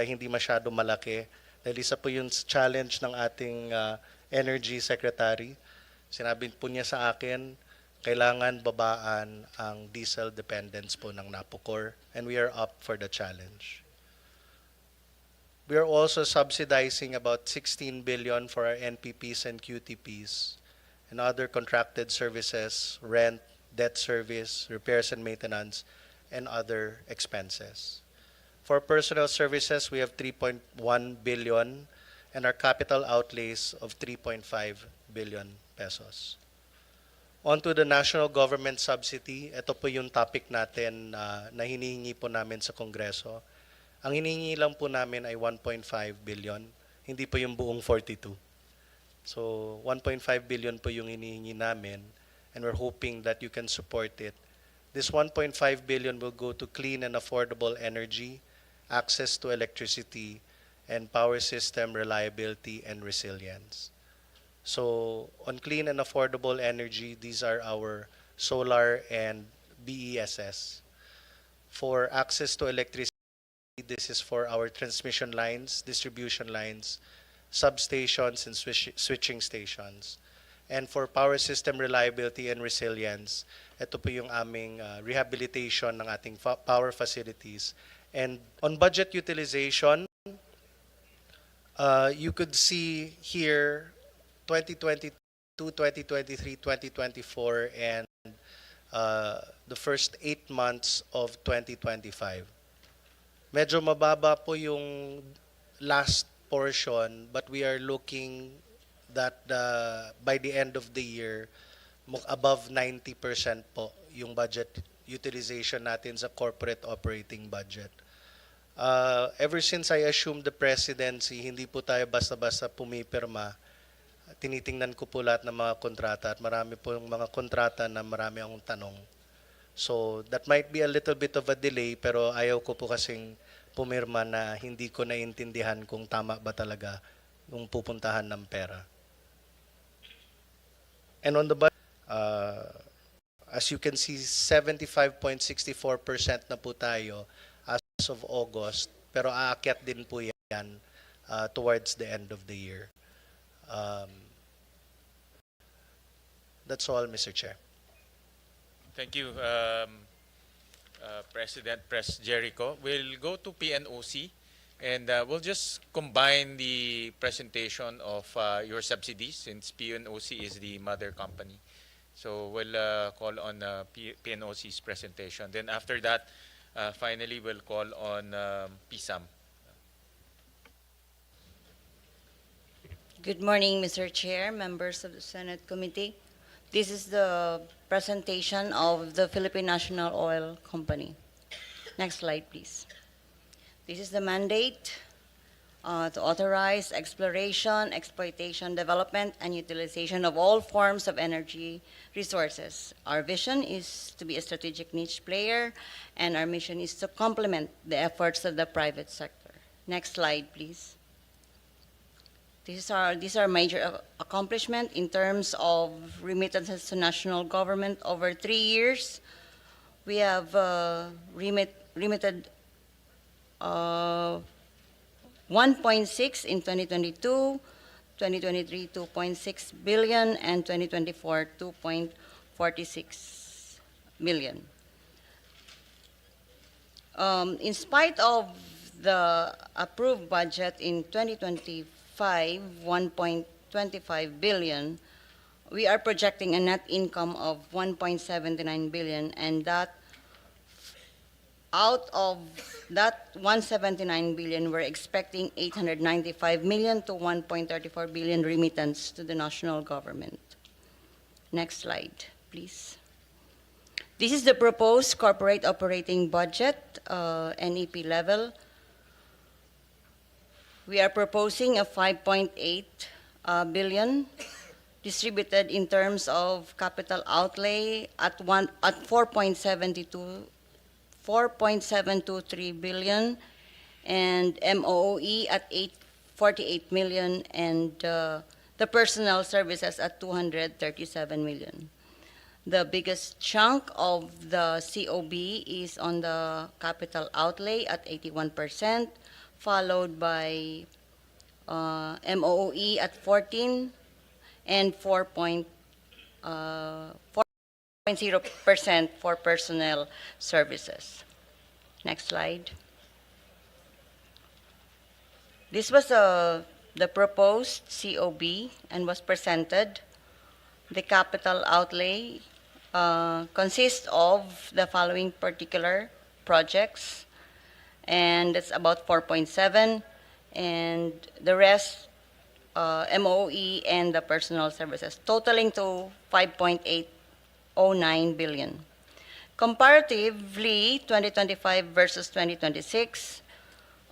hindi masyado malaki. Dahil isa po yung challenge ng ating Energy Secretary. Sinabi po niya sa akin, kailangan babaan ang diesel dependence po ng Napocor, and we are up for the challenge. We are also subsidizing about 16 billion for our NPPs and QTPs and other contracted services, rent, debt service, repairs and maintenance, and other expenses. For personal services, we have 3.1 billion and our capital outlays of 3.5 billion pesos. On to the national government subsidy, ito po yung topic natin na hinihingi po namin sa Kongreso. Ang hinihingi lang po namin ay 1.5 billion, hindi po yung buong 42. So 1.5 billion po yung hinihingi namin, and we're hoping that you can support it. This 1.5 billion will go to clean and affordable energy, access to electricity, and power system reliability and resilience. So on clean and affordable energy, these are our solar and BESS. For access to electricity, this is for our transmission lines, distribution lines, substations, and switching stations. And for power system reliability and resilience, ito po yung aming rehabilitation ng ating power facilities. And on budget utilization, you could see here 2022, 2023, 2024, and the first 8 months of 2025. Medyo mababa po yung last portion, but we are looking that by the end of the year, above 90% po yung budget utilization natin sa corporate operating budget. Ever since I assumed the presidency, hindi po tayo basta-basta pumipirma. Tinitingnan ko po lahat ng mga kontrata at marami po yung mga kontrata na marami akong tanong. So that might be a little bit of a delay, pero ayaw ko po kasing pumirma na hindi ko naiintindihan kung tama ba talaga yung pupuntahan ng pera. And on the budget, as you can see, 75.64% na po tayo as of August, pero aakyat din po yan towards the end of the year. That's all, Mr. Chair. Thank you, President Pres Jericho. We'll go to PNOC, and we'll just combine the presentation of your subsidies, since PNOC is the mother company. So we'll call on PNOC's presentation. Then after that, finally, we'll call on PSAM. Good morning, Mr. Chair, members of the Senate Committee. This is the presentation of the Philippine National Oil Company. Next slide, please. This is the mandate to authorize exploration, exploitation, development, and utilization of all forms of energy resources. Our vision is to be a strategic niche player, and our mission is to complement the efforts of the private sector. Next slide, please. These are major accomplishments in terms of remittances to national government over 3 years. We have remitted 1.6 in 2022, 2023 2.6 billion, and 2024 2.46 billion. In spite of the approved budget in 2025, 1.25 billion, we are projecting a net income of 1.79 billion, and that out of that 179 billion, we're expecting 895 million to 1.34 billion remittance to the national government. Next slide, please. This is the proposed corporate operating budget, NEP level. We are proposing a 5.8 billion distributed in terms of capital outlay at 4.723 billion, and MOOE at 848 million, and the personnel services at 237 million. The biggest chunk of the COB is on the capital outlay at 81%, followed by MOE at 14, and 4.0% for personnel services. Next slide. This was the proposed COB and was presented. The capital outlay consists of the following particular projects, and it's about 4.7, and the rest MOE and the personal services, totaling to 5.809 billion. Comparatively, 2025 versus 2026,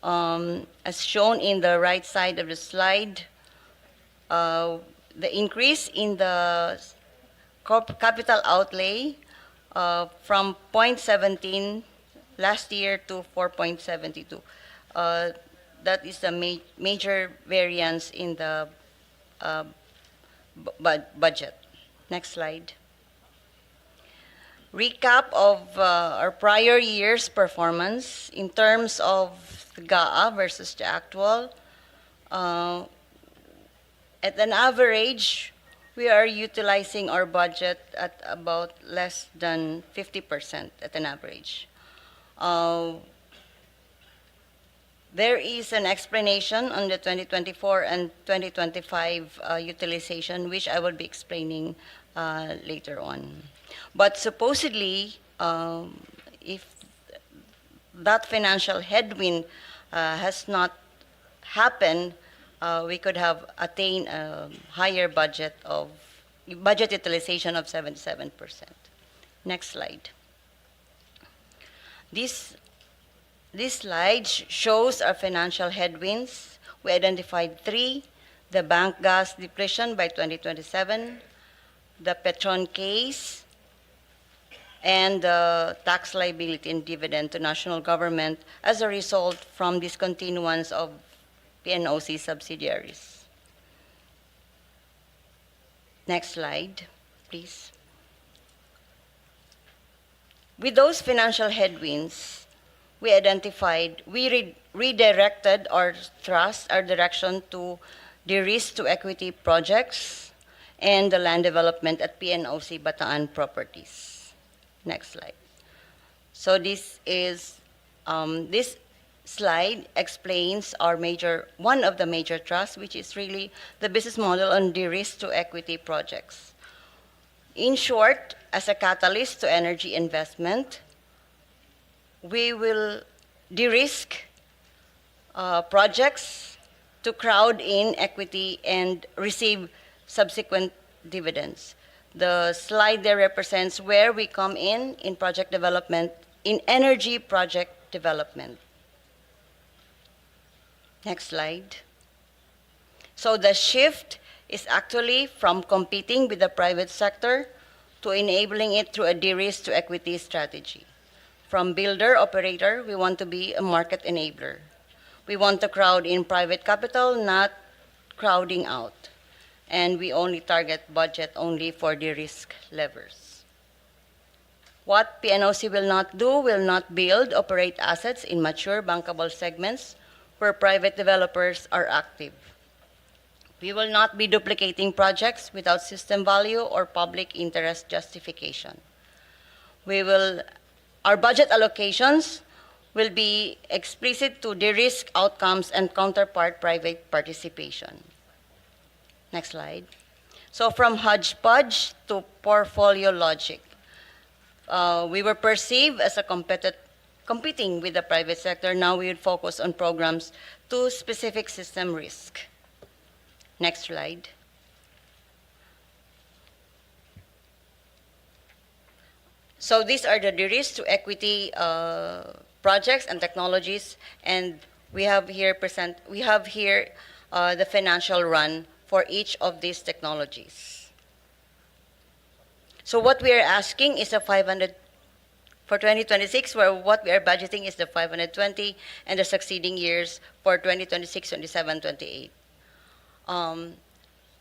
as shown in the right side of the slide, the increase in the capital outlay from 0.17 last year to 4.72. That is the major variance in the budget. Next slide. Recap of our prior year's performance in terms of the GAA versus the actual. At an average, we are utilizing our budget at about less than 50% at an average. There is an explanation on the 2024 and 2025 utilization, which I will be explaining later on. But supposedly, if that financial headwind has not happened, we could have attained a higher budget utilization of 77%. Next slide. This slide shows our financial headwinds. We identified three: the bank gas depletion by 2027, the Petron case, and the tax liability and dividend to national government as a result from discontinuance of PNOC subsidiaries. Next slide, please. With those financial headwinds, we redirected our thrust, our direction to de-risk to equity projects and the land development at PNOC Bataan Properties. Next slide. So this slide explains one of the major trusts, which is really the business model on de-risk to equity projects. In short, as a catalyst to energy investment, we will de-risk projects to crowd in equity and receive subsequent dividends. The slide there represents where we come in project development, in energy project development. Next slide. So the shift is actually from competing with the private sector to enabling it through a de-risk to equity strategy. From builder, operator, we want to be a market enabler. We want to crowd in private capital, not crowding out. And we only target budget only for de-risk levers. What PNOC will not do, will not build, operate assets in mature bankable segments where private developers are active. We will not be duplicating projects without system value or public interest justification. Our budget allocations will be explicit to de-risk outcomes and counterpart private participation. Next slide. So from hodgepodge to portfolio logic. We were perceived as competing with the private sector. Now we would focus on programs to specific system risk. Next slide. So these are the de-risk to equity projects and technologies, and we have here the financial run for each of these technologies. So what we are asking is for 2026, where what we are budgeting is the 520, and the succeeding years for 2026, 27, 28.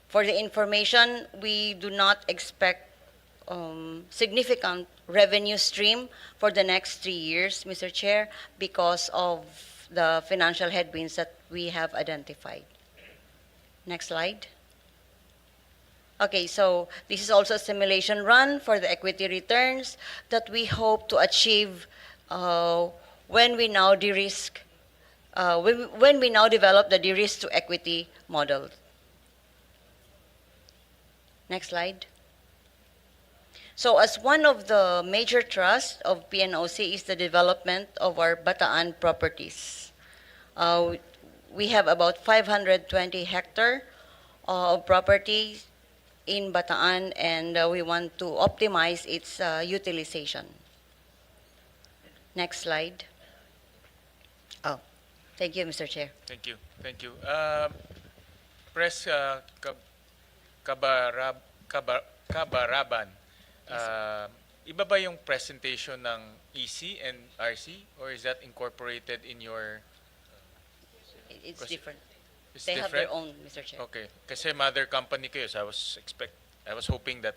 For the information, we do not expect significant revenue stream for the next 3 years, Mr. Chair, because of the financial headwinds that we have identified. Next slide. Okay, so this is also a simulation run for the equity returns that we hope to achieve when we now de-risk, when we now develop the de-risk to equity model. Next slide. So as one of the major trusts of PNOC is the development of our Bataan properties. We have about 520 hectare of property in Bataan, and we want to optimize its utilization. Next slide. Oh, thank you, Mr. Chair. Thank you. Thank you. Press Kabaraban. Iba ba yung presentation ng EC and RC, or is that incorporated in your? It's Because different. It's They have different? their own, Mr. Chair. Okay. Kasi mother company kayo, so I was hoping that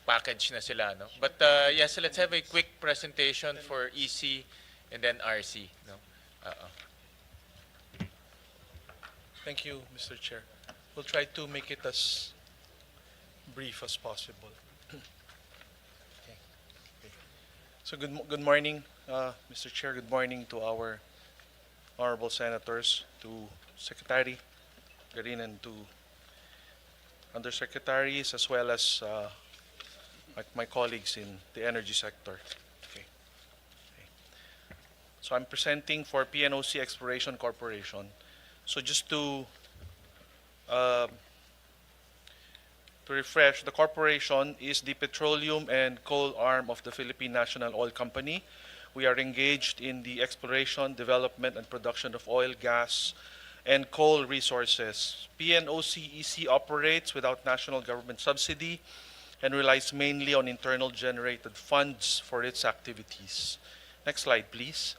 package na sila, no? But yes, let's have a quick presentation for EC and then RC, no? Thank you, Mr. Chair. We'll try to make it as brief as possible. Okay. So good morning, Mr. Chair. Good morning to our honorable senators, to Secretary Garin, and to undersecretaries, as well as my colleagues in the energy sector. Okay. Okay. So I'm presenting for PNOC Exploration Corporation. So just to refresh, the corporation is the petroleum and coal arm of the Philippine National Oil Company. We are engaged in the exploration, development, and production of oil, gas, and coal resources. PNOC operates without national government subsidy and relies mainly on internal generated funds for its activities. Next slide, please.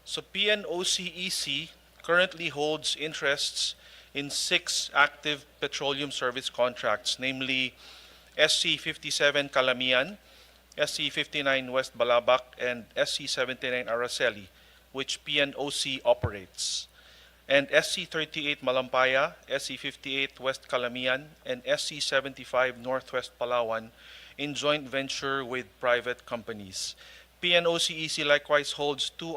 So PNOC currently holds interests in 6 active petroleum service contracts, namely SC-57 Calamian, SC-59 West Balabac, and SC-79 Araceli, which PNOC operates, and SC-38 Malampaya, SC-58 West Calamian, and SC-75 Northwest Palawan in joint venture with private companies. PNOC likewise holds 2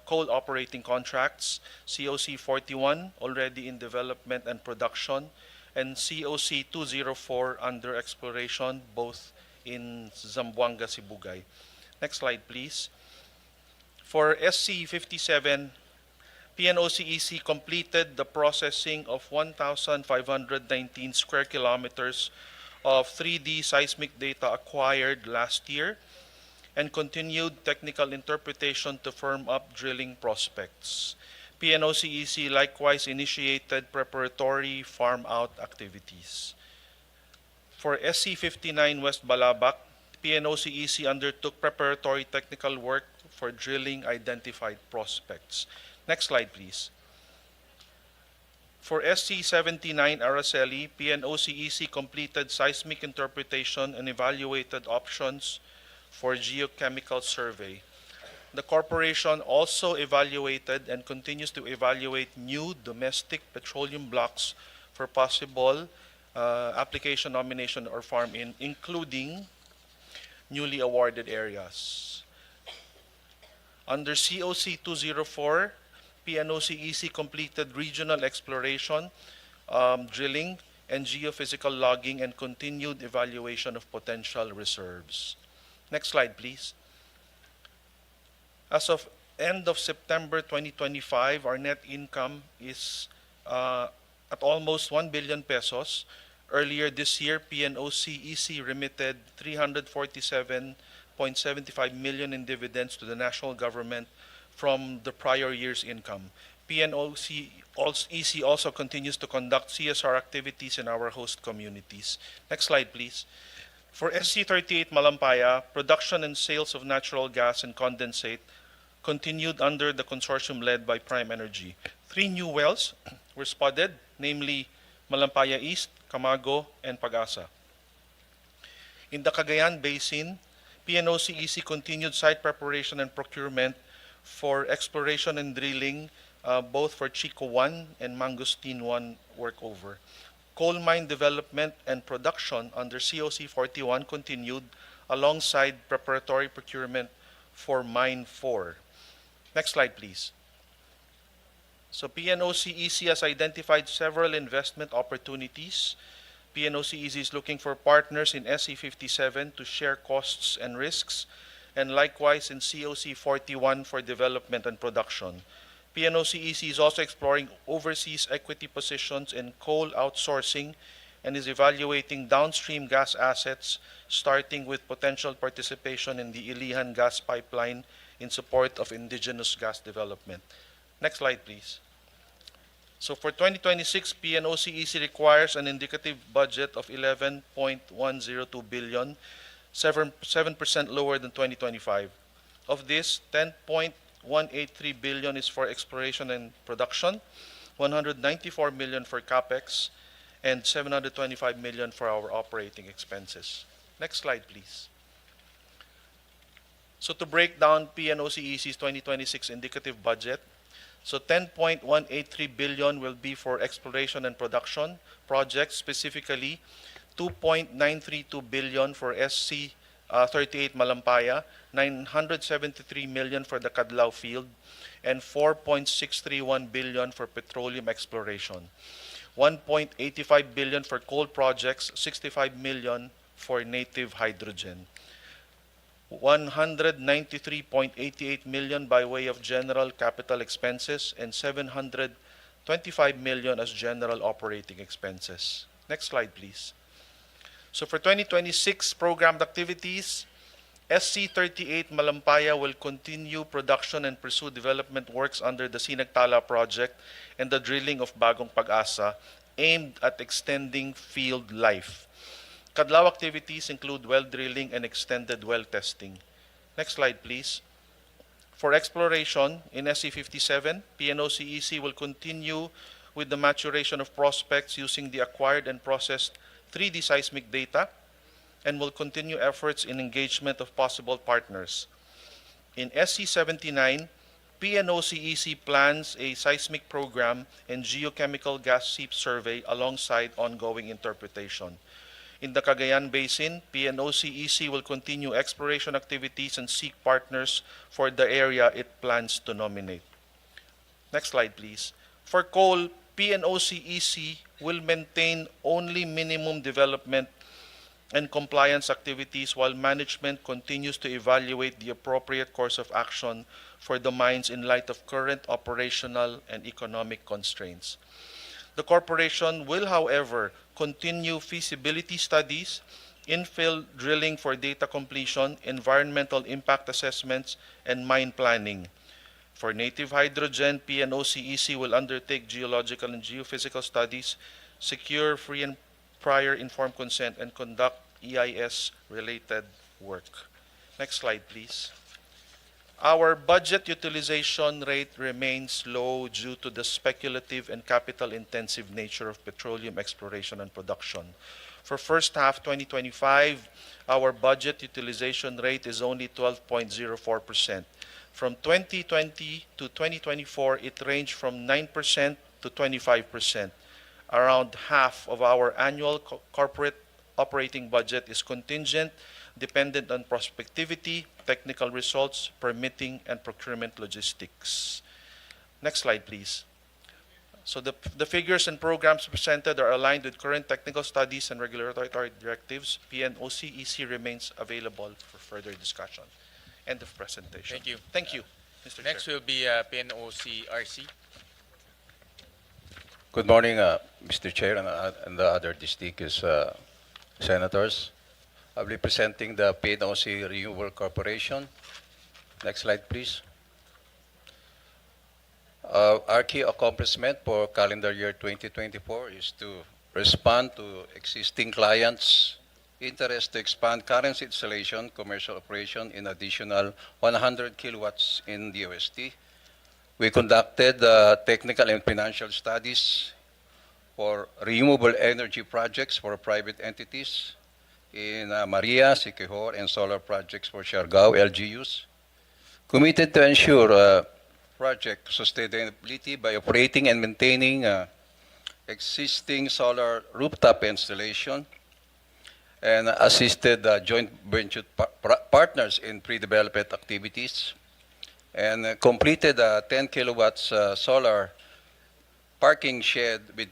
coal operating contracts, COC-41 already in development and production, and COC-204 under exploration, both in Zamboanga, Sibugay. Next slide, please. For SC-57, PNOC completed the processing of 1,519 square kilometers of 3D seismic data acquired last year, and continued technical interpretation to firm up drilling prospects. PNOC likewise initiated preparatory farm-out activities. For SC-59 West Balabac, PNOC undertook preparatory technical work for drilling identified prospects. Next slide, please. For SC-79 Araceli, PNOC completed seismic interpretation and evaluated options for geochemical survey. The corporation also evaluated and continues to evaluate new domestic petroleum blocks for possible application, nomination, or farm-in, including newly awarded areas. Under COC-204, PNOC completed regional exploration, drilling, and geophysical logging, and continued evaluation of potential reserves. Next slide, please. As of end of September 2025, our net income is at almost 1 billion pesos. Earlier this year, PNOC remitted 347.75 million in dividends to the national government from the prior year's income. PNOC also continues to conduct CSR activities in our host communities. Next slide, please. For SC-38 Malampaya, production and sales of natural gas and condensate continued under the consortium led by Prime Energy. 3 new wells were spudded, namely Malampaya East, Camago, and Pag-asa. In the Cagayan Basin, PNOC continued site preparation and procurement for exploration and drilling, both for Chico 1 and Mangosteen 1 workover. Coal mine development and production under COC 41 continued alongside preparatory procurement for Mine 4. Next slide, please. So PNOC-EC has identified several investment opportunities. PNOC-EC is looking for partners in SC57 to share costs and risks, and likewise in COC 41 for development and production. PNOC-EC is also exploring overseas equity positions in coal outsourcing and is evaluating downstream gas assets, starting with potential participation in the Ilihan gas pipeline in support of indigenous gas development. Next slide, please. So for 2026, PNOC-EC requires an indicative budget of 11.102 billion, 7% lower than 2025. Of this, 10.183 billion is for exploration and production, 194 million for capex, and 725 million for our operating expenses. Next slide, please. So to break down PNOC-EC's 2026 indicative budget, so 10.183 billion will be for exploration and production projects, specifically 2.932 billion for SC 38 Malampaya, 973 million for the Cadlao field, and 4.631 billion for petroleum exploration. 1.85 billion for coal projects, 65 million for native hydrogen. 193.88 million by way of general capital expenses and 725 million as general operating expenses. Next slide, please. So for 2026 programmed activities, SC38 Malampaya will continue production and pursue development works under the Sinagtala project and the drilling of Bagong Pag-asa aimed at extending field life. Cadlao activities include well drilling and extended well testing. Next slide, please. For exploration in SC57, PNOC-EC will continue with the maturation of prospects using the acquired and processed 3D seismic data and will continue efforts in engagement of possible partners. In SC79, PNOC-EC plans a seismic program and geochemical gas seep survey alongside ongoing interpretation. In the Cagayan Basin, PNOC-EC will continue exploration activities and seek partners for the area it plans to nominate. Next slide, please. For coal, PNOC-EC will maintain only minimum development and compliance activities while management continues to evaluate the appropriate course of action for the mines in light of current operational and economic constraints. The corporation will, however, continue feasibility studies, infill drilling for data completion, environmental impact assessments, and mine planning. For native hydrogen, PNOC-EC will undertake geological and geophysical studies, secure free and prior informed consent, and conduct EIS-related work. Next slide, please. Our budget utilization rate remains low due to the speculative and capital-intensive nature of petroleum exploration and production. For first half 2025, our budget utilization rate is only 12.04%. From 2020 to 2024, it ranged from 9% to 25%. Around half of our annual corporate operating budget is contingent, dependent on prospectivity, technical results, permitting, and procurement logistics. Next slide, please. So the figures and programs presented are aligned with current technical studies and regulatory directives. PNOC-EC remains available for further discussion. End of presentation. Thank you. Thank you, Mr. Next Chair. will be PNOC-RC. Good morning, Mr. Chair and the other distinguished senators. I'll be presenting the PNOC Renewable Corporation. Next slide, please. Our key accomplishment for calendar year 2024 is to respond to existing clients' interest to expand current installation, commercial operation in additional 100 kilowatts in the OST. We conducted technical and financial studies for renewable energy projects for private entities in Maria, Siquijor, and solar projects for Siargao LGUs. committed to ensure project sustainability by operating and maintaining existing solar rooftop installation and assisted joint venture partners in pre-development activities and completed a 10 kilowatts solar parking shed with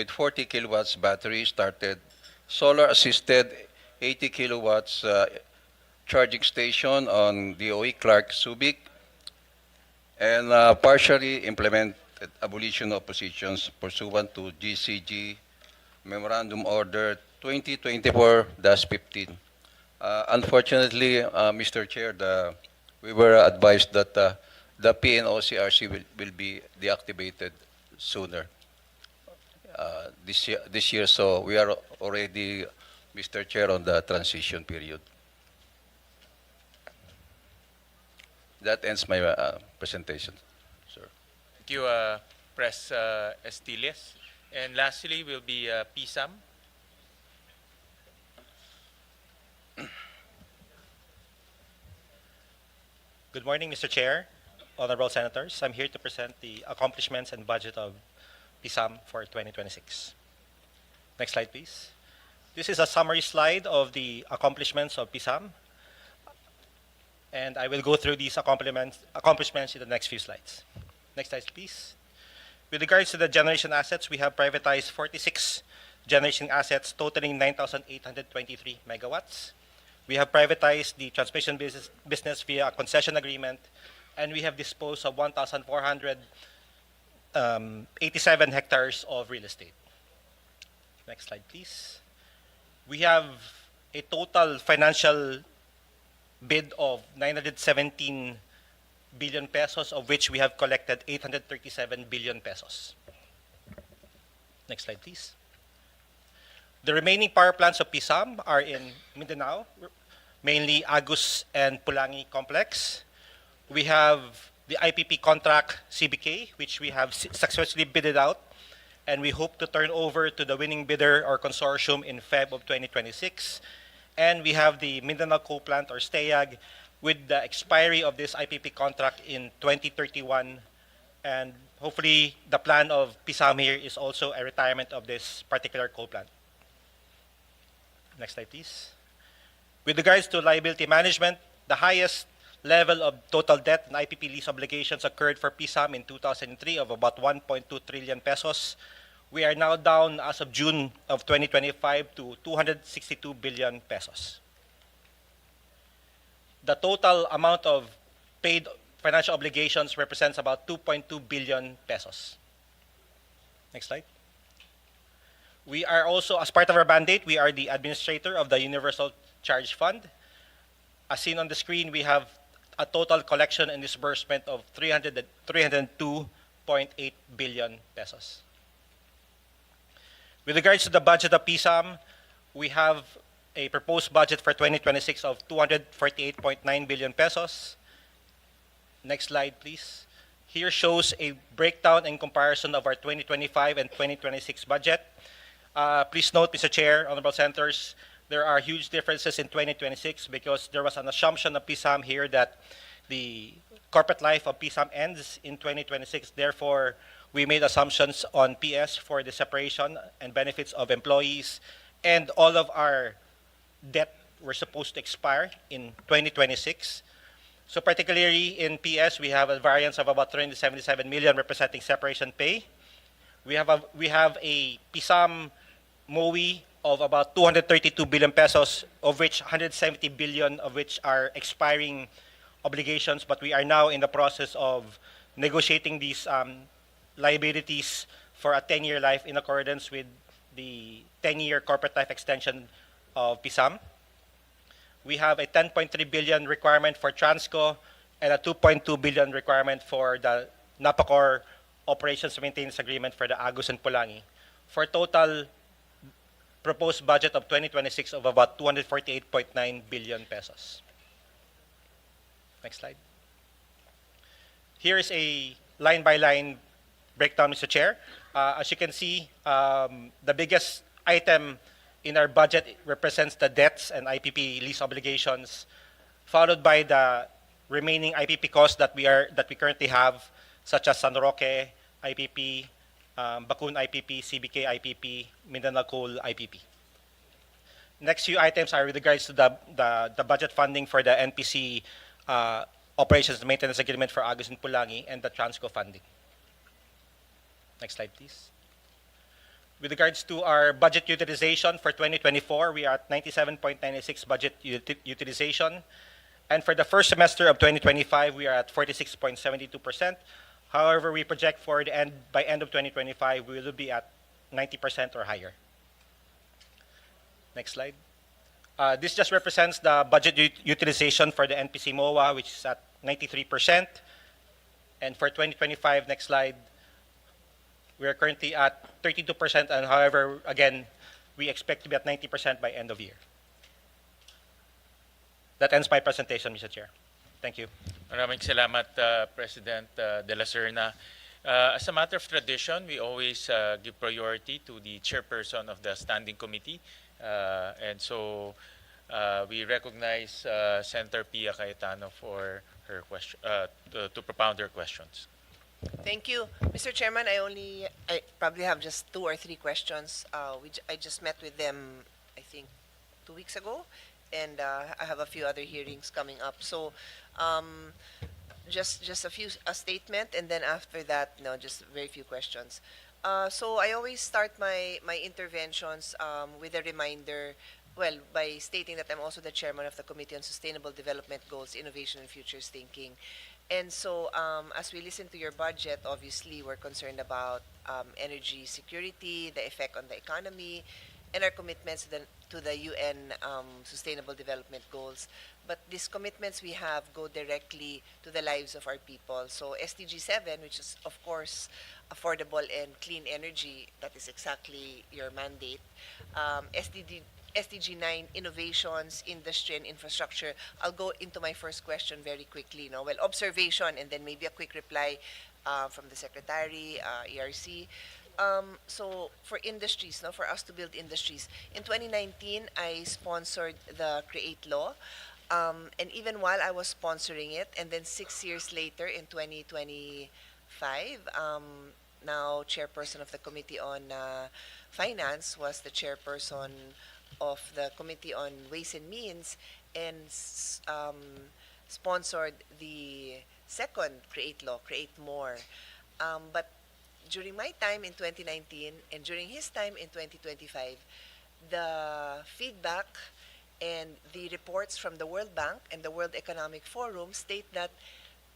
40 kilowatts battery, started solar assisted 80 kilowatts charging station on DOE Clark Subic, and partially implemented abolition of positions pursuant to GCG Memorandum Order 2024-15. Unfortunately, Mr. Chair, we were advised that the PNOC will be deactivated sooner this year, so we are already, Mr. Chair, on the transition period. That ends my presentation, sir. Thank you, Press Estiles. And lastly will be PSAM. Good morning, Mr. Chair, honorable senators. I'm here to present the accomplishments and budget of PSAM for 2026. Next slide, please. This is a summary slide of the accomplishments of PSAM, and I will go through these accomplishments in the next few slides. Next slide, please. With regards to the generation assets, we have privatized 46 generation assets totaling 9,823 megawatts. We have privatized the transmission business via a concession agreement, and we have disposed of 1,487 hectares of real estate. Next slide, please. We have a total financial bid of 917 billion pesos, of which we have collected 837 billion pesos. Next slide, please. The remaining power plants of PSAM are in Mindanao, mainly Agus and Pulangi Complex. We have the IPP contract CBK, which we have successfully bidded out, and we hope to turn over to the winning bidder or consortium in Feb of 2026. And we have the Mindanao Coal Plant or STEAG with the expiry of this IPP contract in 2031. And hopefully the plan of PSAM here is also a retirement of this particular coal plant. Next slide, please. With regards to liability management, the highest level of total debt and IPP lease obligations occurred for PSAM in 2003 of about 1.2 trillion pesos. We are now down as of June of 2025 to 262 billion pesos. The total amount of paid financial obligations represents about 2.2 billion pesos. Next slide. We are also, as part of our mandate, we are the administrator of the Universal Charge Fund. As seen on the screen, we have a total collection and disbursement of 302.8 billion pesos. With regards to the budget of PSAM, we have a proposed budget for 2026 of 248.9 billion pesos. Next slide, please. Here shows a breakdown and comparison of our 2025 and 2026 budget. Please note, Mr. Chair, honorable senators, there are huge differences in 2026 because there was an assumption of PSAM here that the corporate life of PSAM ends in 2026. Therefore, we made assumptions on PS for the separation and benefits of employees, and all of our debt were supposed to expire in 2026. So particularly in PS, we have a variance of about 377 million representing separation pay. We have a PSAM MOE of about 232 billion pesos, of which 170 billion of which are expiring obligations, but we are now in the process of negotiating these liabilities for a 10-year life in accordance with the 10-year corporate life extension of PSAM. We have a 10.3 billion requirement for Transco and a 2.2 billion requirement for the Napacor Operations and Maintenance Agreement for the Agus and Pulangi, for a total proposed budget of 2026 of about 248.9 billion pesos. Next slide. Here is a line-by-line breakdown, Mr. Chair. As you can see, the biggest item in our budget represents the debts and IPP lease obligations, followed by the remaining IPP costs that we currently have, such as San Roque IPP, Bakun IPP, CBK IPP, Mindanao Coal IPP. Next few items are with regards to the budget funding for the NPC operations and maintenance agreement for Agus and Pulangi and the Transco funding. Next slide, please. With regards to our budget utilization for 2024, we are at 97.96 budget utilization. And for the first semester of 2025, we are at 46.72%. However, we project for the by end of 2025, we will be at 90% or higher. Next slide. This just represents the budget utilization for the NPC MOA, which is at 93%. And for 2025, next slide, we are currently at 32%, and however, again, we expect to be at 90% by end of year. That ends my presentation, Mr. Chair. Thank you. Maraming salamat, President De La Serna. As a matter of tradition, we always give priority to the chairperson of the standing committee. And so we recognize Senator Pia Cayetano for her question, to propound her questions. Thank you. Mr. Chairman, I probably have just 2 or 3 questions. I just met with them, I think, 2 weeks ago, and I have a few other hearings coming up. So just a statement, and then after that, no, just very few questions. So I always start my interventions with a reminder, well, by stating that I'm also the chairman of the Committee on Sustainable Development Goals, Innovation and Futures Thinking. And so as we listen to your budget, obviously we're concerned about energy security, the effect on the economy, and our commitments to the UN Sustainable Development Goals. But these commitments we have go directly to the lives of our people. So SDG 7, which is of course affordable and clean energy, that is exactly your mandate. SDG 9, innovations, industry, and infrastructure. I'll go into my first question very quickly. No? Well, observation, and then maybe a quick reply from the Secretary, ERC. So for industries, no, for us to build industries. In 2019, I sponsored the CREATE Law. And even while I was sponsoring it, and then 6 years later in 2025, now chairperson of the Committee on Finance, was the chairperson of the Committee on Ways and Means, and sponsored the second CREATE Law, Create More. But during my time in 2019 and during his time in 2025, the feedback and the reports from the World Bank and the World Economic Forum state that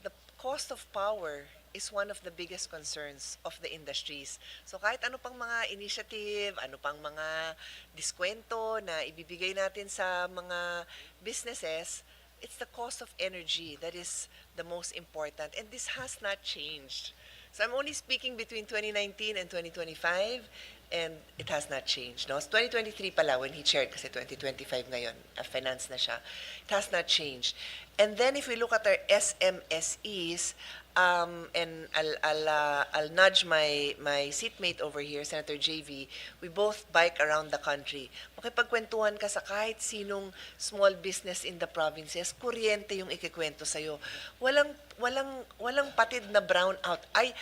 the cost of power is one of the biggest concerns of the industries. So kahit ano pang mga initiative, ano pang mga diskwento na ibibigay natin sa mga businesses, it's the cost of energy that is the most important. And this has not changed. So I'm only speaking between 2019 and 2025, and it has not changed. No? It's 2023 pala when he chaired, kasi 2025 ngayon, finance na siya. It has not changed. And then if we look at our SMSEs, and I'll nudge my seatmate over here, Senator JV. We both bike around the country. Makipagkwentuhan ka sa kahit sinong small business in the provinces, kuryente yung ikikwento sa'yo. Walang patid na brown out. I'm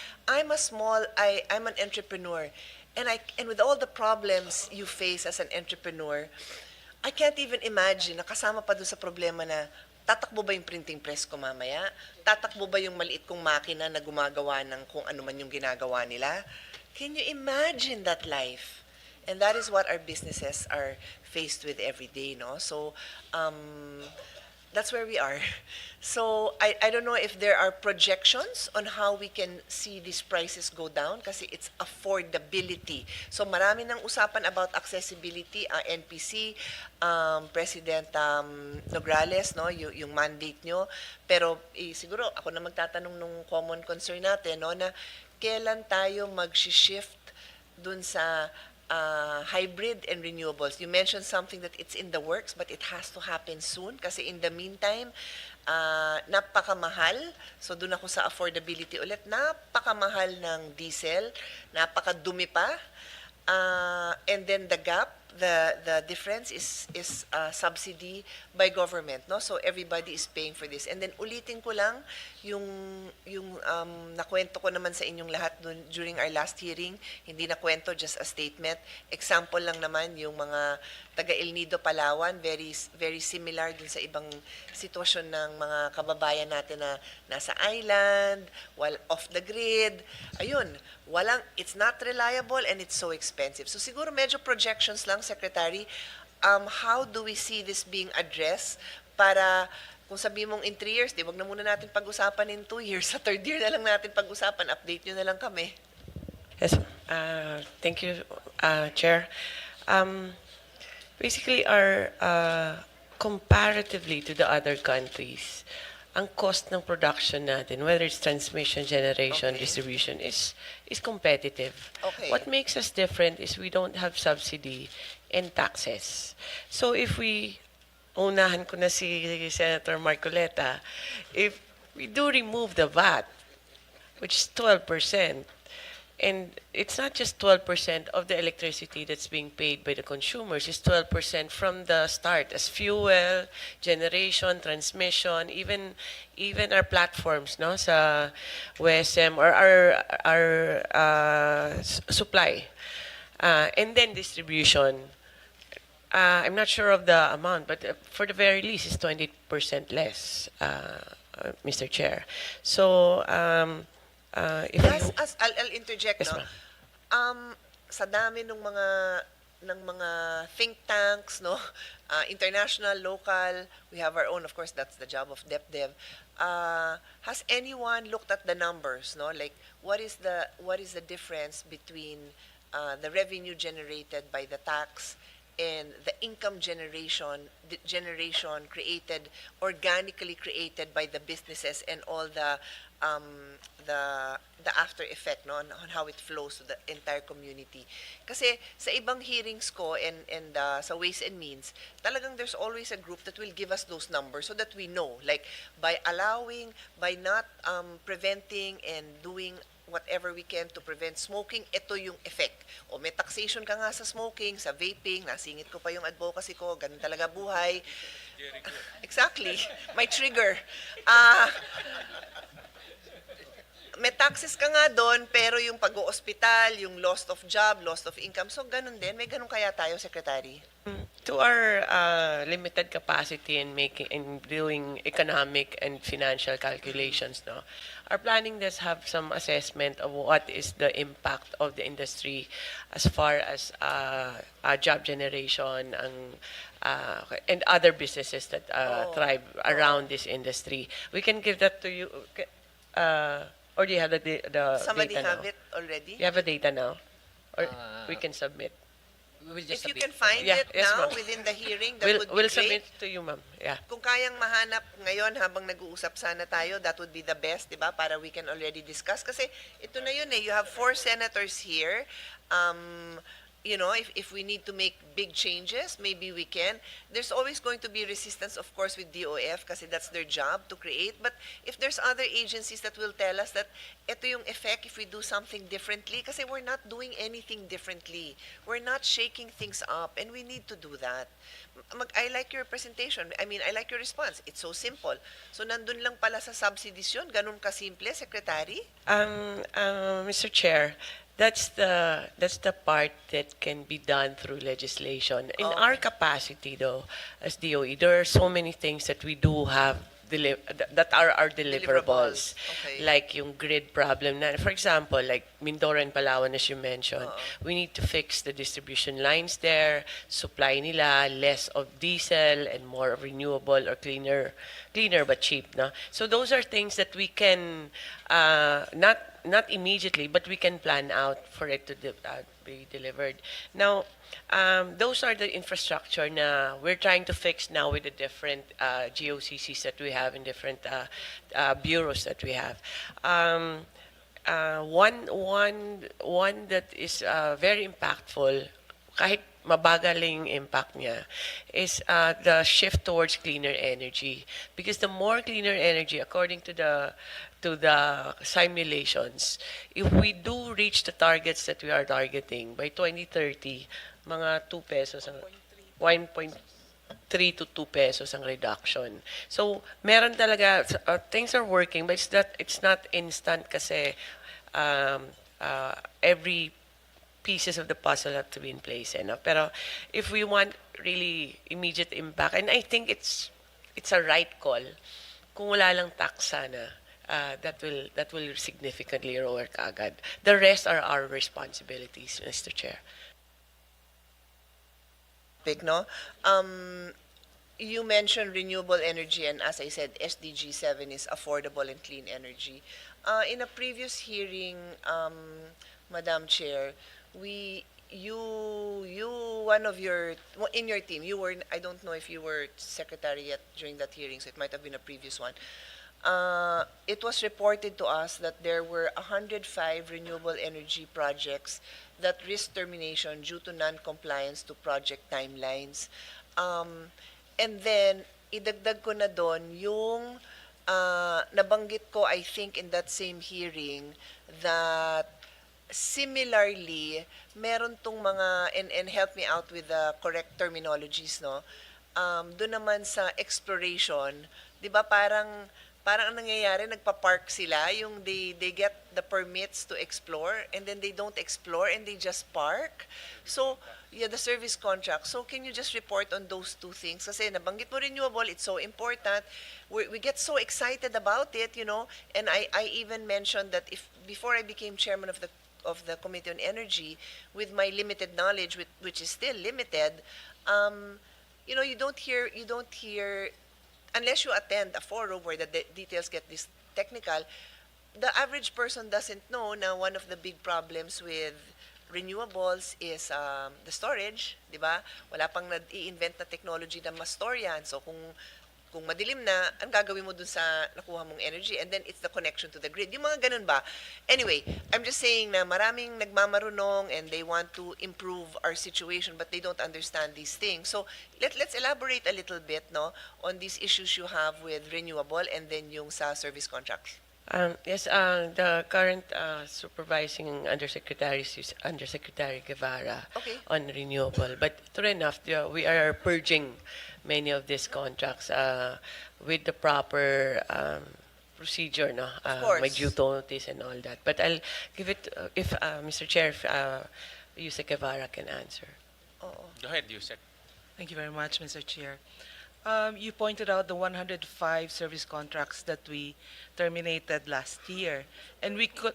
an entrepreneur, and with all the problems you face as an entrepreneur, I can't even imagine na kasama pa doon sa problema na tatakbo ba yung printing press ko mamaya? Tatakbo ba yung maliit kong makina na gumagawa ng kung ano man yung ginagawa nila? Can you imagine that life? And that is what our businesses are faced with every day, no? So, that's where we are. So, I don't know if there are projections on how we can see these prices go down kasi it's affordability. So, marami nang usapan about accessibility, NPC, President Nograles, no, yung mandate nyo. Pero siguro ako na magtatanong nung common concern natin, no, na kailan tayo mag-shift dun sa hybrid and renewables. You mentioned something that it's in the works, but it has to happen soon kasi in the meantime, napakamahal. So doon ako sa affordability ulit. Napakamahal ng diesel, napakadumi pa. And then the gap the difference is subsidy by government, no? So everybody is paying for this. And then ulitin ko lang yung nakwento ko naman sa inyong lahat during our last hearing, hindi nakwento, just a statement. Example lang naman yung mga taga El Nido, Palawan, very similar dun sa ibang sitwasyon ng mga kababayan natin na nasa island, while off the grid. Ayun, it's not reliable and it's so expensive. So siguro medyo projections lang, Secretary. How do we see this being addressed para kung sabi mong in 3 years, wag na muna natin pag-usapan in 2 years. Sa 3rd year na lang natin pag-usapan. Update nyo na lang kami. Yes, thank you, Chair. Basically, comparatively to the other countries, ang cost ng production natin, whether it's transmission, generation, Okay. distribution, is competitive. Okay. What makes us different is we don't have subsidy and taxes. So if unahan ko na si Senator Marcoleta, if we do remove the VAT, which is 12%, and it's not just 12% of the electricity that's being paid by the consumers, it's 12% from the start as fuel, generation, transmission, even our platforms, no, sa WSM or our supply. And then distribution. I'm not sure of the amount, but for the very least, it's 20% less, Mr. Chair. So, if Yes, you... I'll interject, Yes, no? ma'am. Sa dami ng mga think tanks, no? International, local, we have our own, of course, that's the job of DepDev. Has anyone looked at the numbers, no? Like, what is the difference between the revenue generated by the tax and the income generation organically created by the businesses and all the after effect, no, on how it flows to the entire community. Kasi sa ibang hearings ko and sa Ways and Means, talagang there's always a group that will give us those numbers so that we know, like by not preventing and doing whatever we can to prevent smoking, ito yung effect. O may taxation ka nga sa smoking, sa vaping, nasingit ko pa yung advocacy ko, ganun talaga buhay. Exactly. May trigger. May taxes ka nga doon, pero yung pag-o-hospital, yung loss of job, loss of income, so ganun din. May ganun kaya tayo, Secretary? To our limited capacity in doing economic and financial calculations, no, our planning does have some assessment of what is the impact of the industry as far as job generation and other businesses that thrive around this industry. We can give that to you, or do you have the Somebody data have now? it already? You have a data now, or we can submit. If you can find Yeah, it yes, now ma'am. within the hearing, that would be We'll great. submit to you, ma'am. Yeah. Kung kayang mahanap ngayon habang nag-uusap sana tayo, that would be the best, di ba? Para we can already discuss. Kasi ito na yun eh, you have 4 senators here. You know, if we need to make big changes, maybe we can. There's always going to be resistance, of course, with DOF kasi that's their job to create. But if there's other agencies that will tell us that ito yung effect if we do something differently, kasi we're not doing anything differently. We're not shaking things up, and we need to do that. I like your presentation. I mean, I like your response. It's so simple. So nandun lang pala sa subsidies yun? Ganun kasimple, Secretary? Mr. Chair, that's the part that can be done through legislation. In our capacity, though, as DOE, there are so many things that we do have that are our deliverables. Okay. Like yung grid problem. For example, like Mindoro and Palawan, as you mentioned, we need to fix the distribution lines there, supply nila less of diesel and more of renewable or cleaner but cheap. No? So those are things that we can, not immediately, but we can plan out for it to be delivered. Now, those are the infrastructure na we're trying to fix now with the different GOCCs that we have in different bureaus that we have. One that is very impactful, kahit mabagaling impact niya, is the shift towards cleaner energy. Because the more cleaner energy, according to the simulations, if we do reach the targets that we are targeting by 2030, mga 2 pesos ang 1.3 to 2 pesos ang reduction. So, meron talaga, things are working, but it's not instant kasi every pieces of the puzzle have to be in place. No? Pero if we want really immediate impact, and I think it's a right call, kung wala lang tax sana, that will significantly lower kaagad. The rest are our responsibilities, Mr. Chair. No? You mentioned renewable energy, and as I said, SDG 7 is affordable and clean energy. In a previous hearing, Madam Chair, in your team, you were, I don't know if you were secretary yet during that hearing, so it might have been a previous one. It was reported to us that there were 105 renewable energy projects that risk termination due to non-compliance to project timelines. And then, idagdag ko na doon yung nabanggit ko, I think, in that same hearing, that similarly, meron tong mga, and help me out with the correct terminologies, no? Doon naman sa exploration, di ba parang ang nangyayari, nagpa-park sila, yung they get the permits to explore, and then they don't explore, and they just park. So, yeah, the service contract. So, can you just report on those two things? Kasi nabanggit mo renewable, it's so important. We get so excited about it, you know, and I even mentioned that before I became chairman of the Committee on Energy, with my limited knowledge, which is still limited, you know, you don't hear, unless you attend a forum where the details get this technical, the average person doesn't know na one of the big problems with renewables is the storage, di ba? Wala pang nag-i-invent na technology na ma-store yan. So kung madilim na, ang gagawin mo dun sa nakuha mong energy, and then it's the connection to the grid. Yung mga ganun ba? Anyway, I'm just saying na maraming nagmamarunong and they want to improve our situation, but they don't understand these things. So let's elaborate a little bit, no, on these issues you have with renewable and then yung sa service contracts. Yes, the current supervising undersecretary is Undersecretary Guevara on renewable. But true enough, we are purging many of these contracts with the proper procedure, no? Course. My due notice and all that. But I'll give it, if Mr. Chair, Yusek Guevara can answer. Go ahead, Yusek. Thank you very much, Mr. Chair. You pointed out the 105 service contracts that we terminated last year. And we could,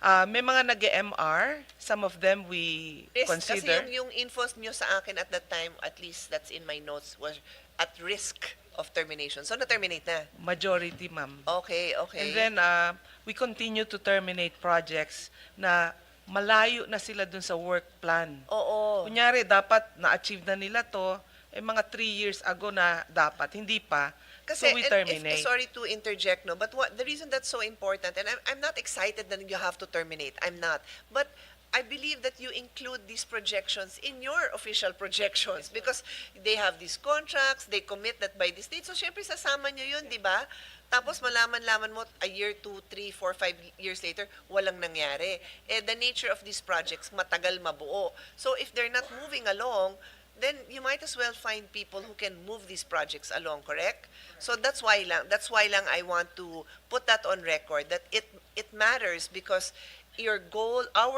may mga nag-MR, some of them we consider. Kasi yung infos nyo sa akin at that time, at least that's in my notes, was at risk of termination. So, na-terminate na? Majority, ma'am. Okay. And then, we continue to terminate projects na malayo na sila dun sa work plan. Oo. Kunyari, dapat na-achieve na nila to, mga 3 years ago na dapat, hindi pa. Kasi, so we terminate. sorry to interject, no, but the reason that's so important, and I'm not excited that you have to terminate, I'm not, but I believe that you include these projections in your official projections because they have these contracts, they commit that by this date, so syempre sasama nyo yun, di ba? Tapos malaman mo a year, 2, 3, 4, 5 years later, walang nangyari. The nature of these projects, matagal mabuo. So if they're not moving along, then you might as well find people who can move these projects along, correct? So that's why lang I want to put that on record, that it matters because our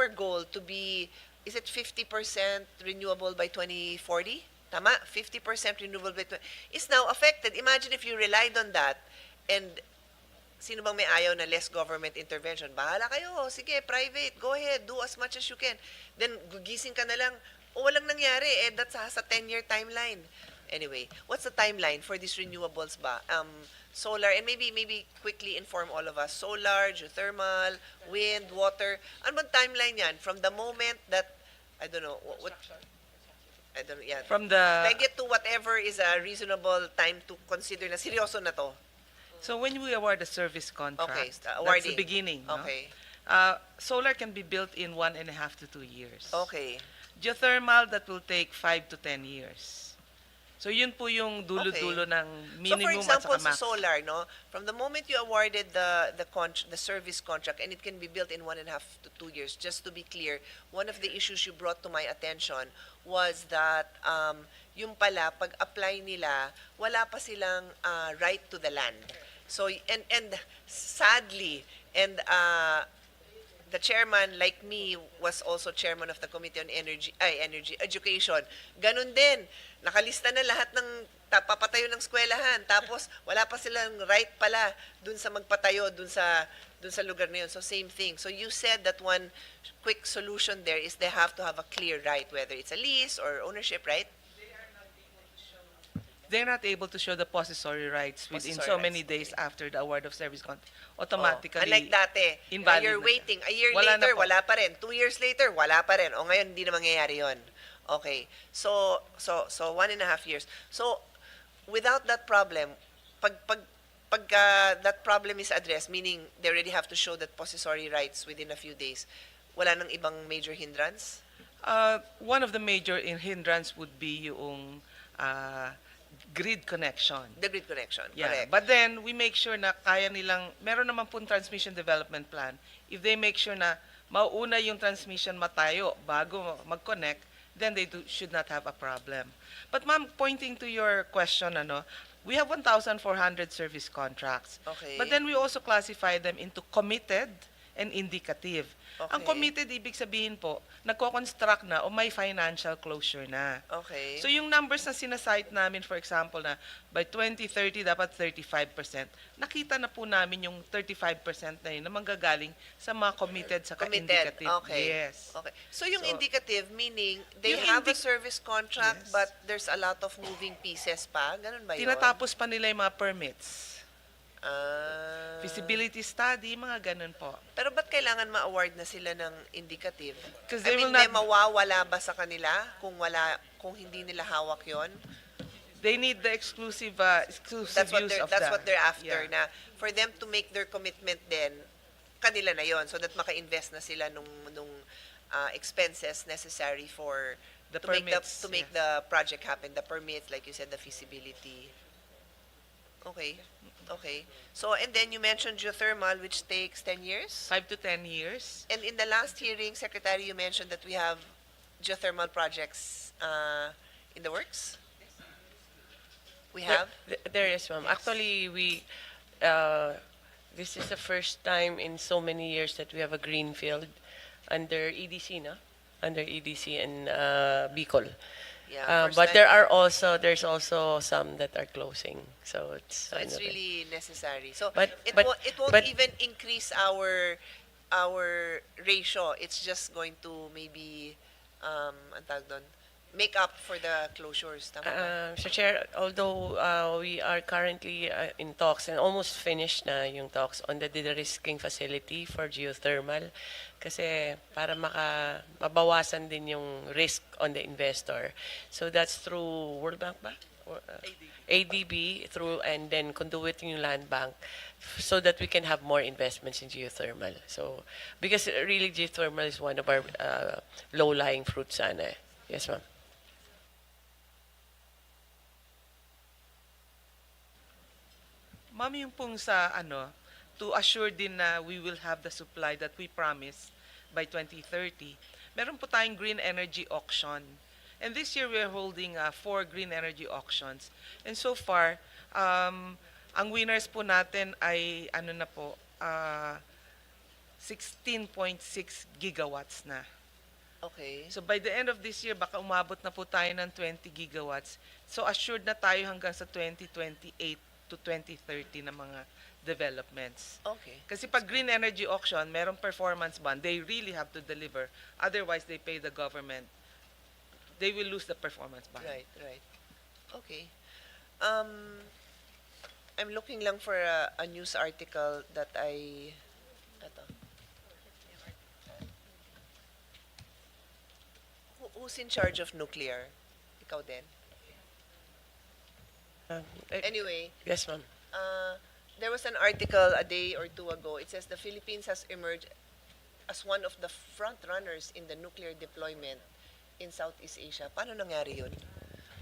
goal to be, is it 50% renewable by 2040? Tama? 50% renewable by 2040 is now affected. Imagine if you relied on that, and sino bang may ayaw na less government intervention? Bahala kayo, sige, private, go ahead, do as much as you can. Then gugising ka na lang, walang nangyari, that's a 10-year timeline. Anyway, what's the timeline for these renewables ba? Solar, and maybe quickly inform all of us. Solar, geothermal, wind, water. Ano bang timeline yan? From the moment that, I don't know, I don't know, yeah. From the... I get to whatever is a reasonable time to consider na seryoso na to. So when we award a service contract, that's awarding. the beginning. No? Okay. Solar can be built in 1.5 to 2 years. Okay. Geothermal, that will take 5 to 10 years. So yun po yung dulo-dulo ng So for minimum example, at saka sa max. solar, no, from the moment you awarded the service contract, and it can be built in 1.5 to 2 years. Just to be clear, one of the issues you brought to my attention was that yung pala pag-apply nila, wala pa silang right to the land. So and sadly, and the chairman, like me, was also chairman of the Committee on Energy Education. Ganun din, nakalista na lahat ng papatayo ng eskwelahan, tapos wala pa silang right pala dun sa magpatayo dun sa lugar na yun. So same thing. So you said that one quick solution there is they have to have a clear right, whether it's a lease or ownership, right? They're not able to show the possessory rights within Possessory so many rights, days after the award of service contract. Automatically, Unlike dati, invalid you're na siya. waiting. A year Wala na later, po. wala pa rin. 2 years later, wala pa rin. O ngayon, hindi na mangyayari yun. Okay. So 1.5 years. So, without that problem, pag that problem is addressed, meaning they already have to show that possessory rights within a few days, wala nang ibang major hindrance? One of the major hindrance would be yung grid connection. The grid connection, Yeah, correct. but then we make sure na kaya nilang, meron naman pong transmission development plan. If they make sure na mauuna yung transmission matayo bago mag-connect, then they should not have a problem. But ma'am, pointing to your question, we have 1,400 service contracts. Okay. But then we also classify them into committed and indicative. Ang Okay. committed, ibig sabihin po, nagko-construct na o may financial closure na. Okay. So yung numbers na sinasite namin, for example, na by 2030 dapat 35%, nakita na po namin yung 35% na yun na manggagaling sa mga committed sa Committed. indicative. Okay. Yes. Okay. So yung So, indicative, meaning they yung have a service contract, Yes. but there's a lot of moving pieces pa? Ganun ba yun? Tinatapos pa nila yung mga permits. Ah. Feasibility study, mga ganun po. Pero ba't kailangan ma-award na sila ng indicative? Because I they mean, will may not, mawawala ba sa kanila kung hindi nila hawak yon? they need the exclusive That's what use they're of that's the, what they're after, yeah. na for them to make their commitment then kanila na yon, so that maka-invest na sila nung expenses necessary for The to make permits, to make yes. the project happen, the permits, like you said, the feasibility. Okay. Okay. So, and then you mentioned geothermal, which takes 10 years? 5 to 10 years. And in the last hearing, Secretary, you mentioned that we have geothermal projects in the works? We have? There is, ma'am. Actually, this is the first time in so many years that we have a greenfield under EDC, no? Under EDC and Bicol. Yeah. first But time. there's also some that are closing. So it's So it's ano rin. really necessary. So But- it but- won't but- even increase our ratio. It's just going to maybe ang tawag doon, make up for the closures. Tama ba? So Chair, although we are currently in talks and almost finished na yung talks on the de-risking facility for geothermal kasi para mabawasan din yung risk on the investor. So that's through World Bank ba? Or, ADB through and then conduit yung land bank so that we can have more investments in geothermal. So because really geothermal is one of our low-lying fruits sana. Yes, ma'am. Ma'am, yung pong sa to assure din na we will have the supply that we promised by 2030, meron po tayong green energy auction. And this year we're holding 4 green energy auctions. And so far, ang winners po natin ay 16.6 gigawatts na. Okay. So by the end of this year, baka umabot na po tayo ng 20 gigawatts. So assured na tayo hanggang sa 2028 to 2030 na mga developments. Okay. Kasi pag green energy auction, merong performance bond, they really have to deliver. Otherwise, they pay the government. They will lose the performance bond. Right, right. Okay. I'm looking lang for a news article that Ito. Who's in charge of nuclear? Ikaw din? Anyway, Yes, ma'am. there was an article a day or two ago. It says the Philippines has emerged as one of the front runners in the nuclear deployment in Southeast Asia. Paano nangyari yun?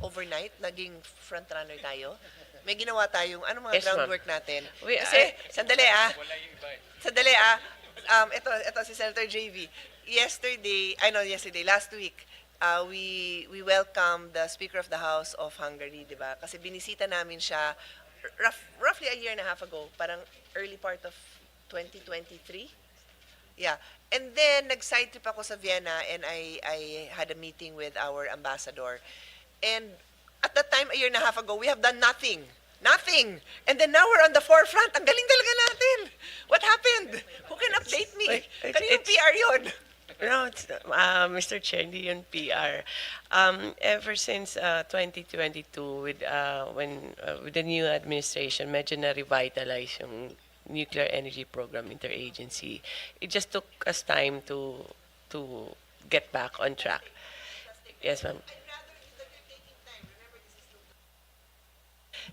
overnight, naging frontrunner tayo. May ginawa tayong, ano mga Yes, ma'am. groundwork natin? We- Kasi, sandali ah, ito si Senator JV. Yesterday, last week, we welcomed the Speaker of the House of Hungary, di ba? Kasi binisita namin siya roughly a year and a half ago, parang early part of 2023. Yeah. And then, nag-side trip ako sa Vienna and I had a meeting with our ambassador. And at that time, a year and a half ago, we have done nothing. Nothing. And then now we're on the forefront. Ang galing talaga natin. What happened? Who can update me? Kaninong PR yun? No, it's, Mr. Chair, hindi yun PR. Ever since 2022, with the new administration, medyo na-revitalize yung nuclear energy program interagency. It just took us time to get back on track. Yes, ma'am.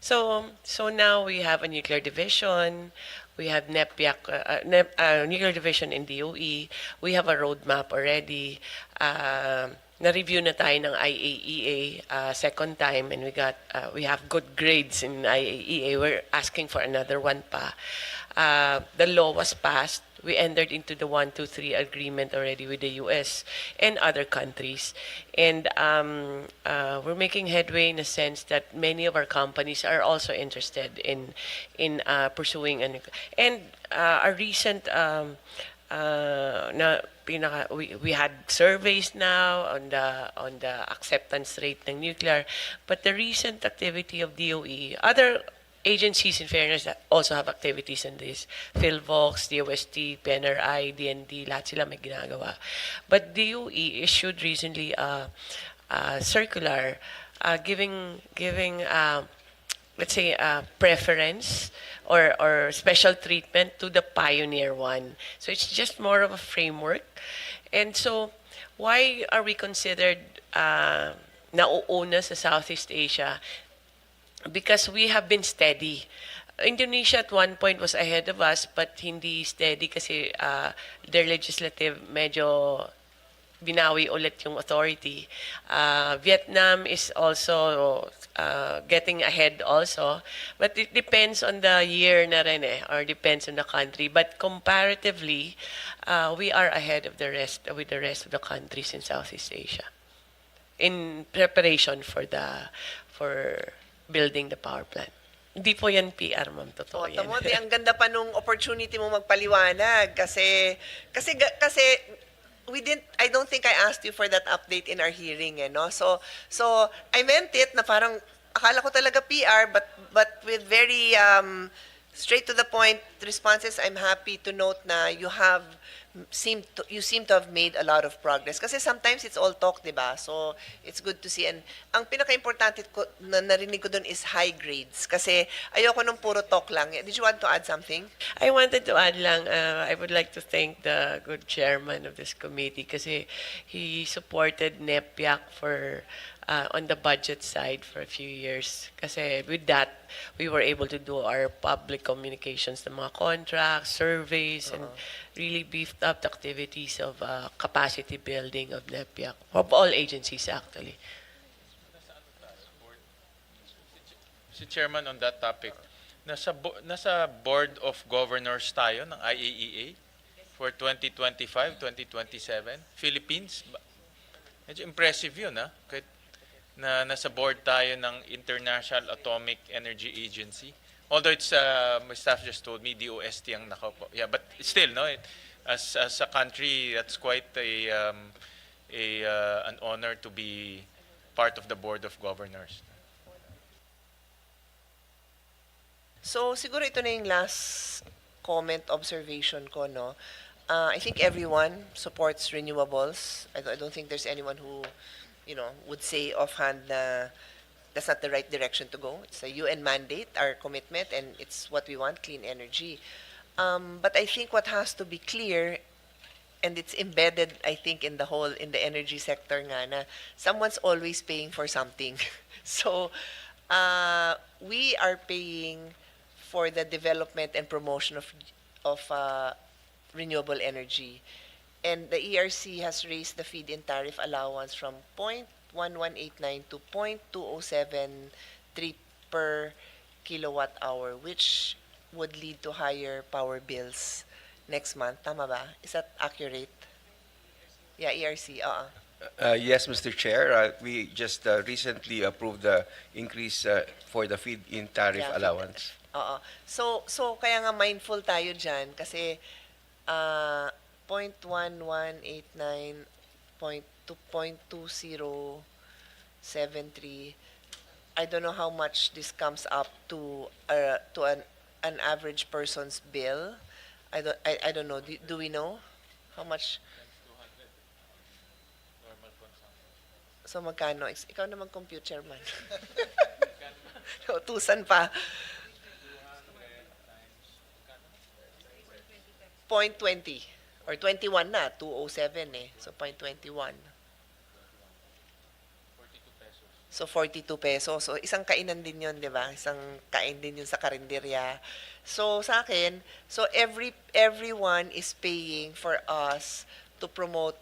So now we have a nuclear division. We have nuclear division in DOE. We have a roadmap already. Na-review na tayo ng IAEA second time, and we have good grades in IAEA. We're asking for another one pa. The law was passed. We entered into the 123 agreement already with the US and other countries. And we're making headway in a sense that many of our companies are also interested in pursuing and our recent we had surveys now on the acceptance rate ng nuclear, but the recent activity of DOE, other agencies, in fairness, also have activities in this. PhilVox, DOST, PNRI, DND, lahat sila may ginagawa. But DOE issued recently a circular giving let's say, preference or special treatment to the Pioneer One. So it's just more of a framework. And so, why are we considered nauuna sa Southeast Asia? Because we have been steady. Indonesia at one point was ahead of us, but hindi steady kasi their legislative medyo binawi ulit yung authority. Vietnam is also getting ahead also, but it depends on the year na rin or depends on the country. But comparatively, we are ahead of the rest of the countries in Southeast Asia in preparation for building the power plant. Hindi po yan PR, ma'am. Totoo yan. Tamo, ang ganda pa nung opportunity mo magpaliwanag kasi I don't think I asked you for that update in our hearing, no? So I meant it na parang akala ko talaga PR, but with very straight to the point responses. I'm happy to note na you seem to have made a lot of progress. Kasi sometimes it's all talk, di ba? So it's good to see. And ang pinaka-importante ko na narinig ko dun is high grades. Kasi ayoko nung puro talk lang. Did you want to add something? I wanted to add lang, I would like to thank the good chairman of this committee kasi he supported NEPIAC for on the budget side for a few years. Kasi with that, we were able to do our public communications, the mga contracts, surveys, and really beefed up the activities of capacity building of NEPIAC, of all agencies actually. Si Chairman, on that topic, nasa Board of Governors tayo ng IAEA for 2025, 2027. Philippines, medyo impressive yun, ha? Kahit na nasa board tayo ng International Atomic Energy Agency. Although it's, my staff just told me, DOST ang nakaupo. Yeah, but still, no, as a country, that's quite an honor to be part of the Board of Governors. So siguro ito na yung last comment, observation ko, no? I think everyone supports renewables. I don't think there's anyone who would say offhand na that's not the right direction to go. It's a UN mandate, our commitment, and it's what we want, clean energy. But I think what has to be clear, and it's embedded, I think, in the energy sector nga, na someone's always paying for something. So, we are paying for the development and promotion of renewable energy. And the ERC has raised the feed-in tariff allowance from 0.1189 to 0.2073 per kilowatt hour, which would lead to higher power bills next month. Tama ba? Is that accurate? Yeah, ERC. Yes, Mr. Chair. We just recently approved the increase for the feed-in tariff Yeah, allowance. Oo. So kaya nga mindful tayo dyan kasi 0.1189 to 0.2073. I don't know how much this comes up to an average person's bill. I don't know. Do we know how much? So magkano? Ikaw na mag-compute, Chairman. Utusan pa. 0.20 or 21 na, 207 eh. So 0.21. So 42 pesos. So isang kainan din 'yon, 'di ba? Isang kain din 'yun sa karinderya. So sa akin, so everyone is paying for us to promote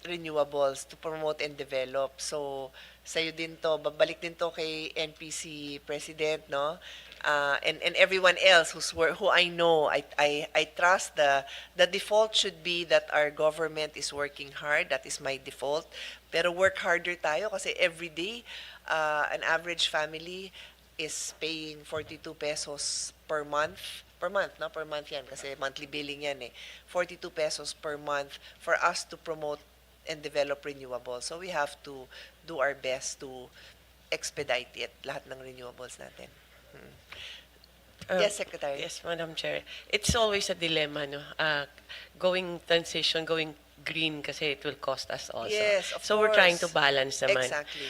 renewables, to promote and develop. So sa'yo din to, babalik din to kay NPC President, no? And everyone else who I know, I trust the default should be that our government is working hard. That is my default. Pero work harder tayo kasi every day, an average family is paying 42 pesos per month. Per month, no? Per month yan kasi monthly billing yan eh. 42 pesos per month for us to promote and develop renewables. So we have to do our best to expedite it, lahat ng renewables natin. Yes, Secretary. Yes, Madam Chair. It's always a dilemma, no? Going green kasi it will cost us also. Yes, of so we're trying to course. balance naman. Exactly.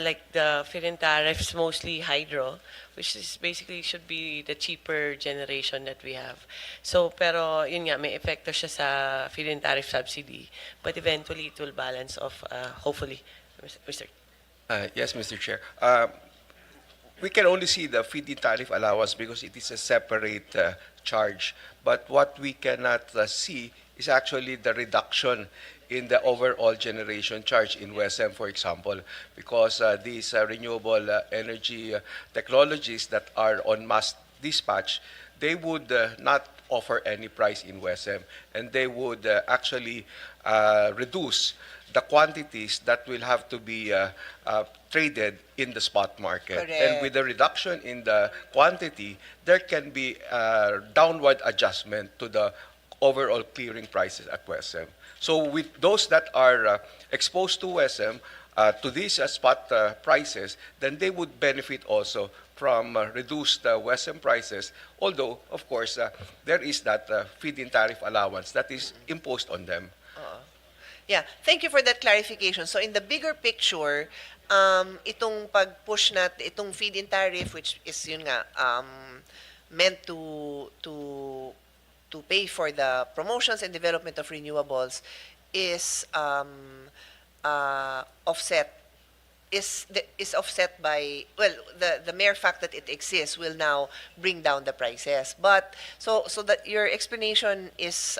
Like the feed-in tariffs, mostly hydro, which is basically should be the cheaper generation that we have. So, pero yun nga, may epekto siya sa feed-in tariff subsidy. But eventually, it will balance off, hopefully. Mr. Yes, Mr. Chair. We can only see the feed-in tariff allowance because it is a separate charge. But what we cannot see is actually the reduction in the overall generation charge in WESM, for example, because these renewable energy technologies that are on mass dispatch, they would not offer any price in WESM, and they would actually reduce the quantities that will have to be traded in the spot market. Correct. And with the reduction in the quantity, there can be a downward adjustment to the overall clearing prices at WESM. So with those that are exposed to WESM, to these spot prices, then they would benefit also from reduced WESM prices, although, of course, there is that feed-in tariff allowance that is imposed on them. Yeah, thank you for that clarification. So in the bigger picture, itong pag-push itong feed-in tariff, which is yun nga, meant to pay for the promotions and development of renewables, is offset by, well, the mere fact that it exists will now bring down the prices. But so that your explanation is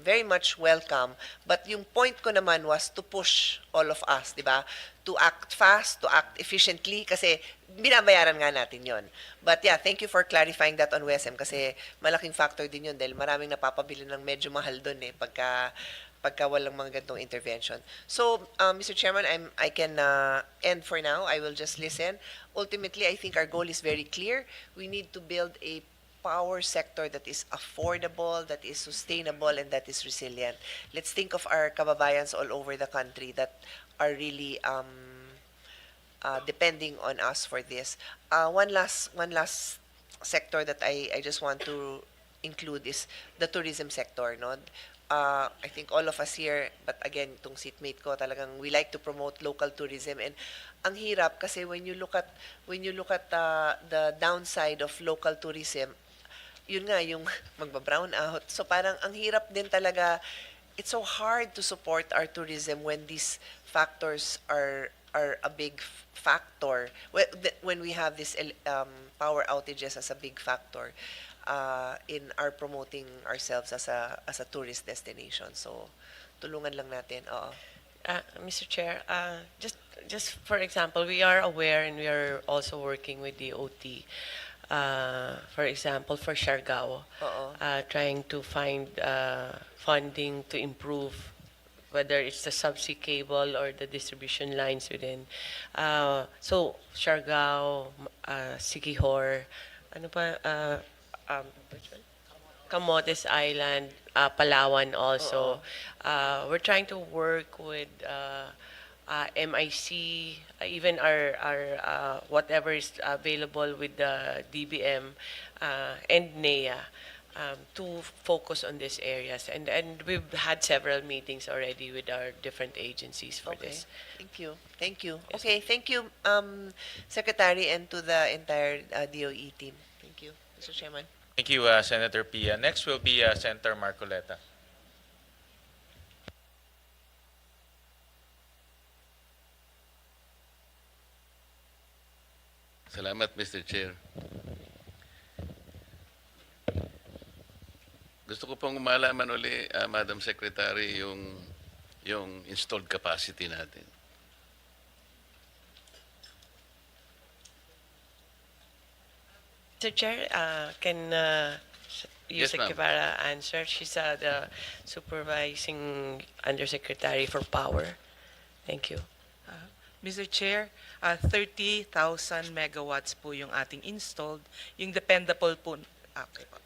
very much welcome. But yung point ko naman was to push all of us, di ba? To act fast, to act efficiently, kasi binabayaran nga natin yon. But yeah, thank you for clarifying that on WESM kasi malaking factor din yun dahil maraming napapabili ng medyo mahal doon eh pagka walang mga ganitong intervention. So, Mr. Chairman, I can end for now. I will just listen. Ultimately, I think our goal is very clear. We need to build a power sector that is affordable, that is sustainable, and that is resilient. Let's think of our kababayans all over the country that are really depending on us for this. One last sector that I just want to include is the tourism sector, no? I think all of us here, but again, itong seatmate ko, talagang we like to promote local tourism, and ang hirap kasi when you look at the downside of local tourism, yun nga yung magba-brown out. So parang ang hirap din talaga. It's so hard to support our tourism when these factors are a big factor. When we have this power outages as a big factor in our promoting ourselves as a tourist destination. So tulungan lang natin. Oo. Mr. Chair, just just for example, we are aware and we are also working with the OT. For example, for Siargao, Oo. trying to find funding to improve whether it's the subsea cable or the distribution lines within. So, Siargao, Siquijor, ano pa, which one? Camotes Island, Palawan also. We're trying to work with MIC, even our whatever is available with the DBM and NEA to focus on these areas. And we've had several meetings already with our different agencies for Okay. this. Thank you. Thank you. Yes, Okay, thank you, Secretary, and to the entire DOE team. Thank you, Mr. Chairman. Thank you, Senator Pia. Next will be Senator Marcoleta. Salamat, Mr. Chair. Gusto ko pong malaman uli, Madam Secretary, yung installed capacity natin. Mr. Chair, can Yes, Yusek ma'am. Guevara answer? She's the supervising undersecretary for power. Thank you. Mr. Chair, 30,000 megawatts po yung ating installed. Yung dependable po, okay po.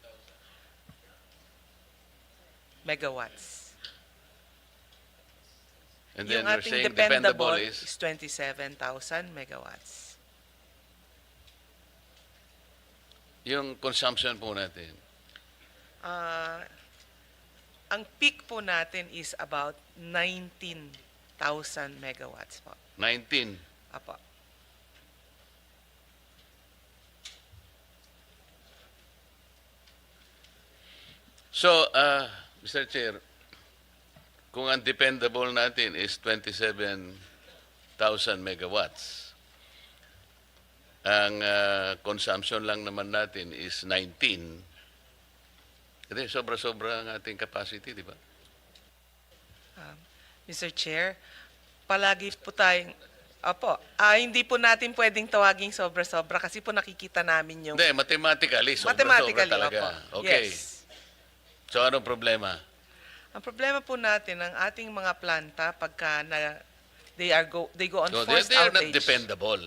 Megawatts. And Yung then you're ating saying dependable is 27,000 megawatts. yung consumption po natin. Ang peak po natin is about 19,000 megawatts po. 19. Apo. So, Mr. Chair, kung ang dependable natin is 27,000 megawatts, ang consumption lang naman natin is 19. Ito sobra-sobra ang ating capacity, di ba? Mr. Chair, palagi po tayong, hindi po natin pwedeng tawaging sobra-sobra kasi po nakikita namin yung... Hindi, mathematically, sobra-sobra Mathematically, talaga. opo. Okay. Yes. So, anong problema? Ang problema po natin, ang ating mga planta, pagka they go on No, forced they are not outage. dependable.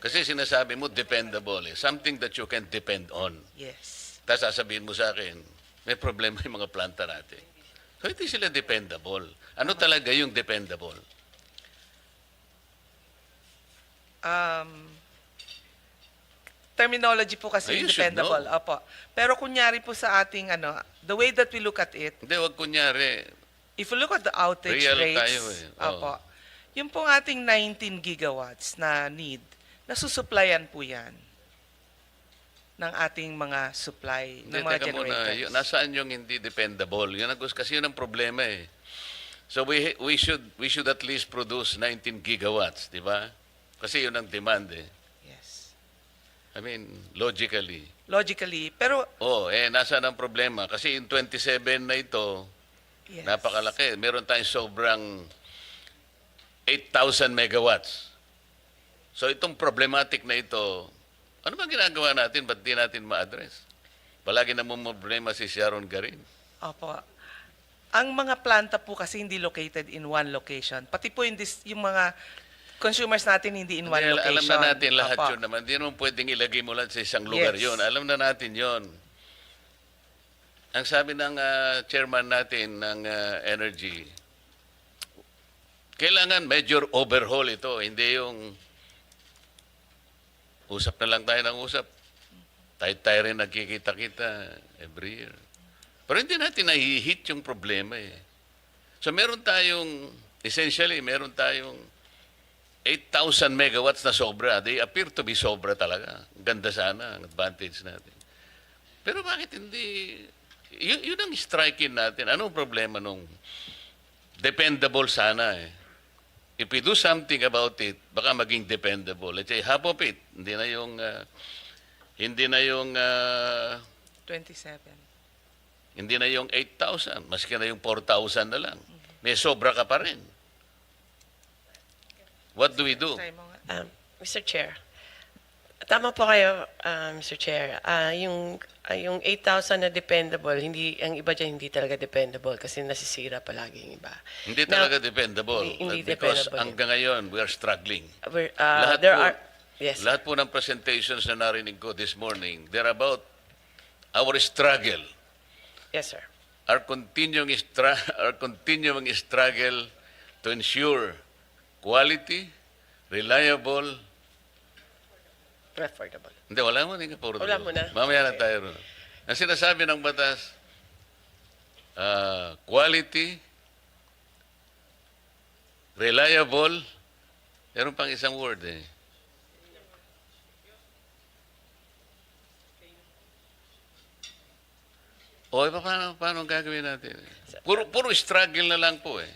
Kasi sinasabi mo, dependable. Something that you can depend on. Yes. Tapos sasabihin mo sa akin, may problema yung mga planta natin. So, hindi sila dependable. Ano talaga yung dependable? Terminology po kasi You should dependable. know. Opo. Pero kunyari po sa ating, the way that we look at it, Hindi, wag kunyari. if you look at the outage Real rates, tayo eh. Oo. opo, yung pong ating 19 gigawatts na need, nasusupplyan po yan ng ating mga supply, Hindi, ng mga teka muna. generators. Nasaan yung hindi dependable? Yun ang, kasi yun ang problema eh. So we should at least produce 19 gigawatts, di ba? Kasi yun ang demand eh. Yes. I mean, logically. Logically, pero Nasaan ang problema? Kasi yung 27 na ito, yes. napakalaki. Meron tayong sobrang 8,000 megawatts. So itong problematic na ito, ano bang ginagawa natin? Ba't di natin ma-address? Palagi na problema si Sharon Garin. Opo. Ang mga planta po kasi hindi located in one location. Pati po yung mga consumers natin hindi in one Hindi, location. alam na natin lahat Opo. yun naman. Hindi naman pwedeng ilagay mo lang sa isang lugar Yes. yun. Alam na natin yun. Ang sabi ng chairman natin ng energy, kailangan major overhaul ito. Hindi yung usap na lang tayo ng usap. Tayo rin nagkikita-kita every year. Pero hindi natin nahihit yung problema eh. So meron tayong, essentially, meron tayong 8,000 megawatts na sobra. They appear to be sobra talaga. Ganda sana ang advantage natin. Pero bakit hindi, yun ang striking natin. Anong problema nung dependable sana eh. If we do something about it, baka maging dependable. Let's say half of it, hindi na yung 27. Hindi na yung 8,000, maski na yung 4,000 na lang. May sobra ka pa rin. What do we do? Time mo nga. Mr. Chair, tama po kayo, Mr. Chair. Yung 8,000 na dependable, ang iba dyan hindi talaga dependable kasi nasisira palagi yung iba. Hindi Now, talaga dependable. hindi Because dependable. hanggang ngayon, we are struggling. There are, yes. Lahat po ng presentations na narinig ko this morning, they're about our struggle. Yes, sir. Our continuing struggle to ensure quality, reliable. Preferable. Hindi, wala mo. Hindi ka puro. Wala muna. Mamaya na tayo. Ang sinasabi ng batas, quality, reliable, meron pang isang word eh. O, paano ang gagawin natin? Puro struggle na lang po eh.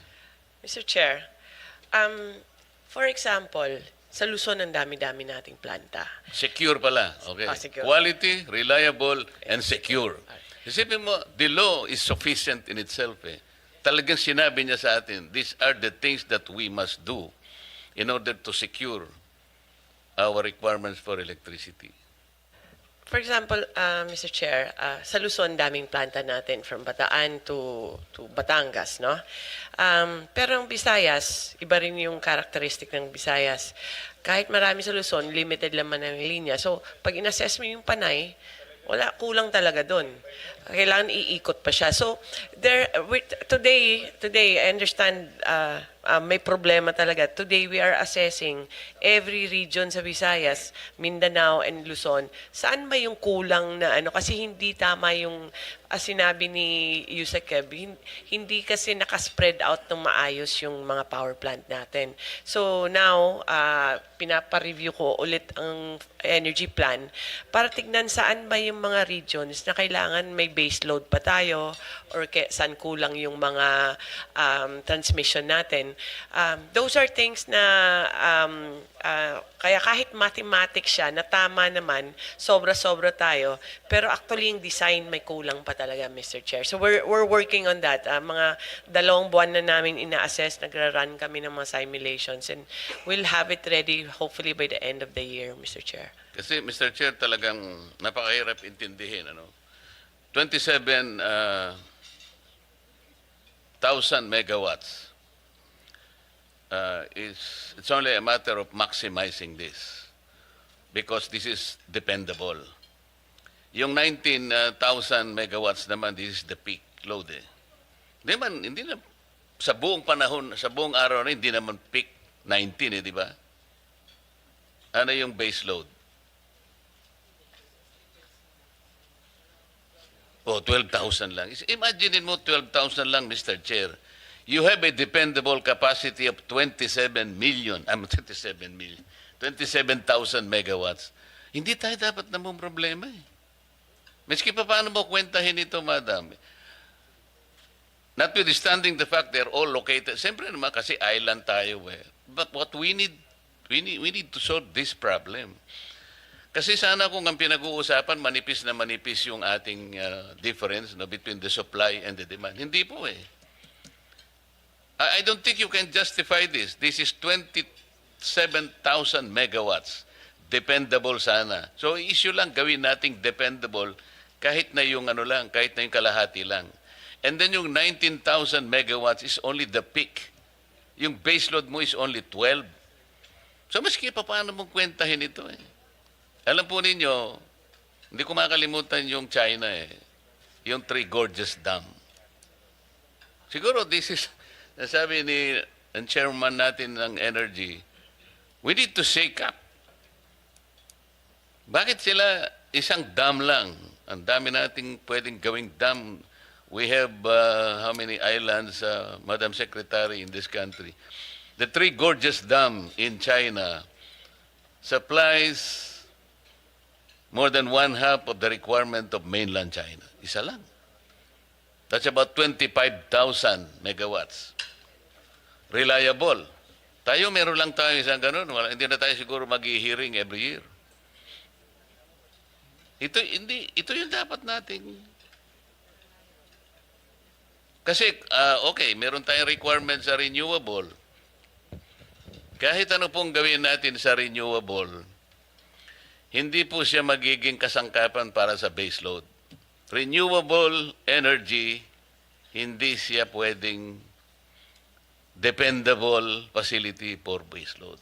Mr. Chair, for example, sa Luzon ang dami-dami nating planta. Secure pala. Okay. Secure. Quality, reliable, and secure. Isipin mo, the law is sufficient in itself eh. Talagang sinabi niya sa atin, these are the things that we must do in order to secure our requirements for electricity. For example, Mr. Chair, sa Luzon, daming planta natin from Bataan to Batangas, no? Pero ang Visayas, iba rin yung characteristic ng Visayas. Kahit marami sa Luzon, limited naman ang linya. So, pag in-assess mo yung Panay, kulang talaga doon. Kailangan iikot pa siya. So, today, I understand may problema talaga. Today, we are assessing every region sa Visayas, Mindanao, and Luzon. Saan ba yung kulang na ano? Kasi hindi tama yung sinabi ni Yusek, hindi kasi nakaspread out ng maayos yung mga power plant natin. So now, pinapa-review ko ulit ang energy plan para tignan saan ba yung mga regions na kailangan may base load pa tayo or saan kulang yung mga transmission natin. Those are things na kaya kahit mathematics siya, na tama naman, sobra-sobra tayo, pero actually yung design may kulang pa talaga, Mr. Chair. So we're working on that. Mga 2 buwan na namin ina-assess, nagra-run kami ng mga simulations, and we'll have it ready hopefully by the end of the year, Mr. Chair. Kasi, Mr. Chair, talagang napakahirap intindihin. 27,000 megawatts. It's only a matter of maximizing this because this is dependable. Yung 19,000 megawatts naman, this is the peak load eh. Hindi na, sa buong panahon, sa buong araw na, hindi naman peak 19 eh, di ba? Ano yung base load? O, 12,000 lang. Imagine mo 12,000 lang, Mr. Chair. You have a dependable capacity of 27,000 megawatts. Hindi tayo dapat namang problema eh. Miski pa paano mo kwentahin ito, madam? Notwithstanding the fact they're all located, siyempre naman kasi island tayo eh. But what we need to solve this problem. Kasi sana kung ang pinag-uusapan, manipis na manipis yung ating difference between the supply and the demand. Hindi po eh. I don't think you can justify this. This is 27,000 megawatts. Dependable sana. So issue lang, gawin nating dependable kahit na yung kahit na yung kalahati lang. And then yung 19,000 megawatts is only the peak. Yung base load mo is only 12. So maski pa paano mong kwentahin ito eh. Alam po ninyo, hindi ko makalimutan yung China eh. Yung Three Gorges Dam. Siguro this is, nasabi ni ang chairman natin ng energy, we need to shake up. Bakit sila isang dam lang? Ang dami nating pwedeng gawing dam. We have how many islands, Madam Secretary, in this country? The Three Gorges Dam in China supplies more than 1/2 of the requirement of mainland China. Isa lang. That's about 25,000 megawatts. Reliable. Tayo, meron lang tayo isang ganun. Hindi na tayo siguro mag-hearing every year. Ito yung dapat nating. Kasi, okay, meron tayong requirements sa renewable. kahit ano pong gawin natin sa renewable, hindi po siya magiging kasangkapan para sa baseload. Renewable energy, hindi siya pwedeng dependable facility for baseload.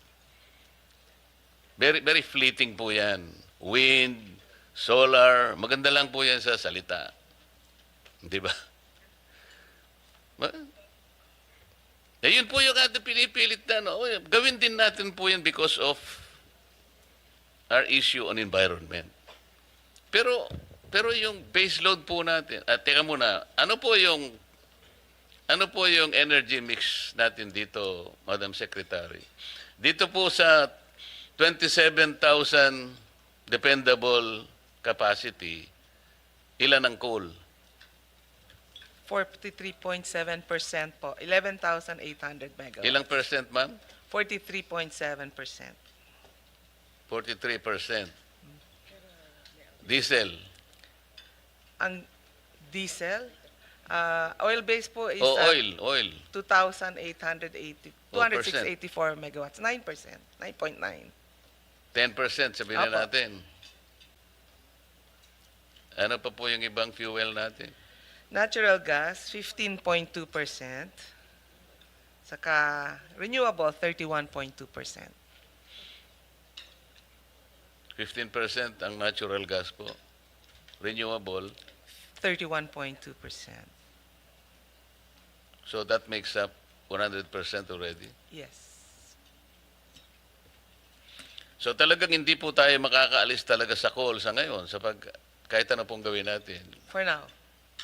Very, very fleeting po yan. Wind, solar, maganda lang po yan sa salita. Di ba? Yun po yung ating pinipilit na, no? Gawin din natin po yan because of our issue on environment. Pero yung baseload po natin, teka muna, ano po yung energy mix natin dito, Madam Secretary? Dito po sa 27,000 dependable capacity, ilan ang coal? 43.7% po. 11,800 megawatts. Ilang percent, ma'am? 43.7%. 43%. Diesel? Ang diesel, oil-based po is Oil. 2,880, Oh, 2,684 megawatts. 9%. 9.9. 10% sabihin na Apo. natin. Ano pa po yung ibang fuel natin? Natural gas, 15.2%. Saka renewable, 31.2%. 15% ang natural gas po. Renewable. 31.2%. So that makes up 100% already. Yes. So talagang hindi po tayo makakaalis talaga sa coal sa ngayon kahit ano pong gawin natin. For now,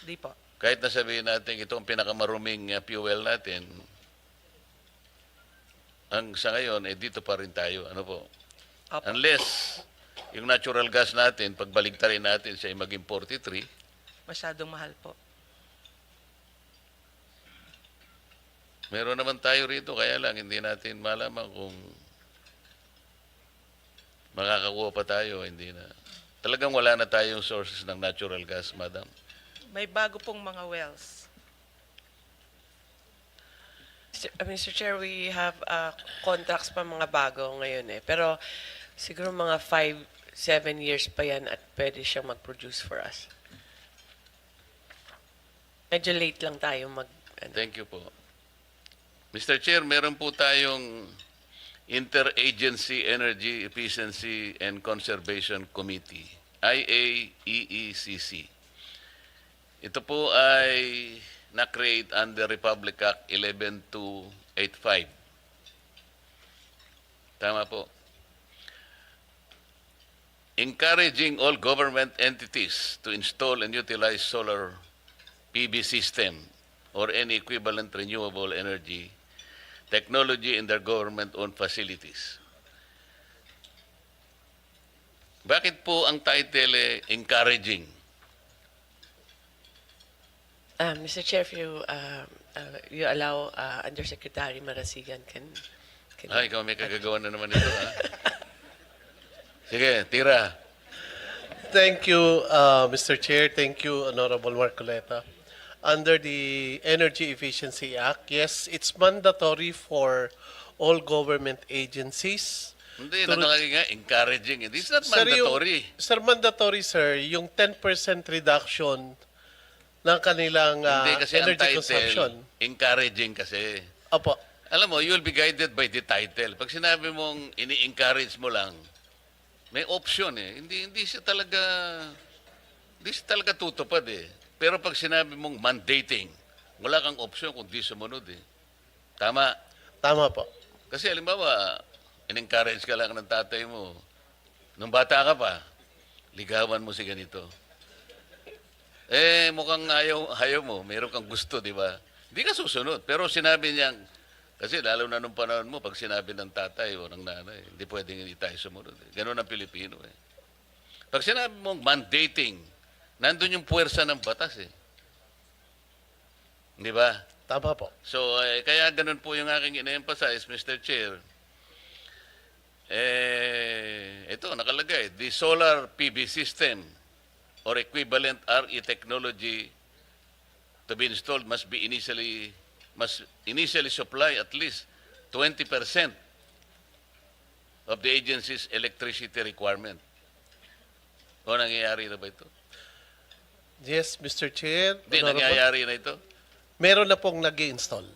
di po. Kahit na sabihin natin ito ang pinakamaruming fuel natin, ang sa ngayon, dito pa rin tayo. Ano po? Opo. Unless yung natural gas natin, pagbaligtarin natin siya ay maging 43, Masyadong mahal po. meron naman tayo rito, kaya lang hindi natin malaman kung makakakuha pa tayo, hindi na. Talagang wala na tayong sources ng natural gas, madam. May bago pong mga wells. Mr. Chair, we have contracts pa mga bago ngayon eh. Pero siguro mga 5-7 years pa yan at pwede siyang mag-produce for us. Medyo late lang tayo Thank you po. Mr. Chair, meron po tayong Interagency Energy Efficiency and Conservation Committee, IAEECC. Ito po ay na-create under Republic Act 11285. Tama po. Encouraging all government entities to install and utilize solar PV system or any equivalent renewable energy technology in their government-owned facilities. Bakit po ang title encouraging? Mr. Chair, if you allow Undersecretary Marasigan can Ay, ikaw may kagagawa na naman ito, ha? Sige, tira. Thank you, Mr. Chair. Thank you, Honorable Marcoleta. Under the Energy Efficiency Act, yes, it's mandatory for all government agencies. Hindi, to- nakalagay nga, encouraging. It's not Sir, mandatory. mandatory, sir, yung 10% reduction ng kanilang Hindi kasi ang energy title, consumption. encouraging kasi. Opo. Alam mo, you'll be guided by the title. Pag sinabi mong ini-encourage mo lang, may option eh. Hindi siya talaga tutupad eh. Pero pag sinabi mong mandating, wala kang option kung di sumunod eh. Tama. Tama po. Kasi halimbawa, in-encourage ka lang ng tatay mo. Nung bata ka pa, ligawan mo si ganito. Mukhang ayaw mo. Meron kang gusto, di ba? Hindi ka susunod. Pero sinabi niyang, kasi lalo na nung panahon mo, pag sinabi ng tatay o ng nanay, hindi pwedeng hindi tayo sumunod. Ganun ang Pilipino eh. Pag sinabi mong mandating, nandun yung puwersa ng batas eh. Di ba? Tama po. So, kaya ganun po yung aking ina-emphasize, Mr. Chair. Ito, nakalagay, the solar PV system or equivalent RE technology to be installed must initially supply at least 20% of the agency's electricity requirement. O nangyayari na ba ito? Yes, Mr. Chair. Hindi, Honorable. nangyayari na ito. Meron na pong nag-i-install.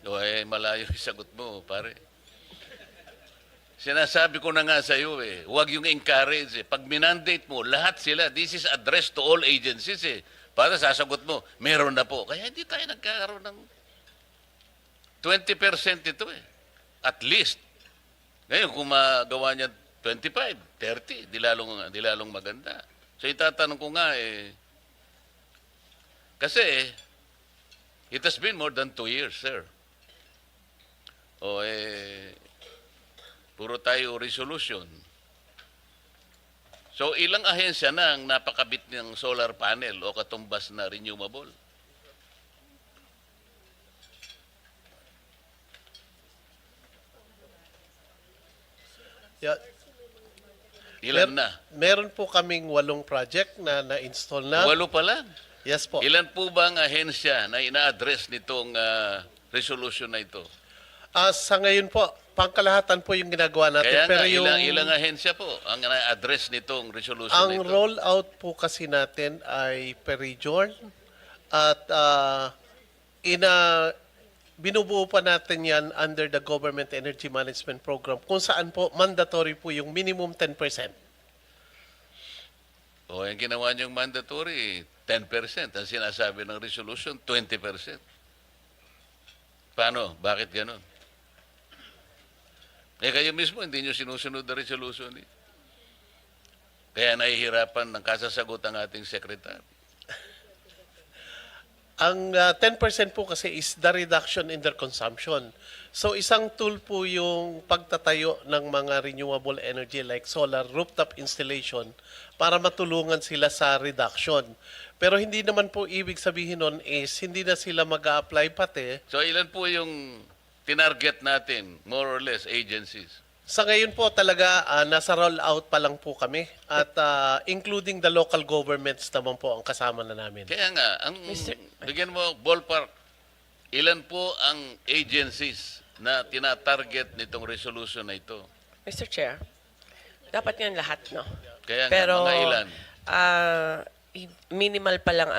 O malayo yung sagot mo, pare. Sinasabi ko na nga sa iyo huwag yung encourage Pag minandate mo, lahat sila, this is addressed to all agencies Para sasagot mo, meron na po. Kaya hindi tayo nagkakaroon ng 20% ito At least. Ngayon, kung magawa niya 25, 30, di lalong maganda. So itatanong ko nga kasi it has been more than 2 years, sir. O puro tayo resolution. So ilang ahensya na ang napakabit ng solar panel o katumbas na renewable? Yeah. Ilan na? Meron po kaming 8 project na na-install na. 8 pa lang. Yes po. Ilan po ba ang ahensya na ina-address nitong resolution na ito? Sa ngayon po, pangkalahatan po yung ginagawa natin. Kaya pero nga, yung, ilang ahensya po ang na-address nitong resolution na ang ito? rollout po kasi natin ay per region at binubuo pa natin yan under the Government Energy Management Program kung saan po mandatory po yung minimum 10%. O yung ginawa niyong mandatory, 10%. Ang sinasabi ng resolution, 20%. Paano? Bakit ganon? Kayo mismo, hindi niyo sinusunod na resolution. Kaya nahihirapan ng kasasagot ang ating secretary. Ang 10% po kasi is the reduction in their consumption. So isang tool po yung pagtatayo ng mga renewable energy like solar rooftop installation para matulungan sila sa reduction. Pero hindi naman po ibig sabihin nun is hindi na sila mag-a-apply pati. So ilan po yung tinarget natin, more or less, agencies? Sa ngayon po talaga nasa rollout pa lang po kami at including the local governments naman po ang kasama na namin. Kaya nga, bigyan mo ballpark, ilan po ang agencies na tinatarget nitong resolution na ito? Mr. Chair, dapat yan lahat, no? Kaya nga, Pero, mga ilan? Minimal pa lang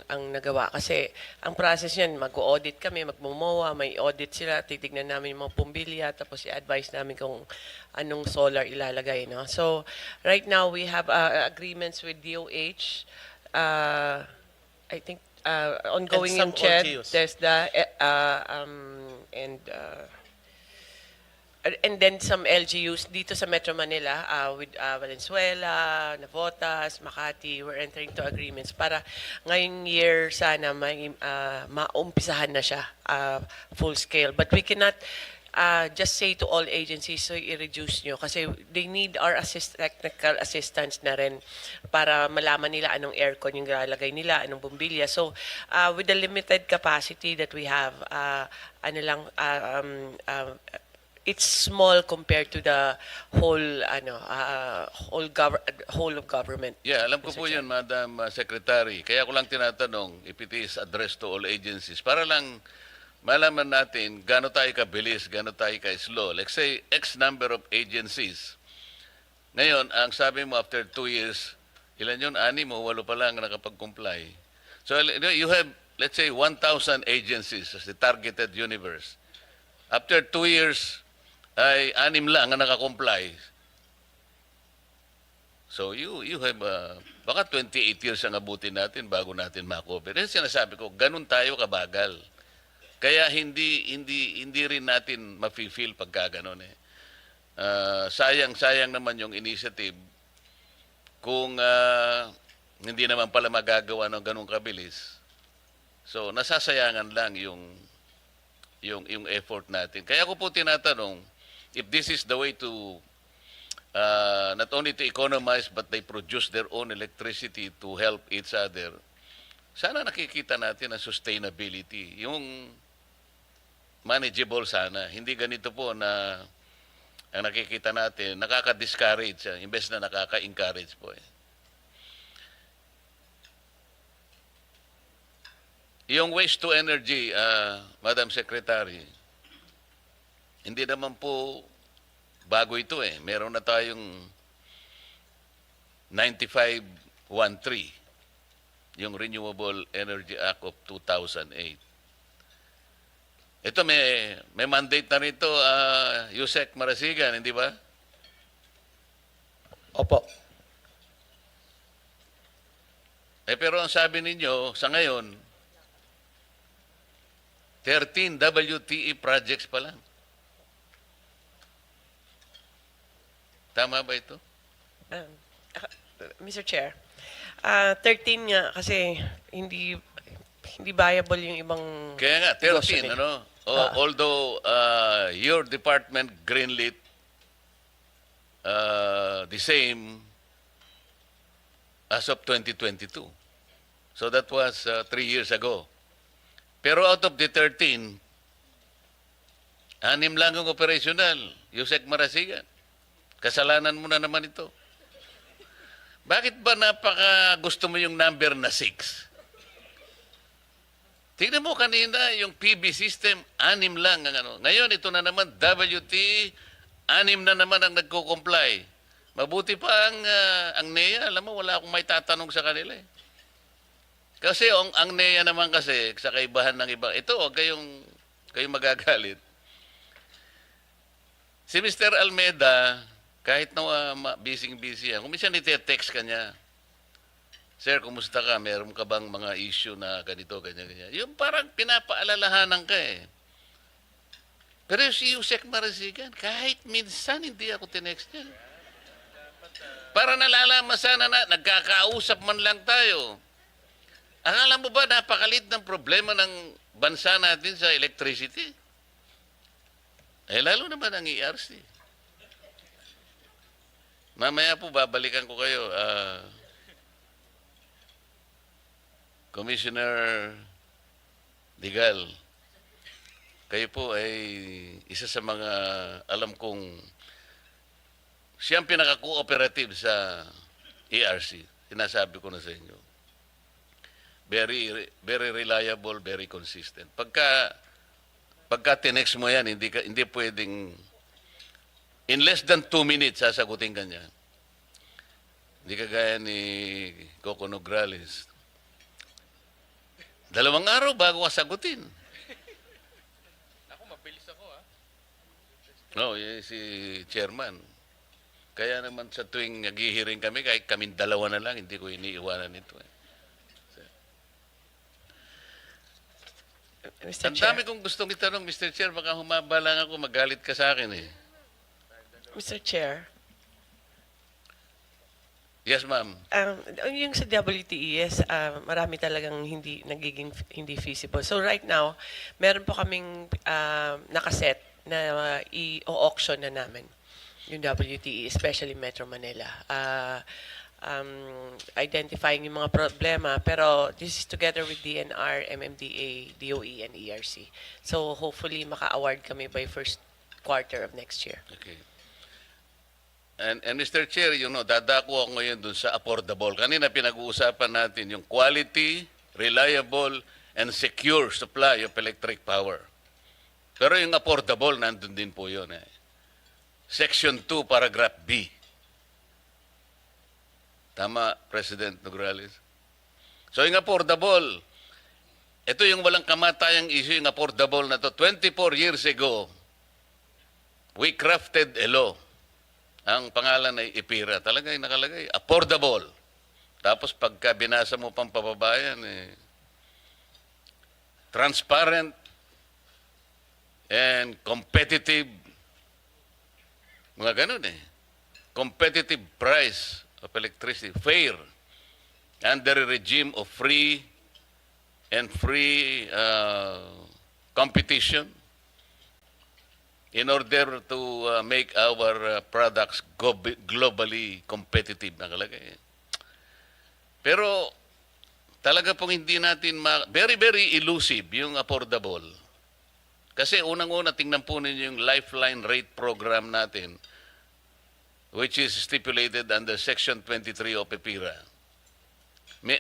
ang nagawa. Kasi ang process yan, mag-audit kami, magmumowa, may audit sila, titignan namin yung mga pumbilya, tapos i-advise namin kung anong solar ilalagay. No? So, right now, we have agreements with DOH. I think, ongoing And some yung CHED, LGUs. TESDA, and then some LGUs dito sa Metro Manila with Valenzuela, Navotas, Makati, we're entering to agreements para ngayong year sana maumpisahan na siya full scale. But we cannot just say to all agencies, so i-reduce nyo kasi they need our technical assistance na rin para malaman nila anong aircon yung lalagay nila, anong bumbilya. So with the limited capacity that we have, it's small compared to the whole whole of government. Yeah, alam ko Mr. po Chair. yun, Madam Secretary. Kaya ko lang tinatanong if it is addressed to all agencies. Para lang malaman natin gaano tayo kabilis, gaano tayo ka-slow. Let's say X number of agencies. Ngayon, ang sabi mo after 2 years, ilan yun? 6 o 8 pa lang nakapag-comply. So you have, let's say, 1,000 agencies as the targeted universe. After 2 years, ay 6 lang ang nakakomply. So you have baka 28 years ang abutin natin bago natin ma-cover. Kasi sinasabi ko, ganun tayo kabagal. Kaya hindi rin natin mafe-feel pagka ganun sayang naman yung initiative kung hindi naman pala magagawa ng ganun kabilis. So nasasayangan lang yung effort natin. Kaya ako po tinatanong, if this is the way to not only to economize but they produce their own electricity to help each other, sana nakikita natin ang sustainability, yung manageable sana. Hindi ganito po na ang nakikita natin, nakaka-discourage, imbes na nakaka-encourage po. Yung waste to energy, Madam Secretary, hindi naman po bago ito eh. Meron na tayong 9513, yung Renewable Energy Act of 2008. Ito may mandate na rito, Yusek Marasigan, hindi ba? Opo. Pero ang sabi ninyo, sa ngayon, 13 WTE projects pa lang. Tama ba ito? Mr. Chair, 13 nga kasi hindi viable yung ibang Kaya nga, negosyo 13, nila. ano? Although your department greenlit the same as of 2022. So that was 3 years ago. Pero out of the 13, 6 lang ang operational. Yusek Marasigan. Kasalanan mo na naman ito. Bakit ba gusto mo yung number na 6? Tingnan mo kanina yung PB system, 6 lang ang ano. Ngayon, ito na naman, WT, 6 na naman ang nagko-comply. Mabuti pa ang NEA, alam mo, wala akong may tatanong sa kanila eh. Kasi ang NEA naman kasi, sa kaibahan ng iba, ito, huwag kayong magagalit. Si Mr. Almeida, kahit na busy-busy yan, kung minsan ite-text ka niya, Sir, kumusta ka? Meron ka bang mga issue na ganito, ganyan. Yung parang pinapaalalahanan ka eh. Pero si Yusek Marasigan, kahit minsan hindi ako tinext niya. Para nalalaman sana na nagkakausap man lang tayo. Akala mo ba napakalit ng problema ng bansa natin sa electricity? Lalo naman ang ERC. Mamaya po babalikan ko kayo. Commissioner Digal, kayo po ay isa sa mga alam kong siyang pinaka-cooperative sa ERC. Sinasabi ko na sa inyo. Very, very reliable, very consistent. Pagka tinext mo yan, hindi pwedeng in less than 2 minutes sasagutin ka niya. Hindi kagaya ni Coco Nograles. 2 araw bago ka sagutin. Ako, mabilis ako No, si chairman. Kaya naman sa tuwing naghihiring kami, kahit kaming 2 na lang, hindi ko iniiwanan ito. Mr. Ang Chair. dami kong gustong itanong, Mr. Chair, baka humaba lang ako, magalit ka sa akin eh. Mr. Chair, Yes, ma'am. yung sa WTES, marami talagang nagiging hindi feasible. So right now, meron po kaming nakaset na i-auction na namin yung WTE, especially Metro Manila. Identifying yung mga problema, pero this is together with DNR, MMDA, DOE, and ERC. So hopefully maka-award kami by first quarter of next year. Okay. And Mr. Chair, dadako ako ngayon dun sa affordable. Kanina pinag-uusapan natin yung quality, reliable, and secure supply of electric power. Pero yung affordable, nandun din po yun. Section 2, paragraph B. Tama, President Nograles. So yung affordable, ito yung walang kamatayang issue, yung affordable na to. 24 years ago, we crafted a law. Ang pangalan ay IPIRA. Talaga yung nakalagay, affordable. Tapos pagka binasa mo pang pababayan, transparent and competitive. Mga ganun competitive price of electricity, fair, under a regime of free competition in order to make our products globally competitive. Nakalagay. Pero talaga pong hindi natin very, very elusive yung affordable. Kasi unang-una, tingnan po ninyo yung lifeline rate program natin, which is stipulated under Section 23 of EPIRA.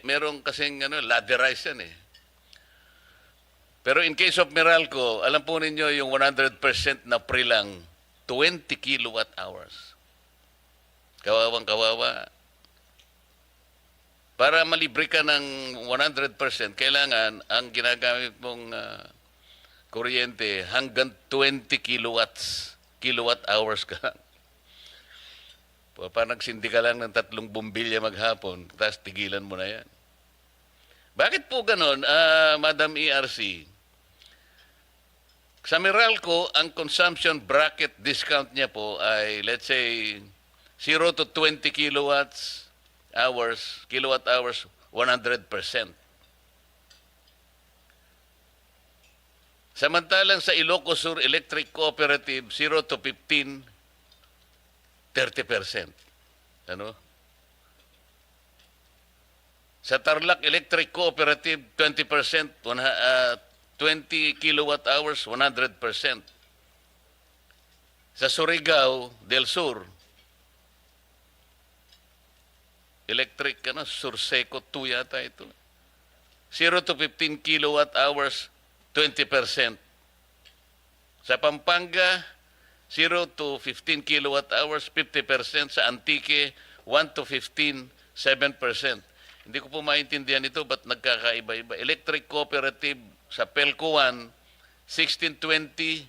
Merong kasing ladderized yan Pero in case of Meralco, alam po ninyo yung 100% na free lang, 20 kilowatt hours. Kawawang kawawa. Para malibre ka ng 100%, kailangan ang ginagamit mong kuryente hanggang 20 kilowatt hours ka lang. Parang nagsindi ka lang ng 3 bumbilya maghapon, tapos tigilan mo na yan. Bakit po ganon, Madam ERC? Sa Meralco, ang consumption bracket discount niya po ay, let's say, 0 to 20 kilowatt hours, 100%. Samantalang sa Ilocos Sur Electric Cooperative, 0 to 15, 30%. Ano? Sa Tarlac Electric Cooperative, 20%, 20 kilowatt hours, 100%. Sa Surigao del Sur, electric, Surseco 2 yata ito. 0 to 15 kilowatt hours, 20%. Sa Pampanga, 0 to 15 kilowatt hours, 50%. Sa Antique, 1 to 15, 7%. Hindi ko po maintindihan ito, ba't nagkakaiba-iba? Electric Cooperative sa Pelco 1, 16 to 20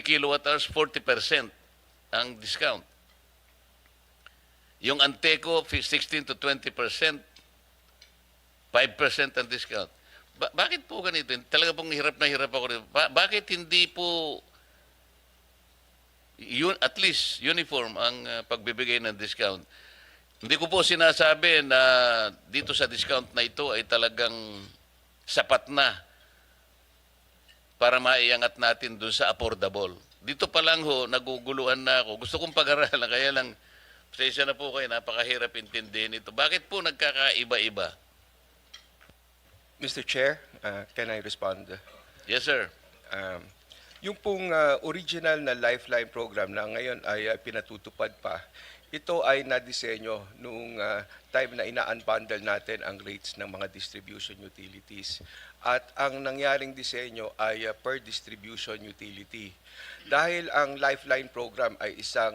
kilowatt hours, 40% ang discount. Yung Anteco, 16 to 20%, 5% ang discount. Bakit po ganito? Talaga pong hirap na hirap ako rin. Bakit hindi po at least uniform ang pagbibigay ng discount? Hindi ko po sinasabi na dito sa discount na ito ay talagang sapat na para maiangat natin dun sa affordable. Dito pa lang ho, naguguluhan na ako. Gusto kong pag-aralan, kaya lang, pasensya na po kayo, napakahirap intindihin ito. Bakit po nagkakaiba-iba? Mr. Chair, can I respond? Yes, sir. Yung pong original na Lifeline program na ngayon ay pinatutupad pa, ito ay nadisenyo noong time na ina-unbundle natin ang rates ng mga distribution utilities. At ang nangyaring disenyo ay per distribution utility. Dahil ang Lifeline program ay isang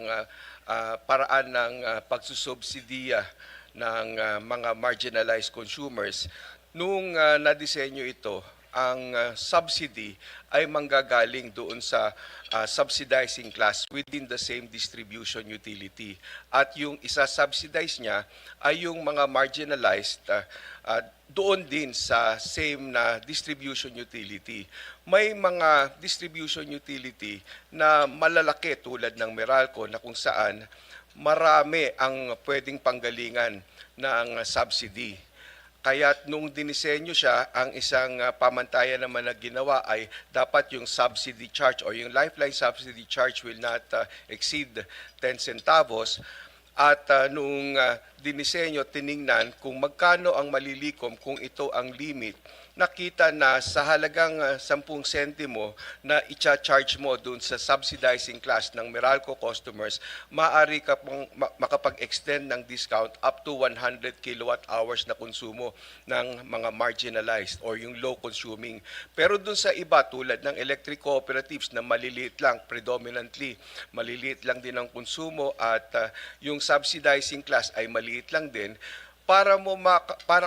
paraan ng pagsusubsidiya ng mga marginalized consumers, nung nadisenyo ito, ang subsidy ay manggagaling doon sa subsidizing class within the same distribution utility. At yung isa-subsidize niya ay yung mga marginalized doon din sa same na distribution utility. May mga distribution utility na malalaki tulad ng Meralco na kung saan marami ang pwedeng panggalingan ng subsidy. Kaya nung dinisenyo siya, ang isang pamantayan naman na ginawa ay dapat yung subsidy charge o yung Lifeline subsidy charge will not exceed 10 centavos. At nung dinisenyo, tiningnan kung magkano ang malilikom kung ito ang limit, nakita na sa halagang 10 sentimo na i-charge mo dun sa subsidizing class ng Meralco customers, maaari ka pong makapag-extend ng discount up to 100 kilowatt hours na konsumo ng mga marginalized or yung low consuming. Pero dun sa iba tulad ng electric cooperatives na maliliit lang, predominantly maliliit lang din ang konsumo at yung subsidizing class ay maliit lang din, para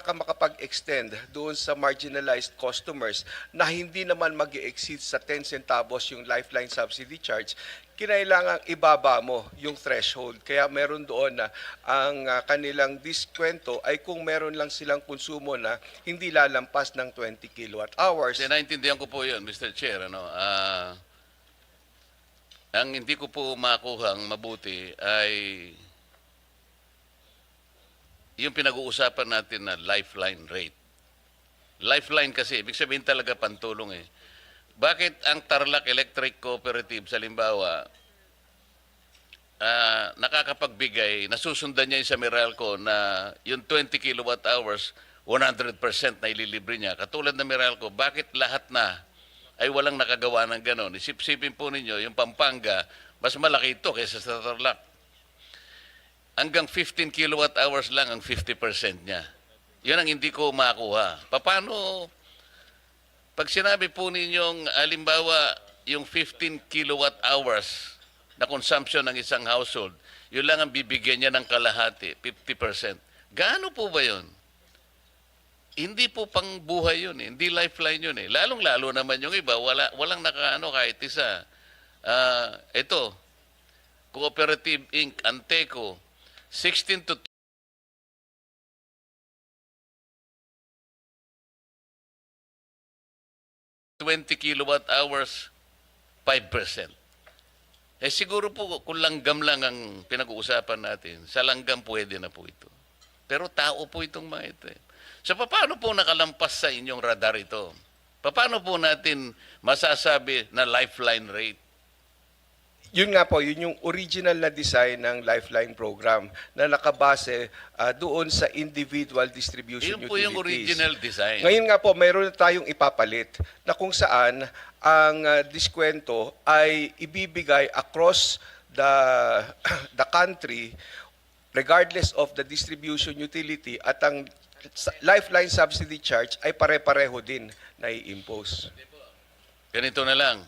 ka makapag-extend doon sa marginalized customers na hindi naman mag-exceed sa 10 centavos yung Lifeline subsidy charge, kinailangan ibaba mo yung threshold. Kaya meron doon na ang kanilang diskwento ay kung meron lang silang konsumo na hindi lalampas ng 20 kilowatt hours. Naintindihan ko po yun, Mr. Chair. Ang hindi ko po makuhang mabuti ay yung pinag-uusapan natin na lifeline rate. Lifeline kasi, ibig sabihin talaga pantulong eh. Bakit ang Tarlac Electric Cooperative sa Limbawa nakakapagbigay, nasusundan niya yung sa Meralco na yung 20 kilowatt hours, 100% na ililibre niya. Katulad ng Meralco, bakit lahat na ay walang nakagawa ng ganon? Isip-sipin po ninyo, yung Pampanga, mas malaki ito kaysa sa Tarlac. Hanggang 15 kilowatt hours lang ang 50% niya. Yun ang hindi ko makuha. Paano, pag sinabi po ninyong, halimbawa, yung 15 kilowatt hours na consumption ng isang household, yun lang ang bibigyan niya ng kalahati, 50%. Gaano po ba yun? Hindi po pang buhay yun eh. Hindi lifeline yun eh. Lalong-lalo naman yung iba, walang nakaano kahit isa. Ito, Cooperative Inc., Anteco, 16 to 20 kilowatt hours, 5%. Eh siguro po kung langgam lang ang pinag-uusapan natin, sa langgam pwede na po ito. Pero tao po itong mga ito eh. So paano po nakalampas sa inyong radar ito? Paano po natin masasabi na lifeline rate? Yun nga po, yun yung original na design ng Lifeline program na nakabase doon sa individual distribution Yun po utilities. yung original design. Ngayon nga po, mayroon na tayong ipapalit na kung saan ang diskwento ay ibibigay across the country regardless of the distribution utility at ang Lifeline subsidy charge ay pare-pareho din na i-impose. Ganito na lang.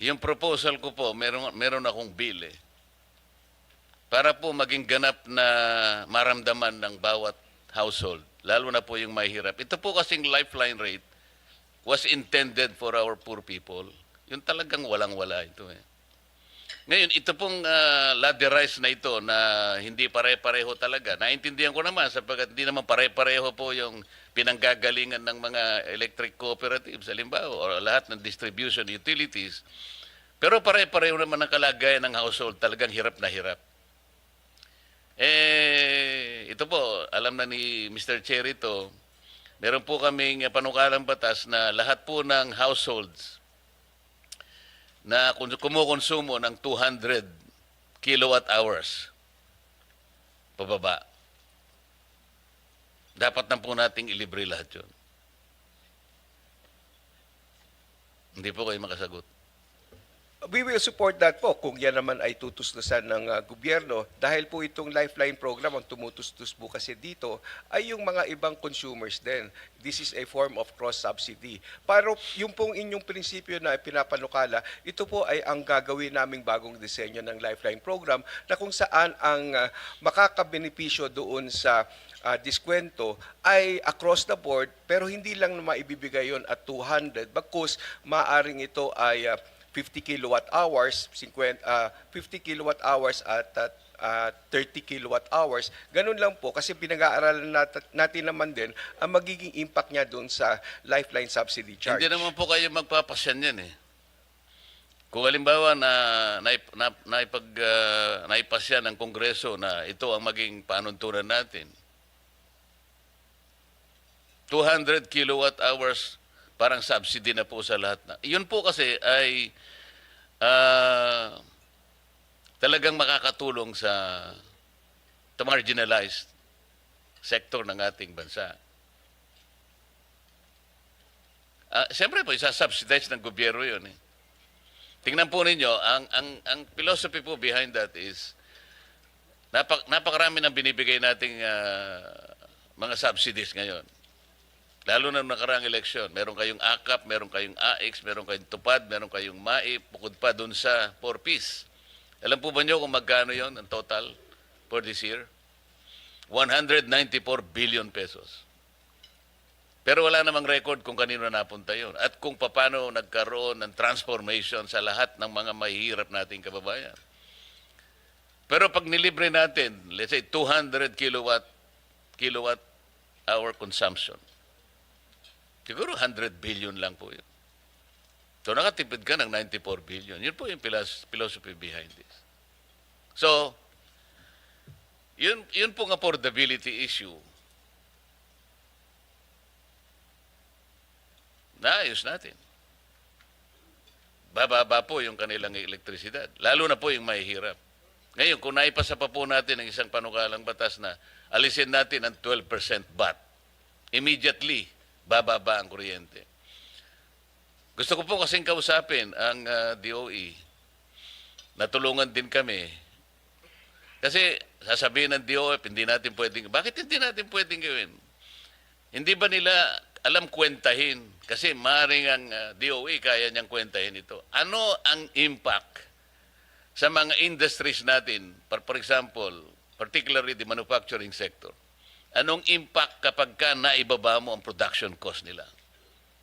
Yung proposal ko po, meron akong bill eh. Para po maging ganap na maramdaman ng bawat household, lalo na po yung mahirap. Ito po kasing lifeline rate was intended for our poor people. Yung talagang walang-wala ito eh. Ngayon, ito pong ladderized na ito na hindi pare-pareho talaga. Naintindihan ko naman sapagkat hindi naman pare-pareho po yung pinanggagalingan ng mga electric cooperatives, halimbawa, o lahat ng distribution utilities. Pero pare-pareho naman ang kalagayan ng household, talagang hirap na hirap. Ito po, alam na ni Mr. Chair ito, meron po kaming panukalang batas na lahat po ng households na kumukonsumo ng 200 kilowatt hours pababa, dapat na po nating ilibre lahat yun. Hindi po kayo makasagot. We will support that po kung yan naman ay tutustusan ng gobyerno dahil po itong Lifeline program ang tumutustus po kasi dito ay yung mga ibang consumers din. This is a form of cross-subsidy. Pero yung pong inyong prinsipyo na pinapanukala, ito po ay ang gagawin naming bagong disenyo ng Lifeline program na kung saan ang makakabenepisyo doon sa diskwento ay across the board pero hindi lang na maibibigay yon at 200 bagkus maaring ito ay 50 kilowatt hours, 50 kilowatt hours at 30 kilowatt hours. Ganun lang po kasi pinag-aaralan natin naman din ang magiging impact niya doon sa Lifeline subsidy charge. Hindi naman po kayo magpapasyan yan eh. Kung halimbawa na naipasya ng Kongreso na ito ang maging panuntunan natin, 200 kilowatt hours parang subsidy na po sa lahat na. Yun po kasi ay talagang makakatulong sa marginalized sector ng ating bansa. Siyempre po, isa-subsidize ng gobyerno yun eh. Tingnan po ninyo, ang philosophy po behind that is napakarami ng binibigay nating mga subsidies ngayon. Lalo na nakaraang eleksyon, meron kayong AKAP, meron kayong AX, meron kayong TUPAD, meron kayong MAIP, bukod pa dun sa 4Ps. Alam po ba nyo kung magkano yon ang total for this year? 194 billion pesos. Pero wala namang record kung kanino napunta yon at kung paano nagkaroon ng transformation sa lahat ng mga mahihirap nating kababayan. Pero pag nilibre natin, let's say 200 kilowatt hour consumption, siguro 100 billion lang po yun. So nakatipid ka ng 94 billion. Yun po yung philosophy behind this. So, yun pong affordability issue. Naayos natin. Bababa po yung kanilang elektrisidad. Lalo na po yung mahihirap. Ngayon, kung naipasa pa po natin ang isang panukalang batas na alisin natin ang 12% VAT, immediately, bababa ang kuryente. Gusto ko po kasing kausapin ang DOE. Natulungan din kami. Kasi sasabihin ng DOE, hindi natin pwedeng, bakit hindi natin pwedeng gawin? Hindi ba nila alam kwentahin. Kasi maaaring ang DOE kaya niyang kwentahin ito. Ano ang impact sa mga industries natin, for example, particularly the manufacturing sector? Anong impact kapag ka naibaba mo ang production cost nila?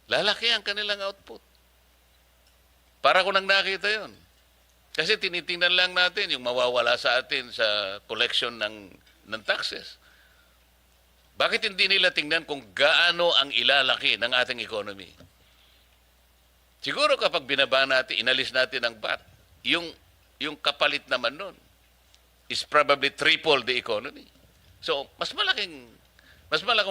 Lalaki ang kanilang output. Para ko nang nakita yon. Kasi tinitingnan lang natin yung mawawala sa atin sa collection ng taxes. Bakit hindi nila tingnan kung gaano ang ilalaki ng ating economy? Siguro kapag binaba natin, inalis natin ang VAT, yung kapalit naman nun is probably triple the economy. So, mas malaking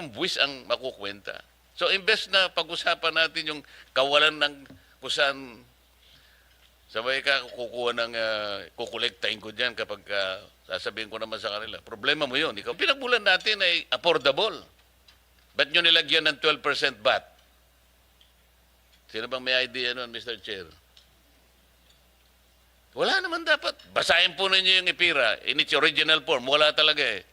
buwis ang makukwenta. So, imbes na pag-usapan natin yung kawalan ng kusan, sabay ka kukuha ng kukolektahin ko dyan kapag sasabihin ko naman sa kanila. Problema mo yun. Ikaw, pinagmulan natin ay affordable. Ba't nyo nilagyan ng 12% VAT? Sino bang may idea nun, Mr. Chair? Wala naman dapat. Basahin po ninyo yung IPIRA in its original form. Wala talaga eh.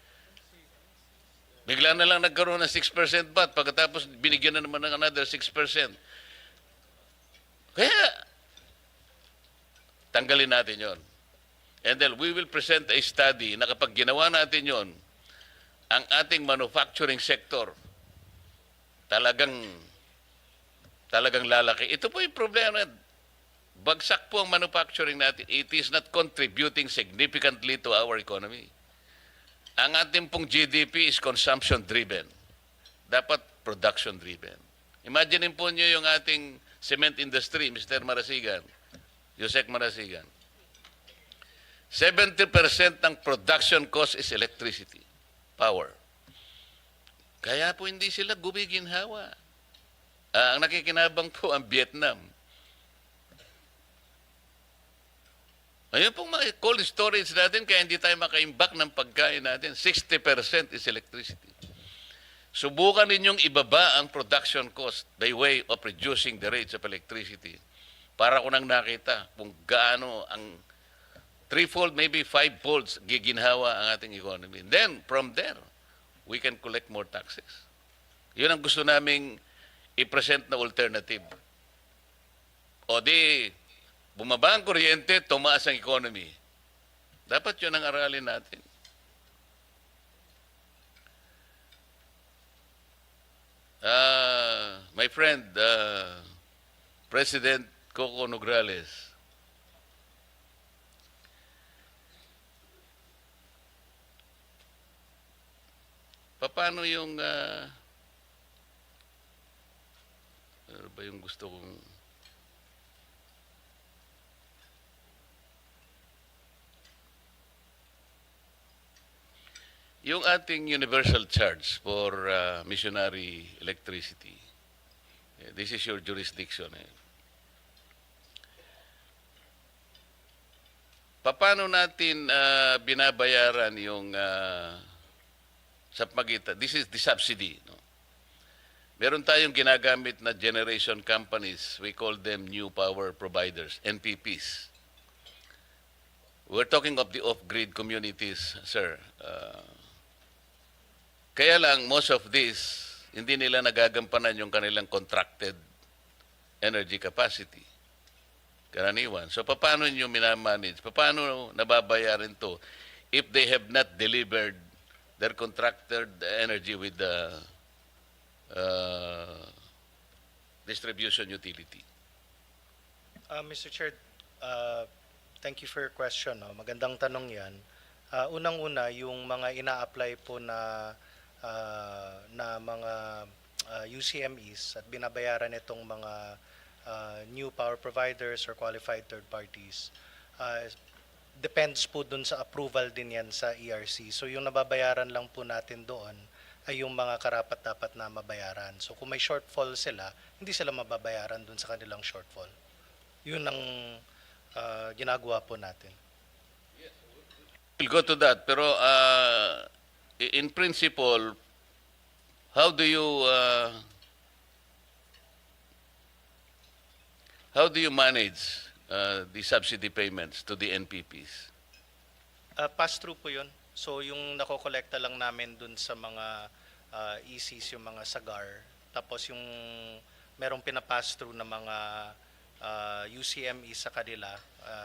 Bigla na lang nagkaroon ng 6% VAT pagkatapos binigyan na naman ng another 6%. Kaya, tanggalin natin yon. And then we will present a study na kapag ginawa natin yon, ang ating manufacturing sector talagang lalaki. Ito po yung problema. Bagsak po ang manufacturing natin. It is not contributing significantly to our economy. Ang ating pong GDP is consumption-driven. Dapat production-driven. Imagine po nyo yung ating cement industry, Mr. Marasigan. Yusek Marasigan. 70% ng production cost is electricity, power. Kaya po hindi sila gumiginhawa. Ang nakikinabang po ang Vietnam. Ayun pong mga cold storage natin, kaya hindi tayo makaimbak ng pagkain natin. 60% is electricity. Subukan ninyong ibaba ang production cost by way of reducing the rates of electricity. Para ko nang nakita kung gaano ang threefold, maybe fivefold giginhawa ang ating economy. And then, from there, we can collect more taxes. Yun ang gusto naming i-present na alternative. O di, bumaba ang kuryente, tumaas ang economy. Dapat yun ang aralin natin. My friend, President Coco Nograles, paano yung ano ba yung gusto kong yung ating universal charge for missionary electricity. This is your jurisdiction. Paano natin binabayaran yung sa pagitan? This is the subsidy. No? Meron tayong ginagamit na generation companies. We call them new power providers, NPPs. We're talking of the off-grid communities, sir. Kaya lang, most of this, hindi nila nagagampanan yung kanilang contracted energy capacity. Karaniwan. So, paano nyo minamanage? Paano nababayaran to if they have not delivered their contracted energy with the distribution utility? Mr. Chair, thank you for your question. No? Magandang tanong yan. Unang-una, yung mga ina-apply po na mga UCMEs at binabayaran itong mga new power providers or qualified third parties, depends po dun sa approval din yan sa ERC. So yung nababayaran lang po natin doon ay yung mga karapat-dapat na mabayaran. So kung may shortfall sila, hindi sila mababayaran dun sa kanilang shortfall. Yun ang ginagawa po natin. We'll go to that. Pero in principle, how do you manage the subsidy payments to the NPPs? Pass-through po yun. So yung nakokolekta lang namin dun sa mga ECs, yung mga SAGAR, tapos yung merong pinapass through na mga UCME sa kanila,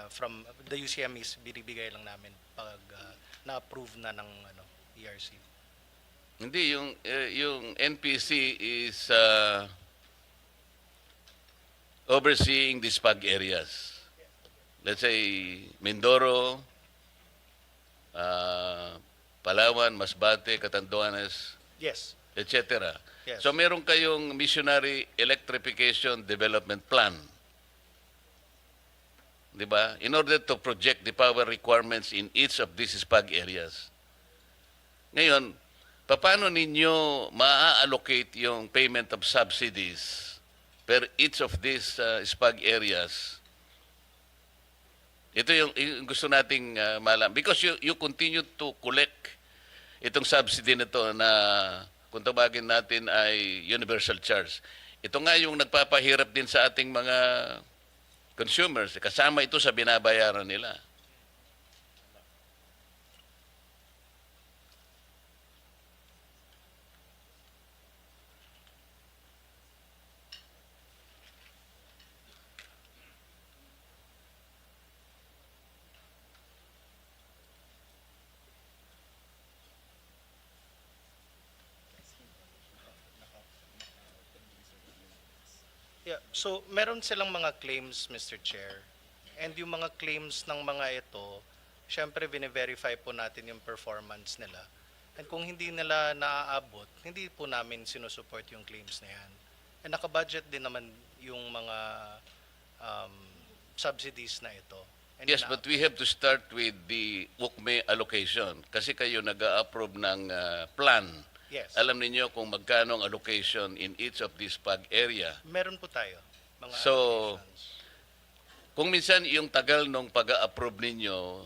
from the UCMEs binibigay lang namin pag na-approve na ng ERC. Hindi, yung NPC is overseeing the SPAG areas. Let's say Mindoro, Palawan, Masbate, Catanduanes, Yes. etc. Yes. So meron kayong missionary electrification development plan. 'Di ba? In order to project the power requirements in each of these SPAG areas. Ngayon, paano ninyo ma-allocate yung payment of subsidies per each of these SPAG areas? Ito yung gusto nating malaman. Because you continue to collect itong subsidy na to na kung tawagin natin ay universal charge. Ito nga yung nagpapahirap din sa ating mga consumers. Kasama ito sa binabayaran nila. Yeah, so meron silang mga claims, Mr. Chair. And yung mga claims ng mga ito, syempre bine-verify po natin yung performance nila. And kung hindi nila naaabot, hindi po namin sinusupport yung claims na yan. And naka-budget din naman yung mga subsidies na ito. And Yes, but we have to start with the UKME allocation. Kasi kayo nag-a-approve ng plan. Yes. Alam ninyo kung magkano ang allocation in each of these PAG area. Meron po tayo. Mga So, allocations. kung minsan yung tagal nung pag-a-approve ninyo,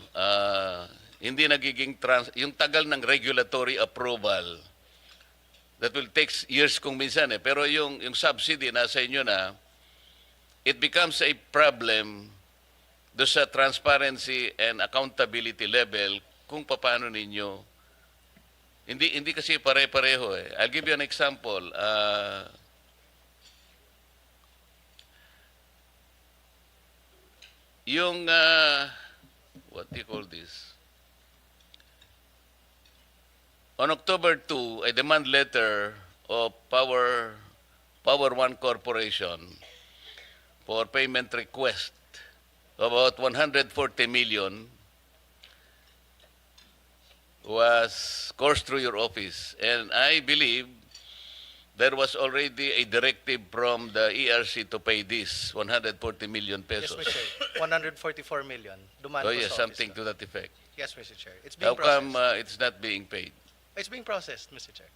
hindi nagiging yung tagal ng regulatory approval, that will take years kung minsan eh. Pero yung subsidy nasa inyo na, it becomes a problem do sa transparency and accountability level kung paano ninyo. Hindi kasi pare-pareho eh. I'll give you an example. Yung what do you call this? On October 2, a demand letter of Power One Corporation for payment request of about 140 million was coursed through your office. And I believe there was already a directive from the ERC to pay this 140 million Yes, pesos. Mr. Chair. 144 million. Dumaan Oh po yes, sa something office to that effect. na. Yes, Mr. Chair. It's being How come processed. it's not being paid? It's being processed, Mr. Chair.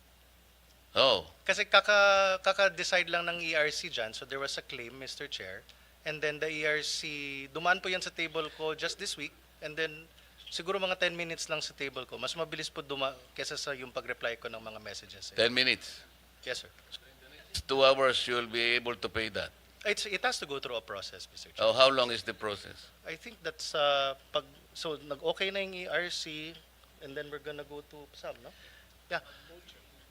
Oh, Kasi kaka-decide lang ng ERC dyan, so there was a claim, Mr. Chair. And then the ERC, dumaan po yan sa table ko just this week. And then, siguro mga 10 minutes lang sa table ko. Mas mabilis po kesa sa yung pag-reply ko ng mga messages. 10 minutes. Yes, sir. 2 hours you'll be able to pay that. It has to go through a process, Mr. Chair. Oh, how long is the process? I think that's, so nag-okay na yung ERC, and then we're gonna go to SAM, no? Yeah.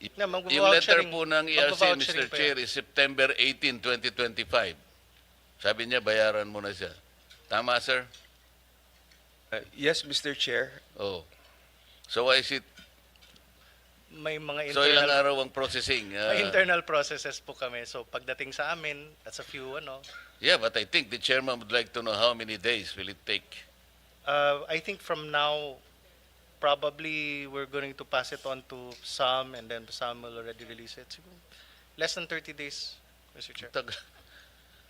Yeah, Yung letter magvo-vouchering- po ng ERC, magvo-vouchering Mr. pa Chair, yan. is September 18, 2025. Sabi niya, bayaran mo na siya. Tama, sir? Yes, Mr. Chair. Oh. So why is it? May mga So ilang internal, araw ang processing? may internal processes po kami. So pagdating sa amin, that's a few, Yeah, but I think the chairman would like to know how many days will it take? I think from now, probably we're going to pass it on to SAM, and then SAM will already release it. Siguro less than 30 days, Mr. Chair. Tag-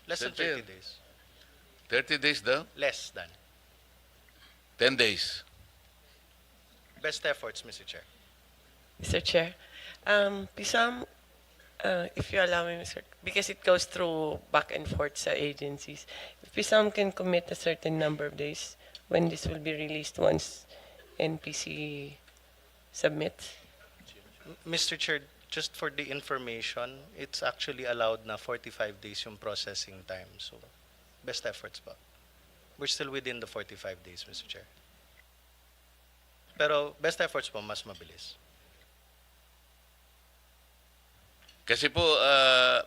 Less than Mr. Chair. 30 days. 30 days daw? Less than. 10 days. Best efforts, Mr. Chair. Mr. Chair, Pisam, if you allow me, because it goes through back and forth sa agencies, if Pisam can commit a certain number of days when this will be released once NPC submits. Mr. Chair, just for the information, it's actually allowed na 45 days yung processing time. So, best efforts pa. We're still within the 45 days, Mr. Chair. Pero best efforts po, mas mabilis. Kasi po,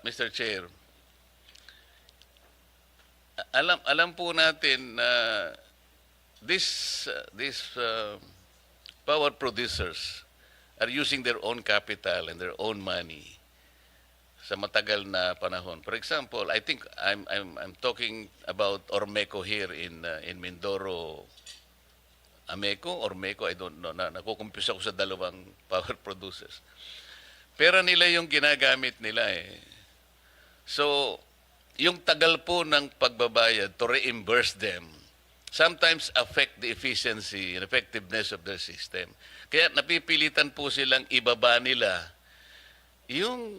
Mr. Chair, alam po natin na these power producers are using their own capital and their own money sa matagal na panahon. For example, I think I'm talking about Ormeco here in Mindoro. Ameco or Meco, I don't know. Nakukumpuse ako sa dalawang power producers. Pera nila yung ginagamit nila eh. So, yung tagal po ng pagbabayad to reimburse them sometimes affect the efficiency and effectiveness of their system. Kaya napipilitan po silang ibaba nila yung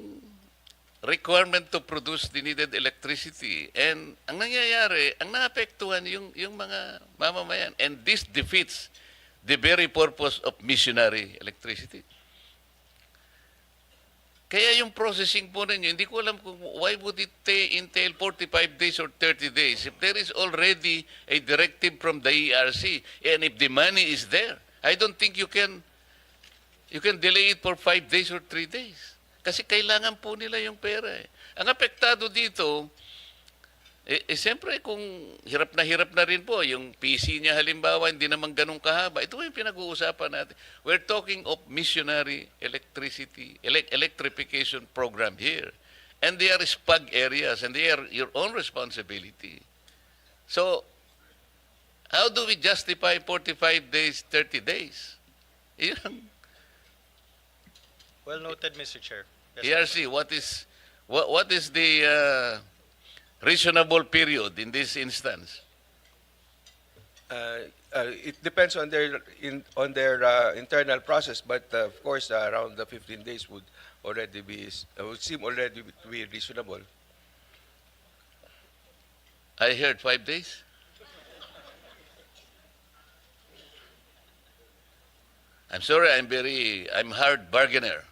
requirement to produce the needed electricity. And ang nangyayari, ang naapektuhan yung mga mamamayan. And this defeats the very purpose of missionary electricity. Kaya yung processing po ninyo, hindi ko alam kung why would it entail 45 days or 30 days if there is already a directive from the ERC and if the money is there. I don't think you can delay it for 5 days or 3 days. Kasi kailangan po nila yung pera eh. Ang apektado dito, siyempre kung hirap na rin po, yung PC niya halimbawa, hindi naman ganun kahaba. Ito yung pinag-uusapan natin. We're talking of missionary electrification program here. And they are SPAG areas and they are your own responsibility. So, how do we justify 45 days, 30 days? Yun. Well noted, Mr. Chair. ERC, what is the reasonable period in this instance? It depends on their internal process, but of course, around the 15 days would seem already to be reasonable. I heard 5 days. I'm sorry, I'm hard bargainer.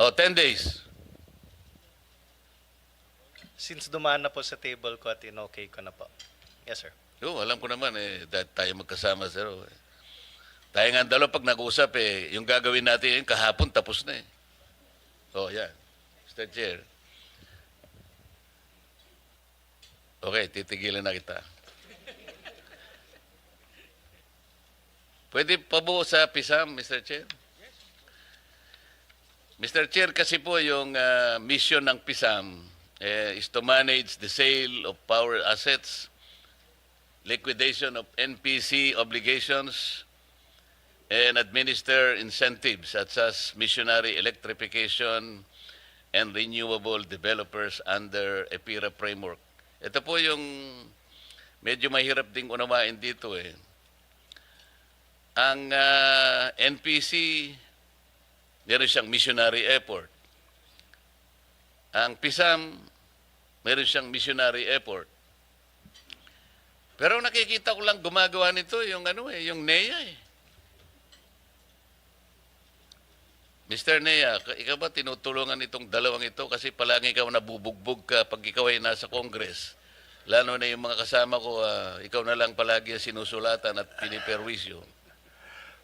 Oh, 10 days. Since dumaan na po sa table ko at in-okay ko na po. Yes, sir. Oo, alam ko naman dahil tayo magkasama, sir. Tayo nga dalawa pag nag-usap yung gagawin natin kahapon tapos na eh. Oh, yan. Mr. Chair. Okay, titigilan na kita. Pwede pa po sa PISAM, Mr. Chair? Mr. Chair, kasi po yung mission ng PISAM is to manage the sale of power assets, liquidation of NPC obligations, and administer incentives such as missionary electrification and renewable developers under EPIRA framework. Ito po yung medyo mahirap ding unawain dito eh. Ang NPC, meron siyang missionary effort. Ang PISAM, meron siyang missionary effort. Pero nakikita ko lang gumagawa nito yung yung NEA eh. Mr. NEA, ikaw ba tinutulungan itong dalawang ito kasi palagi ikaw nabubugbog ka pag ikaw ay nasa Congress. Lalo na yung mga kasama ko, ikaw na lang palagi sinusulatan at piniperwisyo.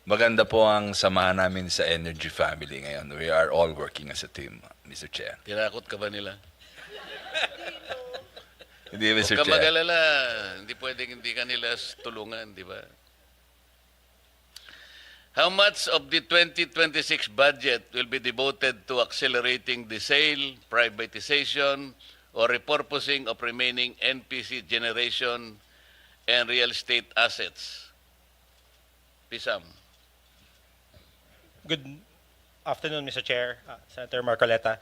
Maganda po ang samahan namin sa Energy Family ngayon. We are all working as a team, Mr. Chair. Tinakot ka ba nila? Hindi, Mr. Huwag ka Chair. mag-alala. Hindi pwedeng hindi ka nila tulungan, di ba? How much of the 2026 budget will be devoted to accelerating the sale, privatization, or repurposing of remaining NPC generation and real estate assets? PISAM. Good afternoon, Mr. Chair, Senator Marcoleta.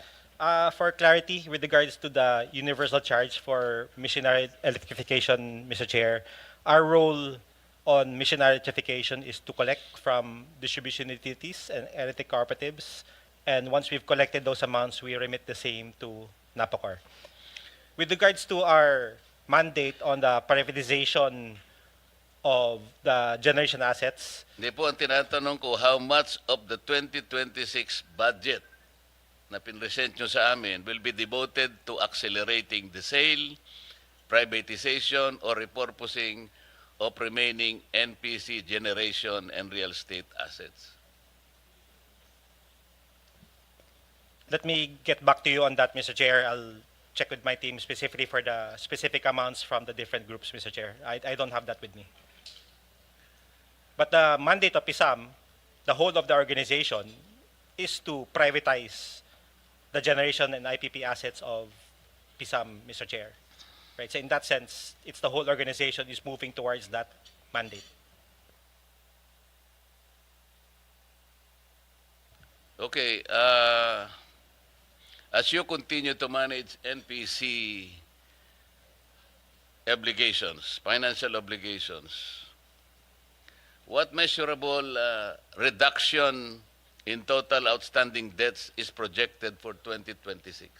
For clarity, with regards to the universal charge for missionary electrification, Mr. Chair, our role on missionary electrification is to collect from distribution utilities and electric cooperatives, and once we've collected those amounts, we remit the same to NAPOCOR. With regards to our mandate on the privatization of the generation assets, Hindi po ang tinatanong ko, how much of the 2026 budget na pinresent nyo sa amin will be devoted to accelerating the sale, privatization, or repurposing of remaining NPC generation and real estate assets? Let me get back to you on that, Mr. Chair. I'll check with my team specifically for the specific amounts from the different groups, Mr. Chair. I don't have that with me. But the mandate of PISAM, the whole of the organization, is to privatize the generation and IPP assets of PISAM, Mr. Chair. Right? So in that sense, it's the whole organization is moving towards that mandate. Okay, as you continue to manage NPC obligations, financial obligations, what measurable reduction in total outstanding debts is projected for 2026?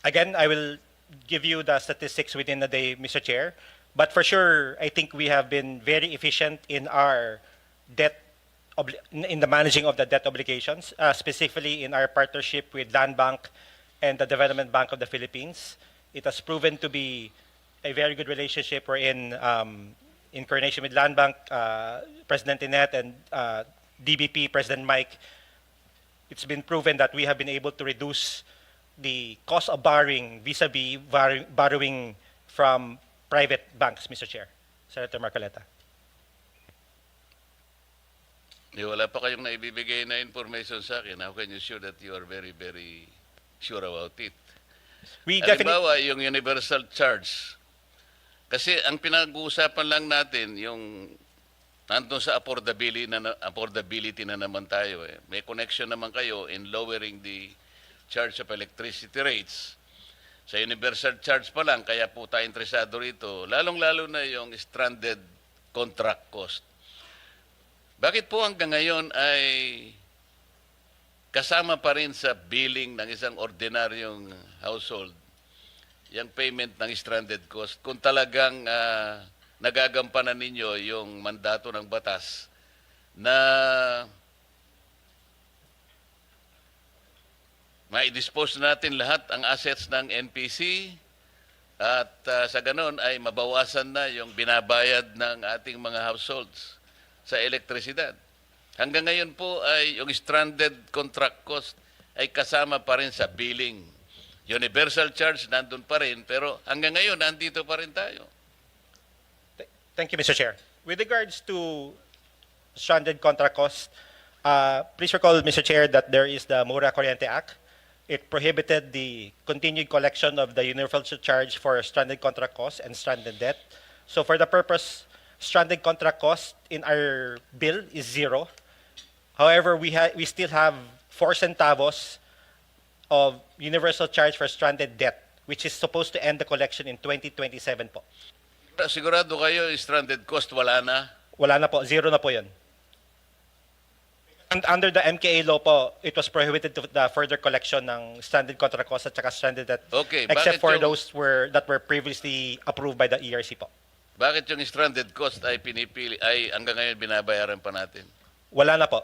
Again, I will give you the statistics within the day, Mr. Chair. But for sure, I think we have been very efficient in our debt, in the managing of the debt obligations, specifically in our partnership with Land Bank and the Development Bank of the Philippines. It has proven to be a very good relationship. We're in coordination with Land Bank, President Inet, and DBP, President Mike. It's been proven that we have been able to reduce the cost of borrowing vis-a-vis borrowing from private banks, Mr. Chair. Senator Marcoleta. Wala pa kayong naibibigay na information sa akin. How can you sure that you are very, very sure about it? We definitely... Halimbawa, yung universal charge. Kasi ang pinag-uusapan lang natin, yung nandun sa affordability na naman tayo. May connection naman kayo in lowering the charge of electricity rates. Sa universal charge pa lang, kaya po tayo interesado rito, lalong-lalo na yung stranded contract cost. Bakit po hanggang ngayon ay kasama pa rin sa billing ng isang ordinaryong household yung payment ng stranded cost kung talagang nagagampanan ninyo yung mandato ng batas na ma-dispose natin lahat ang assets ng NPC at sa ganon ay mabawasan na yung binabayad ng ating mga households sa elektrisidad. Hanggang ngayon po ay yung stranded contract cost ay kasama pa rin sa billing. Universal charge nandun pa rin pero hanggang ngayon nandito pa rin tayo. Thank you, Mr. Chair. With regards to stranded contract cost, please recall, Mr. Chair, that there is the Mura Corriente Act. It prohibited the continued collection of the universal charge for stranded contract costs and stranded debt. So for the purpose, stranded contract cost in our bill is 0. However, we still have 4 centavos of universal charge for stranded debt, which is supposed to end the collection in 2027 po. Sigurado kayo stranded cost wala na? Wala na po, 0 na po yun. And under the MKA law po, it was prohibited to the further collection ng stranded contract cost at saka stranded debt, Okay, except bakit for yung- those that were previously approved by the ERC po. Bakit yung stranded cost ay pinipili ay hanggang ngayon binabayaran pa natin? Wala na po.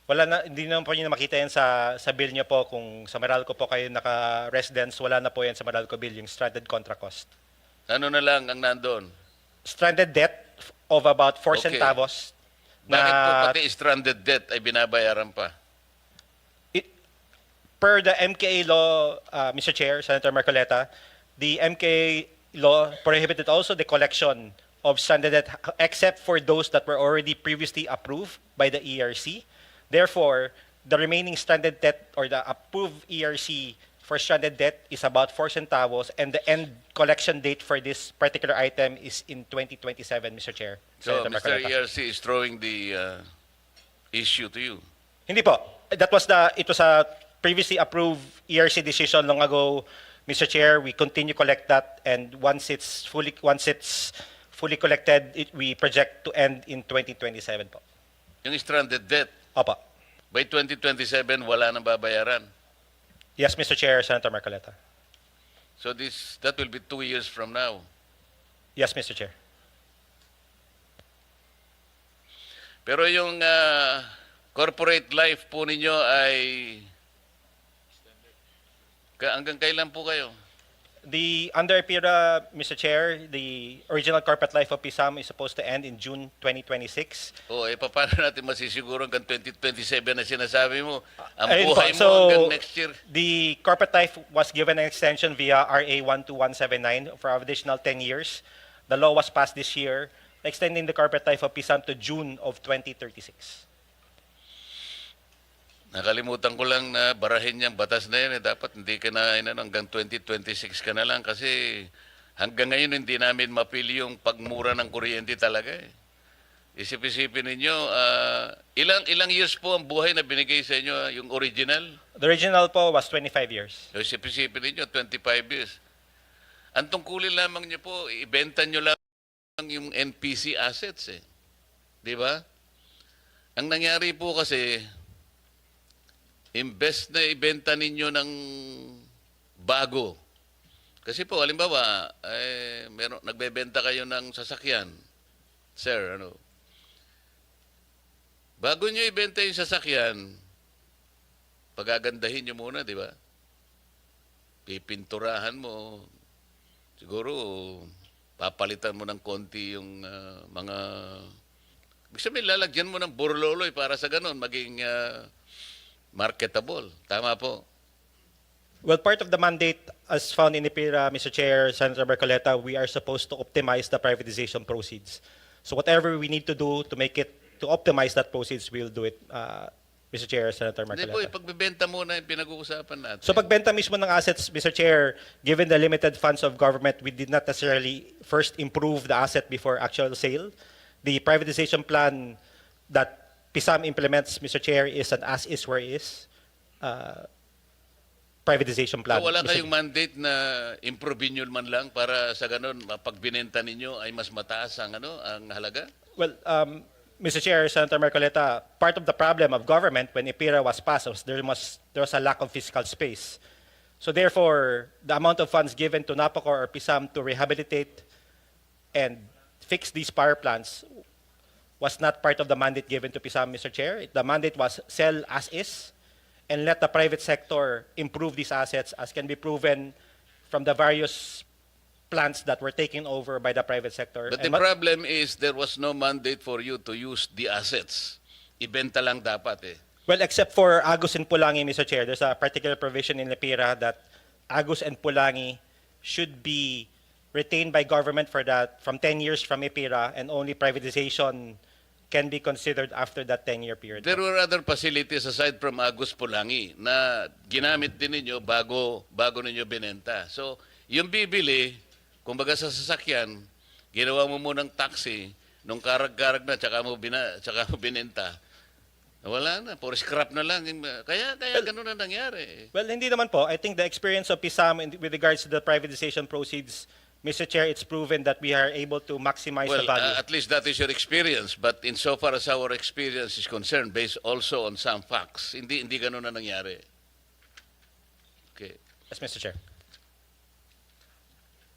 Wala na, hindi naman po nyo makita yan sa bill nyo po. Kung sa Meralco po kayo naka-residence, wala na po yan sa Meralco bill, yung stranded contract cost. Ano na lang ang nandoon? Stranded debt of about 4 Okay. centavos. Bakit po Na pati stranded debt ay binabayaran pa? per the MKA law, Mr. Chair, Senator Marcoleta, the MKA law prohibited also the collection of stranded debt except for those that were already previously approved by the ERC. Therefore, the remaining stranded debt or the approved ERC for stranded debt is about 4 centavos and the end collection date for this particular item is in 2027, Mr. Chair. So, Senator Mr. Marcoleta. ERC is throwing the issue to you. Hindi po. It was a previously approved ERC decision long ago, Mr. Chair. We continue to collect that, and once it's fully collected, we project to end in 2027 po. Yung stranded debt, Opo. by 2027, wala nang babayaran. Yes, Mr. Chair, Senator Marcoleta. So that will be 2 years from now. Yes, Mr. Chair. Pero yung corporate life po ninyo ay hanggang kailan po kayo? Under EPIRA, Mr. Chair, the original corporate life of PISAM is supposed to end in June 2026. Paano natin masisiguro hanggang 2027 na sinasabi mo? Ang Ayun po. buhay mo So, hanggang next year. the corporate life was given an extension via RA 12179 for an additional 10 years. The law was passed this year, extending the corporate life of PISAM to June of 2036. Nakalimutan ko lang na barahin yung batas na yun. Dapat hindi ka na hanggang 2026 ka na lang kasi hanggang ngayon hindi namin mapili yung pagmura ng kuryente talaga eh. Isip-isipin ninyo, ilang years po ang buhay na binigay sa inyo, yung original? The original po was 25 years. So, isip-isipin ninyo, 25 years. Ang tungkulin lamang niyo po, ibenta niyo lang yung NPC assets eh. Di ba? Ang nangyari po kasi, imbes na ibenta ninyo ng bago. Kasi po, halimbawa, nagbebenta kayo ng sasakyan. Sir, bago nyo ibenta yung sasakyan, pagagandahin nyo muna, di ba? Pipinturahan mo. Siguro, papalitan mo ng konti yung mga... Ibig sabihin, lalagyan mo ng burloloy para sa ganun, maging... marketable. Tama po. Well, part of the mandate, as found in EPIRA, Mr. Chair, Senator Marcoleta, we are supposed to optimize the privatization proceeds. So whatever we need to do to optimize that proceeds, we'll do it, Mr. Chair, Senator Hindi Marcoleta. po, pagbebenta muna yung pinag-uusapan natin. So pagbenta mismo ng assets, Mr. Chair, given the limited funds of government, we did not necessarily first improve the asset before actual sale. The privatization plan that PISAM implements, Mr. Chair, is an as-is where is privatization plan. So wala Mr. kayong mandate na improve nyo man lang para sa ganun, pag binenta ninyo ay mas mataas ang halaga? Well, Mr. Chair, Senator Marcoleta, part of the problem of government when EPIRA was passed was there was a lack of fiscal space. So therefore, the amount of funds given to NAPOCOR or PISAM to rehabilitate and fix these power plants was not part of the mandate given to PISAM, Mr. Chair. The mandate was sell as is and let the private sector improve these assets as can be proven from the various plants that were taken over by the private sector. But the problem is there was no mandate for you to use the assets. Ibenta lang dapat eh. Well, except for Agus and Pulangi, Mr. Chair, there's a particular provision in EPIRA that Agus and Pulangi should be retained by government for that from 10 years from EPIRA, and only privatization can be considered after that 10-year period. There were other facilities aside from Agus Pulangi na ginamit din ninyo bago ninyo binenta. So, yung bibili, kumbaga sa sasakyan, ginawa mo munang taxi, nung karag-karag na, tsaka mo binenta. Wala na, for scrap na lang. Kaya ganun na nangyari. Well, hindi naman po. I think the experience of PISAM with regards to the privatization proceeds, Mr. Chair, it's proven that we are able to maximize the value. At least that is your experience. But insofar as our experience is concerned, based also on some facts, hindi ganun na nangyari. Okay. Yes, Mr. Chair.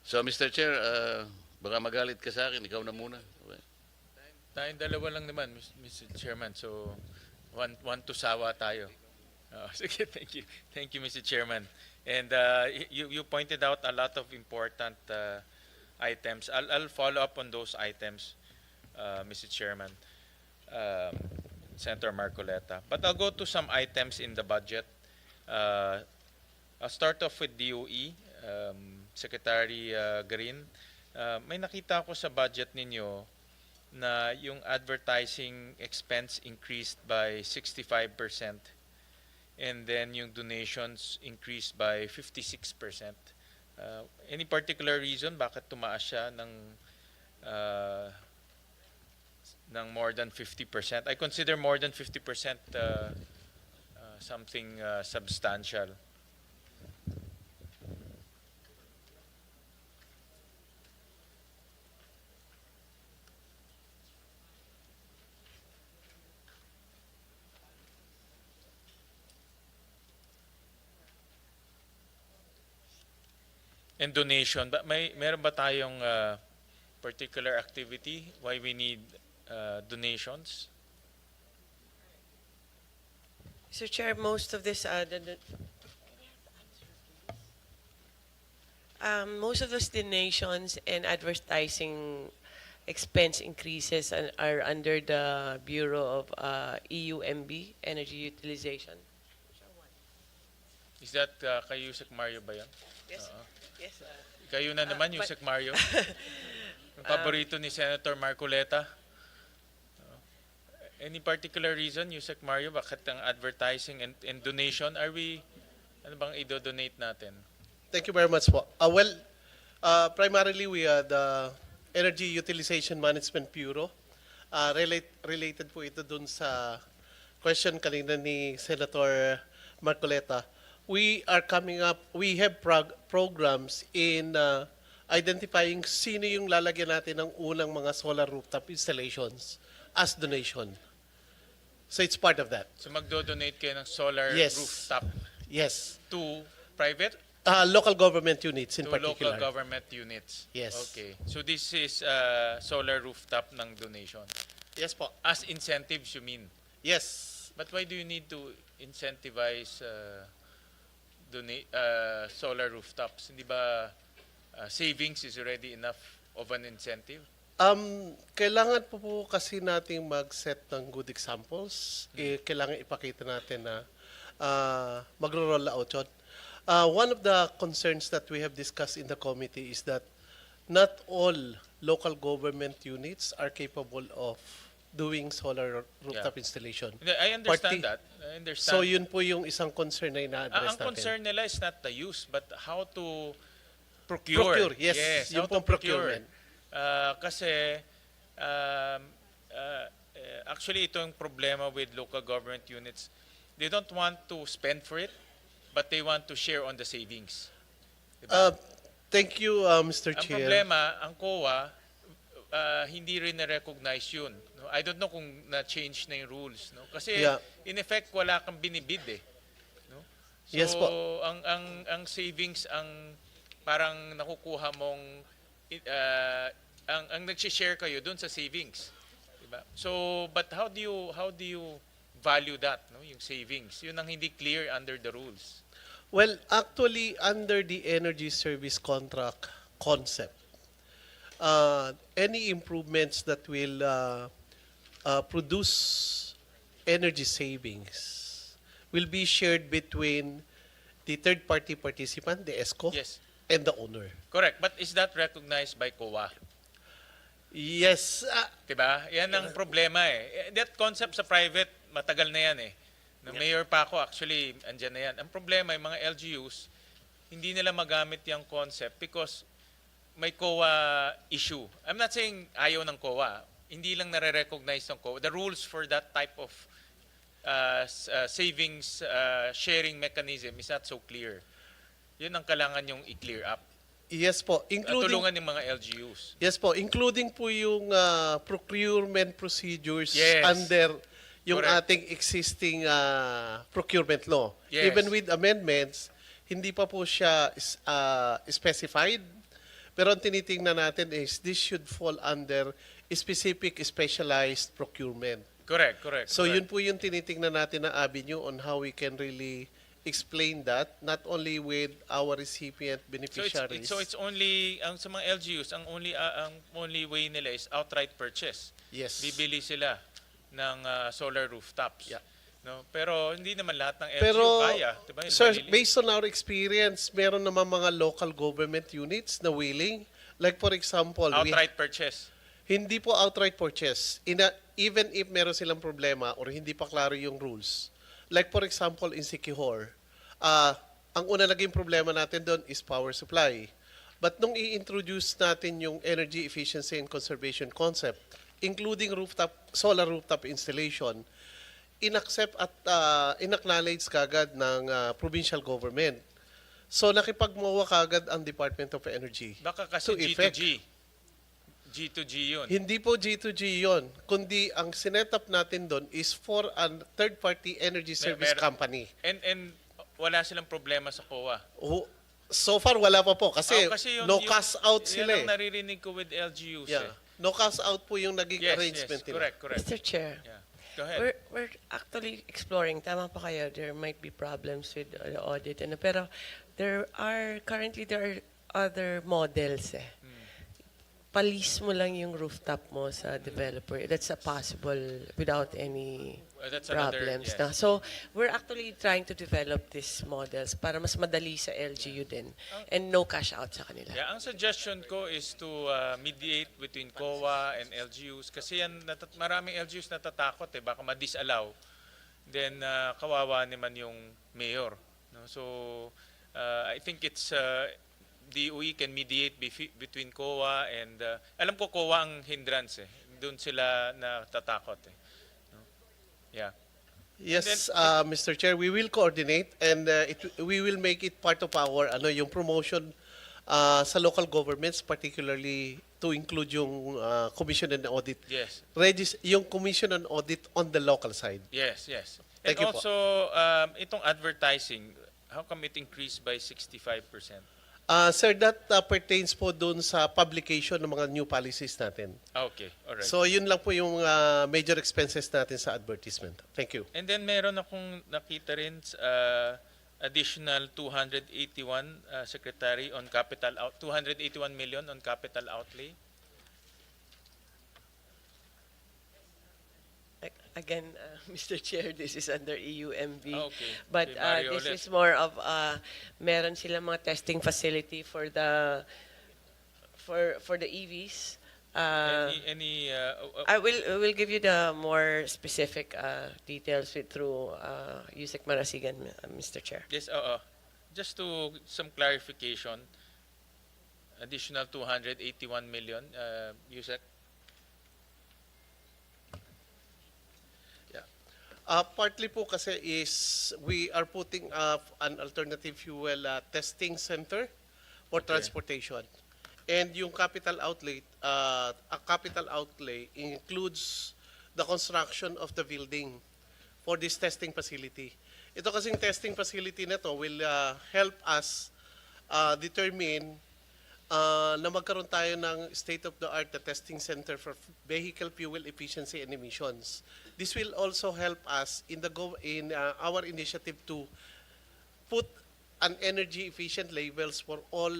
So, Mr. Chair, baka magalit ka sa akin. Ikaw na muna. Okay. Tayong dalawa lang naman, Mr. Chairman. So, one to sawa tayo. Sige, thank you. Thank you, Mr. Chairman. And you pointed out a lot of important items. I'll follow up on those items, Mr. Chairman, Senator Marcoleta. But I'll go to some items in the budget. I'll start off with DOE, Secretary Green. May nakita ko sa budget ninyo na yung advertising expense increased by 65%. And then yung donations increased by 56%. Any particular reason bakit tumaas siya ng more than 50%? I consider more than 50% something substantial. And donation, but meron ba tayong particular activity why we need donations? Mr. Chair, most of this Most of those donations and advertising expense increases are under the Bureau of EUMB, Energy Utilization. Is that kay Yusek Mario ba yan? Yes. Yes. Kayo na naman, but- Yusek Mario. Yung paborito ni Senator Marcoleta. Any particular reason, Yusek Mario, bakit ang advertising and donation, ano bang i-donate natin? Thank you very much po. Primarily we are the Energy Utilization Management Bureau. Related po ito dun sa question kanina ni Senator Marcoleta. We have programs in identifying sino yung lalagyan natin ng unang mga solar rooftop installations as donation. So it's part of that. So magdo-donate kayo ng solar Yes. rooftop Yes. to private? Local government units in To particular. local government units? Yes. Okay. So this is solar rooftop ng donation. Yes po. As incentives, you mean? Yes. But why do you need to incentivize solar rooftops? Hindi ba savings is already enough of an incentive? Kailangan po kasi nating mag-set ng good examples. Kailangan ipakita natin na magro-roll out yun. One of the concerns that we have discussed in the committee is that not all local government units are capable of doing solar rooftop installation. Hindi, I understand that. I understand. So yun po yung isang concern na ina-address Ang natin. concern nila is not the use, but how to procure. Yes, how yung to pong procurement. Kasi actually ito yung problema with local government units. They don't want to spend for it, but they want to share on the savings. Diba? Thank you, Mr. Ang Chair. problema, ang COA, hindi rin na-recognize yun. No? I don't know kung na-change na yung rules. No? Kasi Yeah. in effect, wala kang binibid eh. No? So, Yes po. ang savings, ang parang nakukuha mong, ang nag-share kayo dun sa savings. Diba? So, but how do you value that, no? Yung savings? Yun ang hindi clear under the rules. Well, actually, under the energy service contract concept, any improvements that will produce energy savings will be shared between the third-party participant, the ESCO, Yes. and the owner. Correct. But is that recognized by COA? Yes. Diba? Yan ang problema eh. That concept sa private, matagal na yan eh. No, Mayor pa ako, actually, andyan na yan. Ang problema, yung mga LGUs, hindi nila magamit yung concept because may COA issue. I'm not saying ayaw ng COA. Hindi lang nare-recognize ng COA. The rules for that type of savings sharing mechanism is not so clear. Yun ang kailangan yung i-clear up. Yes po, Tulungan ng mga LGUs. Yes po, including po yung procurement procedures Yes. under yung Correct. ating existing procurement law. Yes. Even with amendments, hindi pa po siya specified. Pero ang tinitingnan natin is this should fall under specific specialized procurement. Correct. So yun po yung tinitingnan natin na avenue on how we can really explain that, not only with our recipient beneficiaries. So it's only ang sa mga LGUs, ang only way nila is outright purchase. Yes. Bibili sila ng solar rooftops. Yeah. No? Pero hindi naman lahat ng LGU Pero, kaya, 'di ba? Yung sir, maliliit. based on our experience, meron naman mga local government units na willing. Like for example, Outright purchase. hindi po outright purchase. Even if meron silang problema or hindi pa klaro yung rules. Like for example, in Siquijor, ang una naging problema natin doon is power supply. But nung i-introduce natin yung energy efficiency and conservation concept, including solar rooftop installation, inaccept at inacknowledge kagad ng provincial government. So nakipagmowa kagad ang Department of Energy. Baka kasi to effect. G2G 'yun. Hindi po G2G yon, kundi ang sinetup natin doon is for a third-party energy service company. And wala silang problema sa COA. So far, wala pa po kasi, no cash out sila Yan ang eh. naririnig ko with LGUs Yeah. eh. No cash out po yung naging arrangement nila. Correct. Mr. Chair, Yeah. Go ahead. we're actually exploring, tama pa kayo, there might be problems with the audit, pero there are other models eh. Palis mo lang yung rooftop mo sa developer. That's a possible without any That's another, problems yes. na. So, we're actually trying to develop these models para mas madali sa LGU din and no cash out sa kanila. Yeah, ang suggestion ko is to mediate between COA and LGUs kasi yan maraming LGUs natatakot baka ma-disallow. Then kawawa naman yung mayor, no? So I think it's DOE can mediate between COA and alam ko COA ang hindrance doon sila natatakot no? Yeah. Yes, Mr. Chair, we will coordinate and we will make it part of our yung promotion sa local governments, particularly to include yung Commission and Audit. Yes. Yung Commission and Audit on the local side. Yes, yes. Thank And you po. also itong advertising, how come it increased by 65%? Sir, that pertains po doon sa publication ng mga new policies natin. Okay, all right. So yun lang po yung major expenses natin sa advertisement. Thank you. And then meron akong nakita rin additional 281 secretary on 281 million on capital outlay. Again, Mr. Chair, this is under EUMV. Okay. But Kay Mario this ulit. is more of meron sila mga testing facility for the EVs. I will give you the more specific details through Yusek Marasigan, Mr. Chair. Yes, just to some clarification, additional 281 million, Yusek. Partly po kasi is we are putting up an alternative fuel testing center for transportation. And yung capital outlay includes the construction of the building for this testing facility. Ito kasing testing facility na to will help us determine na magkaroon tayo ng state-of-the-art testing center for vehicle fuel efficiency and emissions. This will also help us in our initiative to put an energy-efficient labels for all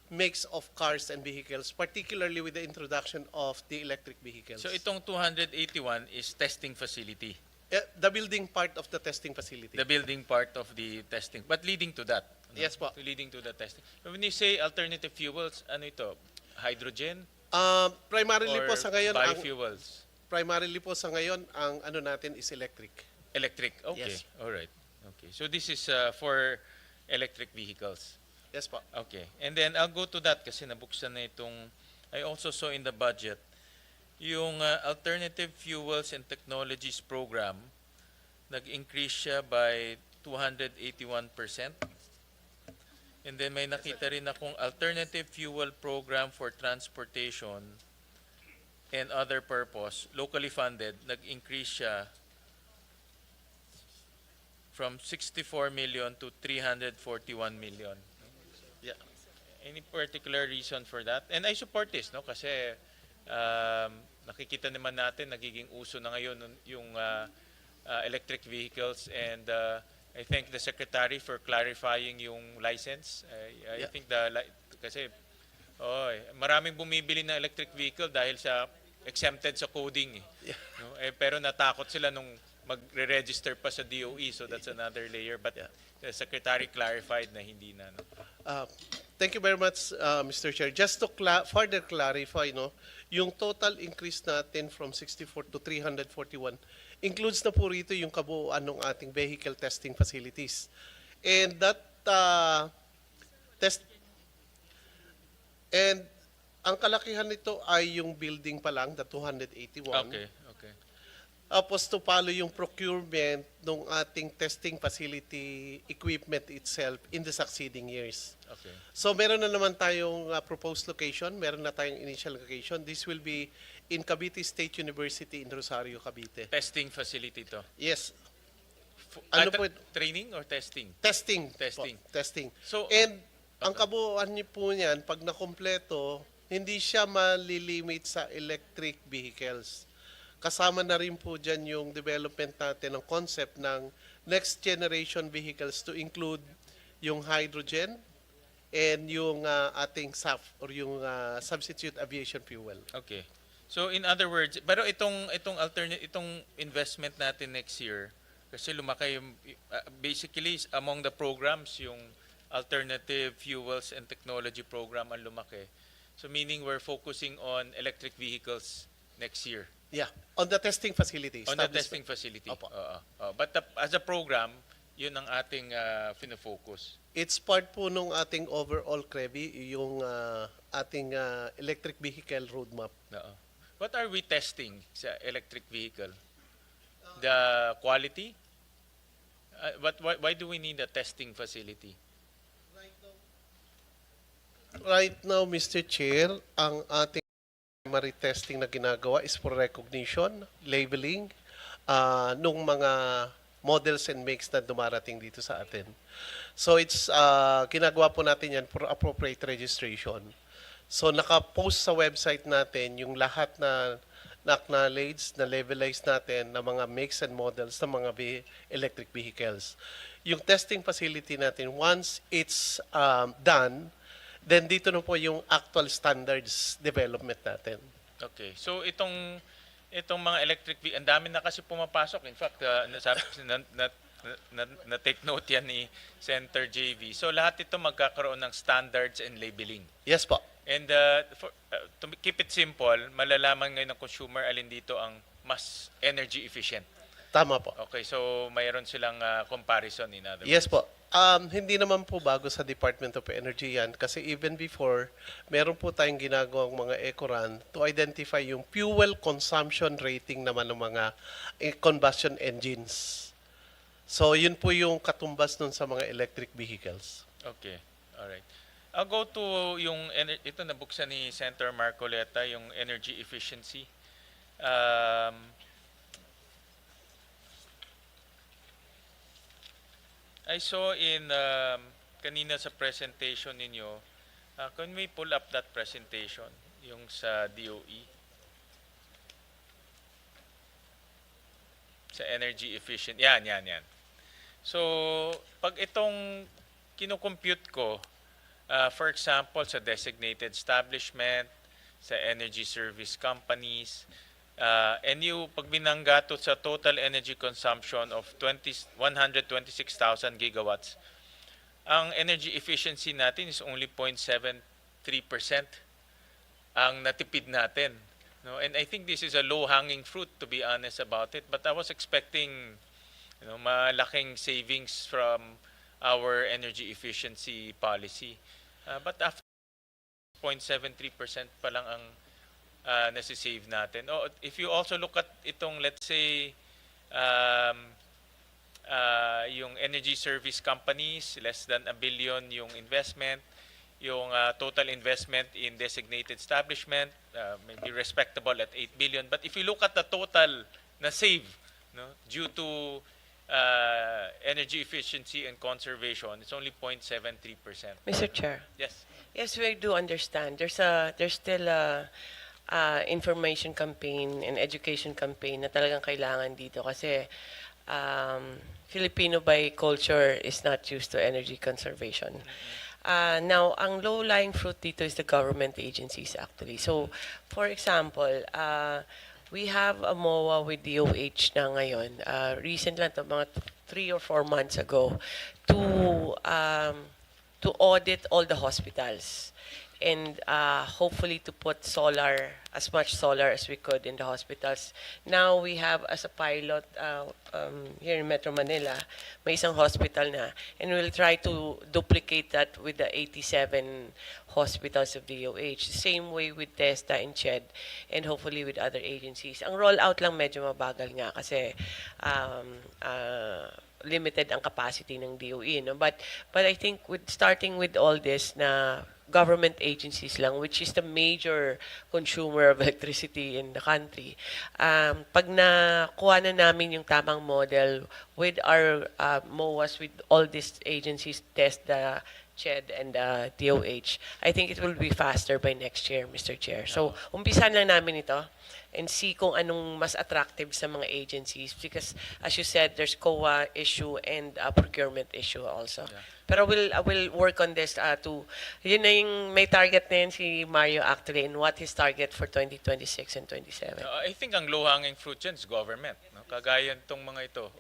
makes of cars and vehicles, particularly with the introduction of the electric vehicles. So itong 281 is testing facility. The building part of the testing facility. The building part of the testing, but leading to that. No? Yes po. Leading to the testing. When you say alternative fuels, ano ito? Hydrogen Primarily or po sa ngayon, biofuels? ang ano natin is electric. Electric. Okay. Yes. All right. Okay. So this is for electric vehicles. Yes po. Okay. And then I'll go to that kasi nabuksan na itong I also saw in the budget yung alternative fuels and technologies program nag-increase siya by 281%. And then may nakita rin akong alternative fuel program for transportation and other purpose, locally funded, nag-increase siya from 64 million to 341 million. Yeah. Any particular reason for that? And I support this, no? Kasi nakikita naman natin nagiging uso na ngayon yung electric vehicles and I thank the Secretary for clarifying yung license. I think kasi maraming bumibili ng electric vehicle dahil sa exempted sa coding. No? Pero natakot sila nung magre-register pa sa DOE, so that's another layer. But the Secretary clarified na hindi na. No? Thank you very much, Mr. Chair. Just to further clarify, yung total increase natin from 64 to 341 includes na po rito yung kabuuan ng ating vehicle testing facilities. And that ang kalakihan nito ay yung building pa lang, the 281. Okay. Tapos to follow yung procurement ng ating testing facility equipment itself in the succeeding years. Okay. So meron na naman tayong proposed location, meron na tayong initial location. This will be in Cavite State University in Rosario, Cavite. Testing facility to. Yes. Training or testing? Testing. Testing. Po, testing. So, And ang kabuuan niyo po niyan, pag nakompleto, hindi siya malilimit sa electric vehicles. Kasama na rin po dyan yung development natin ng concept ng next generation vehicles to include yung hydrogen and yung ating SAF or yung substitute aviation fuel. Okay. So in other words, pero itong investment natin next year kasi lumaki yung basically among the programs yung alternative fuels and technology program ang lumaki. So meaning we're focusing on electric vehicles next year. Yeah, on the testing facility. On the testing facility. Opo. But as a program, yun ang ating fino-focus. It's part po nung ating overall CREVI, yung ating electric vehicle roadmap. Oo. What are we testing sa electric vehicle? The quality? Why do we need a testing facility? Right now, Mr. Chair, ang ating primary testing na ginagawa is for recognition, labeling, nung mga models and makes na dumarating dito sa atin. So it's ginagawa po natin yan for appropriate registration. So naka-post sa website natin yung lahat na na-acknowledge, na levelize natin na mga makes and models ng mga electric vehicles. Yung testing facility natin, once it's done, then dito na po yung actual standards development natin. Okay. So itong mga electric vehicle, ang dami na kasi pumapasok. In fact, na-take note yan ni Senator JV. So lahat ito magkakaroon ng standards and labeling. Yes po. And to keep it simple, malalaman ngayon ng consumer alin dito ang mas energy efficient. Tama po. Okay, so mayroon silang comparison in other Yes words. po. Hindi naman po bago sa Department of Energy yan kasi even before, meron po tayong ginagawang mga eco-run to identify yung fuel consumption rating naman ng mga combustion engines. So yun po yung katumbas nun sa mga electric vehicles. Okay, alright. I'll go to yung, ito nabuksan ni Senator Marcoleta, yung energy efficiency. I saw in kanina sa presentation ninyo, can we pull up that presentation, yung sa DOE? Sa energy efficient, yan. So, pag itong kinocompute ko, for example, sa designated establishment, sa energy service companies, and pag binangga to sa total energy consumption of 126,000 gigawatts, ang energy efficiency natin is only 0.73% ang natipid natin. No? And I think this is a low-hanging fruit, to be honest about it. But I was expecting malaking savings from our energy efficiency policy. But after 0.73% pa lang ang nasisave natin. If you also look at itong, let's say, yung energy service companies, less than 1 billion yung investment, yung total investment in designated establishment, maybe respectable at 8 billion. But if you look at the total na save, due to energy efficiency and conservation, it's only 0.73%. Mr. Chair. Yes. Yes, we do understand. There's still a information campaign and education campaign na talagang kailangan dito kasi Filipino by culture is not used to energy conservation. Now, ang low-lying fruit dito is the government agencies actually. So, for example, we have a MOA with DOH na ngayon. Recent lang to, mga 3 or 4 months ago, to audit all the hospitals and hopefully to put solar, as much solar as we could in the hospitals. Now we have as a pilot here in Metro Manila, may isang hospital na, and we'll try to duplicate that with the 87 hospitals of DOH. Same way with TESTA and CHED, and hopefully with other agencies. Ang rollout lang medyo mabagal nga kasi limited ang capacity ng DOE. No? But I think starting with all this na government agencies lang, which is the major consumer of electricity in the country, pag nakuha na namin yung tamang model with our MOAs, with all these agencies, TESDA, CHED and DOH, I think it will be faster by next year, Mr. Chair. So, umpisan lang namin ito and see kung anong mas attractive sa mga agencies because, as you said, there's COA issue and procurement issue also. Pero I will work on this yun na yung may target na yun si Mario actually and what his target for 2026 and 27. I think ang low-hanging fruit dyan is government. No? Kagaya itong mga ito.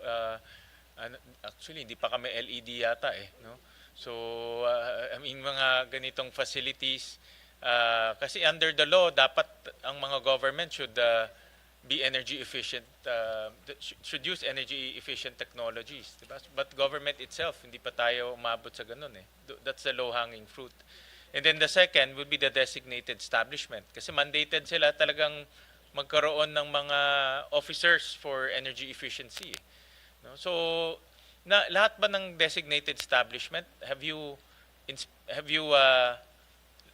Actually, hindi pa kami LED yata eh. No? So, I mean, mga ganitong facilities, kasi under the law, dapat ang mga government should be energy efficient, should use energy efficient technologies. Diba? But government itself, hindi pa tayo umabot sa ganun eh. That's the low-hanging fruit. And then the second would be the designated establishment. Kasi mandated sila talagang magkaroon ng mga officers for energy efficiency. No? So, lahat ba ng designated establishment,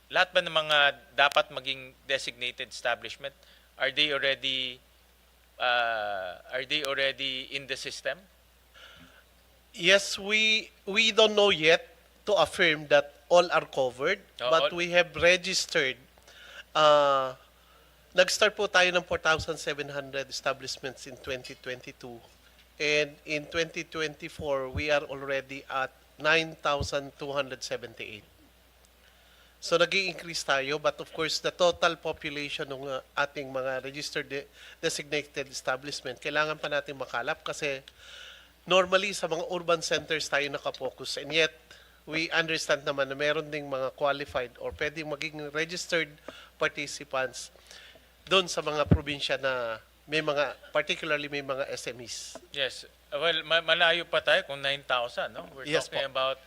lahat ba ng mga dapat maging designated establishment, are they already in the system? Yes, we don't know yet to affirm that all are covered, but we have registered. Nag-start po tayo ng 4,700 establishments in 2022. And in 2024, we are already at 9,278. So nag-i-increase tayo, but of course, the total population ng ating mga registered designated establishment, kailangan pa natin makalap kasi normally sa mga urban centers tayo nakapokus. And yet, we understand naman na meron ding mga qualified or pwedeng maging registered participants doon sa mga probinsya na may mga, particularly may mga SMEs. Yes. Well, malayo pa tayo kung 9,000, no? We're Yes, talking about,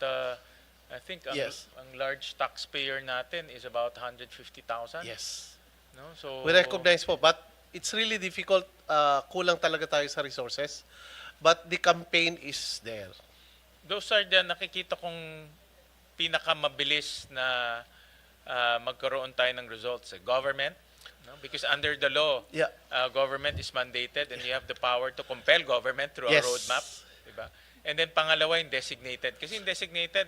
I think, Yes. ang large taxpayer natin is about 150,000. Yes. No? So, We recognize po, but it's really difficult. Kulang talaga tayo sa resources. But the campaign is there. those are the nakikita kong pinakamabilis na magkaroon tayo ng results. Government, no? Because under the law, Yeah. Government is mandated and you have the power to compel government through Yes. a roadmap. Diba? And then pangalawa, yung designated. Kasi yung designated,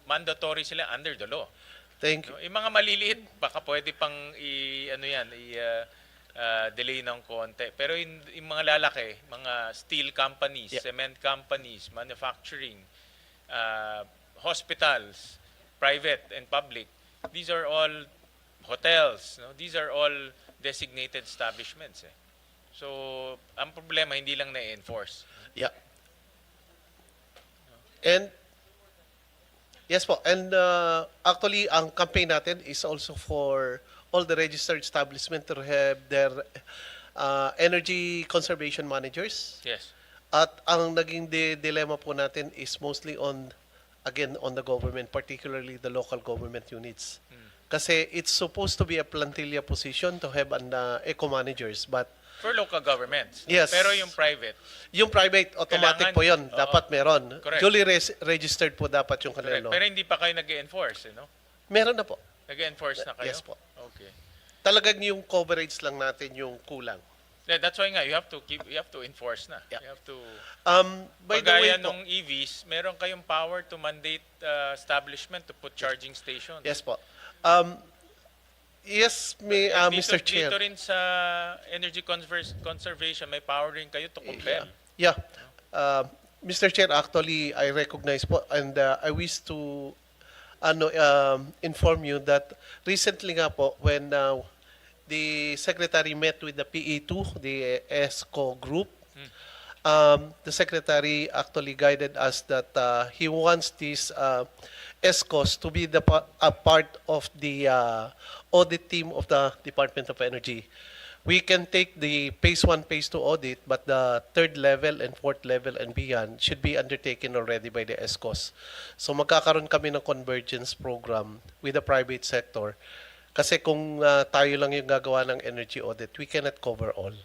mandatory sila under the law. Thank you. No? Yung mga maliliit, baka pwede pang delay ng konti. Pero yung mga lalaki, mga steel companies, Yeah. cement companies, manufacturing, hospitals, private and public, these are all hotels. No? These are all designated establishments. Eh. So, ang problema, hindi lang na-enforce. Yeah. And yes po. And actually, ang campaign natin is also for all the registered establishment to have their energy conservation managers. Yes. At ang naging dilemma po natin is mostly on the government, particularly the local government units. Kasi it's supposed to be a plantilla position to have an eco managers, but For local governments. Yes. Pero yung private, yung private automatic Kailangan- po yun, Oo. dapat meron. Correct. Duly registered po dapat yung correct. kanila. Pero hindi pa kayo nag-enforce, no? Meron na po. Nag-enforce na kayo? Yes po. Okay. Talagang yung coverage lang natin yung kulang. Yeah, that's why nga you have to enforce na. Yeah. You have to By the way Pagaya po, nung EVs, meron kayong power to mandate establishment to put charging stations. yes po. Yes, Mr. Chair. Dito rin sa energy conservation, may power rin kayo to compel. Yeah. Mr. Chair, actually, I recognize po and I wish to inform you that recently nga po when the Secretary met with the PE2, the ESCO group, the Secretary actually guided us that he wants these ESCOs to be a part of the audit team of the Department of Energy. We can take the phase 1, phase 2 audit, but the third level and fourth level and beyond should be undertaken already by the ESCOs. So magkakaroon kami ng convergence program with the private sector. Kasi kung tayo lang yung gagawa ng energy audit, we cannot cover all.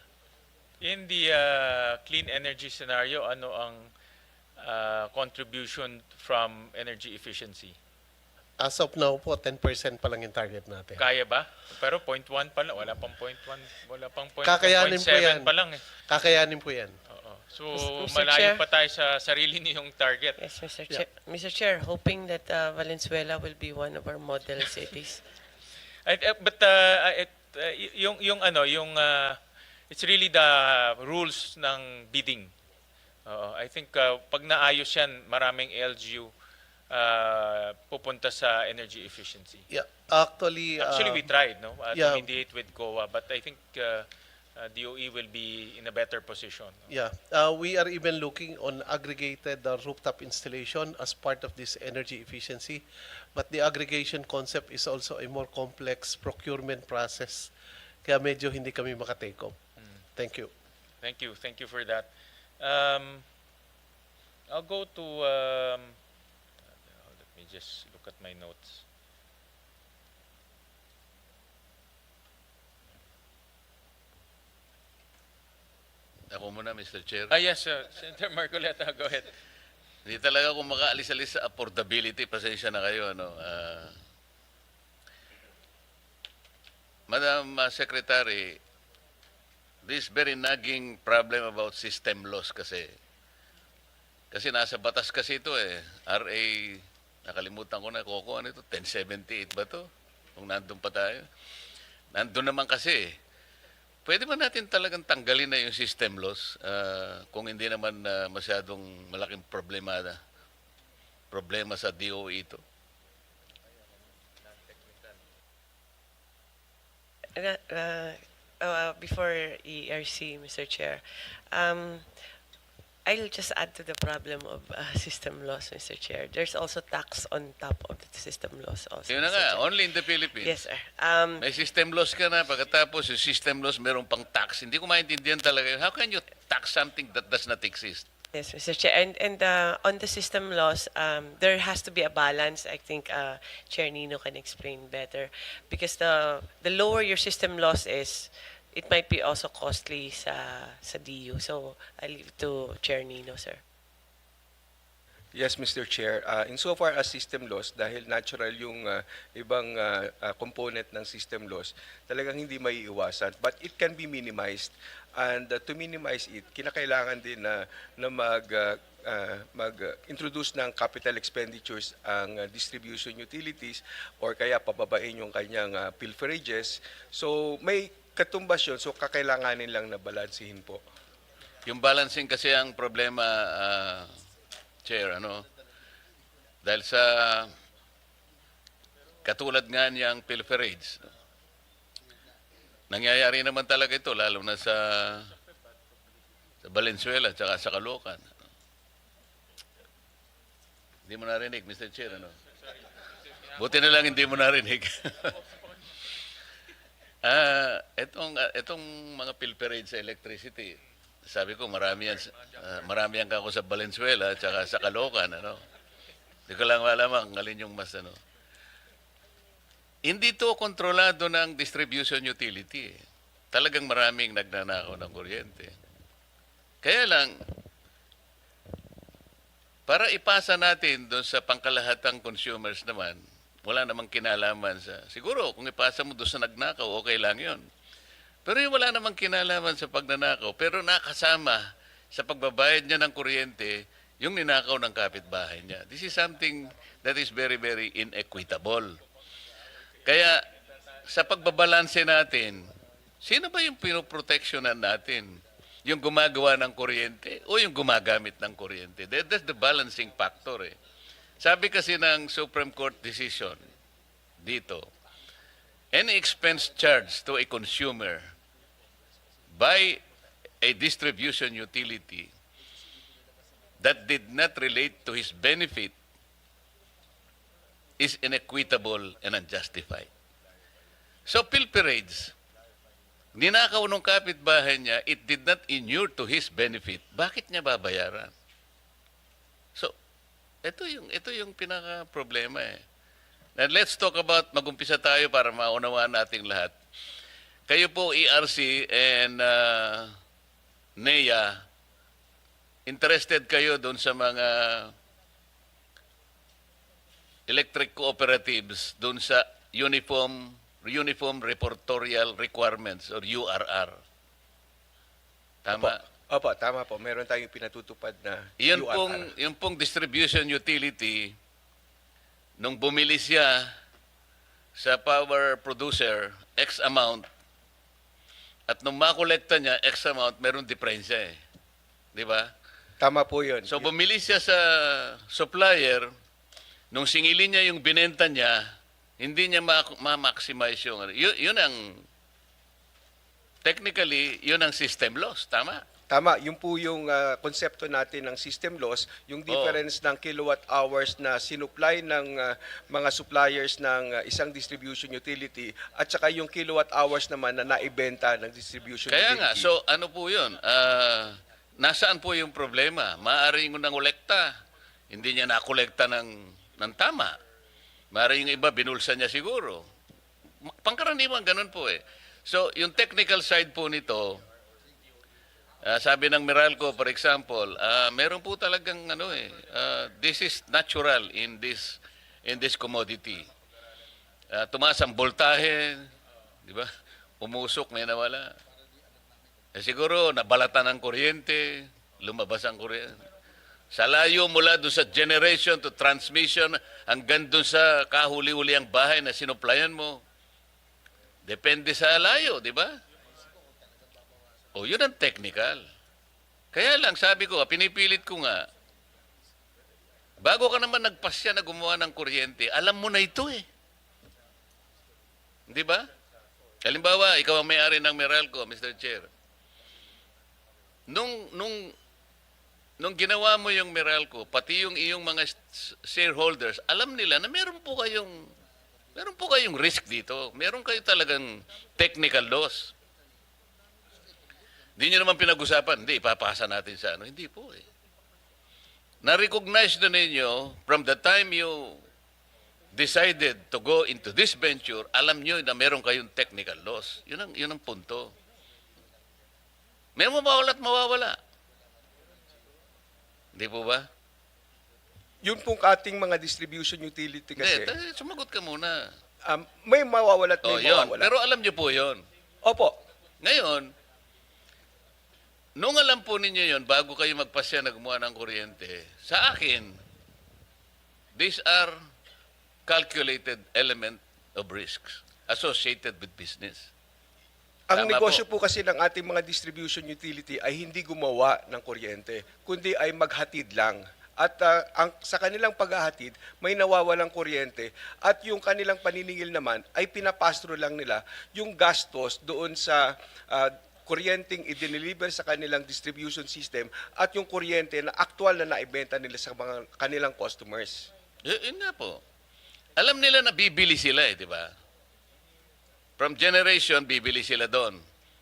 In the clean energy scenario, ano ang contribution from energy efficiency? As of now po, 10% pa lang yung target natin. Kaya ba? Pero 0.1 pa lang, wala pang 0.1, wala pang 0.7 Kakayanin po yan. pa lang eh. Kakayanin po yan. Oo. So, Mr. malayo Chair? pa tayo sa sarili niyong target. Yes, Mr. Chair. Mr. Chair, hoping that Valenzuela will be one of our model cities. It's really the rules ng bidding. I think pag naayos yan, maraming LGU pupunta sa energy efficiency. Yeah, actually, Actually, we tried, no, yeah. to mediate with COA, but I think DOE will be in a better position. yeah, we are even looking on aggregated rooftop installation as part of this energy efficiency. But the aggregation concept is also a more complex procurement process. Kaya medyo hindi kami makatake off. Thank you. Thank you. Thank you for that. I'll go to, let me just look at my notes. Ako muna, Mr. Chair. Yes, Senator Marcoleta, go ahead. Hindi talaga ako makaalis-alis sa affordability. Pasensya na kayo. Ano? Madam Secretary, this very nagging problem about system loss kasi. Kasi nasa batas kasi ito eh. RA, nakalimutan ko na, ano ito, 1078 ba to? Kung nandun pa tayo. Nandun naman kasi eh. Pwede ba natin talagang tanggalin na yung system loss kung hindi naman masyadong malaking problema sa DOE ito? Before ERC, Mr. Chair, I'll just add to the problem of system loss, Mr. Chair. There's also tax on top of the system loss also. Yun na Mr. nga, Chair. only in the Philippines. Yes, sir. May system loss ka na, pagkatapos yung system loss meron pang tax. Hindi ko maintindihan talaga yun. How can you tax something that does not exist? Yes, Mr. Chair. And on the system loss, there has to be a balance. I think Chair Nino can explain better. Because the lower your system loss is, it might be also costly sa DU. So I leave it to Chair Nino, sir. Yes, Mr. Chair. Insofar as system loss, dahil natural yung ibang component ng system loss, talagang hindi may iwasan. But it can be minimized. And to minimize it, kinakailangan din na mag-introduce ng capital expenditures ang distribution utilities or kaya pababain yung kanyang pilferages. So may katumbas yun, so kakailanganin lang na balansihin po. Yung balancing kasi ang problema, Chair, ano? Dahil sa katulad nga niyang pilferage, nangyayari naman talaga ito, lalo na sa Valenzuela at sa Caloocan. Hindi mo narinig, Mr. Chair, ano? Buti na lang hindi mo narinig. Itong mga pilferage sa electricity, sabi ko marami yan ako sa Valenzuela at saka sa Caloocan, ano. Hindi ko lang alam alin yung mas ano. Hindi to kontrolado ng distribution utility. Talagang maraming nagnanakaw ng kuryente. Kaya lang, para ipasa natin doon sa pangkalahatang consumers naman, wala namang kinalaman sa... Siguro, kung ipasa mo doon sa nagnakaw, okay lang yon. Pero yung wala namang kinalaman sa pagnanakaw, pero nakasama sa pagbabayad niya ng kuryente, yung ninakaw ng kapitbahay niya. This is something that is very, very inequitable. Kaya, sa pagbabalanse natin, sino ba yung pinoproteksyonan natin? Yung gumagawa ng kuryente o yung gumagamit ng kuryente? That's the balancing factor eh. Sabi kasi ng Supreme Court decision dito, any expense charged to a consumer by a distribution utility that did not relate to his benefit is inequitable and unjustified. So pilferage, ninakaw ng kapitbahay niya, it did not inure to his benefit. Bakit niya babayaran? So, ito yung pinaka-problema eh. And let's talk about, mag-umpisa tayo para maunawaan nating lahat. Kayo po, ERC and NEA, interested kayo doon sa mga electric cooperatives, doon sa Uniform Reportorial Requirements or URR. Tama? Opo, tama po. Meron tayong pinatutupad na Yun URR. pong, yung pong distribution utility, nung bumili siya sa power producer, X amount, at nung makolekta niya, X amount, meron diferensya eh. Di ba? Tama po yun. So bumili siya sa supplier, nung singilin niya yung binenta niya, hindi niya ma-maximize yung... Yun ang... Technically, yun ang system loss. Tama? Tama, yun po yung konsepto natin ng system loss, yung difference ng kilowatt hours na sinupply ng mga suppliers ng isang distribution utility at saka yung kilowatt hours naman na naibenta ng distribution Kaya utility. nga, so ano po yun? Nasaan po yung problema? Maaaring yung nangolekta, hindi niya nakolekta ng tama. Maaaring yung iba, binulsa niya siguro. Pangkaraniwan, ganun po eh. So, yung technical side po nito, sabi ng Meralco, for example, meron po talagang this is natural in this commodity. Tumaas ang voltahe, di ba? Umusok, may nawala. Siguro nabalatan ng kuryente, lumabas ang kuryente. Sa layo mula doon sa generation to transmission hanggang doon sa kahuli-huli ang bahay na sinuplayan mo. Depende sa layo, di ba? O, yun ang technical. Kaya lang, sabi ko, pinipilit ko nga, bago ka naman nagpasya na gumawa ng kuryente, alam mo na ito eh. Di ba? Halimbawa, ikaw ang may-ari ng Meralco, Mr. Chair. Nung ginawa mo yung Meralco, pati yung iyong mga shareholders, alam nila na meron po kayong risk dito. Meron kayo talagang technical loss. Hindi nyo naman pinag-usapan, hindi, ipapasa natin sa Hindi po eh. Na-recognize na ninyo, from the time you decided to go into this venture, alam nyo na meron kayong technical loss. Yun ang punto. May mawawala at mawawala. Hindi po ba? Yun pong ating mga distribution utility kasi, Hindi, sumagot ka muna. may mawawala at may Yun. mawawala. Pero alam nyo po yun. Opo, Ngayon, nung alam po ninyo yun, bago kayo magpasya na gumawa ng kuryente, sa akin, these are calculated element of risks associated with business. ang Tama negosyo po. po kasi ng ating mga distribution utility ay hindi gumawa ng kuryente, kundi ay maghatid lang. At sa kanilang paghahatid, may nawawalang kuryente at yung kanilang paniningil naman ay pinapastro lang nila yung gastos doon sa kuryenteng i-deliver sa kanilang distribution system at yung kuryente na aktual na naibenta nila sa mga kanilang customers. Yun nga po. Alam nila na bibili sila di ba? From generation, bibili sila doon.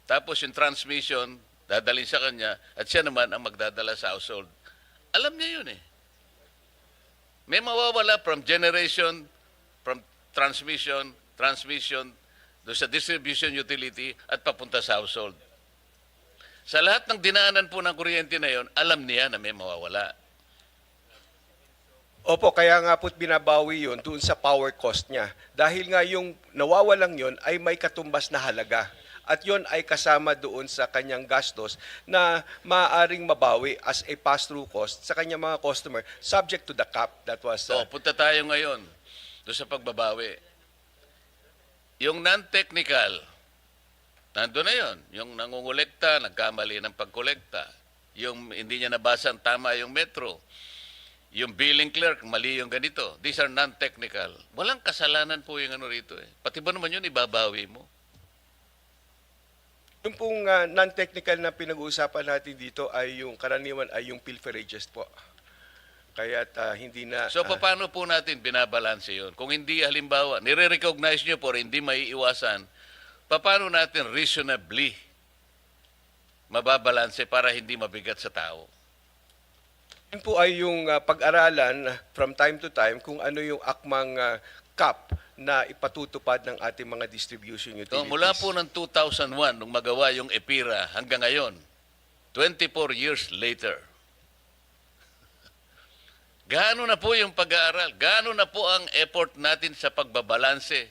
Tapos yung transmission, dadalhin sa kanya at siya naman ang magdadala sa household. Alam niya yun eh. May mawawala from generation, from transmission, doon sa distribution utility at papunta sa household. Sa lahat ng dinaanan po ng kuryente na yon, alam niya na may mawawala. Opo, kaya nga po't binabawi yun doon sa power cost niya. Dahil nga yung nawawalang yun ay may katumbas na halaga. At yun ay kasama doon sa kanyang gastos na maaaring mabawi as a pass-through cost sa kanyang mga customer subject to the cap. That was... So, punta tayo ngayon doon sa pagbabawi. Yung non-technical, nandun na yun. Yung nangungulekta, nagkamali ng pagkolekta. Yung hindi niya nabasang tama yung metro. Yung billing clerk, mali yung ganito. These are non-technical. Walang kasalanan po yung ano rito eh. Pati ba naman yun, ibabawi mo? Yung pong non-technical na pinag-uusapan natin dito ay yung karaniwan ay yung pilferages po. Kaya hindi na... So, paano po natin binabalanse yun? Kung hindi, halimbawa, nire-recognize nyo po hindi maiiwasan, paano natin reasonably mababalanse para hindi mabigat sa tao? Yun po ay yung pag-aralan from time to time kung ano yung akmang cap na ipatutupad ng ating mga distribution utilities. So, mula po ng 2001, nung magawa yung EPIRA hanggang ngayon, 24 years later, gaano na po yung pag-aaral? Gaano na po ang effort natin sa pagbabalanse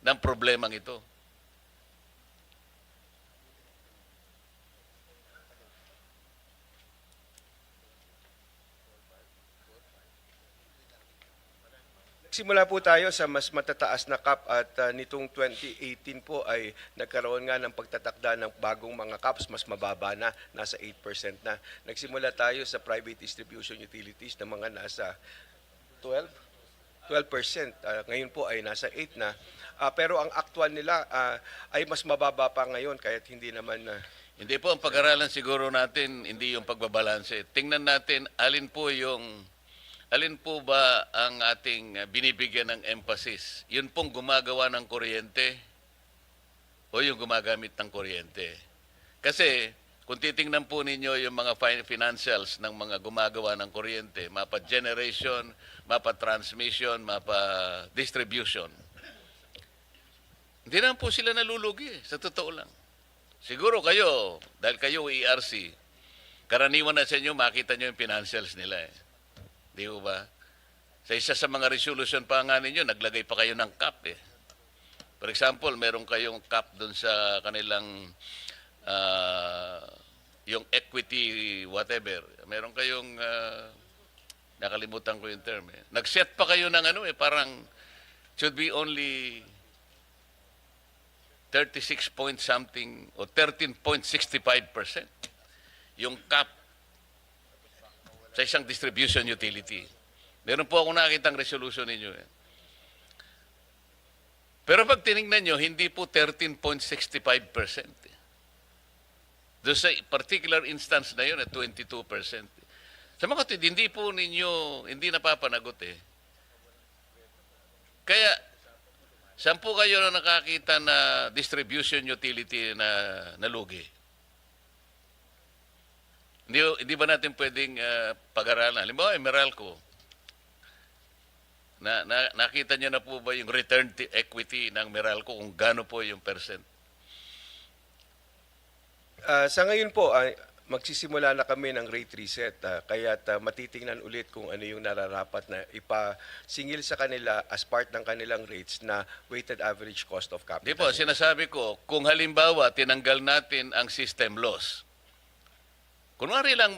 ng problemang ito? Simula po tayo sa mas matataas na cap at nitong 2018 po ay nagkaroon nga ng pagtatakda ng bagong mga caps, mas mababa na, nasa 8% na. Nagsimula tayo sa private distribution utilities na mga nasa 12%. Ngayon po ay nasa 8 na. Pero ang actual nila ay mas mababa pa ngayon kahit hindi naman Hindi po, ang pag-aralan siguro natin, hindi yung pagbabalanse. Tingnan natin, alin po ba ang ating binibigyan ng emphasis? Yun pong gumagawa ng kuryente o yung gumagamit ng kuryente? Kasi kung titingnan po ninyo yung mga financials ng mga gumagawa ng kuryente, mapa generation, mapa transmission, mapa distribution, hindi naman po sila nalulugi, sa totoo lang. Siguro kayo, dahil kayo ERC, karaniwan na sa inyo, makita nyo yung financials nila eh. Di ba ba? Sa isa sa mga resolution pa nga ninyo, naglagay pa kayo ng cap eh. For example, meron kayong cap doon sa kanilang yung equity whatever. Meron kayong nakalimutan ko yung term eh. Nag-set pa kayo ng ano eh, parang should be only 36 point something o 13.65% yung cap sa isang distribution utility. Meron po ako nakitang resolution ninyo eh. Pero pag tinignan nyo, hindi po 13.65%. Doon sa particular instance na yun, 22%. Sa mga kapatid, hindi po ninyo, hindi napapanagot eh. Kaya, saan po kayo na nakakita na distribution utility na nalugi? Hindi ba natin pwedeng pag-aralan? Halimbawa, Meralco. Nakita niyo na po ba yung return to equity ng Meralco kung gaano po yung percent? Sa ngayon po, magsisimula na kami ng rate reset. Kaya't matitingnan ulit kung ano yung nararapat na ipasingil sa kanila as part ng kanilang rates na weighted average cost of capital. Di po, sinasabi ko, kung halimbawa tinanggal natin ang system loss, kunwari lang,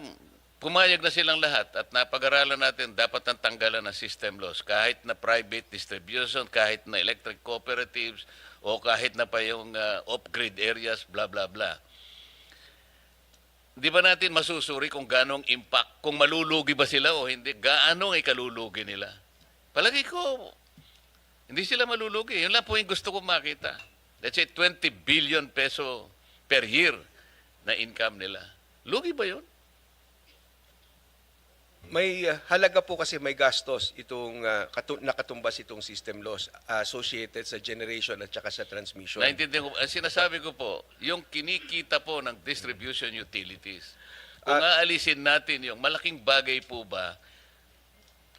pumayag na silang lahat at napag-aralan natin dapat ang tanggalan ng system loss kahit na private distribution, kahit na electric cooperatives, o kahit na pa yung off-grid areas, blah, blah, blah. Di ba natin masusuri kung ganong impact, kung malulugi ba sila o hindi, gaano ay kalulugi nila? Palagi ko, hindi sila malulugi. Yun lang po yung gusto ko makita. Let's say 20 billion peso per year na income nila. Lugi ba yun? May halaga po kasi may gastos itong nakatumbas itong system loss associated sa generation at saka sa transmission. Naintindihan ko. Sinasabi ko po, yung kinikita po ng distribution utilities, kung aalisin natin yung malaking bagay po ba,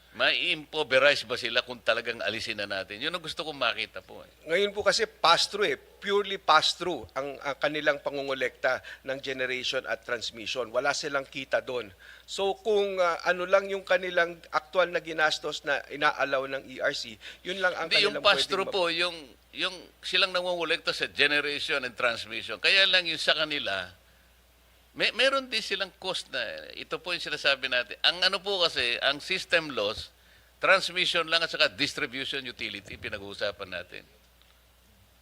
ma-improvise ba sila kung talagang alisin na natin? Yun ang gusto kong makita po. Ngayon po kasi pass-through purely pass-through ang kanilang pangungulekta ng generation at transmission. Wala silang kita doon. So kung ano lang yung kanilang aktual na ginastos na inaalaw ng ERC, yun lang ang Hindi, kanilang yung pass-through po, yung silang nangungulekta sa generation and transmission. Kaya lang yung sa kanila, meron din silang cost na, ito po yung sinasabi natin. Ang ano po kasi, ang system loss, transmission lang at saka distribution utility, pinag-uusapan natin.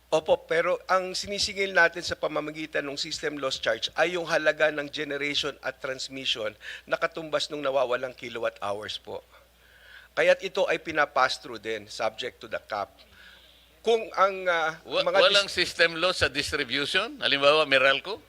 Opo, pero ang sinisingil natin sa pamamagitan ng system loss charge ay yung halaga ng generation at transmission na katumbas nung nawawalang kilowatt hours po. Kaya't ito ay pinapass through din, subject to the cap. Kung ang Walang system loss sa distribution? Halimbawa, Meralco?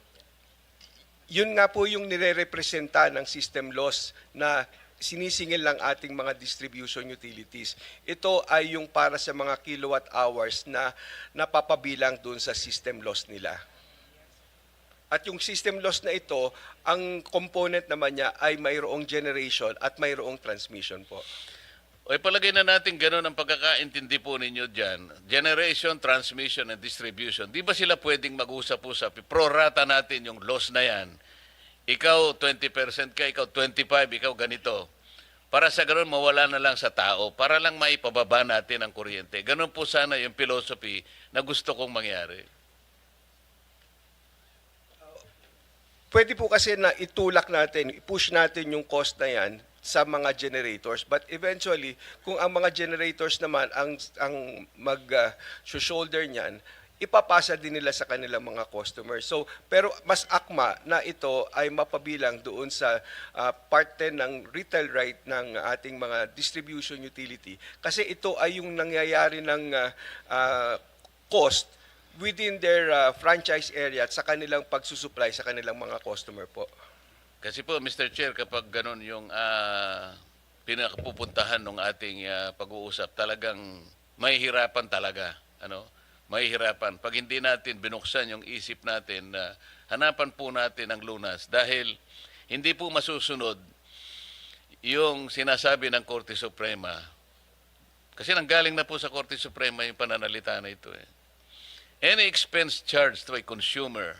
Yun nga po yung nire-representa ng system loss na sinisingil lang ating mga distribution utilities. Ito ay yung para sa mga kilowatt hours na napapabilang dun sa system loss nila. At yung system loss na ito, ang component naman niya ay mayroong generation at mayroong transmission po. O ipalagay na natin gano'n ang pagkakaintindi po ninyo dyan. Generation, transmission, and distribution. Di ba sila pwedeng mag-usap-usap? Prorata natin yung loss na yan. Ikaw 20% ka, ikaw 25%, ikaw ganito. Para sa gano'n, mawala na lang sa tao. Para lang maipababa natin ang kuryente. Gano'n po sana yung philosophy na gusto kong mangyari. Pwede po kasi na itulak natin, i-push natin yung cost na yan sa mga generators. But eventually, kung ang mga generators naman ang mag-shoulder niyan, ipapasa din nila sa kanilang mga customers. So, pero mas akma na ito ay mapabilang doon sa parte ng retail right ng ating mga distribution utility. Kasi ito ay yung nangyayari ng cost within their franchise area at sa kanilang pagsusupply sa kanilang mga customer po. Kasi po, Mr. Chair, kapag ganun yung pinakapupuntahan ng ating pag-uusap, talagang mahihirapan talaga. Mahihirapan. Pag hindi natin binuksan yung isip natin, hanapan po natin ang lunas. Dahil hindi po masusunod yung sinasabi ng Korte Suprema. Kasi nanggaling na po sa Korte Suprema yung pananalita na ito. Any expense charged to a consumer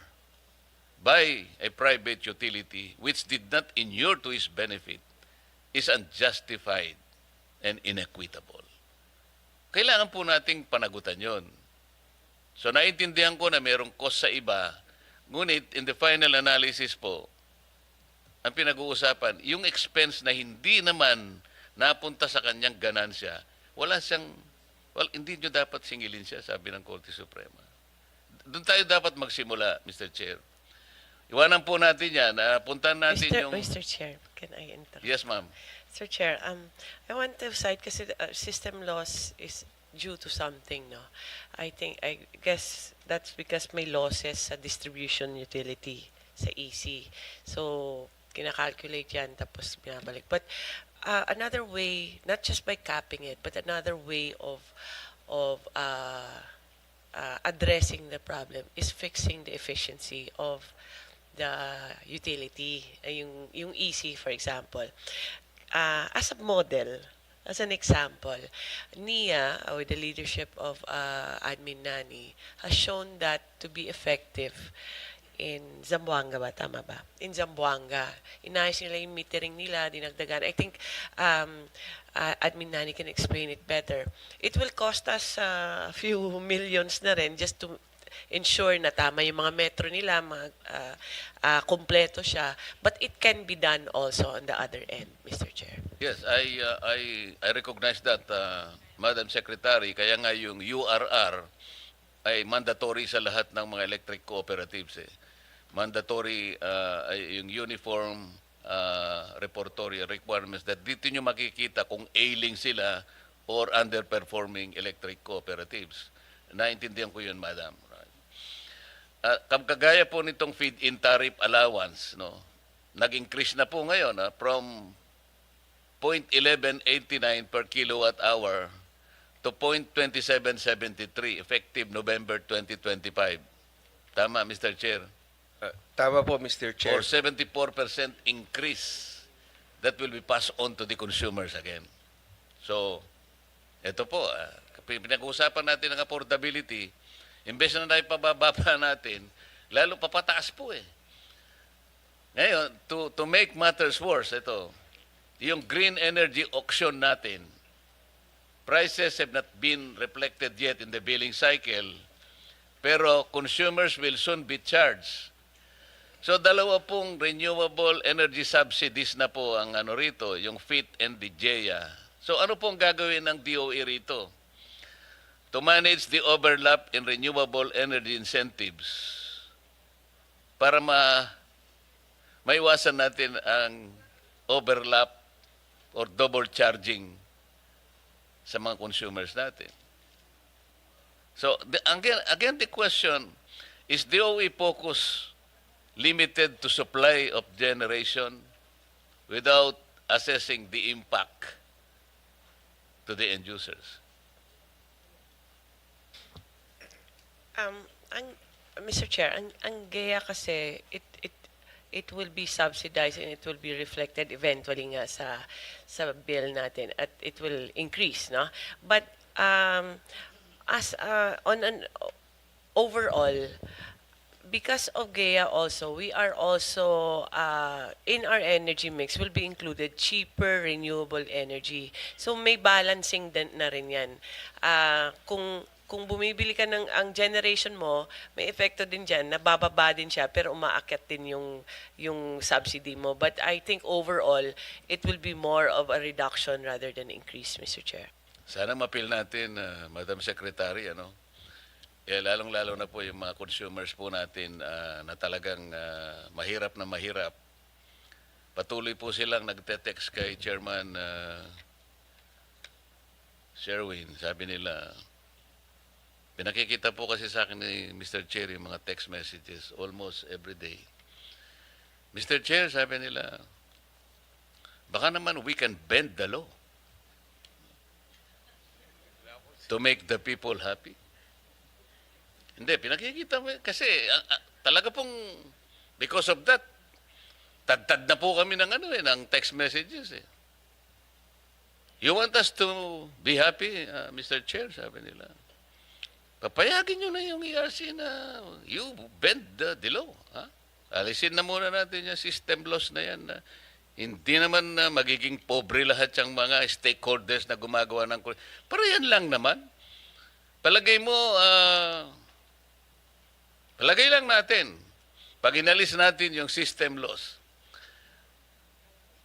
by a private utility which did not inure to his benefit is unjustified and inequitable. Kailangan po nating panagutan yon. So naintindihan ko na mayroong cost sa iba, ngunit in the final analysis po, ang pinag-uusapan, yung expense na hindi naman napunta sa kanyang ganansya, hindi nyo dapat singilin siya, sabi ng Korte Suprema. Doon tayo dapat magsimula, Mr. Chair. Iwanan po natin yan. Puntahan natin yung... Mr. Chair, can I interrupt? Yes, ma'am. Sir Chair, I want to cite kasi system loss is due to something, no? I guess that's because may losses sa distribution utility sa EC. So, kinakalculate yan tapos binabalik. But another way, not just by capping it, but another way of addressing the problem is fixing the efficiency of the utility, yung EC, for example. As a model, as an example, NIA, with the leadership of Admin Nani, has shown that to be effective in Zamboanga ba? Tama ba? In Zamboanga. Inayos nila yung metering nila, dinagdagan. I think Admin Nani can explain it better. It will cost us a few millions na rin just to ensure na tama yung mga metro nila, kumpleto siya. But it can be done also on the other end, Mr. Chair. Yes, I recognize that, Madam Secretary. Kaya nga yung URR ay mandatory sa lahat ng mga electric cooperatives. Mandatory yung uniform reportory requirements that dito nyo makikita kung ailing sila or underperforming electric cooperatives. Naintindihan ko yun, Madam. Kagaya po nitong feed-in tariff allowance, no? Nag-increase na po ngayon from 0.1189 per kilowatt hour to 0.2773 effective November 2025. Tama, Mr. Chair? Tama po, Mr. Or Chair. 74% increase that will be passed on to the consumers again. So, ito po, pinag-uusapan natin ang affordability. Imbes na naipababa pa natin, lalo papataas po Ngayon, to make matters worse, ito, yung green energy auction natin, prices have not been reflected yet in the billing cycle, pero consumers will soon be charged. So, dalawa pong renewable energy subsidies na po ang rito, yung FIT and the JEA. So, ano pong gagawin ng DOE rito? To manage the overlap in renewable energy incentives para maiwasan natin ang overlap or double charging sa mga consumers natin. So, again, the question, is DOE focus limited to supply of generation without assessing the impact to the end users? Mr. Chair, ang GEA kasi, it will be subsidized and it will be reflected eventually nga sa bill natin at it will increase, no? But as on an overall, because of GEA also, we are also in our energy mix will be included cheaper renewable energy. So may balancing din na rin yan. Kung kung bumibili ka ng ang generation mo, may epekto din diyan, nabababa din siya pero umaakyat din yung subsidy mo. But I think overall, it will be more of a reduction rather than increase, Mr. Chair. Sana mapil natin, Madam Secretary, ano? Lalong-lalo na po yung mga consumers po natin na talagang mahirap na mahirap. Patuloy po silang nagte-text kay Chairman Sherwin. Sabi nila, pinakikita po kasi sa akin ni Mr. Chair yung mga text messages almost every day. Mr. Chair, sabi nila, baka naman we can bend the law to make the people happy. Hindi, pinakikita mo. Kasi talaga pong, because of that, tad na po kami ng, ng text messages. Eh. You want us to be happy, Mr. Chair, sabi nila. Papayagin nyo na yung ERC na you bend the law. Ha? Alisin na muna natin yung system laws na yan. Na hindi naman magiging pobre lahat yung mga stakeholders na gumagawa ng... Pero yan lang naman. Palagay mo, palagay lang natin, pag inalis natin yung system loss,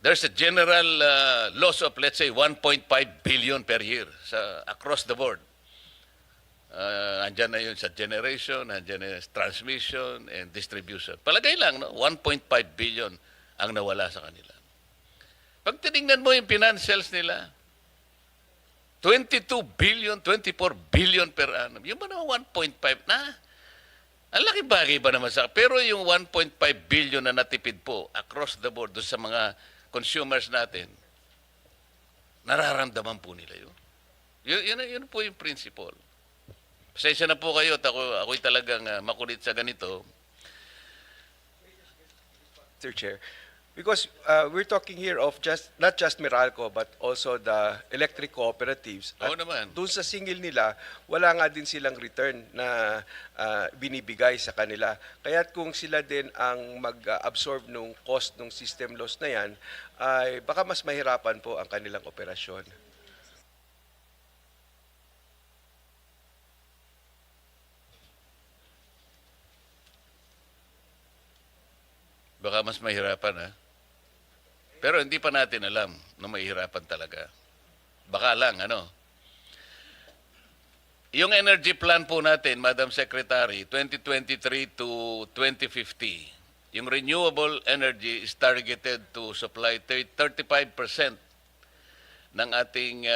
there's a general loss of, let's say, 1.5 billion per year across the board. Andyan na yun sa generation, andyan na yun sa transmission and distribution. Palagay lang, no? 1.5 billion ang nawala sa kanila. Pag tinignan mo yung financials nila, 22 billion, 24 billion per annum. Yung ba naman 1.5 na? Ang laki bagay ba naman sa... Pero yung 1.5 billion na natipid po across the board doon sa mga consumers natin, nararamdaman po nila yun. Yun po yung principle. Pasensya na po kayo at ako'y talagang makulit sa ganito. Mr. Chair, because we're talking here of not just Meralco but also the electric cooperatives. Oo naman. Doon sa singil nila, wala nga din silang return na binibigay sa kanila. Kaya't kung sila din ang mag-absorb ng cost ng system loss na yan, ay baka mas mahirapan po ang kanilang operasyon. Baka mas mahirapan, ha? Pero hindi pa natin alam na mahihirapan talaga. Baka lang, ano? Yung energy plan po natin, Madam Secretary, 2023 to 2050, yung renewable energy is targeted to supply 35% ng ating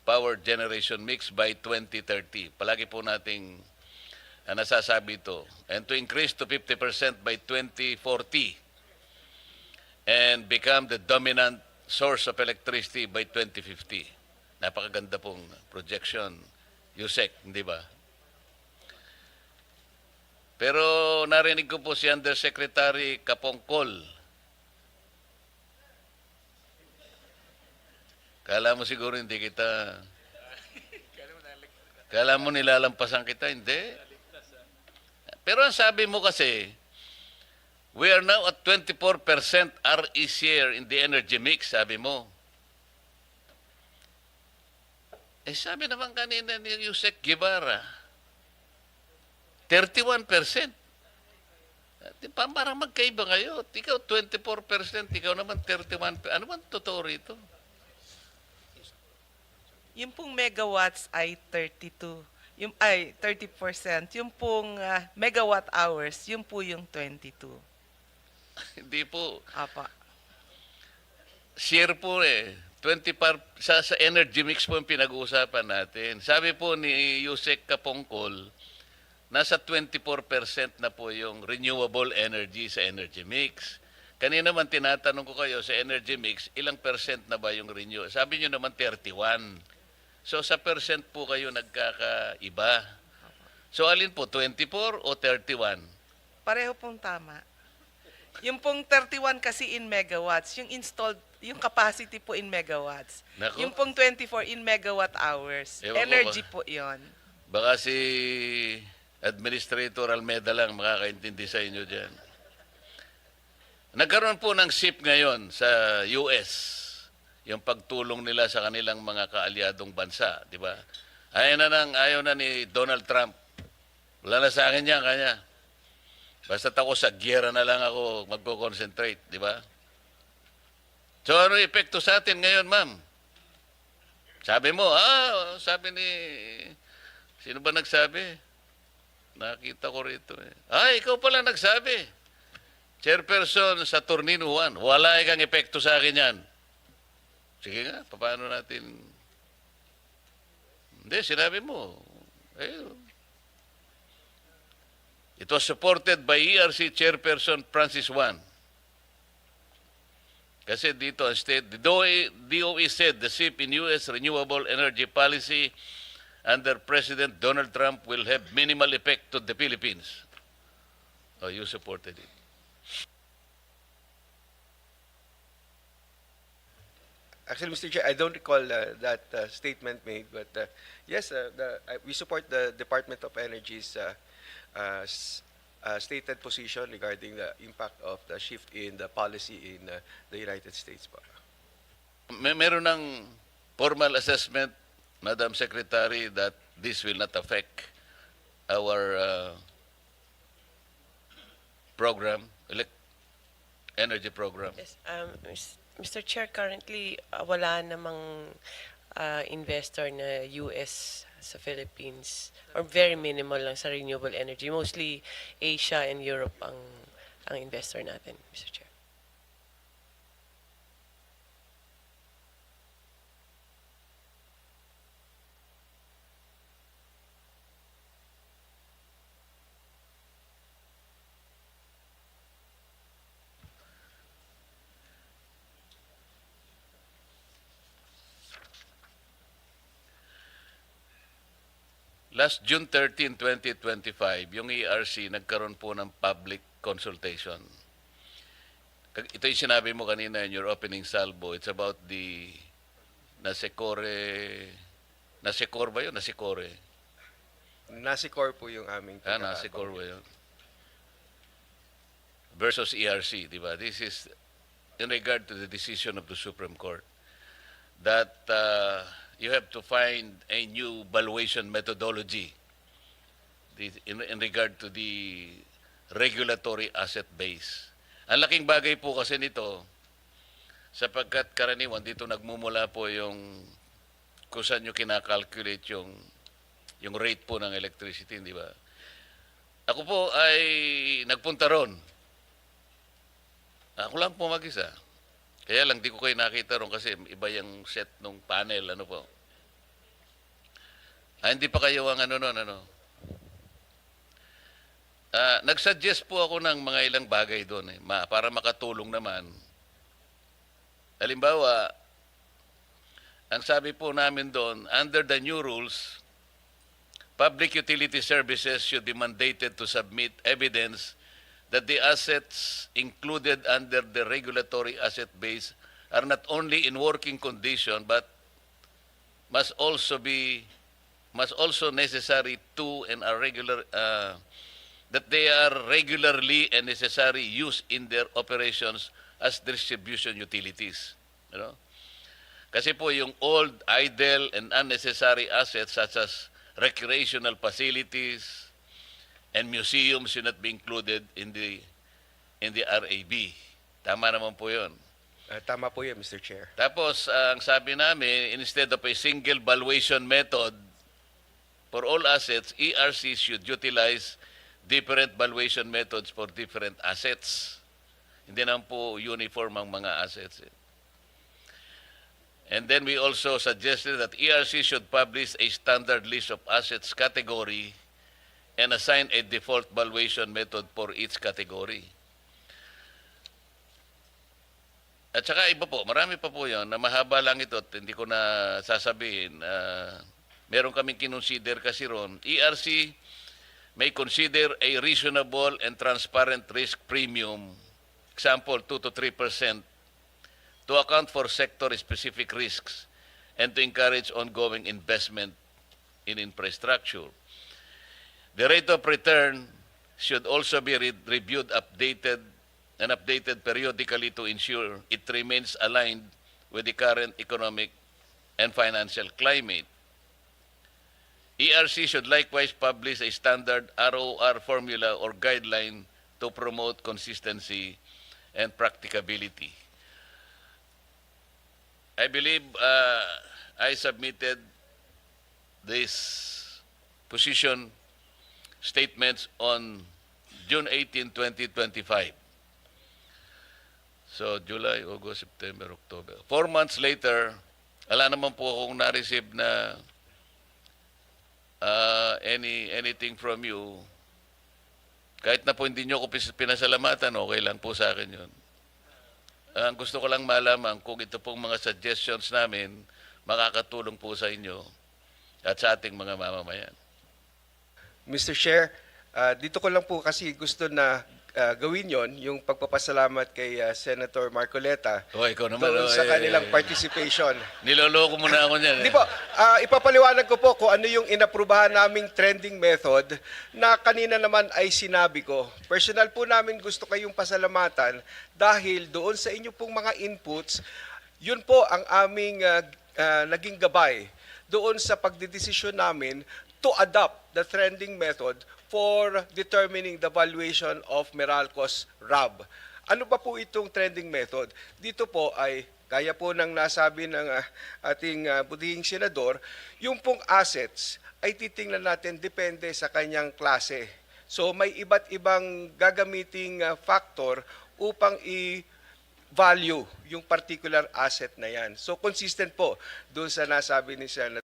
power generation mix by 2030. Palagi po nating nasasabi ito. And to increase to 50% by 2040. And become the dominant source of electricity by 2050. Napakaganda pong projection, Yusek, hindi ba? Pero narinig ko po si Undersecretary Kapongkol. Kala mo siguro hindi kita... Kala mo nilalampasan kita, hindi. Pero ang sabi mo kasi, we are now at 24% RE share in the energy mix, sabi mo. Eh sabi naman kanina ni Yusek Guevara, 31%. Di ba parang magkaiba kayo? Ikaw 24%, ikaw naman 31%. Ano man totoo rito? Yung pong megawatts ay 32. Yung ay 30%. Yung pong megawatt hours, yung po yung 22. Hindi po. Apa. Share po eh. 20 sa energy mix po yung pinag-uusapan natin. Sabi po ni Yusek Kapongkol, nasa 24% na po yung renewable energy sa energy mix. Kanina naman tinatanong ko kayo sa energy mix, ilang percent na ba yung renew? Sabi nyo naman 31. So sa percent po kayo nagkakaiba. So alin po, 24 o 31? Pareho pong tama. Yung pong 31 kasi in megawatts, yung installed, yung capacity po in megawatts. Nako. Yung pong 24 in megawatt hours. Ewan ko Energy ba? po yon. Baka si Administrator Almeda lang makakaintindi sa inyo dyan. Nagkaroon po ng SIP ngayon sa US, yung pagtulong nila sa kanilang mga kaalyadong bansa, di ba? Ayaw na ni Donald Trump. Wala na sa akin yan, kanya. Basta ako sa giyera na lang ako magko-concentrate, di ba? So ano yung epekto sa atin ngayon, ma'am? Sabi mo, sabi ni... Sino ba nagsabi? Nakita ko rito eh. Ikaw pala nagsabi. Chairperson sa Turnino 1, wala ikang epekto sa akin yan. Sige nga, paano natin... Hindi, sinabi mo. It was supported by ERC Chairperson Francis 1. Kasi dito ang state, the DOE said the shift in U.S. renewable energy policy under President Donald Trump will have minimal effect to the Philippines. Oh, you supported it. Actually, Mr. Chair, I don't recall that statement made, but yes, we support the Department of Energy's stated position regarding the impact of the shift in the policy in the United States. Meron ng formal assessment, Madam Secretary, that this will not affect our program, energy program. Yes, Mr. Chair, currently wala namang investor na US sa Philippines or very minimal lang sa renewable energy. Mostly Asia and Europe ang investor natin, Mr. Chair. Last June 13, 2025, yung ERC nagkaroon po ng public consultation. Ito yung sinabi mo kanina in your opening salvo. It's about the Nasecor ba yun? Nasecor po yung aming Nasecor ba yun? Versus ERC, di ba? This is in regard to the decision of the Supreme Court that you have to find a new valuation methodology in regard to the regulatory asset base. Ang laking bagay po kasi nito, sapagkat karaniwan dito nagmumula po yung kung saan nyo kinakalculate yung rate po ng electricity, di ba? Ako po ay nagpunta ron. Ako lang po mag-isa. Kaya lang, di ko kayo nakita ron kasi iba yung set ng panel, ano po. Hindi pa kayo ang nagsuggest po ako ng mga ilang bagay doon para makatulong naman. Halimbawa, ang sabi po namin doon, under the new rules, public utility services should be mandated to submit evidence that the assets included under the regulatory asset base are not only in working condition but must also necessary to and are regular that they are regularly and necessary used in their operations as distribution utilities. You know? Kasi po yung old, idle, and unnecessary assets such as recreational facilities and museums should not be included in the RAB. Tama naman po yun. Tama po yan, Mr. Chair. Tapos, ang sabi namin, instead of a single valuation method for all assets, ERC should utilize different valuation methods for different assets. Hindi naman po uniform ang mga assets. And then we also suggested that ERC should publish a standard list of assets category and assign a default valuation method for each category. At saka iba po, marami pa po yun na mahaba lang ito at hindi ko na sasabihin. Meron kaming kinonsider kasi ron. ERC may consider a reasonable and transparent risk premium, example 2 to 3%, to account for sector-specific risks and to encourage ongoing investment in infrastructure. The rate of return should also be reviewed, updated periodically to ensure it remains aligned with the current economic and financial climate. ERC should likewise publish a standard ROR formula or guideline to promote consistency and practicability. I believe I submitted this position statements on June 18, 2025. So, July, August, September, October. 4 months later, wala naman po akong na-receive na anything from you. Kahit na po hindi nyo ko pinasalamatan, okay lang po sa akin yun. Ang gusto ko lang malaman kung ito pong mga suggestions namin makakatulong po sa inyo at sa ating mga mamamayan. Mr. Chair, dito ko lang po kasi gusto na gawin yon yung pagpapasalamat kay Senator Marcoleta O, ikaw naman. doon sa kanilang participation. Niloloko mo na ako niyan. Hindi po, ipapaliwanag ko po kung ano yung inaprubahan naming trending method na kanina naman ay sinabi ko. Personal po namin gusto kayong pasalamatan dahil doon sa inyo pong mga inputs, yun po ang aming naging gabay doon sa pagdidesisyon namin to adopt the trending method for determining the valuation of Meralco's RAB. Ano pa po itong trending method? Dito po ay, gaya po ng nasabi ng ating butihing senador, yung pong assets ay titingnan natin depende sa kanyang klase. So may iba't ibang gagamiting factor upang i-value yung particular asset na yan. So consistent po doon sa nasabi ni Senator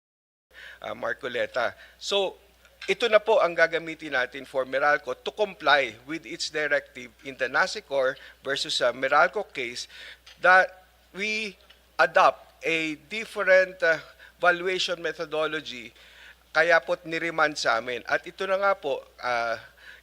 Marcoleta. So ito na po ang gagamitin natin for Meralco to comply with its directive in the NASICOR versus Meralco case that we adopt a different valuation methodology kaya po't niremand sa amin. At ito na nga po,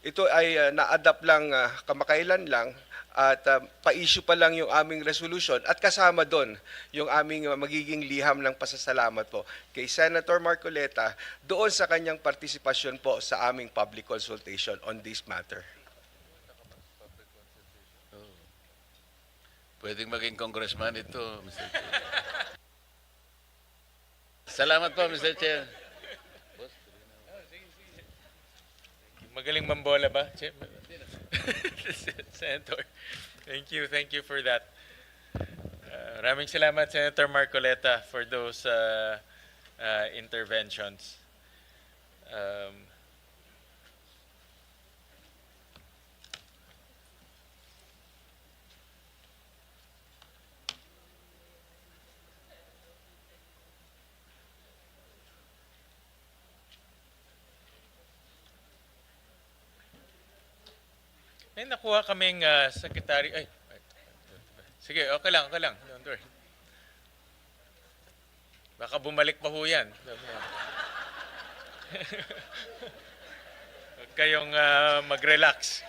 ito ay na-adapt lang kamakailan lang at pa-issue pa lang yung aming resolution at kasama doon yung aming magiging liham ng pasasalamat po kay Senator Marcoleta doon sa kanyang partisipasyon po sa aming public consultation on this matter. Pwedeng maging congressman ito, Mr. Chair. Salamat po, Mr. Chair. Magaling mambola ba? Senator, thank you for that. Maraming salamat, Senator Marcoleta, for those interventions. May nakuha kaming secretary. Ay, sige, okay lang. Don't worry. Baka bumalik pa ho yan. Huwag kayong mag-relax.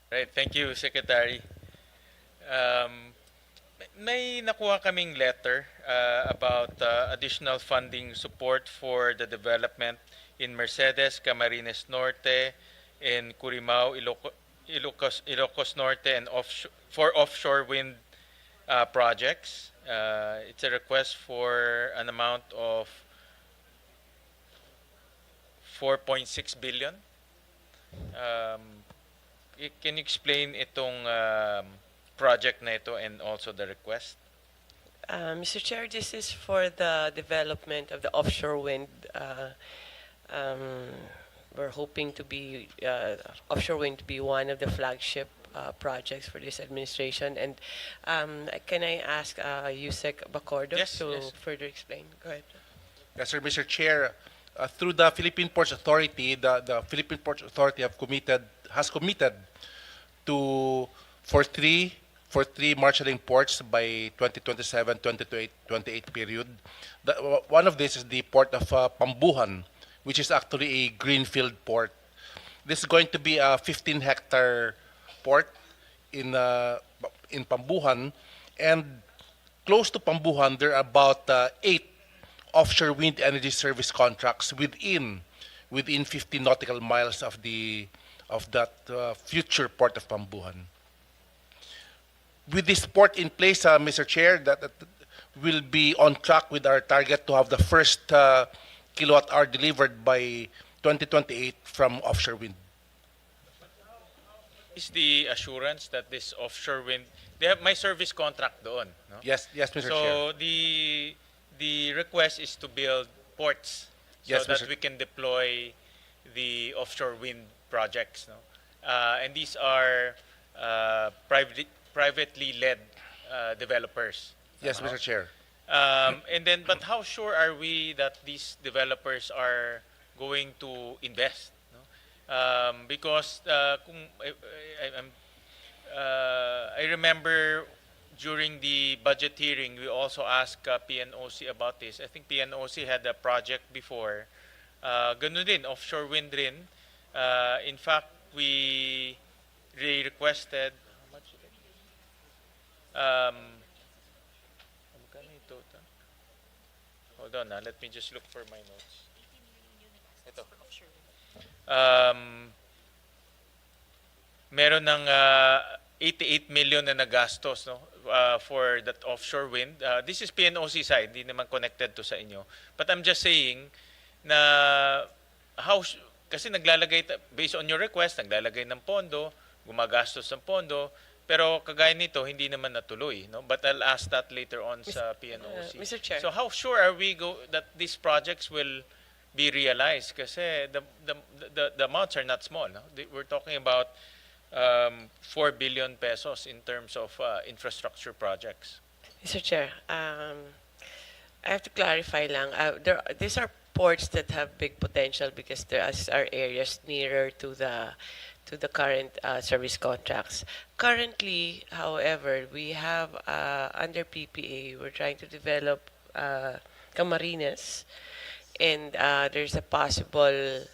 Right, thank you, Secretary. May nakuha kaming letter about additional funding support for the development in Mercedes, Camarines Norte, in Curimao, Ilocos Norte, and for offshore wind projects. It's a request for an amount of 4.6 billion. Can you explain itong project na ito and also the request? Mr. Chair, this is for the development of the offshore wind. We're hoping to be offshore wind to be one of the flagship projects for this administration. And can I ask Yusek Bacordo Yes, to yes. further explain? Go ahead. Yes, sir, Mr. Chair. Through the Philippine Ports Authority, the Philippine Ports Authority has committed to for three marshalling ports by 2027-2028 period. One of this is the port of Pambuhan, which is actually a greenfield port. This is going to be a 15-hectare port in Pambuhan, and close to Pambuhan there are about 8 offshore wind energy service contracts within within 50 nautical miles of that future port of Pambuhan. With this port in place, Mr. Chair, that will be on track with our target to have the first kilowatt hour delivered by 2028 from offshore wind. Is the assurance that this offshore wind, they have my service contract doon, no? Yes, Mr. Chair. So the request is to build ports so Yes, that Mr. we can deploy the offshore wind projects, no? And these are privately led developers. Yes, no? Mr. Chair. And then, but how sure are we that these developers are going to invest? No? Because I remember during the budget hearing, we also asked PNOC about this. I think PNOC had a project before. Ganun din, offshore wind rin. In fact, we requested, how much is it? Magkano yung total? Hold on, let me just look for my notes. Ito. Meron ng 88 million na nagastos, no, for that offshore wind. This is PNOC side, hindi naman connected to sa inyo. But I'm just saying na kasi naglalagay, based on your request, naglalagay ng pondo, gumagastos ng pondo, pero kagaya nito, hindi naman natuloy. No? But I'll ask that later on sa PNOC. Mr. Chair. So how sure are we that these projects will be realized? Kasi the amounts are not small. No? We're talking about 4 billion pesos in terms of infrastructure projects. Mr. Chair, I have to clarify lang. These are ports that have big potential because there are areas nearer to the current service contracts. Currently, however, we have under PPA, we're trying to develop Camarines, and there's a possible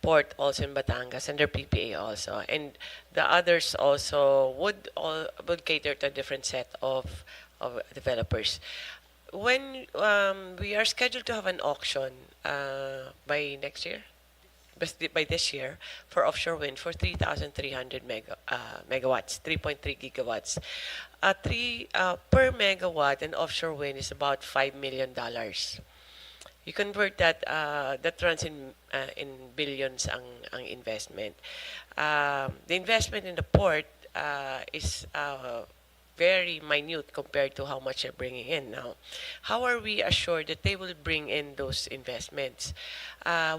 port also in Batangas under PPA also, and the others also would cater to a different set of developers. When we are scheduled to have an auction by next year, by this year, for offshore wind for 3,300 megawatts, 3.3 gigawatts. Per megawatt in offshore wind is about $5 million. You convert that, that runs in billions ang investment. The investment in the port is very minute compared to how much they're bringing in now. How are we assured that they will bring in those investments?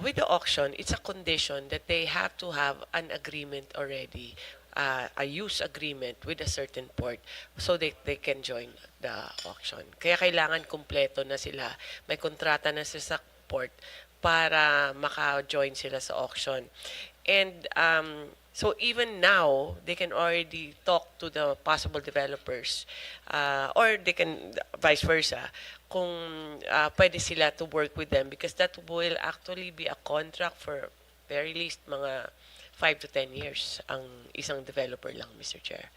With the auction, it's a condition that they have to have an agreement already, a use agreement with a certain port so they can join the auction. Kaya kailangan kumpleto na sila. May kontrata na sila sa port para maka-join sila sa auction. And so even now, they can already talk to the possible developers, or they can vice versa, kung pwede sila to work with them, because that will actually be a contract for very least mga 5 to 10 years ang isang developer lang, Mr. Chair.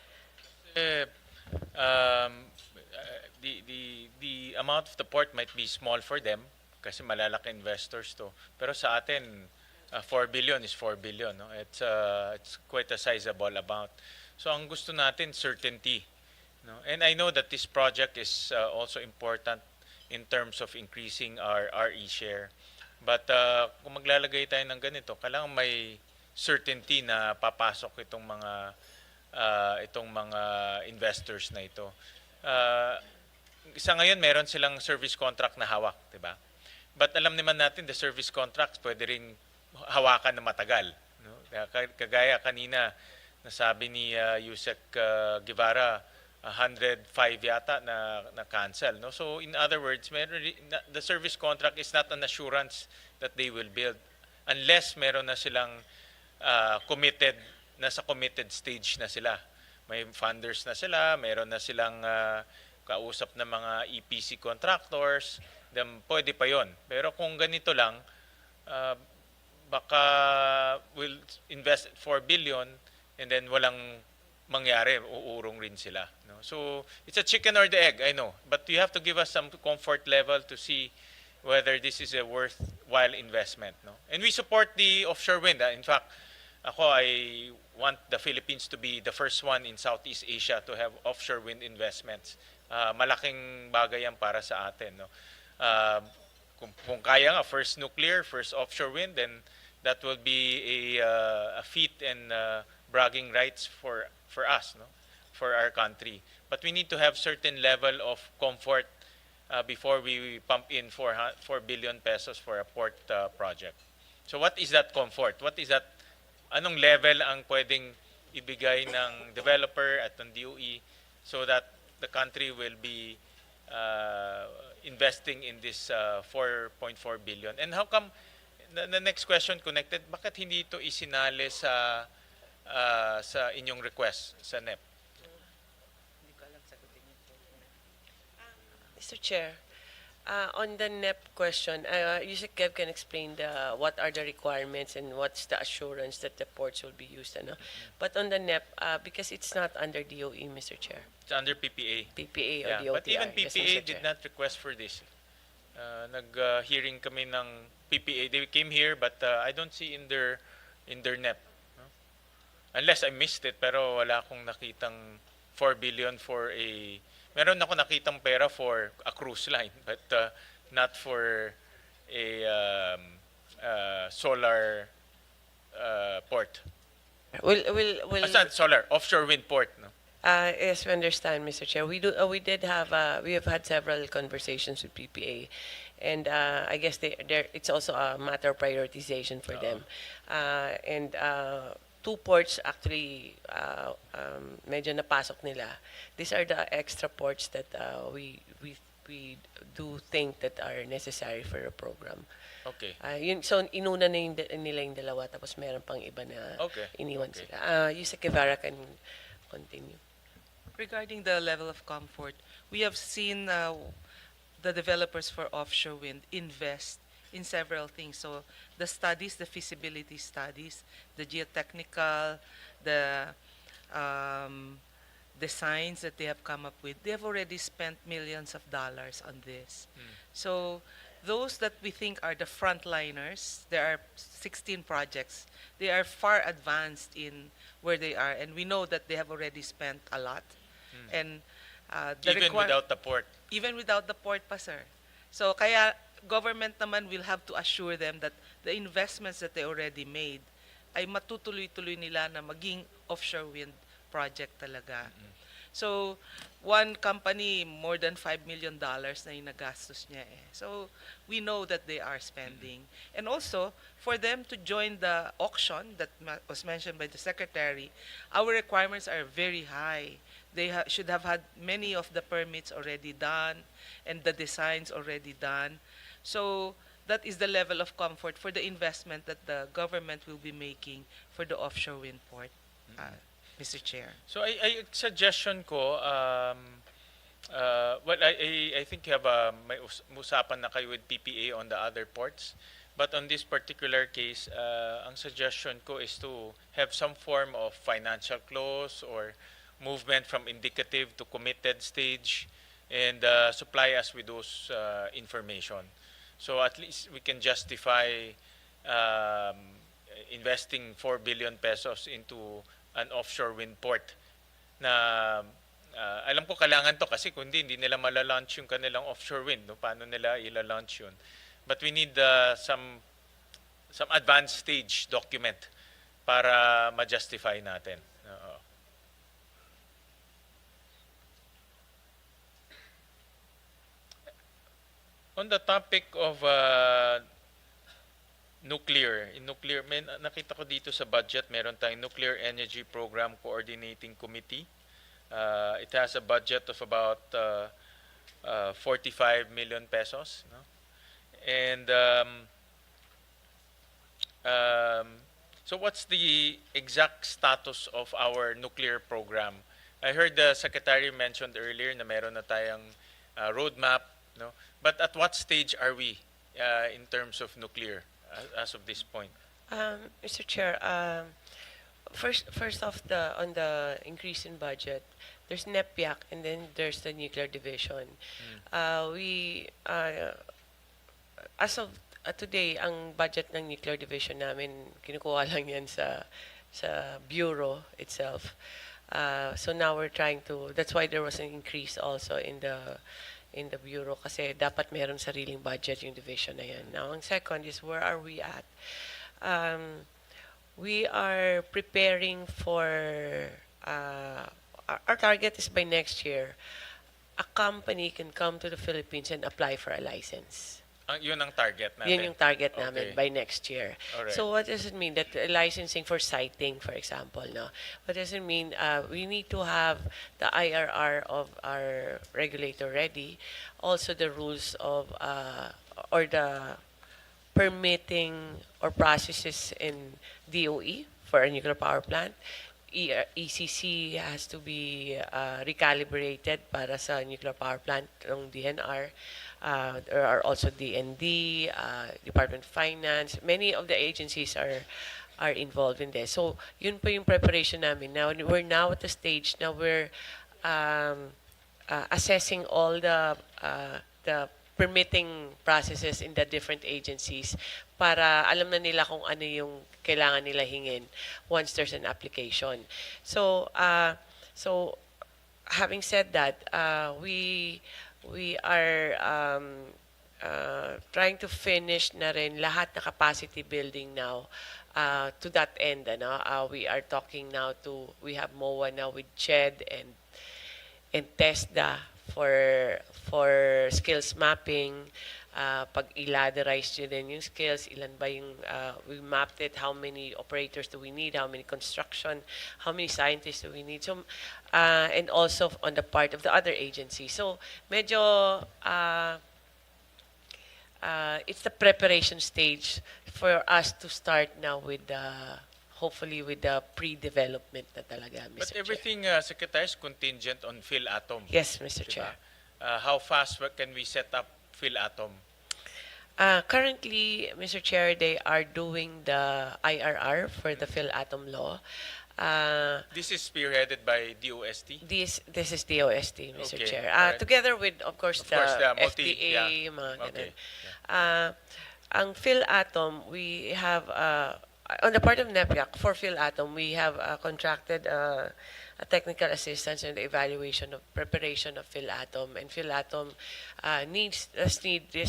The amount of the port might be small for them kasi malalaki investors to. Pero sa atin, 4 billion is 4 billion. No? It's quite a sizable amount. So ang gusto natin, certainty. No? And I know that this project is also important in terms of increasing our RE share. But kung maglalagay tayo ng ganito, kailangan may certainty na papasok itong mga investors na ito. Sa ngayon, meron silang service contract na hawak, di ba? But alam naman natin, the service contracts pwede rin hawakan na matagal. No? Kagaya kanina, nasabi ni Yusek Guevara, 105 yata na cancel. No? So in other words, the service contract is not an assurance that they will build unless meron na silang nasa committed stage na sila. May funders na sila, meron na silang kausap na mga EPC contractors, then pwede pa yon. Pero kung ganito lang, baka we'll invest 4 billion and then walang mangyari, uurong rin sila. No? So, it's a chicken or the egg, I know. But you have to give us some comfort level to see whether this is a worthwhile investment. No? And we support the offshore wind. In fact, I want the Philippines to be the first one in Southeast Asia to have offshore wind investments. Malaking bagay yan para sa atin. No? Kung kaya nga, first nuclear, first offshore wind, then that will be a feat and bragging rights for us, no? For our country. But we need to have certain level of comfort before we pump in 4 billion pesos for a port project. So what is that comfort? What is that? Anong level ang pwedeng ibigay ng developer at ng DOE so that the country will be investing in this 4.4 billion? And how come, the next question connected, bakit hindi ito isinali sa inyong request sa NEP? Mr. Chair, on the NEP question, Yusek Kev can explain what are the requirements and what's the assurance that the ports will be used. Ano? But on the NEP, because it's not under DOE, Mr. Chair. It's under PPA. PPA or Yeah, DOTR. but even yes, PPA Mr. did Chair. not request for this. Nag-hearing kami ng PPA. They came here, but I don't see in their NEP. No? Unless I missed it, pero wala akong nakitang 4 billion for a... Meron ako nakitang pera for a cruise line, but not for a solar port. Not solar, offshore wind port. No? Yes, we understand, Mr. Chair. We have had several conversations with PPA, and I guess it's also a matter of prioritization for them. And 2 ports actually medyo napasok nila. These are the extra ports that we do think that are necessary for a program. Okay. So inuna na nila yung dalawa, tapos meron pang iba na iniwan Okay. sila. Yusek Guevara can continue. Regarding the level of comfort, we have seen the developers for offshore wind invest in several things. So the studies, the feasibility studies, the geotechnical, the designs that they have come up with, they have already spent millions of dollars on this. So those that we think are the frontliners, there are 16 projects. They are far advanced in where they are, and we know that they have already spent a lot. And Even without the port. even without the port pa, sir. So kaya government naman will have to assure them that the investments that they already made ay matutuloy-tuloy nila na maging offshore wind project talaga. So one company, more than $5 million na yung nagastos niya eh. So we know that they are spending. And also, for them to join the auction that was mentioned by the Secretary, our requirements are very high. They should have had many of the permits already done and the designs already done. So that is the level of comfort for the investment that the government will be making for the offshore wind port, Mr. Chair. So I suggestion ko, well, I think you have may usapan na kayo with PPA on the other ports. But on this particular case, ang suggestion ko is to have some form of financial clause or movement from indicative to committed stage and supply us with those information. So at least we can justify investing 4 billion pesos into an offshore wind port na alam ko kailangan to kasi kung hindi nila malalaunch yung kanilang offshore wind. No? Paano nila ila-launch yun? But we need some advanced stage document para ma-justify natin. On the topic of nuclear, may nakita ko dito sa budget, meron tayong Nuclear Energy Program Coordinating Committee. It has a budget of about 45 million pesos. No? And so what's the exact status of our nuclear program? I heard the Secretary mentioned earlier na meron na tayong roadmap. No? But at what stage are we in terms of nuclear as of this point? Mr. Chair, first off, on the increase in budget, there's NEPIAC and then there's the nuclear division. as of today, ang budget ng nuclear division namin, kinukuha lang yan sa bureau itself. So now we're trying to, that's why there was an increase also in the bureau kasi dapat meron sariling budget yung division na yan. Now, ang second is where are we at? We are preparing for, our target is by next year, a company can come to the Philippines and apply for a license. Yun ang target natin. Yun yung target namin Okay. by next year. Alright. So what does it mean? That licensing for siting, for example, no? What does it mean? We need to have the IRR of our regulator ready. Also the rules of, or the permitting or processes in DOE for a nuclear power plant. ECC has to be recalibrated para sa nuclear power plant ng DNR. There are also DND, Department of Finance. Many of the agencies are involved in this. So, yun po yung preparation namin. Now, we're now at the stage na we're assessing all the permitting processes in the different agencies para alam na nila kung ano yung kailangan nila hingin once there's an application. So, having said that, we are trying to finish na rin lahat na capacity building now. To that end, we are talking now we have MOA now with CHED and TESDA for skills mapping. Pag i-laderize nyo din yung skills, ilan ba yung, we mapped it, how many operators do we need, how many construction, how many scientists do we need. So, and also on the part of the other agencies. So, medyo, it's the preparation stage for us to start now with hopefully with the pre-development na talaga, Mr. But Chair. everything, Secretary, is contingent on PhilAtom. Yes, Mr. Diba? Chair. How fast can we set up PhilAtom? Currently, Mr. Chair, they are doing the IRR for the PhilAtom law. This is spearheaded by DOST. This is the OST, Mr. Okay, Chair. alright. Together with, of course, the multi- FDA, mga ganun. Okay. Ang PhilAtom, we have, on the part of NEPIAC, for PhilAtom, we have contracted a technical assistance in the evaluation of preparation of PhilAtom. And PhilAtom is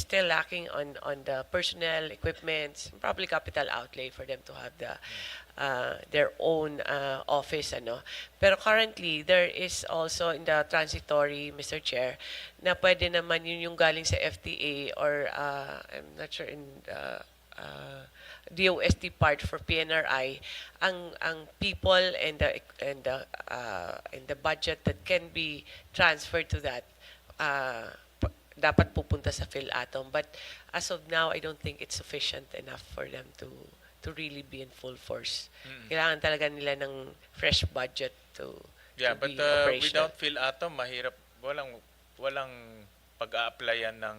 still lacking on the personnel, equipment, probably capital outlay for them to have their own office. Pero currently, there is also in the transitory, Mr. Chair, na pwede naman yun yung galing sa FDA or I'm not sure in DOST part for PNRI, ang people and the budget that can be transferred to that dapat pupunta sa PhilAtom. But as of now, I don't think it's sufficient enough for them to really be in full force. Kailangan talaga nila ng fresh budget to But be operational. without PhilAtom, mahirap, walang pag-a-applyan ng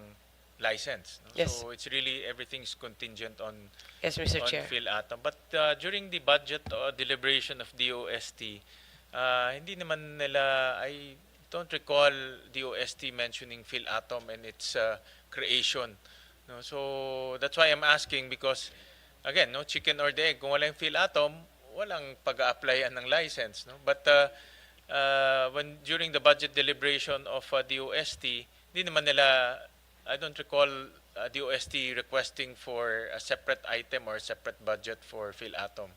license. No? Yes. So it's really, everything's contingent on Yes, Mr. on Chair. PhilAtom. But during the budget deliberation of DOST, hindi naman nila, I don't recall DOST mentioning PhilAtom and its creation. No? So that's why I'm asking because, again, no chicken or the egg. Kung walang PhilAtom, walang pag-a-applyan ng license. No? But when during the budget deliberation of DOST, hindi naman nila, I don't recall DOST requesting for a separate item or a separate budget for PhilAtom.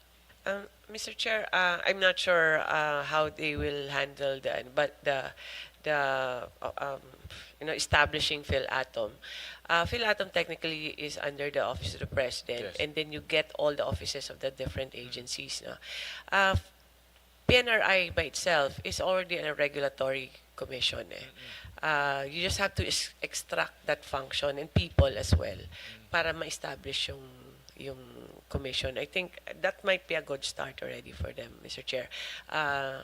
Mr. Chair, I'm not sure how they will handle establishing PhilAtom. PhilAtom technically is under the Office of the President, Yes. and then you get all the offices of the different agencies. PNRI by itself is already a regulatory commission. You just have to extract that function and people as well para ma-establish yung commission. I think that might be a good start already for them, Mr. Chair.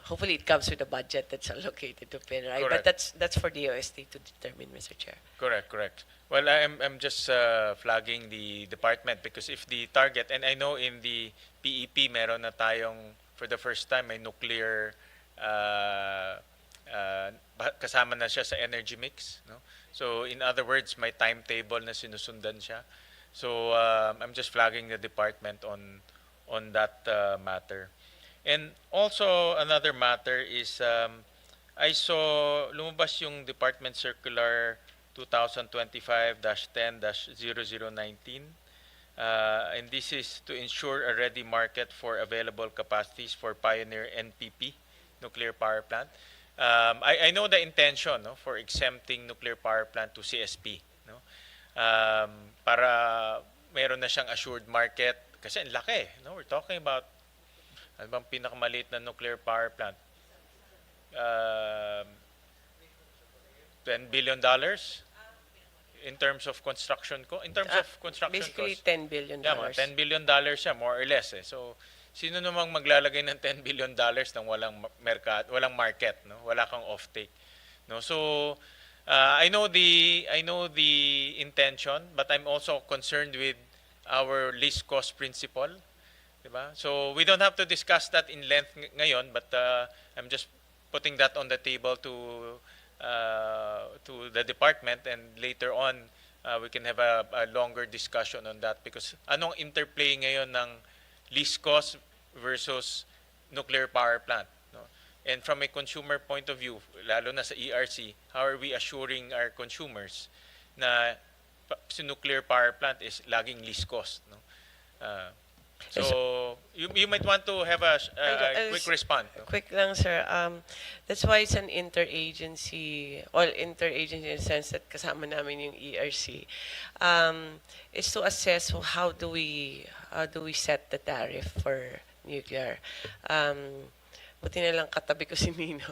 Hopefully it comes with a budget that's allocated to PNRI, but Correct. that's for the OST to determine, Mr. Chair. Correct. Well, I'm just flagging the department because if the target, and I know in the PEP meron na tayong for the first time may nuclear kasama na siya sa energy mix, no? So in other words, may timetable na sinusundan siya. So I'm just flagging the department on that matter. And also another matter is I saw lumabas yung Department Circular 2025-10-0019. And this is to ensure a ready market for available capacities for Pioneer NPP nuclear power plant. I know the intention, no, for exempting nuclear power plant to CSP, no? Para meron na siyang assured market kasi ang laki, no? We're talking about ano bang pinakamaliit na nuclear power plant? $10 billion in terms of construction Basically, cost. $10 billion. Yeah, mga $10 billion siya, more or less. Eh. So, sino namang maglalagay ng $10 billion nang walang market, no? Wala kang offtake, no? So, I know the intention, but I'm also concerned with our least cost principle, diba? So, we don't have to discuss that in length ngayon, but I'm just putting that on the table to the department, and later on we can have a longer discussion on that, because anong interplay ngayon ng least cost versus nuclear power plant, no? And from a consumer point of view, lalo na sa ERC, how are we assuring our consumers na si nuclear power plant is laging least cost, no? So you might want to have a quick response. No? Quick lang, sir. That's why it's an interagency, all interagency in the sense that kasama namin yung ERC. It's to assess how do we set the tariff for nuclear. Buti na lang katabi ko si Nino.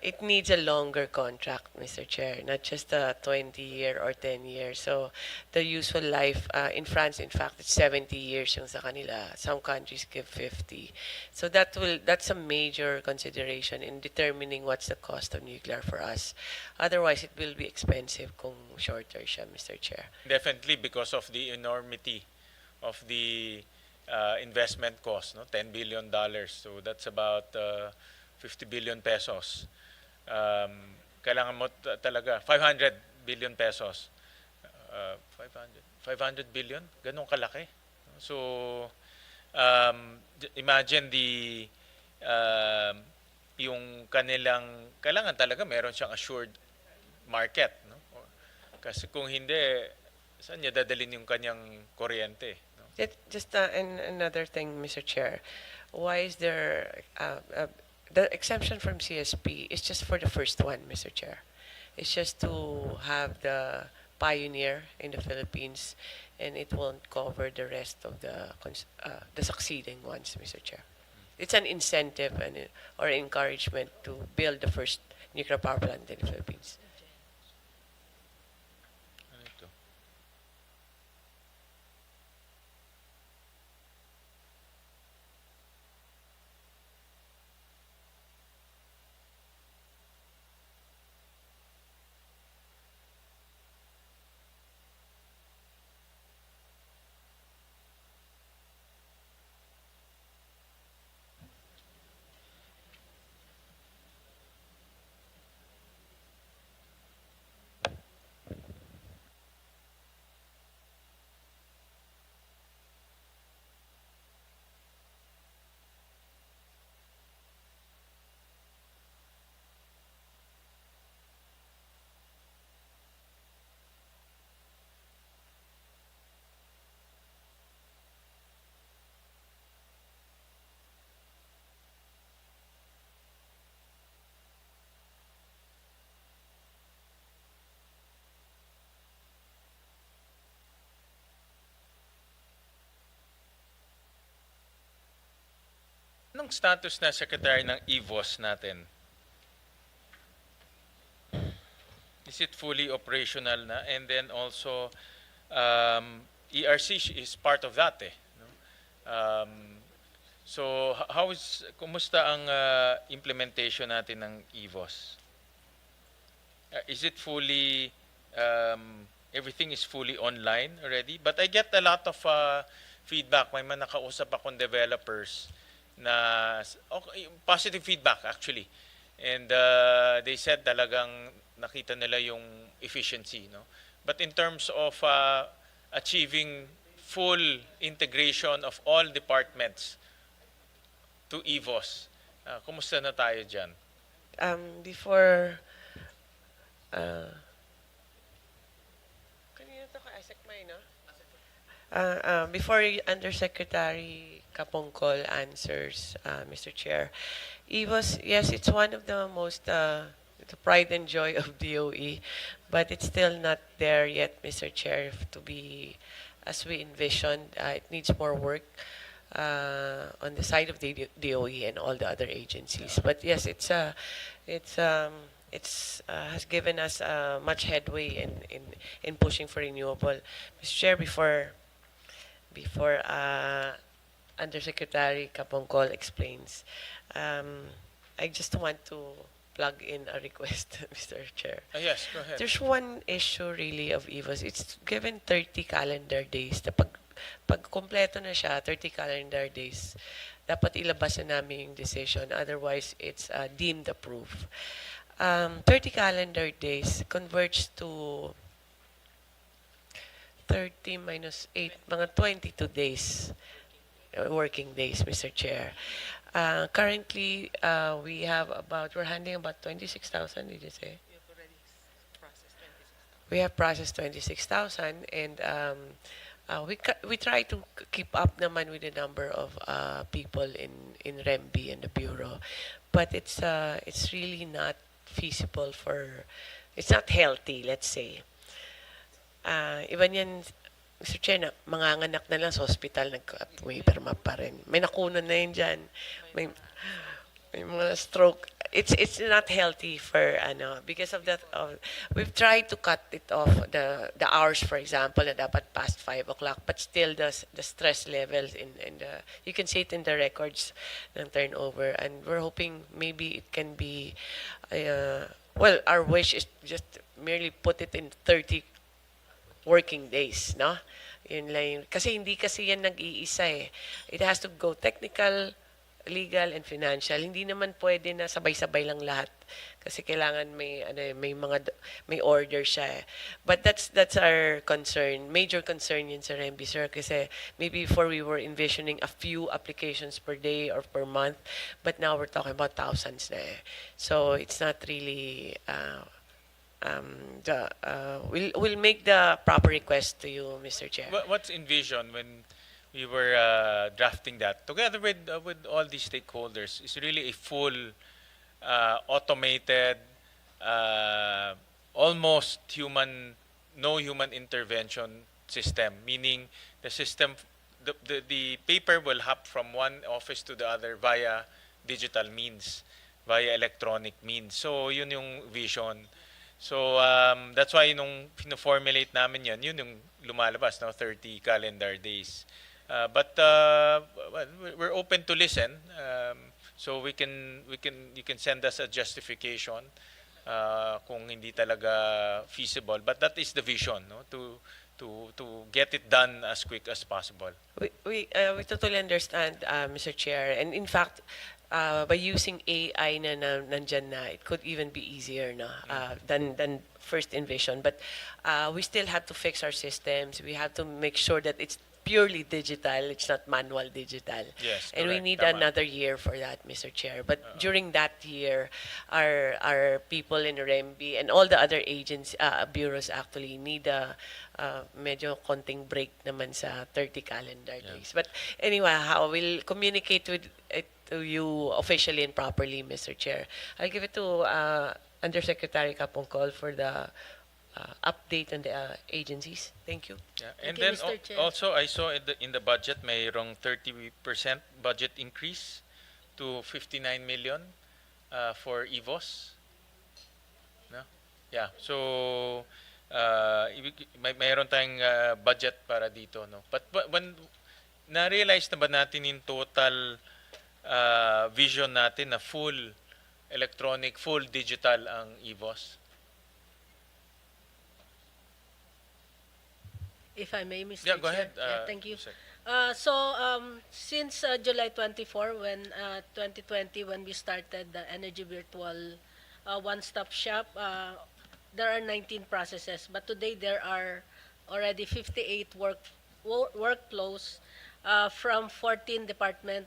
It needs a longer contract, Mr. Chair, not just a 20-year or 10-year. So the useful life, in France, in fact, it's 70 years yung sa kanila. Some countries give 50. So that's a major consideration in determining what's the cost of nuclear for us. Otherwise, it will be expensive kung shorter siya, Mr. Chair. Definitely because of the enormity of the investment cost, no? $10 billion. So that's about 50 billion pesos. Kailangan mo talaga 500 billion pesos. 500 billion? Ganun kalaki. So imagine yung kanilang kailangan talaga meron siyang assured market, no? Kasi kung hindi, saan niya dadalhin yung kanyang kuryente? Just another thing, Mr. Chair. Why is there the exemption from CSP is just for the first one, Mr. Chair. It's just to have the pioneer in the Philippines, and it won't cover the rest of the succeeding ones, Mr. Chair. It's an incentive or encouragement to build the first nuclear power plant in the Philippines. Anong status na secretary ng EVOS natin? Is it fully operational na? And then also, ERC is part of that, eh, no? So, kumusta ang implementation natin ng EVOS? Is it fully, everything is fully online already? But I get a lot of feedback. May mga nakausap akong developers na okay, positive feedback actually, And they said talagang nakita nila yung efficiency, no? But in terms of achieving full integration of all departments to EVOS, kumusta na tayo dyan? Before kanina to ka Isaac May, no? Before Undersecretary Kapongkol answers, Mr. Chair, EVOS, yes, it's one of the most the pride and joy of DOE, but it's still not there yet, Mr. Chair, to be as we envisioned. It needs more work on the side of the DOE and all the other agencies. But yes, it's has given us much headway in pushing for renewable. Mr. Chair, before Undersecretary Kapongkol explains, I just want to plug in a request, Mr. Chair. Yes, go ahead. There's one issue really of EVOS. It's given 30 calendar days. Pag kompleto na siya, 30 calendar days, dapat ilabas na namin yung decision. Otherwise, it's deemed approved. 30 calendar days converts to 30 minus 8, mga 22 days, working days, Mr. Chair. Currently, we're handling about 26,000, did you say? We have processed 26,000, and we try to keep up naman with the number of people in REMB and the Bureau. But it's really not feasible it's not healthy, let's say. Iba niyan, Mr. Chair, manganganak na lang sa hospital, may perma pa rin. May nakunan na yun dyan. May mga stroke. It's not healthy for, because of that, we've tried to cut it off, the hours, for example, na dapat past 5 o'clock, but still the stress levels you can see it in the records ng turnover, and we're hoping maybe it can be, our wish is just merely put it in 30 working days, no? Yun lang yun. Kasi hindi kasi yan nag-iisa eh. It has to go technical, legal, and financial. Hindi naman pwede na sabay-sabay lang lahat. Kasi kailangan may order siya eh. But that's our concern. Major concern yun sa REMB, sir. Kasi maybe before we were envisioning a few applications per day or per month, but now we're talking about thousands na eh. So it's not really... we'll make the proper request to you, Mr. Chair. What's envisioned when we were drafting that together with all these stakeholders is really a full automated, almost no human intervention system, meaning the system, the paper will hop from one office to the other via digital means, via electronic means. So yun yung vision. So that's why nung pino-formulate namin yun yung lumalabas, no, 30 calendar days. But we're open to listen. So you can send us a justification kung hindi talaga feasible. But that is the vision, no, to get it done as quick as possible. We totally understand, Mr. Chair, and in fact, by using AI na nandyan na, it could even be easier than first envisioned. But we still have to fix our systems. We have to make sure that it's purely digital. It's not manual digital. Yes, and we correct. need Tama. another year for that, Mr. Chair. But during that year, our people in REMB and all the other bureaus actually need a medyo konting break naman sa 30 calendar days. But anyway, we'll communicate with it to you officially and properly, Mr. Chair. I'll give it to Undersecretary Kapongkol for the update on the agencies. Thank you. Yeah. And Thank you, then Mr. Chair. also I saw in the budget mayroong 30% budget increase to 59 million for EVOS. No? Yeah. So mayroon tayong budget para dito, no. But when na-realize na ba natin in total vision natin na full electronic, full digital ang EVOS? If I may, Mr. Yeah, go Chair. ahead. Yeah, thank you. Sec. Since July 24, 2020, when we started the Energy Virtual One-Stop Shop, there are 19 processes, but today there are already 58 workflows from 14 department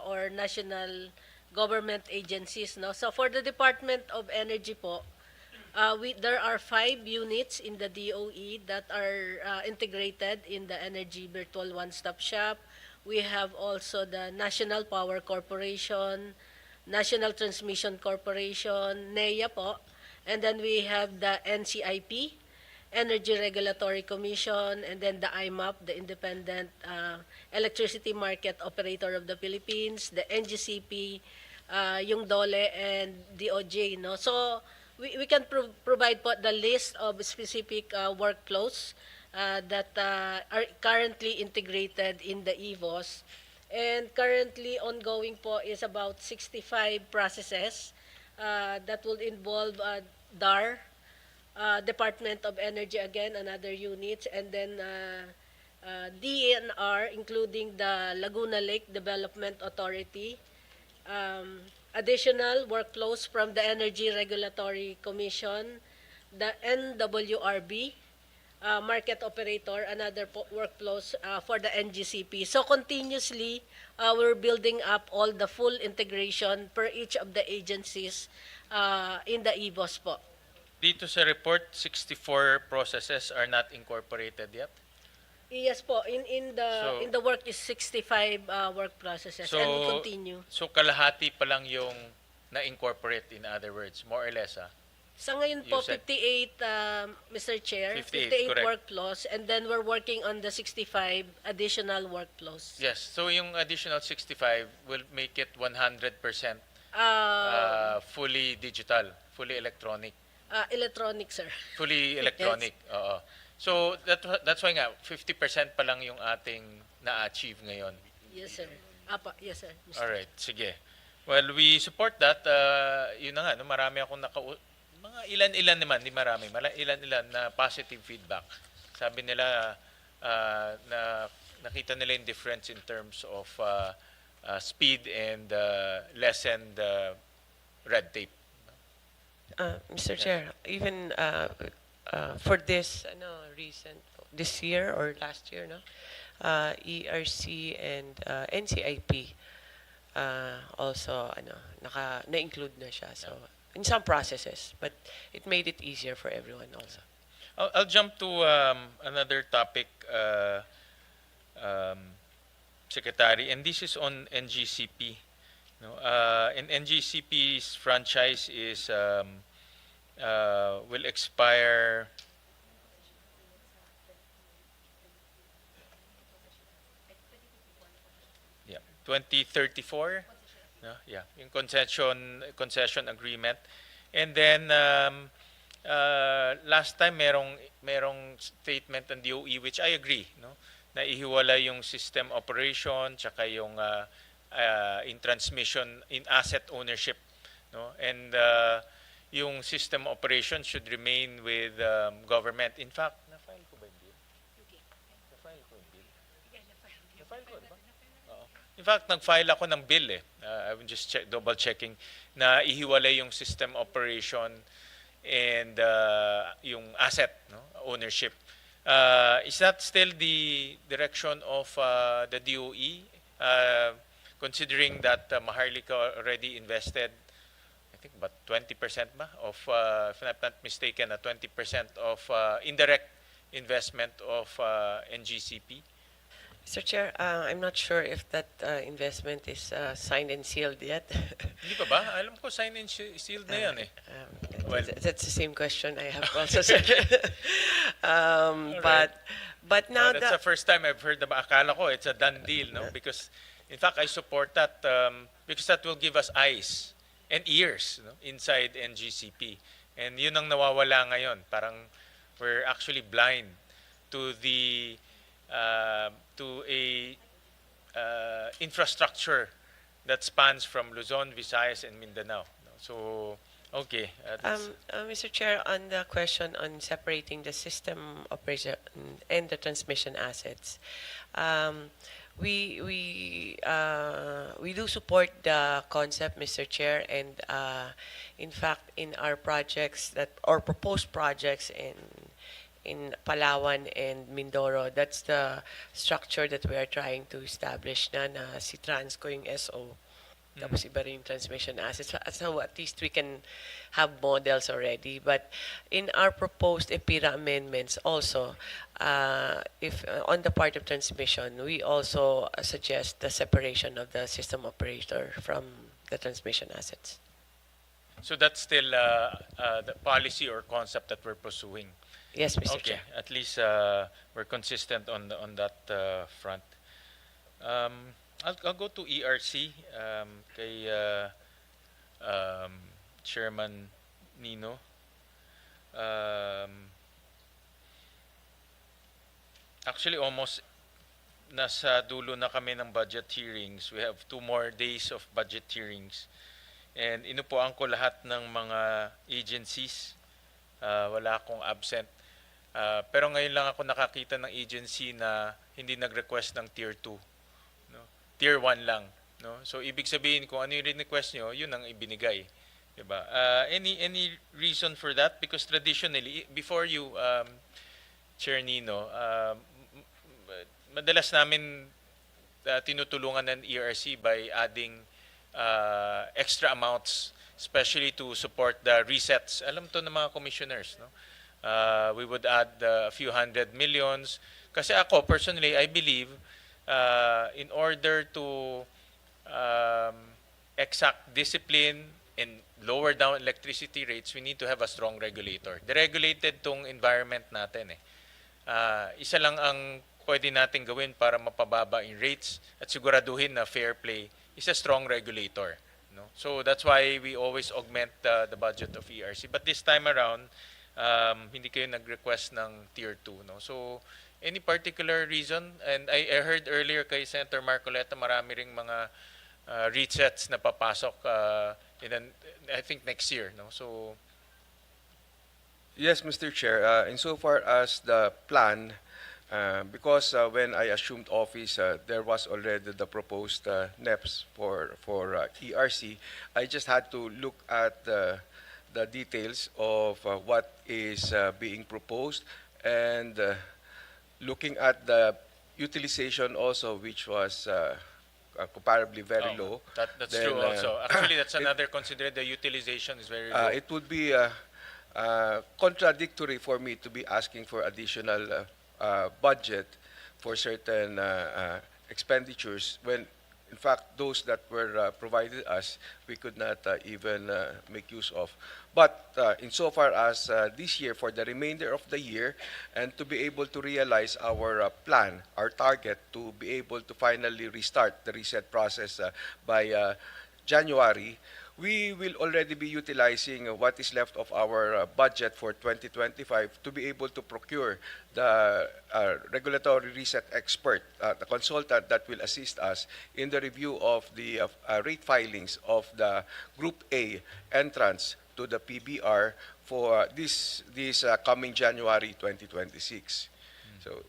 or national government agencies. No? So for the Department of Energy po, there are 5 units in the DOE that are integrated in the Energy Virtual One-Stop Shop. We have also the National Power Corporation, National Transmission Corporation, NEA po, and then we have the NCIP, Energy Regulatory Commission, and then the IMAP, the Independent Electricity Market Operator of the Philippines, the NGCP, yung DOLE, and DOJ. No? So, we can provide po the list of specific workflows that are currently integrated in the EVOS. And currently ongoing po is about 65 processes that will involve DAR, Department of Energy again, another units, and then DENR, including the Laguna Lake Development Authority, additional workflows from the Energy Regulatory Commission, the NWRB, market operator, another workflows for the NGCP. So continuously, we're building up all the full integration per each of the agencies in the EVOS po. Dito sa report, 64 processes are not incorporated yet. Yes po, in the work is 65 work processes and we continue. So kalahati pa lang yung na-incorporate, in other words, more or less. Sa ngayon po, You said- 58, Mr. Chair, 58, correct. workflows, and then we're working on the 65 additional workflows. Yes, so yung additional 65 will make it 100% fully digital, fully electronic. Electronic, sir. Fully electronic. Oo. So that's why nga 50% pa lang yung ating na-achieve ngayon. Yes, sir. Yes, sir. Mr. All right, sige. Well, we support that. Yun na nga, no, marami akong mga ilan-ilan naman, di marami, ilan-ilan na positive feedback. Sabi nila na nakita nila yung difference in terms of speed and lessened red tape. Mr. Chair, even for this this year or last year, no, ERC and NCIP also na-include na siya. So in some processes, but it made it easier for everyone also. I'll jump to another topic, Secretary, and this is on NGCP. No, and NGCP's franchise is will expire 2034. No? Yeah, yung concession agreement. And then last time merong statement ng DOE which I agree, no, na ihiwala yung system operation tsaka yung in transmission, in asset ownership, no, and yung system operation should remain with government. In fact, na-file ko ba yung bill? Na-file ko yung bill? Na-file ko, di ba? In fact, nag-file ako ng bill eh. I'm just double checking na ihiwalay yung system operation and yung asset, no, ownership. Is that still the direction of the DOE? Considering that Maharlika already invested, I think about 20% ba of, if I'm not mistaken, 20% of indirect investment of NGCP. Mr. Chair, I'm not sure if that investment is signed and sealed yet. Hindi pa ba? Alam ko signed and sealed na yan eh. Well, That's the same question I have also, sir. Alright. But now that's the first time I've heard about. Akala ko it's a done deal, no? Because in fact I support that because that will give us eyes and ears, no, inside NGCP. And yun ang nawawala ngayon. Parang we're actually blind to the to a infrastructure that spans from Luzon, Visayas, and Mindanao. So Okay. That's- Mr. Chair, on the question on separating the system operation and the transmission assets, we do support the concept, Mr. Chair, and in fact, in our projects that or proposed projects in Palawan and Mindoro, that's the structure that we are trying to establish na si Transco yung SO. Tapos iba rin yung transmission assets. So at least we can have models already. But in our proposed EPIRA amendments also, if on the part of transmission, we also suggest the separation of the system operator from the transmission assets. So that's still the policy or concept that we're pursuing. Yes, Mr. Okay, Chair. at least we're consistent on that front. I'll go to ERC kay Chairman Nino. Actually, almost nasa dulo na kami ng budget hearings. We have 2 more days of budget hearings. And inupuan ko lahat ng mga agencies. Wala akong absent. Pero ngayon lang ako nakakita ng agency na hindi nag-request ng Tier 2. No? Tier 1 lang. No? So, ibig sabihin kung ano yung request nyo, yun ang ibinigay. Diba? Any reason for that? Because traditionally, before you, Chair Nino, madalas namin tinutulungan ng ERC by adding extra amounts, especially to support the resets. Alam to ng mga commissioners, no? We would add a few hundred millions. Kasi ako, personally, I believe in order to exact discipline and lower down electricity rates, we need to have a strong regulator. Deregulated tong environment natin eh. Isa lang ang pwede natin gawin para mapababa yung rates at siguraduhin na fair play is a strong regulator. No? So that's why we always augment the budget of ERC. But this time around, hindi kayo nag-request ng Tier 2. No? So any particular reason? And I heard earlier kay Senator Marcoleta, marami ring mga resets na papasok I think next year. No? So Yes, Mr. Chair. Insofar as the plan, because when I assumed office, there was already the proposed NEPs for ERC. I just had to look at the details of what is being proposed and looking at the utilization also, which was comparably very low. that's Then, true also. Actually, that's another considered. The utilization is very low. It would be contradictory for me to be asking for additional budget for certain expenditures when, in fact, those that were provided us, we could not even make use of. But insofar as this year, for the remainder of the year, and to be able to realize our plan, our target to be able to finally restart the reset process by January, we will already be utilizing what is left of our budget for 2025 to be able to procure the regulatory reset expert, the consultant that will assist us in the review of the rate filings of the Group A entrance to the PBR for this coming January 2026. So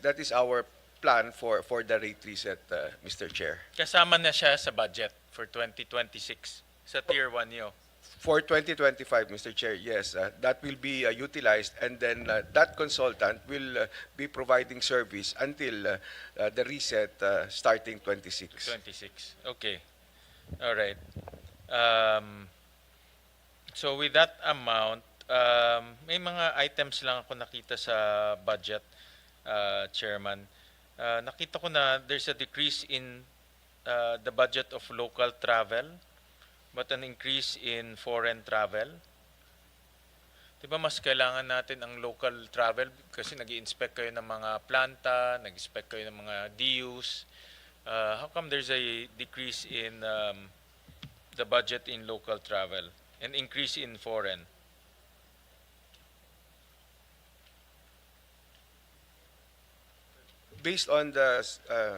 that is our plan for the rate reset, Mr. Chair. Kasama na siya sa budget for 2026 sa Tier 1 nyo. For 2025, Mr. Chair, yes, that will be utilized, and then that consultant will be providing service until the reset starting 26. 26. Okay. All right. So with that amount, may mga items lang ako nakita sa budget, Chairman. Nakita ko na there's a decrease in the budget of local travel, but an increase in foreign travel. Diba mas kailangan natin ang local travel kasi nag-i-inspect kayo ng mga planta, nag-inspect kayo ng mga DUs. How come there's a decrease in the budget in local travel and increase in foreign? Based on the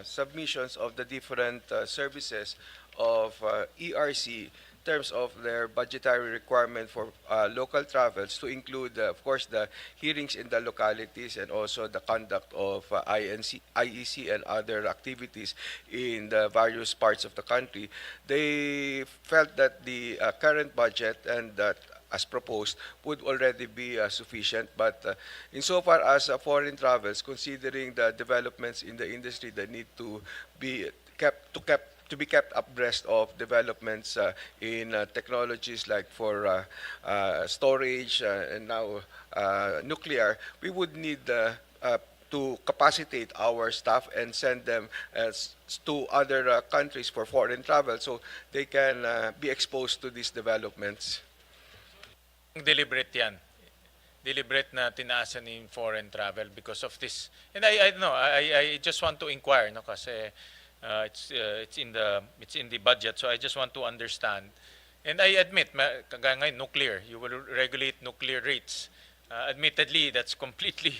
submissions of the different services of ERC, terms of their budgetary requirement for local travels to include, of course, the hearings in the localities and also the conduct of IEC and other activities in the various parts of the country. They felt that the current budget and that as proposed would already be sufficient. But insofar as foreign travels, considering the developments in the industry that need to be to be kept abreast of developments in technologies like for storage and now nuclear, we would need to capacitate our staff and send them to other countries for foreign travel so they can be exposed to these developments. Deliberate yan. Deliberate na tinaasan yung foreign travel because of this. And I just want to inquire, no, kasi it's in the budget, so I just want to understand. And I admit, kagaya ngayon, nuclear, you will regulate nuclear rates. Admittedly, that's completely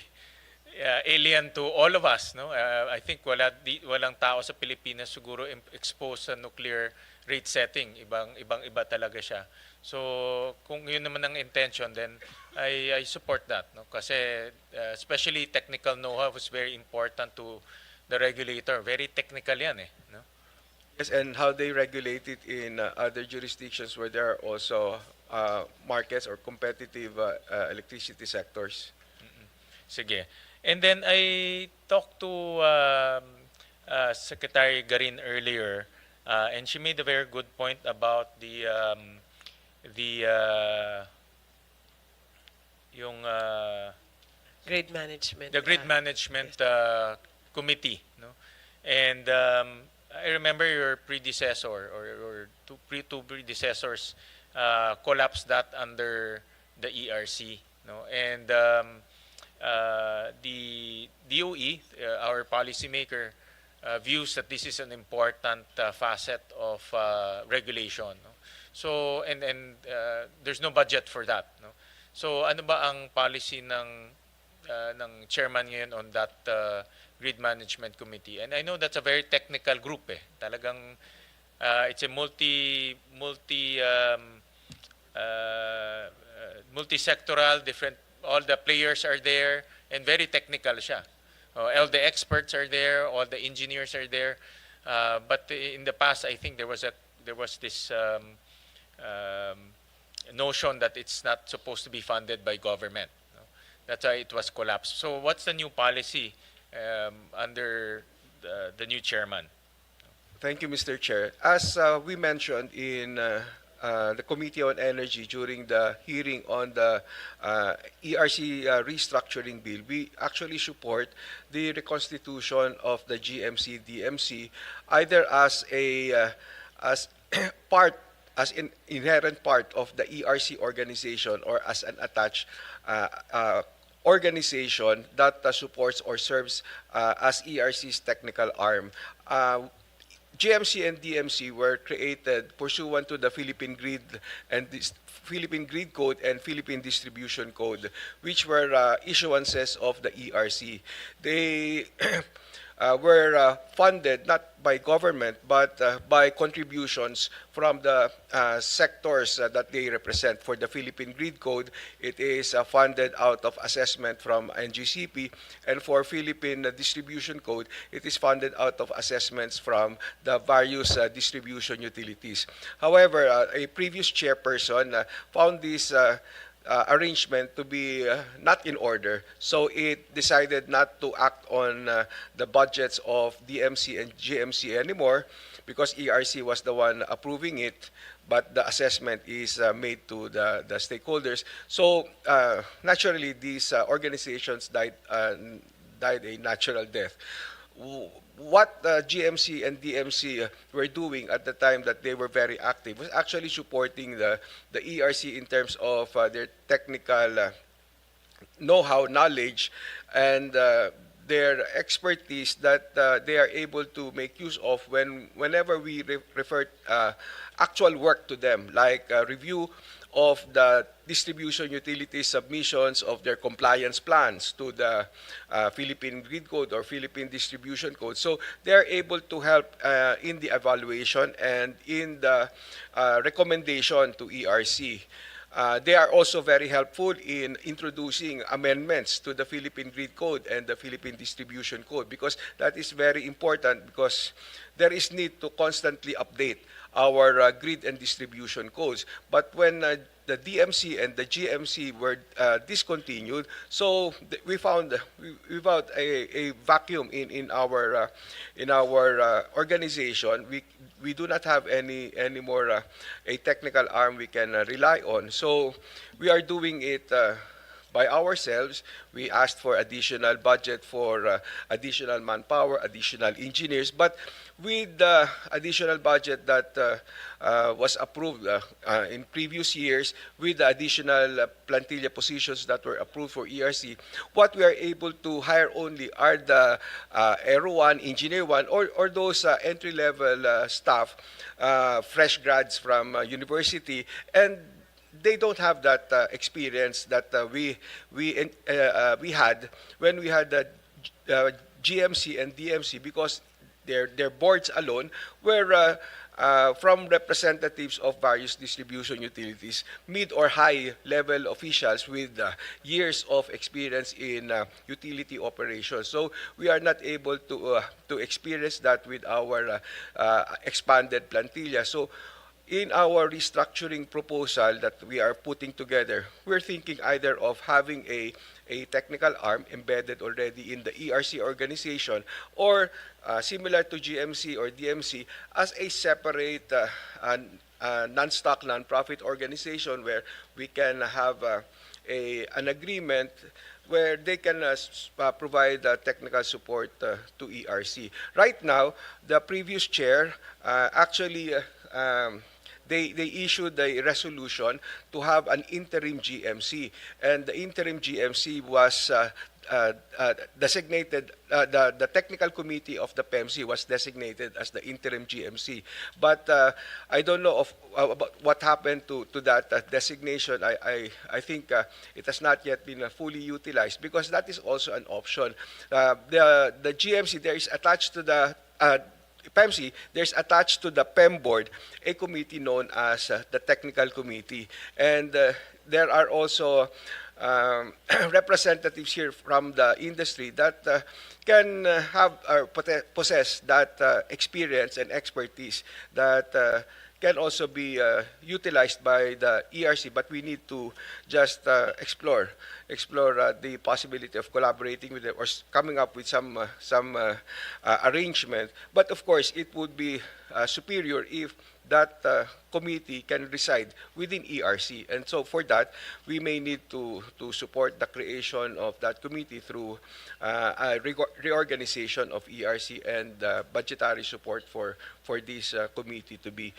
alien to all of us, no? I think walang tao sa Pilipinas siguro exposed sa nuclear rate setting. Ibang-iba talaga siya. So, kung yun naman ang intention, then I support that, no? Kasi especially technical know-how is very important to the regulator. Very technical yan, no? Yes, and how they regulate it in other jurisdictions where there are also markets or competitive electricity sectors. Sige. And then I talked to Secretary Garin earlier, and she made a very good point about Grid management. the grid management committee, no? And I remember your predecessor or two predecessors collapsed that under the ERC, no? And the DOE, our policymaker, views that this is an important facet of regulation, no? So and there's no budget for that, no? So ano ba ang policy ng chairman ngayon on that grid management committee? And I know that's a very technical group, Talagang it's a multi-sectoral, different, all the players are there, and very technical siya. All the experts are there, all the engineers are there. But in the past, I think there was this notion that it's not supposed to be funded by government, no? That's why it was collapsed. So what's the new policy under the new chairman? Thank you, Mr. Chair. As we mentioned in the Committee on Energy during the hearing on the ERC restructuring bill, we actually support the reconstitution of the GMC-DMC either as a inherent part of the ERC organization or as an attached organization that supports or serves as ERC's technical arm. GMC and DMC were created pursuant to the Philippine Grid Code and Philippine Distribution Code, which were issuances of the ERC. They were funded not by government but by contributions from the sectors that they represent. For the Philippine Grid Code, it is funded out of assessment from NGCP, and for Philippine Distribution Code, it is funded out of assessments from the various distribution utilities. However, a previous chairperson found this arrangement to be not in order, so it decided not to act on the budgets of DMC and GMC anymore because ERC was the one approving it, but the assessment is made to the stakeholders. So naturally, these organizations died a natural death. What GMC and DMC were doing at the time that they were very active was actually supporting the ERC in terms of their technical know-how, knowledge, and their expertise that they are able to make use of whenever we refer actual work to them, like review of the distribution utility submissions of their compliance plans to the Philippine Grid Code or Philippine Distribution Code. So they are able to help in the evaluation and in the recommendation to ERC. They are also very helpful in introducing amendments to the Philippine Grid Code and the Philippine Distribution Code, because that is very important, because there is need to constantly update our grid and distribution codes. But when the DMC and the GMC were discontinued, so we found a vacuum in our organization. We do not have any more a technical arm we can rely on. So we are doing it by ourselves. We asked for additional budget for additional manpower, additional engineers, but with the additional budget that was approved in previous years, with the additional plantilla positions that were approved for ERC, what we are able to hire only are the Aero 1, Engineer 1, or those entry-level staff, fresh grads from university, and they don't have that experience that we had when we had the GMC and DMC, because their boards alone were from representatives of various distribution utilities, mid or high level officials with years of experience in utility operations. So we are not able to experience that with our expanded plantilla. So in our restructuring proposal that we are putting together, we're thinking either of having a technical arm embedded already in the ERC organization, or similar to GMC or DMC, as a separate non-stock, non-profit organization where we can have an agreement where they can provide technical support to ERC. Right now, the previous chair actually they issued a resolution to have an interim GMC, and the interim GMC was designated, the technical committee of the PEMC was designated as the interim GMC. But I don't know about what happened to that designation. I think it has not yet been fully utilized, because that is also an option. The GMC, there is attached to the PEMC, there's attached to the PEM board a committee known as the technical committee, and there are also representatives here from the industry that can have or possess that experience and expertise that can also be utilized by the ERC, but we need to just explore the possibility of collaborating with them or coming up with some arrangement. But of course, it would be superior if that committee can reside within ERC. And so for that, we may need to support the creation of that committee through a reorganization of ERC and budgetary support for this committee to be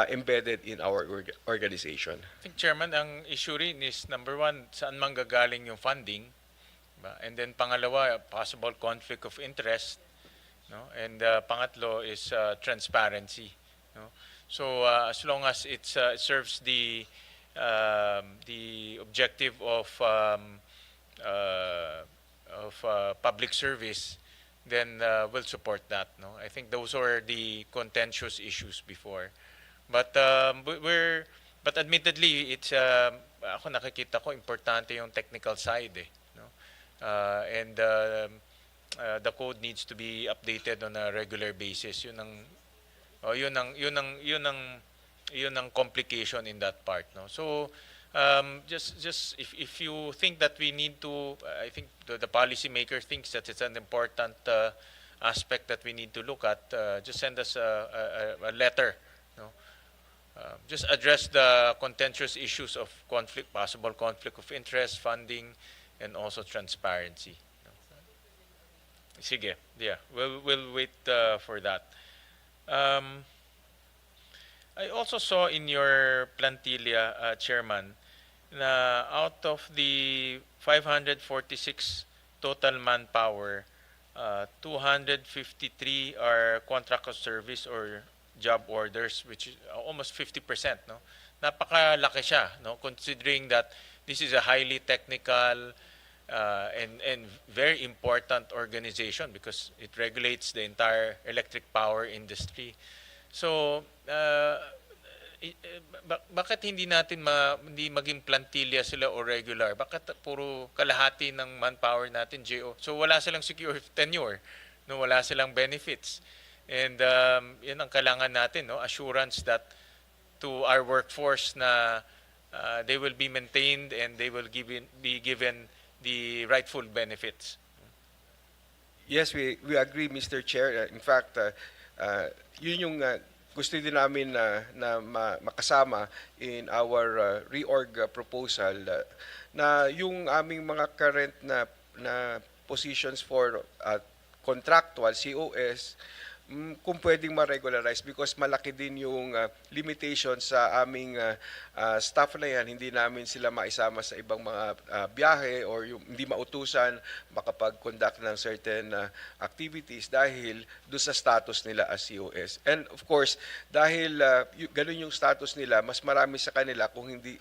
embedded in our organization. I think, Chairman, ang issue rin is, number one, saan manggagaling yung funding, ba? And then pangalawa, possible conflict of interest, no? And pangatlo is transparency, no? So as long as it serves the objective of public service, then we'll support that. No, I think those are the contentious issues before, but but admittedly, it's ako nakikita ko importante yung technical side, no, and the code needs to be updated on a regular basis. Yun ang complication in that part, no. So just if you think that we need to, I think the policymaker thinks that it's an important aspect that we need to look at, just send us a letter, no. Just address the contentious issues of possible conflict of interest, funding, and also transparency, no. Sige, yeah, we'll wait for that. I also saw in your plantilla, Chairman, na out of the 546 total manpower, 253 are contract of service or job orders, which is almost 50%, no? napakalaki siya, no? Considering that this is a highly technical and very important organization because it regulates the entire electric power industry. So, bakit hindi natin hindi maging plantilla sila o regular? Bakit puro kalahati ng manpower natin JO? So wala silang secure tenure, no, wala silang benefits. And yan ang kailangan natin, no, assurance that to our workforce na they will be maintained and they will be given the rightful benefits. Yes, we agree, Mr. Chair. In fact, yun yung gusto din namin na makasama in our reorg proposal na yung aming mga current na positions for contractual COS kung pwedeng ma-regularize because malaki din yung limitation sa aming staff na yan. Hindi namin sila maisama sa ibang mga biyahe or yung hindi mautusan makapag-conduct ng certain activities dahil doon sa status nila as COS. And of course, dahil ganun yung status nila, mas marami sa kanila kung hindi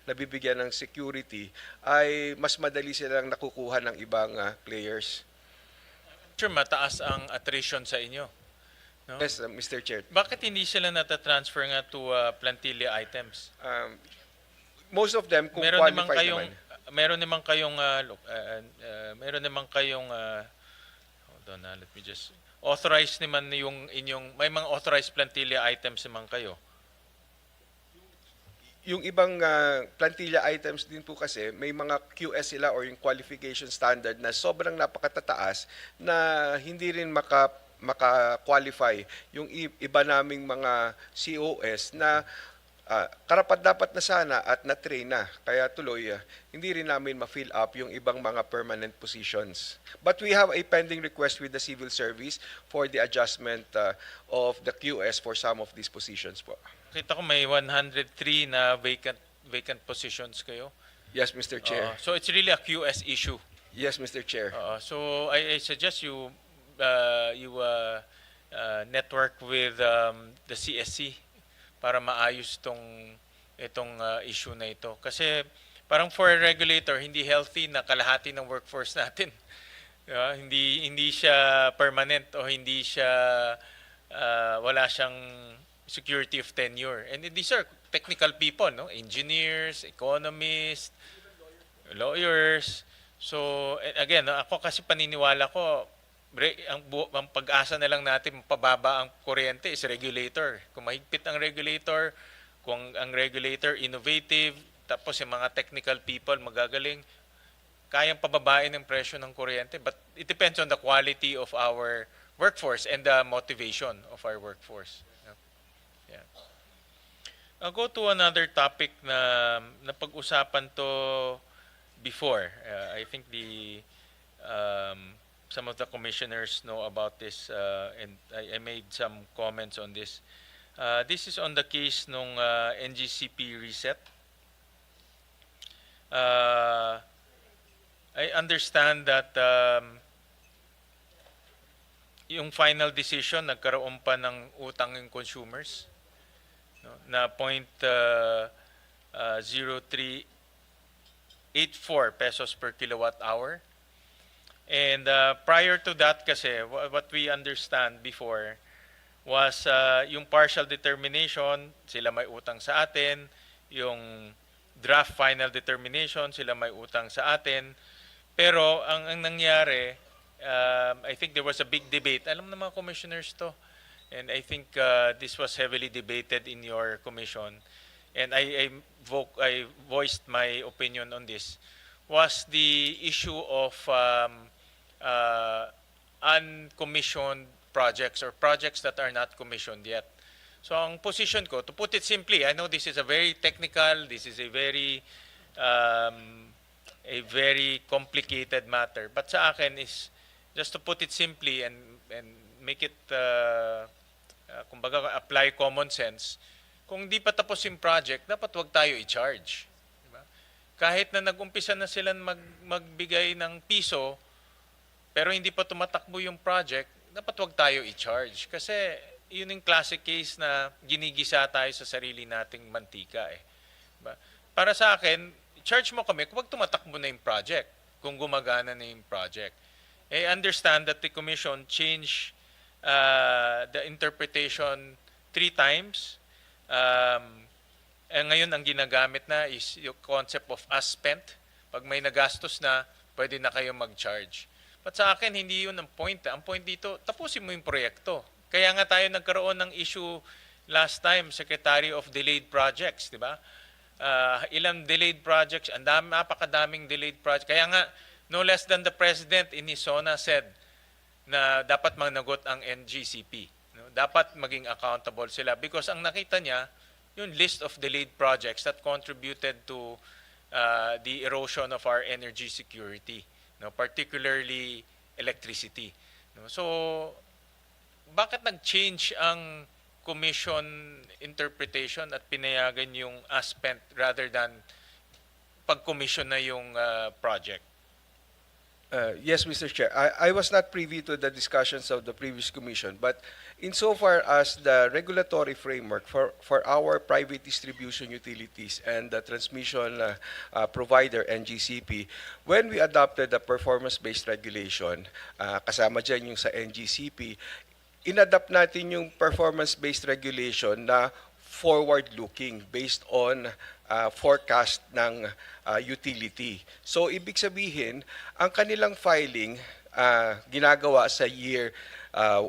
nabibigyan ng security, ay mas madali silang nakukuha ng ibang players. Sure, mataas ang attrition sa inyo. No? Yes, Mr. Chair. Bakit hindi sila nata-transfer nga to plantilla items? Most of them kung Meron naman qualified kayong naman. meron naman kayong hold on, let me just authorized naman yung inyong may mga authorized plantilla items naman kayo. Yung ibang plantilla items din po kasi may mga QS sila or yung qualification standard na sobrang napakatataas na hindi rin maka-qualify yung iba naming mga COS na karapat-dapat na sana at na-train na. Kaya tuloy, hindi rin namin ma-fill up yung ibang mga permanent positions. But we have a pending request with the civil service for the adjustment of the QS for some of these positions po. Kita ko may 103 na vacant positions kayo. Yes, Mr. Chair. So it's really a QS issue. Yes, Mr. Chair. So I suggest you network with the CSC para maayos itong issue na ito. Kasi parang for a regulator, hindi healthy na kalahati ng workforce natin. Hindi siya permanent o hindi siya wala siyang security of tenure. And these are technical people, no? Engineers, economists, lawyers. So again, ako kasi paniniwala ko ang pag-asa na lang natin pababa ang kuryente is regulator. Kung mahigpit ang regulator, kung ang regulator innovative, tapos yung mga technical people magagaling, kayang pababain ang presyo ng kuryente. But it depends on the quality of our workforce and the motivation of our workforce. Yeah. I'll go to another topic na pag-usapan to before. I think some of the commissioners know about this and I made some comments on this. This is on the case nung NGCP reset. I understand that yung final decision nagkaroon pa ng utang ng consumers, no, na 0.0384 pesos per kilowatt hour. And prior to that kasi, what we understand before was yung partial determination, sila may utang sa atin, yung draft final determination, sila may utang sa atin. Pero ang nangyari, I think there was a big debate. Alam ng mga commissioners to. And I think this was heavily debated in your commission. And I voiced my opinion on this. Was the issue of uncommissioned projects or projects that are not commissioned yet. So ang position ko, to put it simply, I know this is a very technical, this is a very complicated matter. But sa akin is just to put it simply and make it, kumbaga apply common sense. Kung di pa tapos yung project, dapat wag tayo i-charge. Diba? Kahit na nag-umpisa na sila magbigay ng piso, pero hindi pa tumatakbo yung project, dapat wag tayo i-charge. Kasi yun yung classic case na ginigisa tayo sa sarili nating mantika eh. Diba? Para sa akin, charge mo kami kung tumatakbo na yung project, kung gumagana na yung project. I understand that the Commission changed the interpretation 3 times. Ngayon ang ginagamit na is yung concept of as spent. Pag may nagastos na, pwede na kayo mag-charge. But sa akin, hindi yun ang point. Ang point dito, tapusin mo yung proyekto. Kaya nga tayo nagkaroon ng issue last time, Secretary of Delayed Projects, di ba? Ilang delayed projects, napakadaming delayed projects. Kaya nga, no less than the President in his SONA said na dapat managot ang NGCP. No? Dapat maging accountable sila because ang nakita niya, yung list of delayed projects that contributed to the erosion of our energy security, no? Particularly electricity. No? So, bakit nag-change ang Commission interpretation at pinayagan yung as spent rather than pag-commission na yung project? Yes, Mr. Chair. I was not privy to the discussions of the previous commission, but insofar as the regulatory framework for our private distribution utilities and the transmission provider, NGCP, when we adopted the performance-based regulation, kasama dyan yung sa NGCP, inadapt natin yung performance-based regulation na forward-looking based on forecast ng utility. So, ibig sabihin, ang kanilang filing ginagawa sa year 1,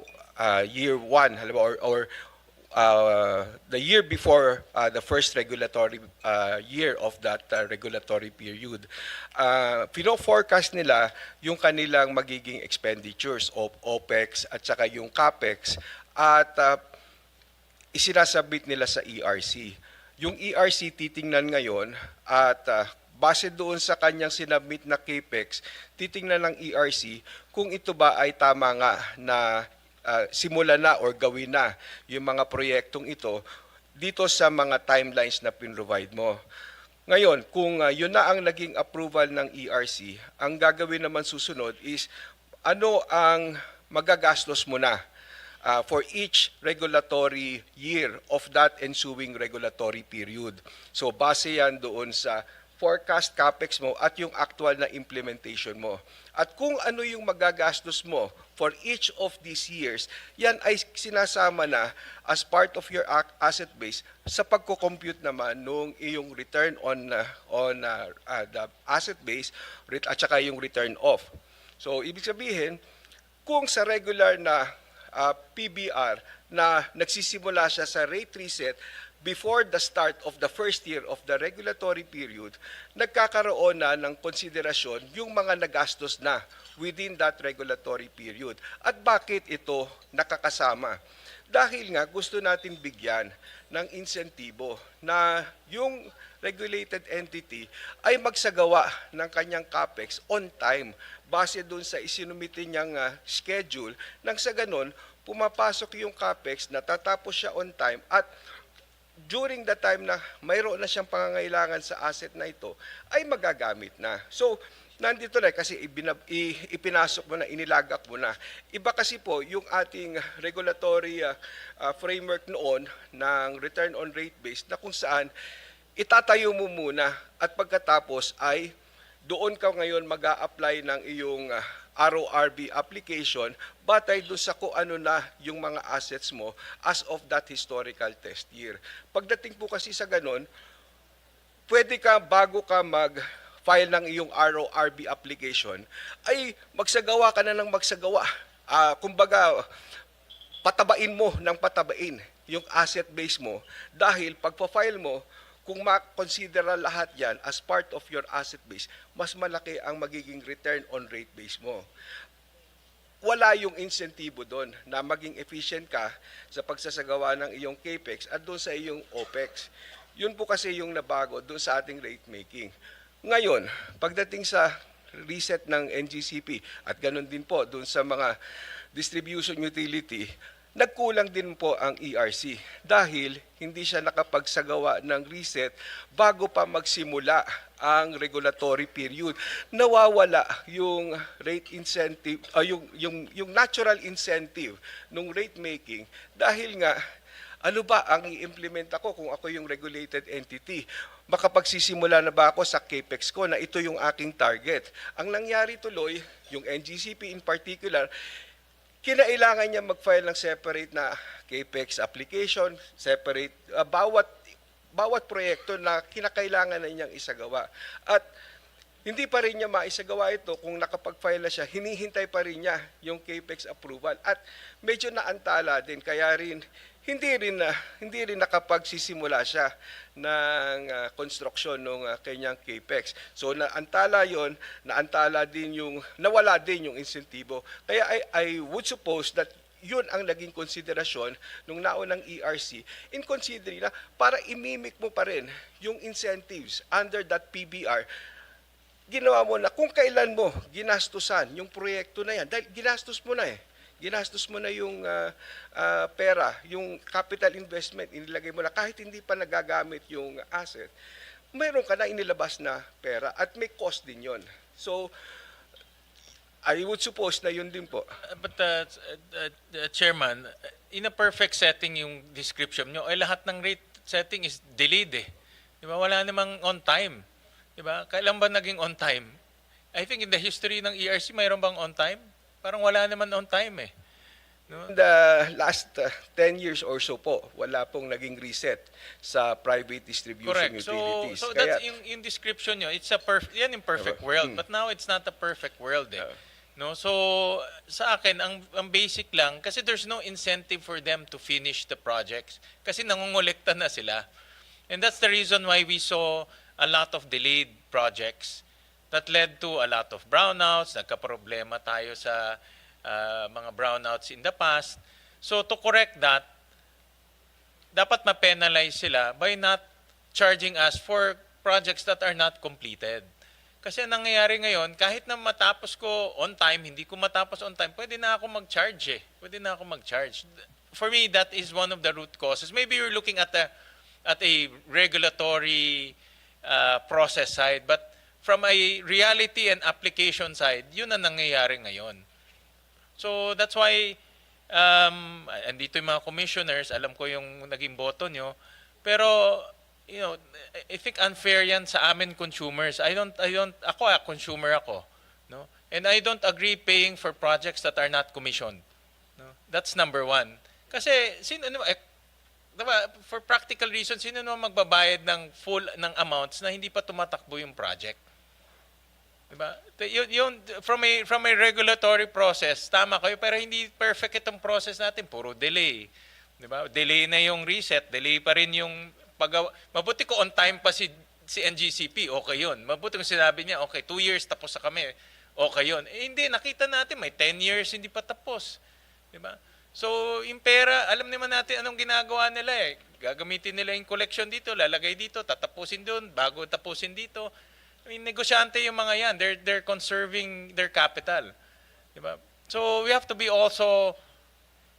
halimbawa, or the year before the first regulatory year of that regulatory period. Pino-forecast nila yung kanilang magiging expenditures of OPEX at saka yung CAPEX at isinasabit nila sa ERC. Yung ERC titingnan ngayon at base doon sa kanyang sinabit na CAPEX, titingnan ng ERC kung ito ba ay tama nga na simulan na or gawin na yung mga proyektong ito dito sa mga timelines na pin-provide mo. Ngayon, kung yun na ang naging approval ng ERC, ang gagawin naman susunod is ano ang magagastos mo na for each regulatory year of that ensuing regulatory period. So base yan doon sa forecast CAPEX mo at yung actual na implementation mo. At kung ano yung magagastos mo for each of these years, yan ay sinasama na as part of your asset base sa pagko-compute naman nung iyong return on the asset base at saka yung return off. So ibig sabihin, kung sa regular na PBR na nagsisimula siya sa rate reset before the start of the first year of the regulatory period, nagkakaroon na ng konsiderasyon yung mga nagastos na within that regulatory period. At bakit ito nakakasama? Dahil nga gusto natin bigyan ng insentibo na yung regulated entity ay magsagawa ng kanyang CAPEX on time base doon sa isinumite niyang schedule nang sa ganon pumapasok yung CAPEX, natatapos siya on time at during the time na mayroon na siyang pangangailangan sa asset na ito ay magagamit na. So, nandito na kasi ipinasok mo na, inilagak mo na. Iba kasi po yung ating regulatory framework noon ng return on rate base na kung saan itatayo mo muna at pagkatapos ay doon ka ngayon mag-a-apply ng iyong RORB application batay doon sa kung ano na yung mga assets mo as of that historical test year. Pagdating po kasi sa ganon, pwede ka bago ka mag-file ng iyong RORB application, ay magsagawa ka na ng magsagawa. Kumbaga, patabain mo ng patabain yung asset base mo dahil pagpa-file mo, kung ma-consider lahat yan as part of your asset base, mas malaki ang magiging return on rate base mo. Wala yung insentibo doon na maging efficient ka sa pagsasagawa ng iyong CAPEX at doon sa iyong OPEX. Yun po kasi yung nabago doon sa ating rate making. Ngayon, pagdating sa reset ng NGCP at ganun din po doon sa mga distribution utility, nagkulang din po ang ERC dahil hindi siya nakapagsagawa ng reset bago pa magsimula ang regulatory period. Nawawala yung rate incentive, yung natural incentive ng rate making dahil nga ano ba ang i-implement ako kung ako yung regulated entity? Makapagsisimula na ba ako sa CAPEX ko na ito yung aking target? Ang nangyari tuloy, yung NGCP in particular, kinailangan niya mag-file ng separate na CAPEX application, separate, bawat proyekto na kinakailangan na niyang isagawa. At hindi pa rin niya maisagawa ito kung nakapag-file na siya, hinihintay pa rin niya yung CAPEX approval. At medyo naantala din, kaya rin hindi rin nakapagsisimula siya ng construction ng kanyang CAPEX. So naantala yon, nawala din yung insentibo. Kaya I would suppose that yun ang naging konsiderasyon nung naunang ERC in considering na para imimik mo pa rin yung incentives under that PBR. Ginawa mo na kung kailan mo ginastusan yung proyekto na yan. Dahil ginastos mo na yung pera, yung capital investment, inilagay mo na kahit hindi pa nagagamit yung asset, mayroon ka na inilabas na pera at may cost din yon. So, I would suppose na yun din po. But Chairman, in a perfect setting yung description nyo, ay lahat ng rate setting is delayed eh. Di ba? Wala namang on time. Di ba? Kailan ba naging on time? I think in the history ng ERC, mayroon bang on time? Parang wala naman on time eh. No? In the last 10 years or so po, wala pong naging reset sa private distribution Correct. utilities. So that's yung description nyo, it's a yan yung perfect world, but now it's not a perfect world eh. No? So sa akin ang basic lang kasi there's no incentive for them to finish the projects kasi nangongolekta na sila. And that's the reason why we saw a lot of delayed projects that led to a lot of brownouts. Nagka-problema tayo sa mga brownouts in the past. So to correct that, dapat ma-penalize sila by not charging us for projects that are not completed. Kasi ang nangyayari ngayon, kahit na matapos ko on time, hindi ko matapos on time, pwede na ako mag-charge eh. Pwede na ako mag-charge. For me, that is one of the root causes. Maybe you're looking at a regulatory process side, but from a reality and application side, yun ang nangyayari ngayon. So that's why, andito yung mga commissioners, alam ko yung naging boto nyo, pero, you know, I think unfair yan sa amin consumers. Ako consumer ako, no? And I don't agree paying for projects that are not commissioned. No? That's number one. Kasi, diba, for practical reasons, sino naman magbabayad ng ng amounts na hindi pa tumatakbo yung project? Diba? Yung from a regulatory process, tama kayo, pero hindi perfect itong process natin, puro delay. Diba? Delay na yung reset, delay pa rin yung paggawa. Mabuti ko on time pa si NGCP, okay yun. Mabuti kung sinabi niya, okay, 2 years tapos na kami, okay yun. Eh, hindi, nakita natin, may 10 years hindi pa tapos. Diba? So, yung pera, alam naman natin anong ginagawa nila eh. Gagamitin nila yung collection dito, lalagay dito, tatapusin doon, bago tapusin dito. I mean, negosyante yung mga yan. They're conserving their capital. Diba? So, we have to be also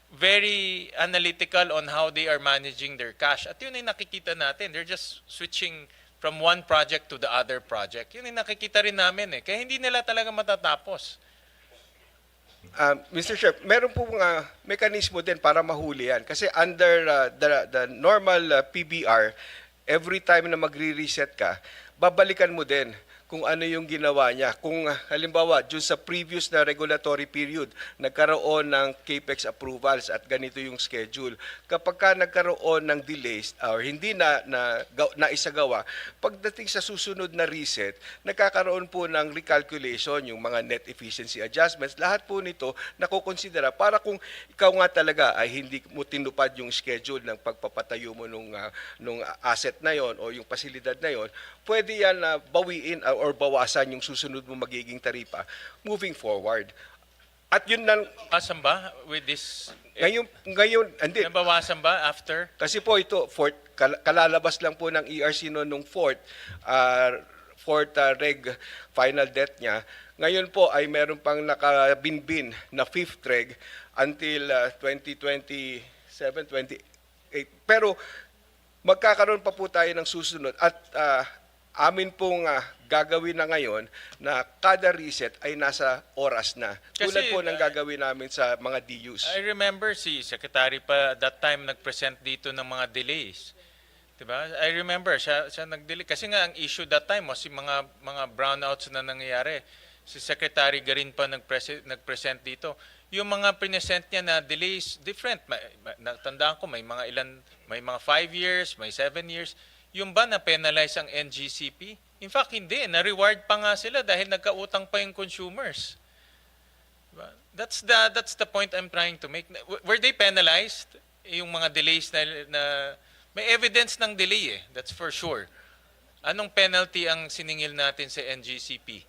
very analytical on how they are managing their cash. At yun ay nakikita natin. They're just switching from one project to the other project. Yun ay nakikita rin namin eh. Kaya hindi nila talaga matatapos. Mr. Chair, meron pong mekanismo din para mahuli yan. Kasi under the normal PBR, every time na magre-reset ka, babalikan mo din kung ano yung ginawa niya. Kung halimbawa, dun sa previous na regulatory period, nagkaroon ng CAPEX approvals at ganito yung schedule. Kapag ka nagkaroon ng delays or hindi na isagawa, pagdating sa susunod na reset, nagkakaroon po ng recalculation, yung mga net efficiency adjustments. Lahat po nito nakukonsidera para kung ikaw nga talaga ay hindi mo tinupad yung schedule ng pagpapatayo mo nung asset na yon o yung pasilidad na yon, pwede yan na bawiin or bawasan yung susunod mo magiging taripa moving forward. At yun lang. Bawasan ba with this? Ngayon, hindi. Nabawasan ba after? Kasi po ito, kalalabas lang po ng ERC nung 4th, fourth reg final debt niya. Ngayon po ay meron pang nakabinbin na fifth reg until 2027, 28. Pero magkakaroon pa po tayo ng susunod at amin pong gagawin na ngayon na kada reset ay nasa oras na. Tulad Kasi, po ng gagawin namin sa mga DUs. I remember si Secretary pa that time nag-present dito ng mga delays. Diba? I remember siya nag-delay kasi nga ang issue that time was yung mga brownouts na nangyayari. Si Secretary Garin pa nag-present dito. Yung mga present niya na delays different. Natandaan ko may mga 5 years, may 7 years. Yung ba na penalize ang NGCP? In fact, hindi. Na-reward pa nga sila dahil nagkautang pa yung consumers. Diba? That's the point I'm trying to make. Were they penalized? Yung mga delays na may evidence ng delay that's for sure. Anong penalty ang siningil natin sa NGCP?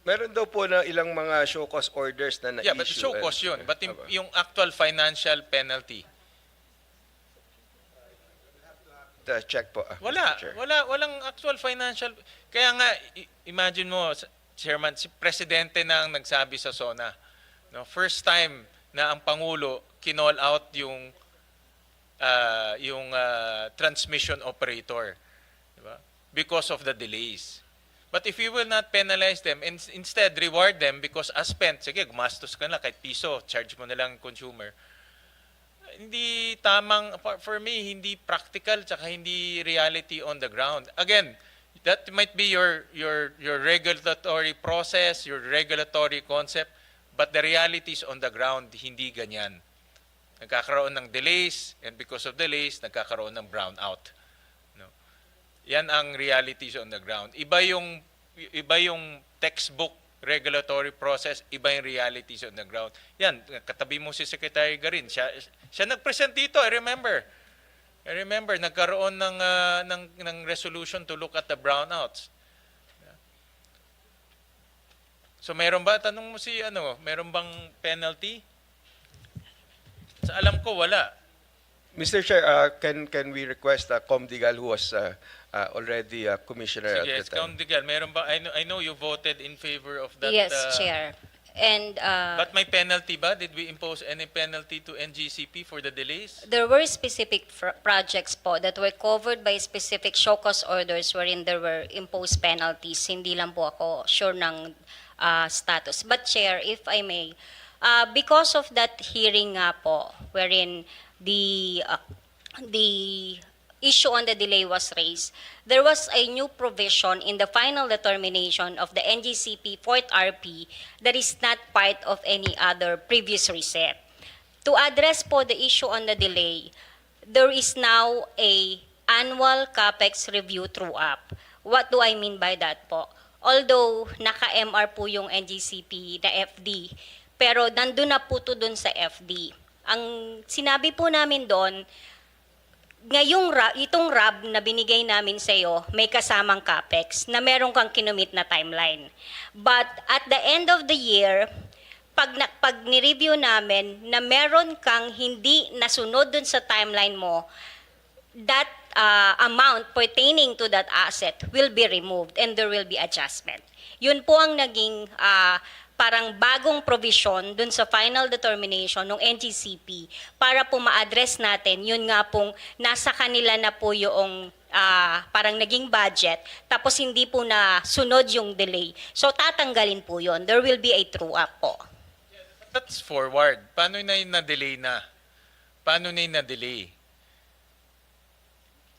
Meron daw po na ilang mga show cause orders na na-issue. Yeah, but show cause yun. But yung actual financial penalty, check po. walang actual financial. Kaya nga, imagine mo, Chairman, si Presidente na ang nagsabi sa SONA. No, first time na ang Pangulo kinall out yung transmission operator. Diba? Because of the delays. But if you will not penalize them, and instead reward them because as spent, sige, gumastos ka na kahit piso, charge mo na lang consumer. Hindi tamang, for me, hindi practical tsaka hindi reality on the ground. Again, that might be your regulatory process, your regulatory concept, but the realities on the ground, hindi ganyan. Nagkakaroon ng delays, and because of delays, nagkakaroon ng brownout. No? Yan ang realities on the ground. Iba yung textbook regulatory process, iba yung realities on the ground. Yan, katabi mo si Secretary Garin. Siya nag-present dito, I remember, nagkaroon ng resolution to look at the brownouts. So meron ba, tanong mo si meron bang penalty? Sa alam ko, wala. Mr. Chair, can we request Comdigal, who was already commissioner Sige, at the time? Comdigal, meron ba? I know you voted in favor of that. Yes, Chair. And But may penalty ba? Did we impose any penalty to NGCP for the delays? there were specific projects po that were covered by specific show cause orders wherein there were imposed penalties. Hindi lang po ako sure ng status. But Chair, if I may, because of that hearing nga po, wherein the issue on the delay was raised, there was a new provision in the final determination of the NGCP 4th RP that is not part of any other previous reset. To address po the issue on the delay, there is now a annual CAPEX review true-up. What do I mean by that po? Although naka-MR po yung NGCP na FD, pero nandun na po to dun sa FD. Ang sinabi po namin doon, itong RAB na binigay namin sa iyo, may kasamang CAPEX na meron kang kinumit na timeline. But at the end of the year, pag ni-review namin na meron kang hindi nasunod dun sa timeline mo, that amount pertaining to that asset will be removed and there will be adjustment. Yun po ang naging parang bagong provision dun sa final determination ng NGCP para po ma-address natin, yun nga pong nasa kanila na po yung parang naging budget, tapos hindi po na sunod yung delay. So tatanggalin po yun. There will be a true-up po. That's forward. Paano na yung na-delay na? Paano na yung na-delay?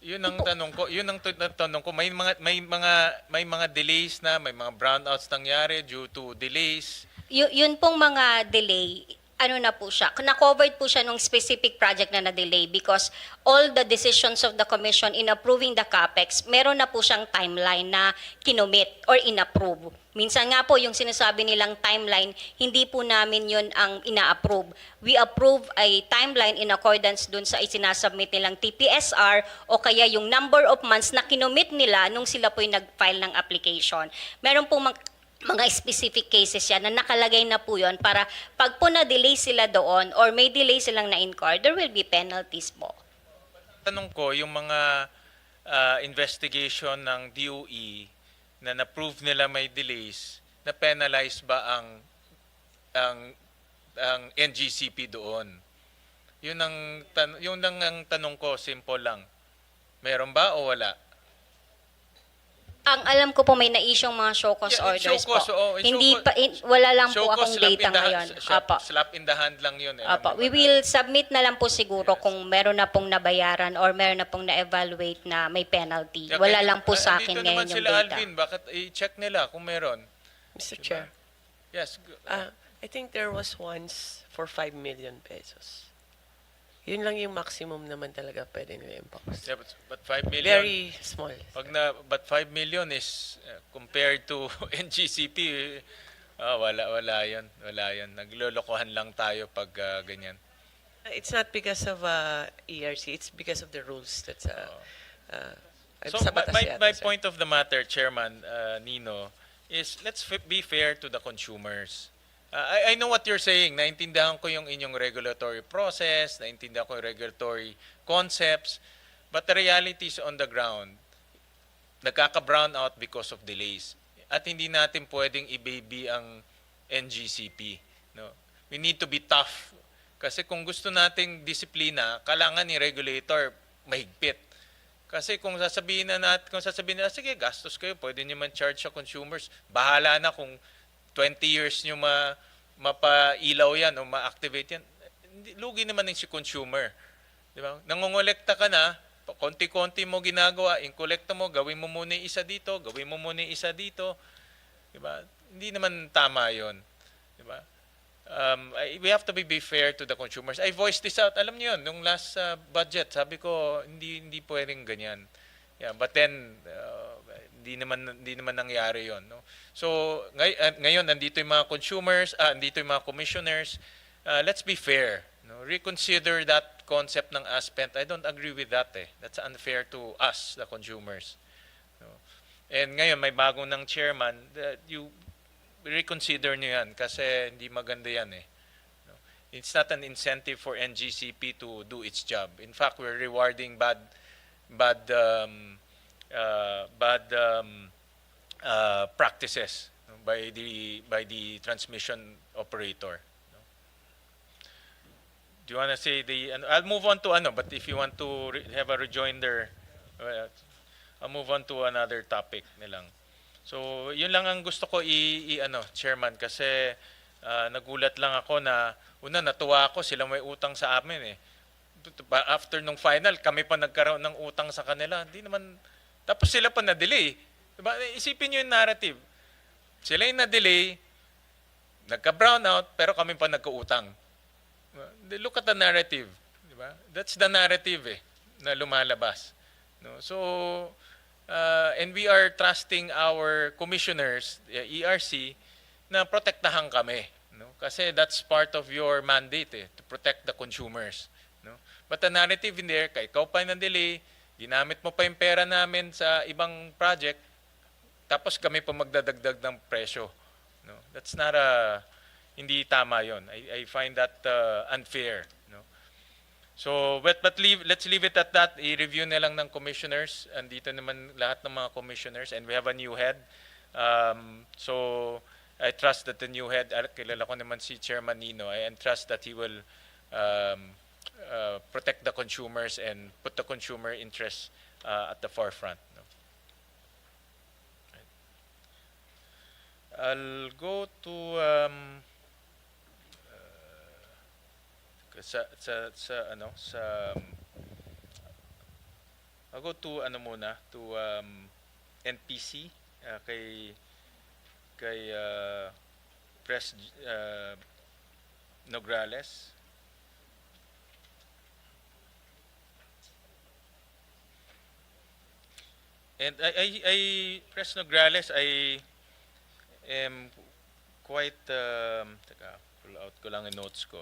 Yun ang tanong ko. May mga delays na, may mga brownouts nangyari due to delays. Yun pong mga delay, na po siya, na-covered po siya nung specific project na na-delay because all the decisions of the Commission in approving the CAPEX, meron na po siyang timeline na kinumit or inapprove. Minsan nga po yung sinasabi nilang timeline, hindi po namin yun ang ina-approve. We approve a timeline in accordance dun sa isinasubmit nilang TPSR o kaya yung number of months na kinumit nila nung sila po yung nag-file ng application. Meron po mga specific cases yan na nakalagay na po yun para pag po na-delay sila doon or may delay silang na-incur, there will be penalties po. Tanong ko, yung mga investigation ng DOE na na-prove nila may delays, na penalize ba ang NGCP doon? Yun ang tanong ko, simple lang. Meron ba o wala? Ang alam ko po may na-isyong mga show cause Yeah, orders show cause, po. oo, Hindi show pa, wala lang Show po cause, akong slap data in the- ngayon. Apo. Slap in the hand lang yun. Apo. We will submit na lang po siguro kung meron na pong nabayaran or meron na pong na-evaluate na may penalty. Yeah, Wala kaya- lang po sa akin andito ngayon naman yung sila, data. Alvin, bakit i-check nila kung meron? Mr. Chair, Yes. I think there was once for 5 million pesos. Yun lang yung maximum naman talaga pwede nila impose. Yeah, but 5 million. Very small. But 5 million is compared to NGCP, wala yun. Naglolokohan lang tayo pag ganyan. It's not because of ERC, it's because of the rules that's So sa batas yata, my sir. point of the matter, Chairman Nino, is let's be fair to the consumers. I know what you're saying. Naintindihan ko yung inyong regulatory process, naintindihan ko yung regulatory concepts, but the reality is on the ground, nagkaka-brown out because of delays. At hindi natin pwedeng i-baby ang NGCP. No? We need to be tough. Kasi kung gusto nating disiplina, kailangan ni regulator mahigpit. Kasi kung sasabihin nila, sige, gastos kayo, pwede nyo man charge sa consumers. Bahala na kung 20 years nyo mapailaw yan o ma-activate yan. Lugi naman yung si consumer. Di ba? Nangongolekta ka na, konti-konti mo ginagawa, in-collecta mo, gawin mo muna yung isa dito, gawin mo muna yung isa dito. Di ba? Hindi naman tama yon. Di ba? We have to be fair to the consumers. I voiced this out. Alam niyo yun, nung last budget, sabi ko, hindi pwedeng ganyan. Yeah, but then, hindi naman nangyari yon. No? So, ngayon, nandito yung mga consumers, nandito yung mga commissioners. Let's be fair. No? Reconsider that concept ng ASPENT. I don't agree with that. That's unfair to us, the consumers. No? And ngayon, may bagong ng chairman, you reconsider nyo yan kasi hindi maganda yan . No? It's not an incentive for NGCP to do its job. In fact, we're rewarding bad practices by the transmission operator. No? Do you want to say I'll move on to but if you want to have a rejoinder, I'll move on to another topic nilang. So, yun lang ang gusto ko Chairman, kasi nagulat lang ako na natuwa ako sila may utang sa amin . After nung final, kami pa nagkaroon ng utang sa kanila. Hindi naman, tapos sila pa na-delay. Diba? Isipin nyo yung narrative. Sila yung na-delay, nagka-brown out, pero kami pa nagka-utang. Look at the narrative. Diba? That's the narrative na lumalabas. No? So, and we are trusting our commissioners, ERC, na protektahan kami. No? Kasi that's part of your mandate to protect the consumers. No? But the narrative in there, ikaw pa na-delay, ginamit mo pa yung pera namin sa ibang project, tapos kami pa magdadagdag ng presyo. No? That's not hindi tama yon. I find that unfair. No? So, let's leave it at that. I-review na lang ng commissioners. Andito naman lahat ng mga commissioners and we have a new head. So, I trust that the new head, kilala ko naman si Chairman Nino, I trust that he will protect the consumers and put the consumer interests at the forefront. No? I'll go to I'll go to NPC kay Pres Nograles. And I Pres Nograles, I am quite teka, pull out ko lang yung notes ko .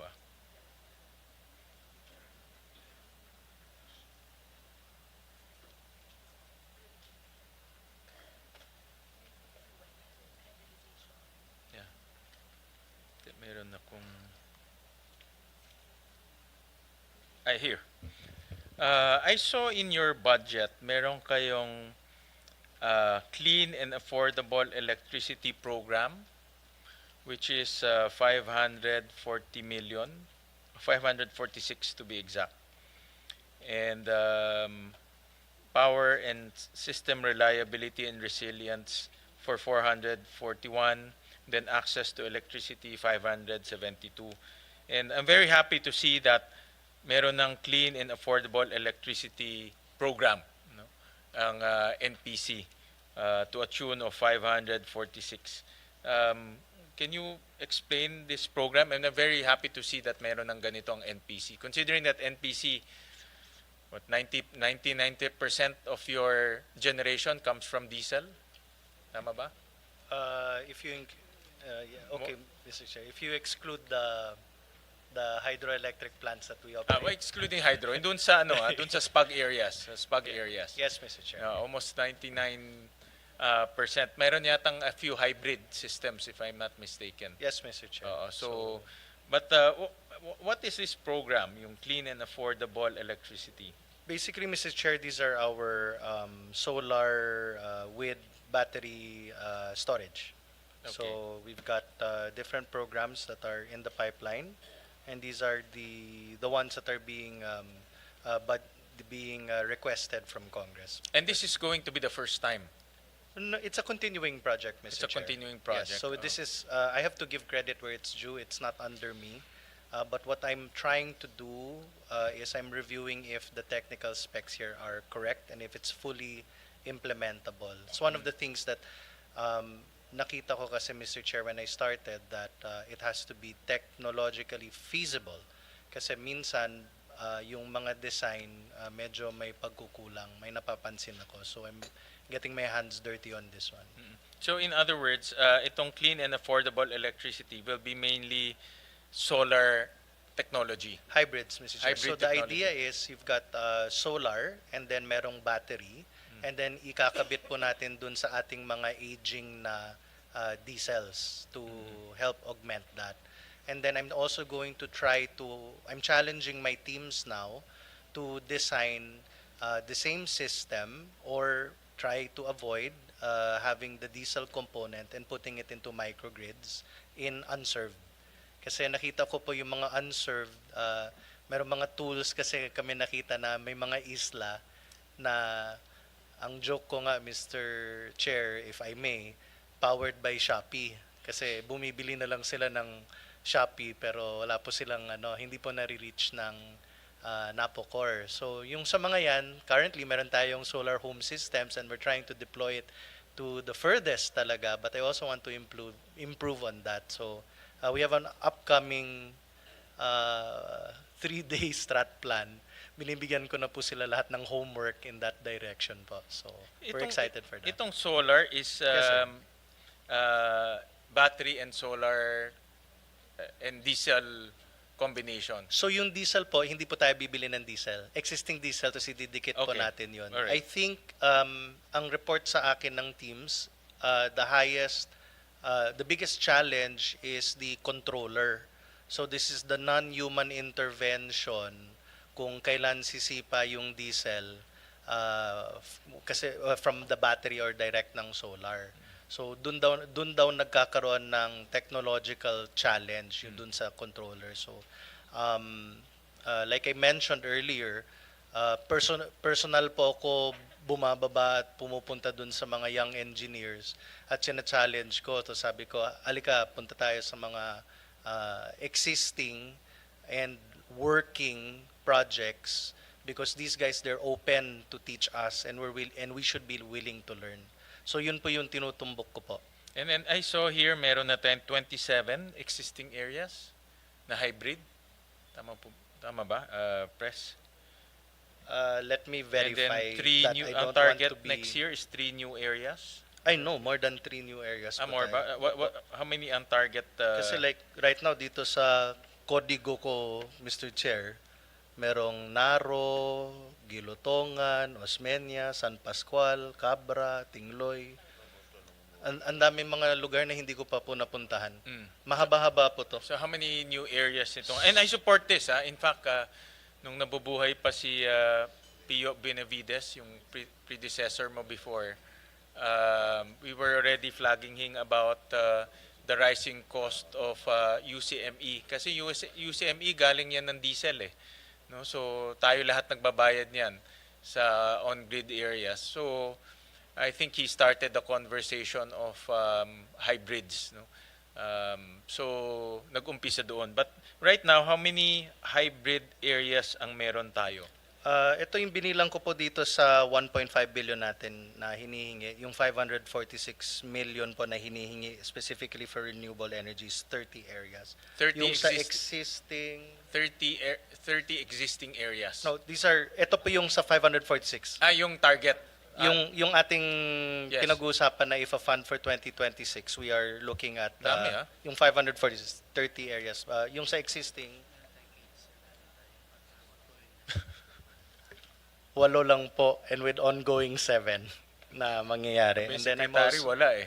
Meron akong here. I saw in your budget, meron kayong clean and affordable electricity program, which is 540 million, 546 to be exact. And power and system reliability and resilience for 441, then access to electricity 572. And I'm very happy to see that meron ng clean and affordable electricity program, no? Ang NPC to a tune of 546. Can you explain this program? And I'm very happy to see that meron ng ganito ang NPC. Considering that NPC, what 90% of your generation comes from diesel? Tama ba? If you okay, Mr. Chair, if you exclude the hydroelectric plants that we operate. Excluding hydro, dun sa dun sa SPAG areas, Yes, Mr. Chair. almost 99%. Meron yatang a few hybrid systems, if I'm not mistaken. Yes, Mr. Chair. But what is this program, yung clean and affordable electricity? Basically, Mr. Chair, these are our solar with battery storage. Okay. So we've got different programs that are in the pipeline, and these are the ones that are being requested from Congress. And this is going to be the first time. No, it's a continuing project, Mr. It's a Chair. continuing project. Yes, so this is, I have to give credit where it's due. It's not under me. But what I'm trying to do is I'm reviewing if the technical specs here are correct and if it's fully implementable. It's one of the things that nakita ko kasi, Mr. Chair, when I started, that it has to be technologically feasible. Kasi minsan, yung mga design, medyo may pagkukulang, may napapansin ako. So I'm getting my hands dirty on this one. So in other words, itong clean and affordable electricity will be mainly solar technology. Hybrids, Mr. Chair. Hybrid So the technology. idea is you've got solar and then merong battery and then ikakabit po natin dun sa ating mga aging na diesels to help augment that. And then I'm also going to I'm challenging my teams now to design the same system or try to avoid having the diesel component and putting it into microgrids in unserved. Kasi nakita ko po yung mga unserved, merong mga tools kasi kami nakita na may mga isla na ang joke ko nga, Mr. Chair, if I may, powered by Shopee. Kasi bumibili na lang sila ng Shopee pero wala po silang hindi po nare-reach ng Napocor. So yung sa mga yan, currently meron tayong solar home systems and we're trying to deploy it to the furthest talaga, but I also want to improve on that. So we have an upcoming 3-day strat plan. Binibigyan ko na po sila lahat ng homework in that direction po. So we're excited for that. Itong solar is Yes, sir. battery and solar and diesel combination. So yung diesel po, hindi po tayo bibili ng diesel. Existing diesel, to ididikit po Okay. natin yun. Alright. I think ang report sa akin ng teams, the biggest challenge is the controller. So this is the non-human intervention kung kailan sisipa yung diesel kasi from the battery or direct ng solar. So dun daw nagkakaroon ng technological challenge yung dun sa controller. So like I mentioned earlier, personal po ako bumababa at pumupunta dun sa mga young engineers at sina-challenge ko. To sabi ko, alika, punta tayo sa mga existing and working projects because these guys, they're open to teach us and we should be willing to learn. So yun po yung tinutumbok ko po. And then I saw here meron na tayong 27 existing areas na hybrid. Tama ba? Press. Let me And verify then three that new, I ang don't target want to be... next year is 3 new areas. I know, more than 3 new areas. po More tayo. ba? How many ang target? Kasi like right now dito sa kodigo ko, Mr. Chair, merong Naro, Gilotongan, Osmeña, San Pascual, Cabra, Tingloy. Ang daming mga lugar na hindi ko pa po napuntahan. Mahaba-haba po to. So how many new areas ito? And I support this. In fact, nung nabubuhay pa si Pio Benavides, yung predecessor mo before, we were already flagging him about the rising cost of UCME. Kasi UCME galing yan ng diesel eh. No? So tayo lahat nagbabayad niyan sa on-grid areas. So I think he started the conversation of hybrids. No? So nag-umpisa doon. But right now, how many hybrid areas ang meron tayo? Ito yung binilang ko po dito sa 1.5 billion natin na hinihingi. Yung 546 million po na hinihingi specifically for renewable energies, 30 areas. 30 Yung sa existing... 30 existing areas. No, ito po yung sa 546. Yung target. Yung ating Yes. pinag-uusapan na if a fund for 2026, we are looking at Dami, yung 546, 30 areas. Yung sa existing, 8 lang po and with ongoing 7 na mangyayari. May And then I'm secretary, also, wala eh.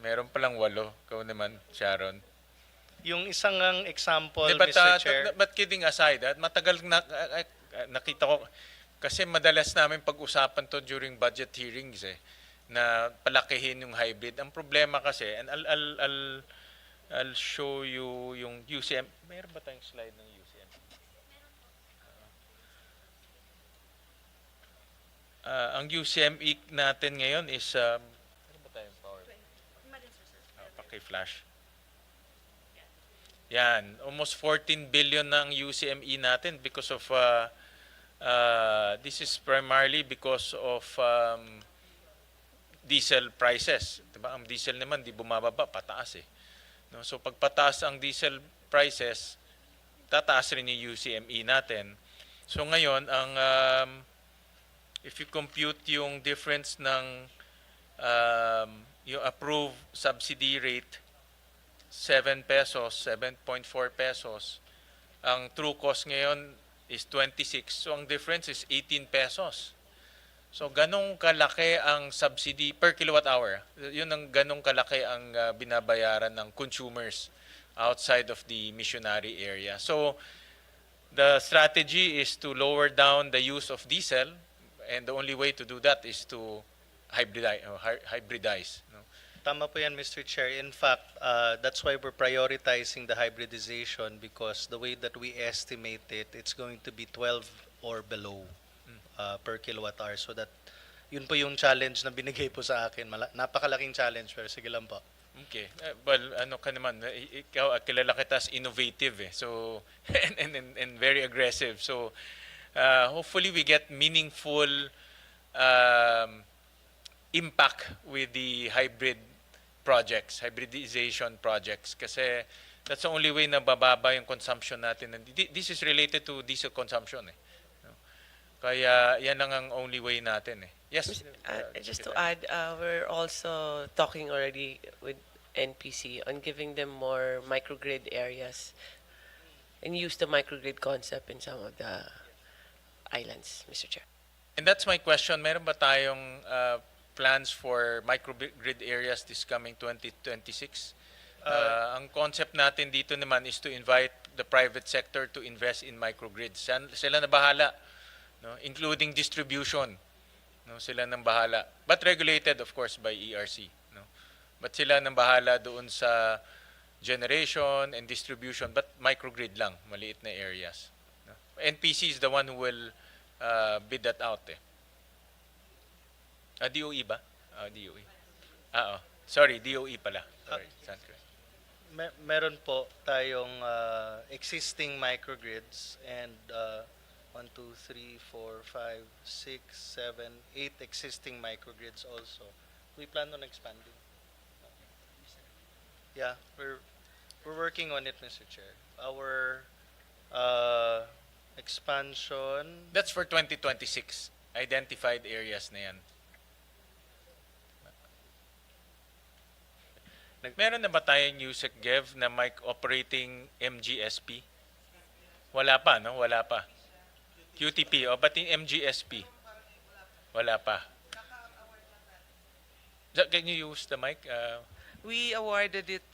Meron palang 8. Ikaw naman, Sharon. yung isang ang example, But, Mr. Chair, but kidding aside, matagal na nakita ko, kasi madalas namin pag-usapan to during budget hearings eh, na palakihin yung hybrid. Ang problema kasi, and I'll show you yung UCM. Mayroon ba tayong slide ng UCM? Ang UCME natin ngayon is, meron ba tayong power? Paki-flash. Yan, almost 14 billion na ang UCME natin because of, this is primarily because of diesel prices. Diba? Ang diesel naman di bumababa, pataas eh. No? So pag pataas ang diesel prices, tataas rin yung UCME natin. So ngayon, ang if you compute yung difference ng yung approved subsidy rate, 7 pesos, 7.4 pesos. Ang true cost ngayon is 26. So ang difference is 18 pesos. So ganong kalaki ang subsidy per kilowatt hour. Yun ang ganong kalaki ang binabayaran ng consumers outside of the missionary area. So the strategy is to lower down the use of diesel, and the only way to do that is to hybridize. No? tama po yan, Mr. Chair. In fact, that's why we're prioritizing the hybridization because the way that we estimate it, it's going to be 12 or below per kilowatt hour. So that, yun po yung challenge na binigay po sa akin. Napakalaking challenge, pero sige lang po. Okay. Well, ano ka naman, ikaw kilala kita as innovative eh. So and very aggressive. So hopefully we get meaningful impact with the hybridization projects kasi that's the only way na bababa yung consumption natin. And this is related to diesel consumption eh. Kaya yan lang ang only way natin eh. Yes. Just to add, we're also talking already with NPC on giving them more microgrid areas and use the microgrid concept in some of the islands, Mr. Chair. And that's my question. Meron ba tayong plans for microgrid areas this coming 2026? Ang concept natin dito naman is to invite the private sector to invest in microgrids. Sila na bahala, no? Including distribution. No? Sila nang bahala. But regulated, of course, by ERC. No? But sila nang bahala doon sa generation and distribution. But microgrid lang, maliit na areas. No? NPC is the one who will bid that out eh. DOE ba? DOE. Sorry, DOE pala. Sorry, Sanskrit. Meron po tayong existing microgrids and 1, 2, 3, 4, 5, 6, 7, 8 existing microgrids also. We plan on expanding. Yeah, we're working on it, Mr. Chair. Our expansion. That's for 2026. Identified areas na yan. Meron na ba tayong USEC GEV na mic operating MGSP? Wala pa, no? Wala pa. QTP, but in MGSP? Wala pa. Can you use the mic? We awarded it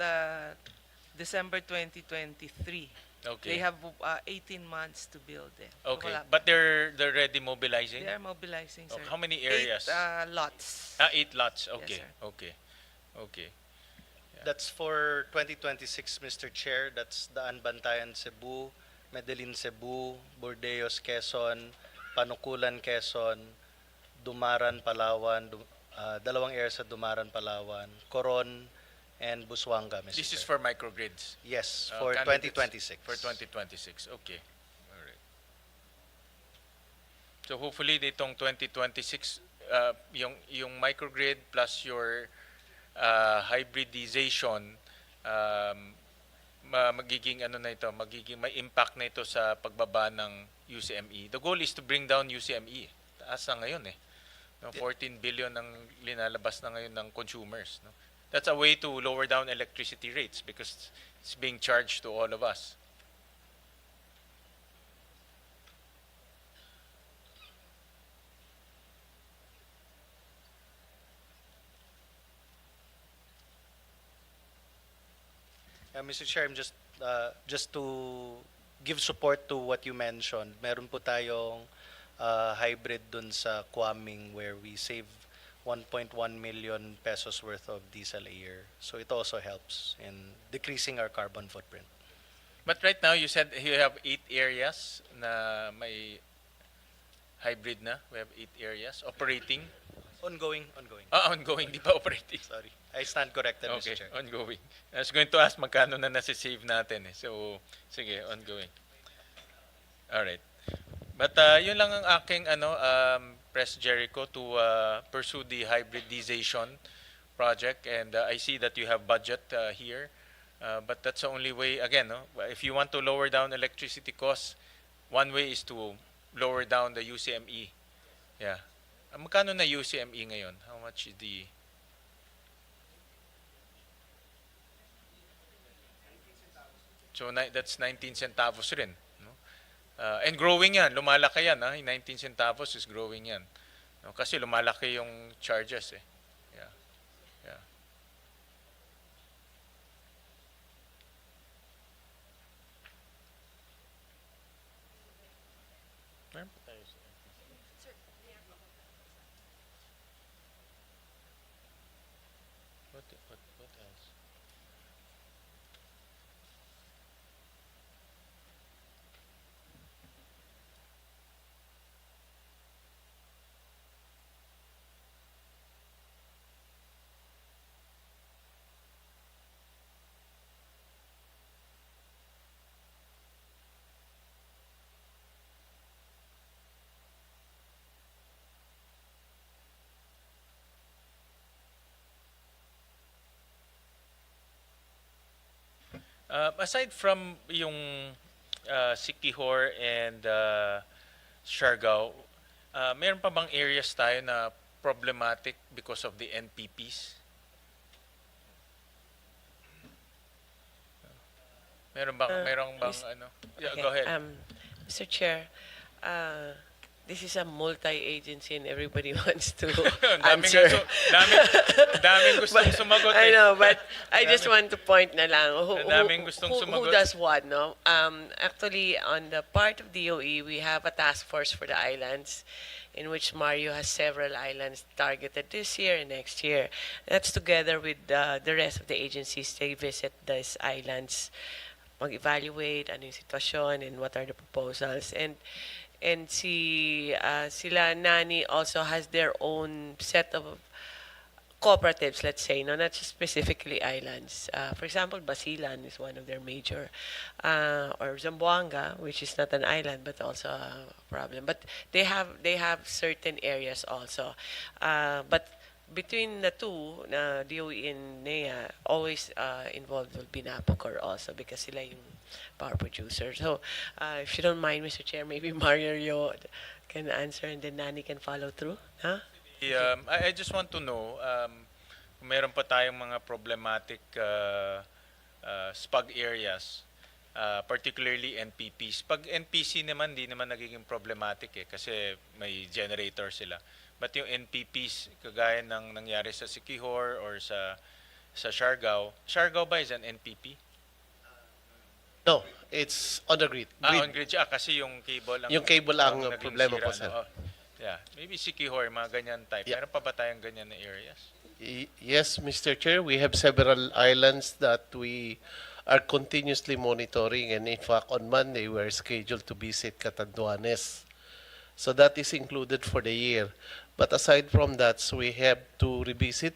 December 2023. Okay. They have 18 months to build it. Okay. Wala- But they're already mobilizing? They are mobilizing, Oh, sir. how many areas? 8 lots. 8 lots. Okay. sir. Okay. Okay. That's for 2026, Mr. Chair. That's Daan Bantayan, Cebu, Medellin, Cebu, Burdeos, Quezon, Panukulan, Quezon, Dumaran, Palawan, dalawang areas sa Dumaran, Palawan, Coron, and Busuanga, Mr. This is Chair. for microgrids. Yes, for Candidates 2026. For 2026. Okay. All right. So hopefully ditong 2026 yung microgrid plus your hybridization magiging ano na ito, magiging may impact na ito sa pagbaba ng UCME. The goal is to bring down UCME. Taas na ngayon eh. No, 14 billion ang linalabas na ngayon ng consumers, no. That's a way to lower down electricity rates because it's being charged to all of us. Mr. Chair, I'm just to give support to what you mentioned. Meron po tayong hybrid dun sa Kwaming where we save 1.1 million pesos worth of diesel a year. So it also helps in decreasing our carbon footprint. But right now, you said you have 8 areas na may hybrid na. We have 8 areas operating. Ongoing. Ongoing, di ba operating? Sorry. I stand corrected, Okay, Mr. Chair. ongoing. I was going to ask magkano na nasi-save natin eh. So, sige, ongoing. Alright. But yun lang ang aking Press Jericho to pursue the hybridization project, and I see that you have budget here. But that's the only way, again, no? If you want to lower down electricity costs, one way is to lower down the UCME. Yeah. Magkano na UCME ngayon? How much is the... So that's 19 centavos rin. No? And growing yan, lumalaki yan. Ha? 19 centavos is growing yan. No? Kasi lumalaki yung charges eh. Yeah. Yeah. Meron pa tayo sa What else? Aside from yung Siquijor and Siargao, meron pa bang areas tayo na problematic because of the NPPs? Meron bang ano? Yeah, Okay, go ahead. Mr. Chair, this is a multi-agency and everybody wants to answer. Daming gustong sumagot. I eh. know, but I just want to point na lang Daming gustong who sumagot. does what, no? Actually, on the part of DOE, we have a task force for the islands in which Mario has several islands targeted this year and next year. That's together with the rest of the agencies. They visit these islands, mag-evaluate ano yung sitwasyon and what are the proposals. And sila Nani also has their own set of cooperatives, let's say, no, not just specifically islands. For example, Basilan is one of their major, or Zamboanga, which is not an island but also a problem. But they have certain areas also. But between the two, DOE and NEA, always involved will be Napocor also because sila yung power producer. So, if you don't mind, Mr. Chair, maybe Mario can answer and then Nani can follow through. Huh? I just want to know, kung meron pa tayong mga problematic SPUG areas, particularly NPPs. Pag NPC naman, di naman nagiging problematic eh, kasi may generator sila. But yung NPPs, kagaya ng nangyari sa Siquijor or sa Siargao ba is an NPP? No, it's on the grid. On grid siya, kasi yung cable Yung cable ang naging problema sira, po, sir. no? Oh, yeah, maybe Sikihor, mga ganyan type. Yeah. Meron pa ba tayong ganyan na areas? Yes, Mr. Chair, we have several islands that we are continuously monitoring, and in fact, on Monday, we're scheduled to visit Catanduanes. So that is included for the year. But aside from that, so we have to revisit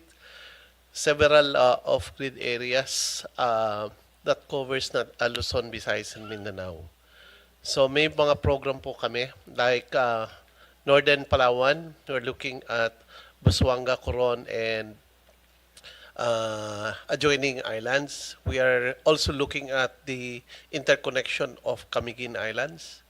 several off-grid areas that covers not Luzon, Visayas, and Mindanao. So may mga program po kami, like Northern Palawan, we're looking at Busuanga, Coron, and adjoining islands. We are also looking at the interconnection of Camiguin Islands.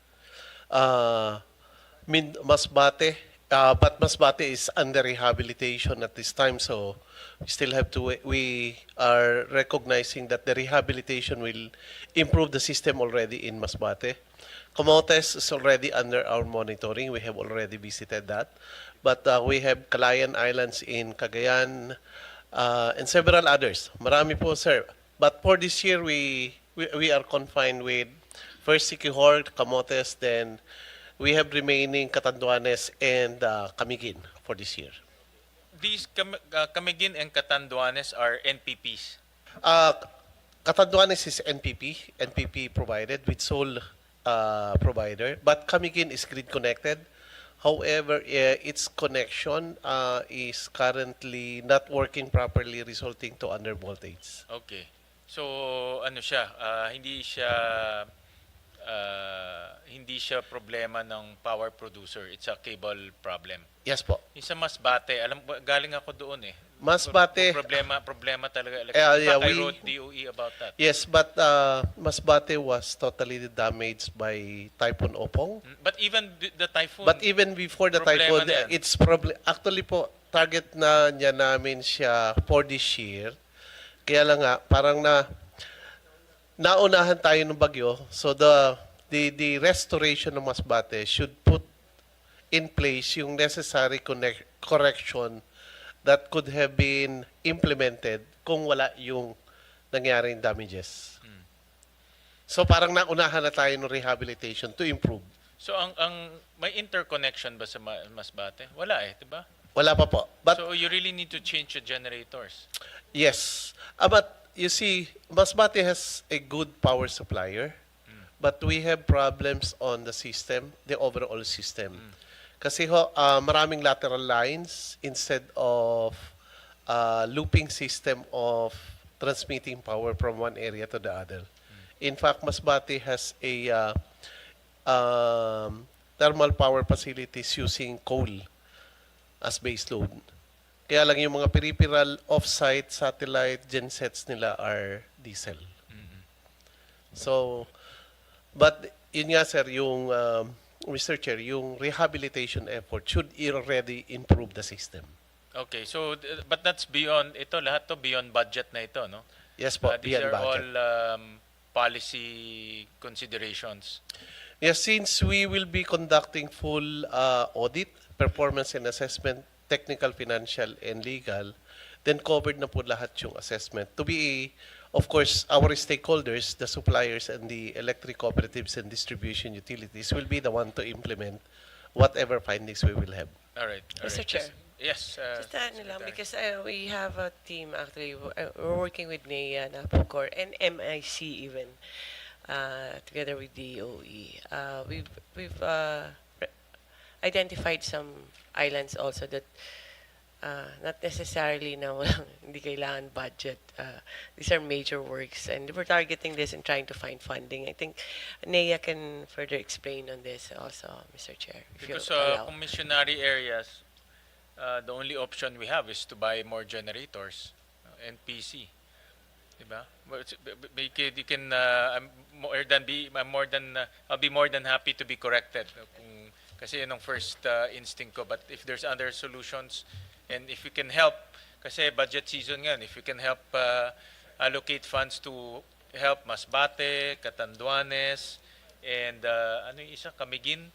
Masbate, but Masbate is under rehabilitation at this time, so we still have to, we are recognizing that the rehabilitation will improve the system already in Masbate. Camotes is already under our monitoring. We have already visited that. But we have Calayan Islands in Cagayan and several others. Marami po, sir. But for this year, we are confined with first Sikihor, Camotes, then we have remaining Catanduanes and Camiguin for this year. These Camiguin and Catanduanes are NPPs. Catanduanes is NPP provided with sole provider, but Camiguin is grid connected. However, its connection is currently not working properly, resulting to under voltage. Okay. So ano siya, hindi siya problema ng power producer. It's a cable problem. Yes po. Yung sa Masbate, galing ako doon eh. Masbate. Problema talaga. Yeah, I we- wrote DOE about that. Yes, but Masbate was totally damaged by Typhoon Opong. But even the typhoon, But even before the Problema typhoon, na yan. it's probably actually po target na niya namin siya for this year. Kaya lang nga parang naunahan tayo ng bagyo. So the restoration ng Masbate should put in place yung necessary correction that could have been implemented kung wala yung nangyaring damages. So parang naunahan na tayo ng rehabilitation to improve. so ang may interconnection ba sa Masbate? Wala eh, 'di ba? Wala pa po. But So you really need to change the generators. yes. But you see, Masbate has a good power supplier, but we have problems on the system, the overall system. Kasi maraming lateral lines instead of looping system of transmitting power from one area to the other. In fact, Masbate has a thermal power facilities using coal as base load. Kaya lang yung mga peripheral off-site satellite gensets nila are diesel. So, but yun nga sir, yung Mr. Chair, yung rehabilitation effort should already improve the system. Okay, so but that's beyond ito, lahat to beyond budget na ito, no? Yes po, These beyond are budget. all policy considerations. Yes, since we will be conducting full audit, performance and assessment, technical, financial, and legal, then covered na po lahat yung assessment. To be, of course, our stakeholders, the suppliers and the electric cooperatives and distribution utilities will be the one to implement whatever findings we will have. All right. All Mr. right. Chair. Yes. Just to add na lang, Secretary. because we have a team actually, we're working with NEA, NAPOCOR, and MIC even, together with DOE. We've identified some islands also that not necessarily na walang hindi kailangan budget. These are major works, and we're targeting this and trying to find funding. I think NEA can further explain on this also, Mr. Chair. If you Because allow. commissionary areas, the only option we have is to buy more generators, NPC. Diba? You can, I'll be more than happy to be corrected. Kasi yun ang first instinct ko. But if there's other solutions, and if you can help, kasi budget season nga, if you can help allocate funds to help Masbate, Catanduanes, and ano yung isa, Camiguin,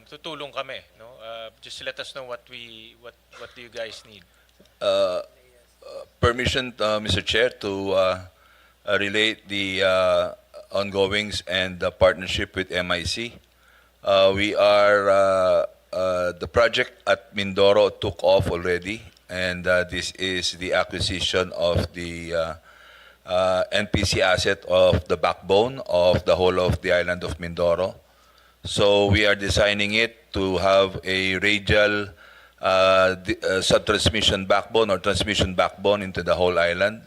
tutulong kami, no? Just let us know what do you guys need. Permission, Mr. Chair, to relate the ongoings and the partnership with MIC. The project at Mindoro took off already, and this is the acquisition of the NPC asset of the backbone of the whole of the island of Mindoro. So we are designing it to have a radial sub-transmission backbone or transmission backbone into the whole island,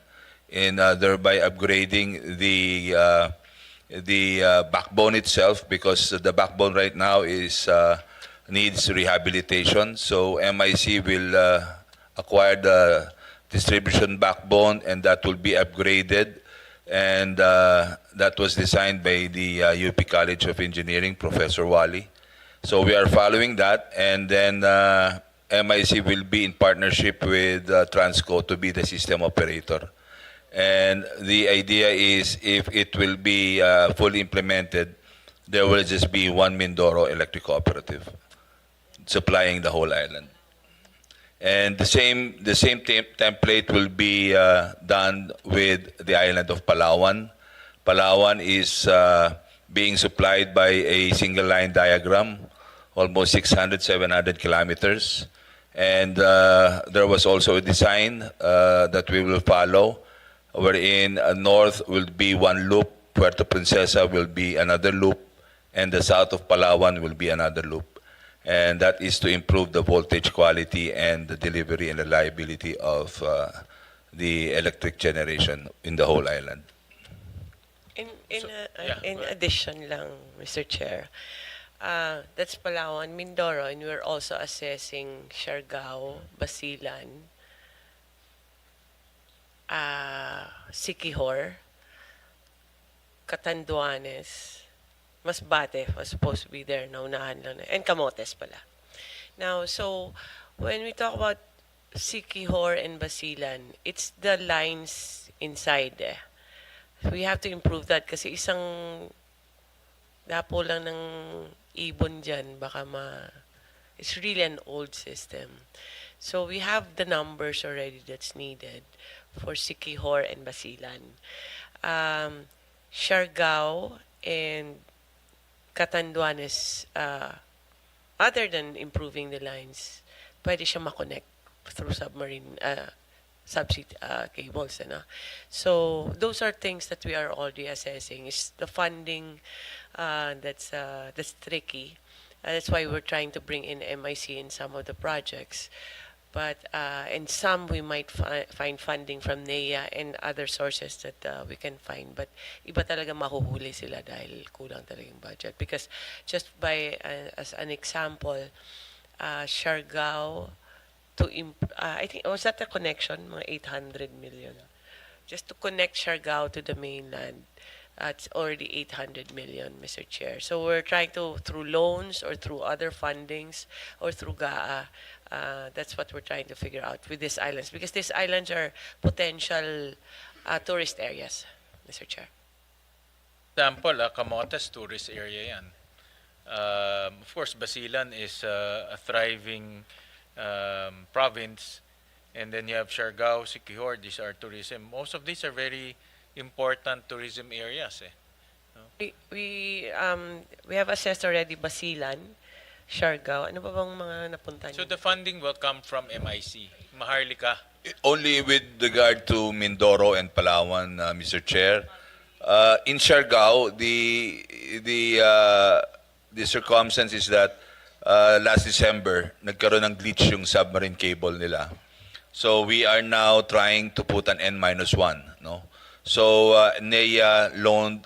and thereby upgrading the backbone itself, because the backbone right now needs rehabilitation. So MIC will acquire the distribution backbone, and that will be upgraded, and that was designed by the UP College of Engineering, Professor Wali. So we are following that, and then MIC will be in partnership with Transco to be the system operator. And the idea is, if it will be fully implemented, there will just be one Mindoro Electric Cooperative supplying the whole island. And the same template will be done with the island of Palawan. Palawan is being supplied by a single line diagram, almost 600, 700 kilometers. And there was also a design that we will follow, wherein north will be one loop, Puerto Princesa will be another loop, and the south of Palawan will be another loop. And that is to improve the voltage quality and the delivery and reliability of the electric generation in the whole island. In addition lang, Mr. Chair, that's Palawan, Mindoro, and we're also assessing Siargao, Basilan, Siquijor, Catanduanes, Masbate was supposed to be there, naunahan lang na, and Camotes pala. Now, so when we talk about Siquijor and Basilan, it's the lines inside eh. We have to improve that kasi isang dapo lang ng ibon dyan, it's really an old system. So we have the numbers already that's needed for Siquijor and Basilan. Siargao and Catanduanes, other than improving the lines, pwede siya ma-connect through submarine subsea cables. So those are things that we are already assessing. It's the funding that's tricky. That's why we're trying to bring in MIC in some of the projects. But in some, we might find funding from NEA and other sources that we can find. But iba talaga mahuhuli sila dahil kulang talaga yung budget. Because just by, as an example, Siargao, I think, was that the connection? Mga 800 million. Just to connect Siargao to the mainland, it's already 800 million, Mr. Chair. So we're trying to, through loans or through other fundings or through GAA, that's what we're trying to figure out with these islands, because these islands are potential tourist areas, Mr. Chair. Example, Camotes tourist area yan. Of course, Basilan is a thriving province, and then you have Siargao, Siquijor, these are tourism. Most of these are very important tourism areas. We have assessed already Basilan, Siargao. Ano pa bang mga napunta niyo? So the funding will come from MIC, Maharlika. Only with regard to Mindoro and Palawan, Mr. Chair. In Siargao, the circumstance is that last December, nagkaroon ng glitch yung submarine cable nila. So we are now trying to put an N-1, no? So NEA loaned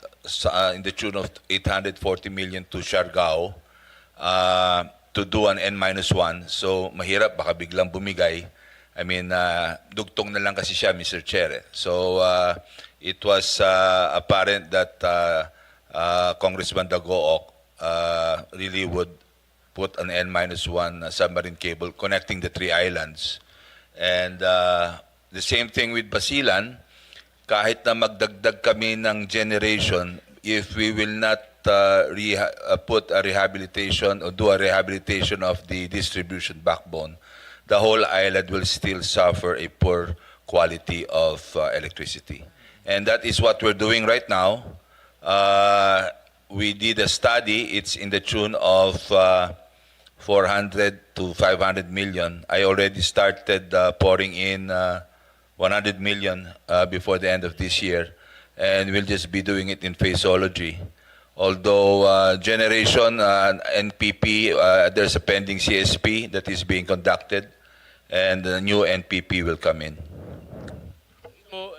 in the tune of 840 million to Siargao to do an N-1. So mahirap, baka biglang bumigay. I mean, dugtong na lang kasi siya, Mr. Chair. So it was apparent that Congressman Dagook really would put an N-1 submarine cable connecting the three islands. And the same thing with Basilan. Kahit na magdagdag kami ng generation, if we will not put a rehabilitation or do a rehabilitation of the distribution backbone, the whole island will still suffer a poor quality of electricity. And that is what we're doing right now. We did a study. It's in the tune of 400 to 500 million. I already started pouring in 100 million before the end of this year, and we'll just be doing it in phaseology. Although generation NPP, there's a pending CSP that is being conducted, and the new NPP will come in. So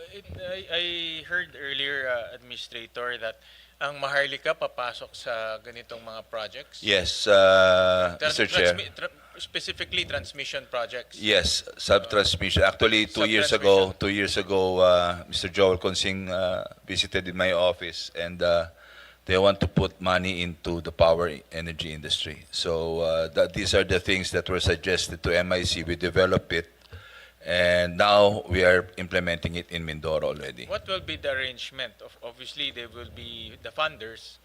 I heard earlier, Administrator, that ang Maharlika papasok sa ganitong mga projects. Yes, Mr. Chair. Specifically transmission projects. Yes, sub-transmission. Actually, 2 years ago, Mr. Joel Consing visited in my office, and they want to put money into the power energy industry. So these are the things that were suggested to MIC. We developed it, and now we are implementing it in Mindoro already. What will be the arrangement? Obviously, they will be the funders,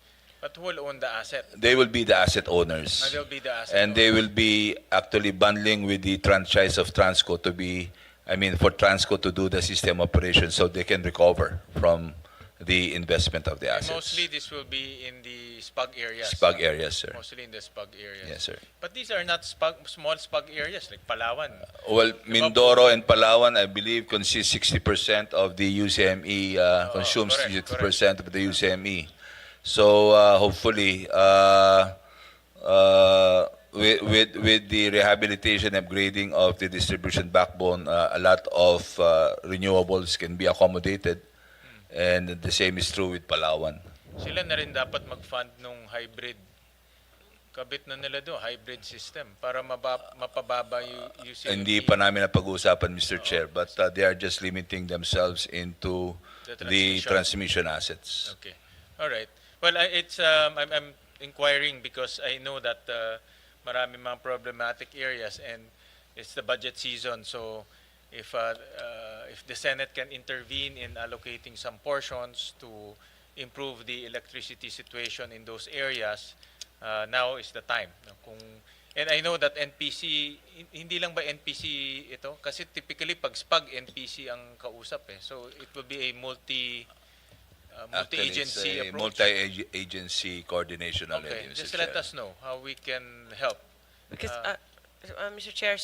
but who will own the asset? They will be the asset owners. They'll be the asset And they owners. will be actually bundling with the franchise of Transco for Transco to do the system operation so they can recover from the investment of the And assets. mostly this will be in the SPUG areas. SPUG areas, sir. Mostly in the SPUG areas. Yes, sir. But these are not small SPUG areas like Palawan. Well, Mindoro and Palawan, I believe, consist 60% of the UCME, consumes correct, 60% of the UCME. So hopefully, with the rehabilitation and upgrading of the distribution backbone, a lot of renewables can be accommodated. And the same is true with Palawan. Sila na rin dapat mag-fund nung hybrid. Kabit na nila doon, hybrid system para mapababa yung UCME. Hindi pa namin napag-uusapan, Mr. Chair, but they are just limiting themselves into the transmission assets. Okay. All right. Well, I'm inquiring because I know that marami mga problematic areas and it's the budget season. So if the Senate can intervene in allocating some portions to improve the electricity situation in those areas, now is the time. And I know that NPC, hindi lang ba NPC ito? Kasi typically pag SPUG, NPC ang kausap eh. So it will be a multi-agency Actually, it's a approach. multi-agency coordination already, Okay, Mr. just Chair. let us know how we can help. Because, Mr. Chair,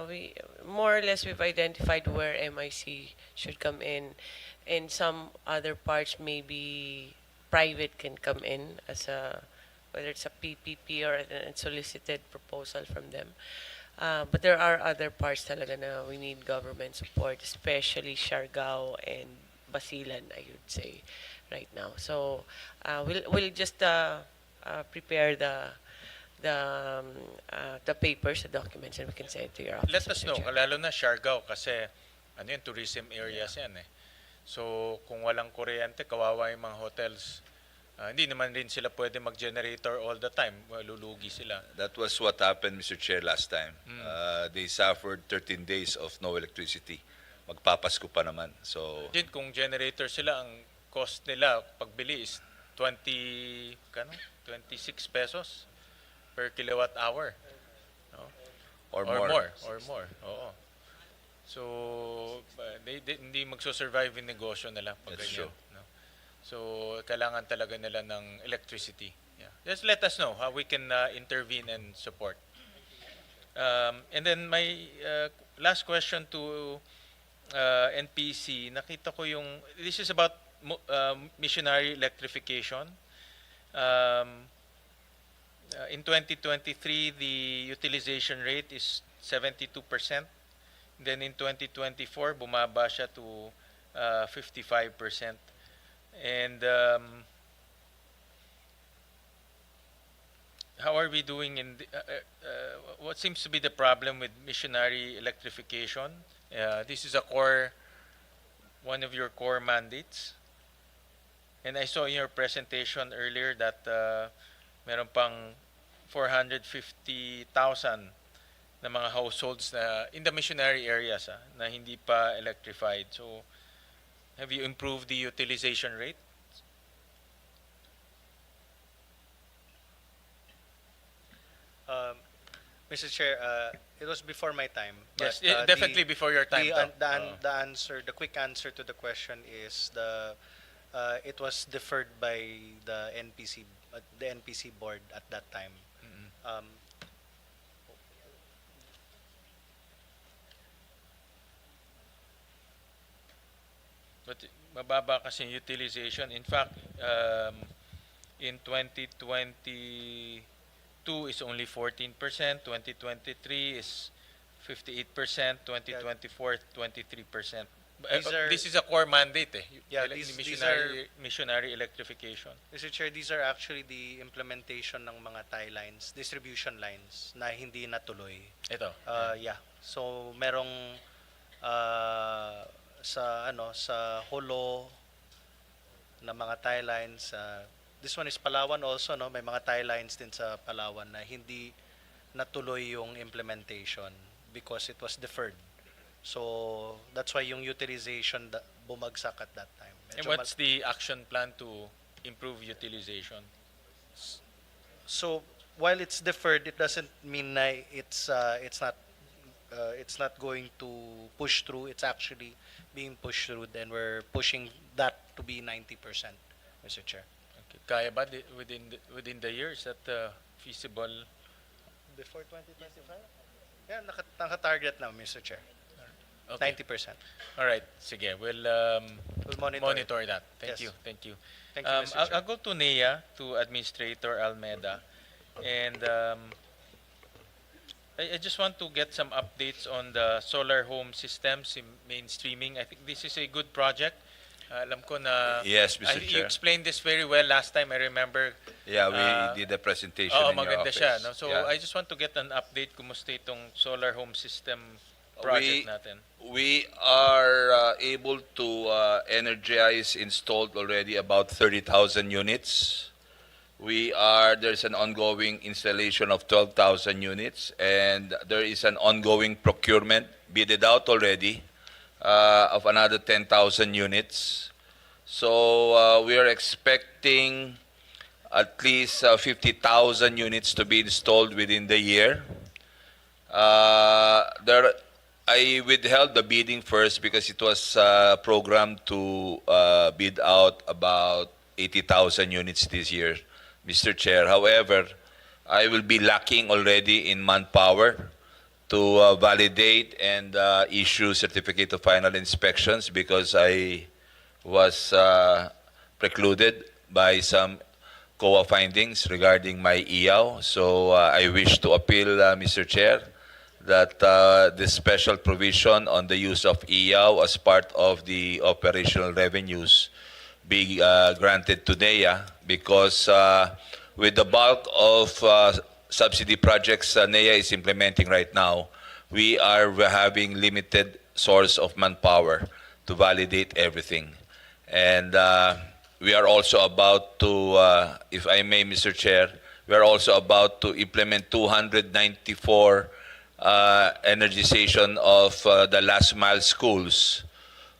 we more or less we've identified where MIC should come in, and some other parts maybe private can come in as whether it's a PPP or a solicited proposal from them. But there are other parts talaga na we need government support, especially Siargao and Basilan, I would say, right now. So we'll just prepare the papers, the documents, and we can send it to your office. Let us Mr. know, Chair. lalo na Siargao kasi ano yun, tourism areas yan eh. So kung walang kuryente, kawawa yung mga hotels. Hindi naman rin sila pwede mag-generator all the time. Lulugi sila. That was what happened, Mr. Chair, last time. They suffered 13 days of no electricity. Magpapasko pa naman. So, Imagine kung generator sila, ang cost nila pagbili is 26 pesos per kilowatt hour. No? or more. Oo. So, hindi magso-survive yung negosyo nila pag That's ganyan. true. No? So, kailangan talaga nila ng electricity. Yeah. Just let us know how we can intervene and support. And then my last question to NPC, nakita ko yung, this is about missionary electrification. In 2023, the utilization rate is 72%. Then in 2024, bumaba siya to 55%. And how are we doing in what seems to be the problem with missionary electrification? This is one of your core mandates. And I saw in your presentation earlier that meron pang 450,000 na mga households na in the missionary areas na hindi pa electrified. So, have you improved the utilization rate? Mr. Chair, It was before my time. Yes, but, definitely before your time. The answer, the quick answer to the question is it was deferred by the NPC board at that time. Um, But mababa kasi yung utilization. In fact, in 2022 is only 14%, 2023 is 58%, 2024 23%. This is a core mandate Yeah, missionary electrification. Mr. Chair, these are actually the implementation ng mga tie lines, distribution lines na hindi natuloy. Ito. Yeah. So merong sa Holo na mga tie lines. This one is Palawan also, no? May mga tie lines din sa Palawan na hindi natuloy yung implementation because it was deferred. So that's why yung utilization bumagsak at that time. And what's the action plan to improve utilization? So while it's deferred, it doesn't mean na it's not going to push through. It's actually being pushed through. Then we're pushing that to be 90%, Mr. Chair. Okay. Kaya ba within the year? Is that feasible? Before 2025? Yeah, naka-target now, Mr. Chair. Okay. 90%. All right. Sige, we'll monitor that. Thank Yes. you. Thank you. Thank you, Mr. Chair. I'll go to NEA, to Administrator Almeda. And I just want to get some updates on the solar home systems in mainstreaming. I think this is a good project. Alam ko na Yes, Mr. You Chair. explained this very well last time. I remember. Yeah, we did a presentation Oh, in your maganda office. siya. No? So Yeah. I just want to get an update. Kumusta itong solar home system project natin? We are able to energize, installed already about 30,000 units. There's an ongoing installation of 12,000 units, and there is an ongoing procurement bidded out already of another 10,000 units. So we are expecting at least 50,000 units to be installed within the year. I withheld the bidding first because it was programmed to bid out about 80,000 units this year, Mr. Chair. However, I will be lacking already in manpower to validate and issue certificate of final inspections because I was precluded by some COA findings regarding my EAW. So I wish to appeal, Mr. Chair, that this special provision on the use of EAW as part of the operational revenues be granted to NEA because with the bulk of subsidy projects NEA is implementing right now, we are having limited source of manpower to validate everything. And we are also about to, if I may, Mr. Chair, we are also about to implement 294 energization of the last mile schools,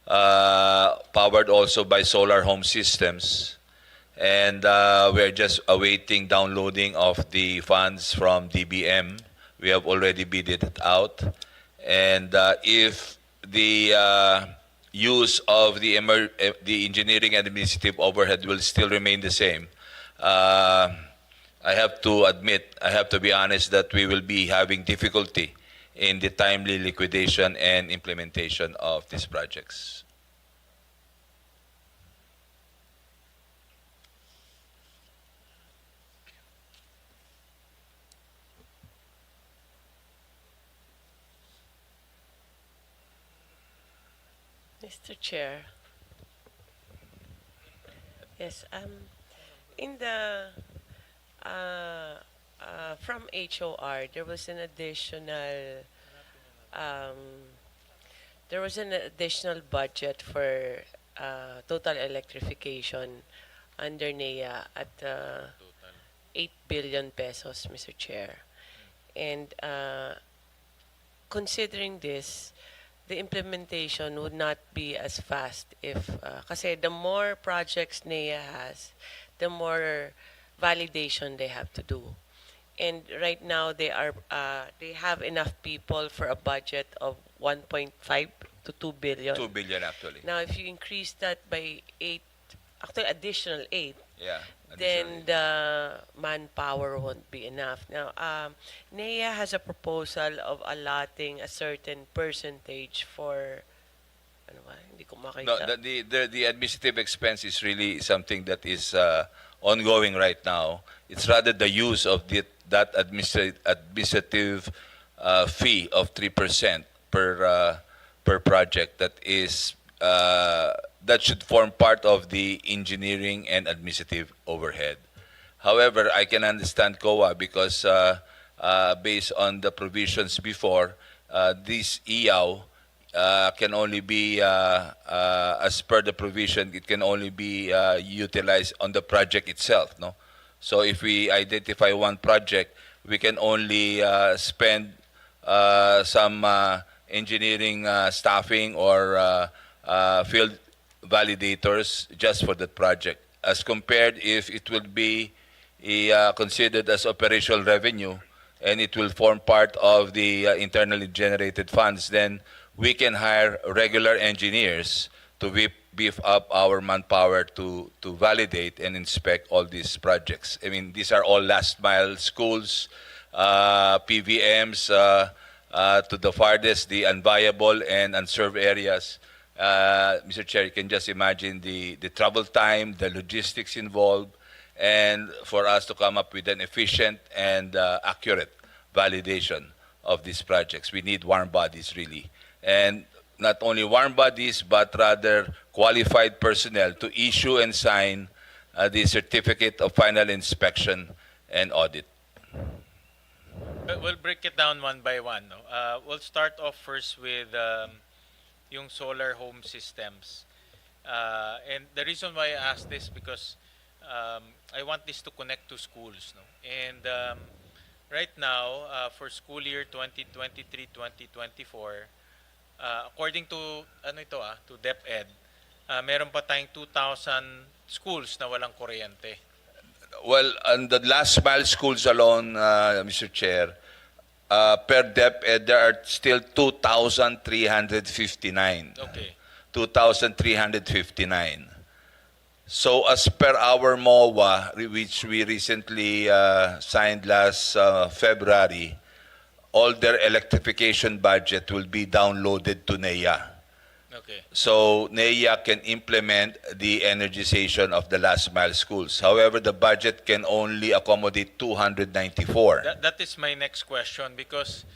powered also by solar home systems. And we're just awaiting downloading of the funds from DBM. We have already bid it out. And if the use of the engineering and administrative overhead will still remain the same, I have to admit, I have to be honest that we will be having difficulty in the timely liquidation and implementation of these projects. Mr. Chair. Yes, in the from HOR, there was an additional budget for total electrification under NEA at 8 billion pesos, Mr. Chair. And considering this, the implementation would not be as fast if, kasi the more projects NEA has, the more validation they have to do. and right now they have enough people for a budget of 1.5 to 2 billion. 2 billion actually. Now, if you increase that by 8, actually additional 8, Yeah. then the manpower won't be enough. Now, NEA has a proposal of allotting a certain percentage for, ano ba, hindi ko No, makita. the administrative expense is really something that is ongoing right now. It's rather the use of that administrative fee of 3% per project that is that should form part of the engineering and administrative overhead. However, I can understand COA because based on the provisions before, this EAW can only be, as per the provision, it can only be utilized on the project itself. No, so if we identify one project, we can only spend some engineering staffing or field validators just for that project, as compared if it will be considered as operational revenue and it will form part of the internally generated funds, then we can hire regular engineers to beef up our manpower to validate and inspect all these projects. I mean, these are all last mile schools, PVMs, to the farthest, the unviable and unserved areas. Mr. Chair, you can just imagine the travel time, the logistics involved, and for us to come up with an efficient and accurate validation of these projects. We need warm bodies, really. And not only warm bodies, but rather qualified personnel to issue and sign the certificate of final inspection and audit. We'll break it down one by one. No? We'll start off first with yung solar home systems. And the reason why I asked this because I want this to connect to schools. No? And right now, for school year 2023-2024, according to to DepEd, meron pa tayong 2,000 schools na walang kuryente. Well, on the last mile schools alone, Mr. Chair, per DepEd, there are still 2,359. Okay. 2,359. So as per our MOA, which we recently signed last February, all their electrification budget will be downloaded to NEA. Okay. So NEA can implement the energization of the last mile schools. However, the budget can only accommodate 294. That is my next question because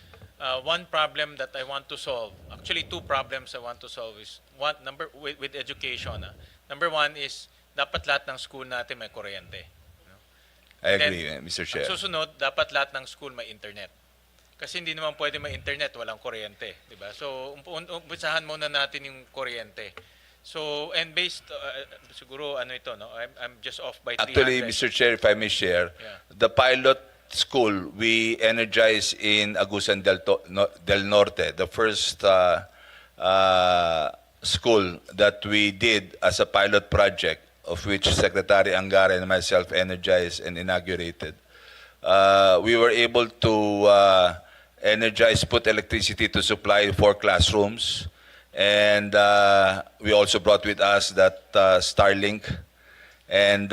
one problem that I want to solve, actually two problems I want to solve is one with education. Number one is dapat lahat ng school natin may kuryente. No? I agree, Mr. Chair. Ang susunod, dapat lahat ng school may internet. Kasi hindi naman pwede may internet, walang kuryente. Diba? So, umpisahan muna natin yung kuryente. So, and based, siguro ito, no? I'm just off by 300. Actually, Mr. Chair, if I may share, the pilot school we energized in Agusan del Norte, the first school that we did as a pilot project, of which Secretary Angara and myself energized and inaugurated. We were able to energize, put electricity to supply 4 classrooms. And we also brought with us that Starlink. And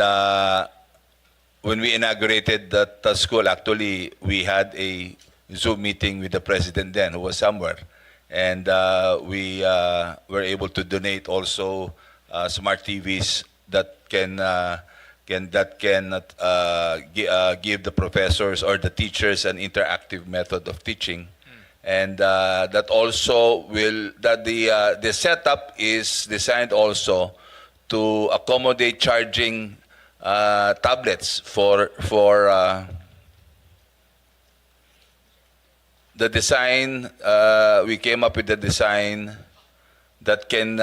when we inaugurated that school, actually, we had a Zoom meeting with the president then, who was somewhere. And we were able to donate also smart TVs that can give the professors or the teachers an interactive method of teaching. And that also the setup is designed also to accommodate charging tablets for the design. We came up with the design that can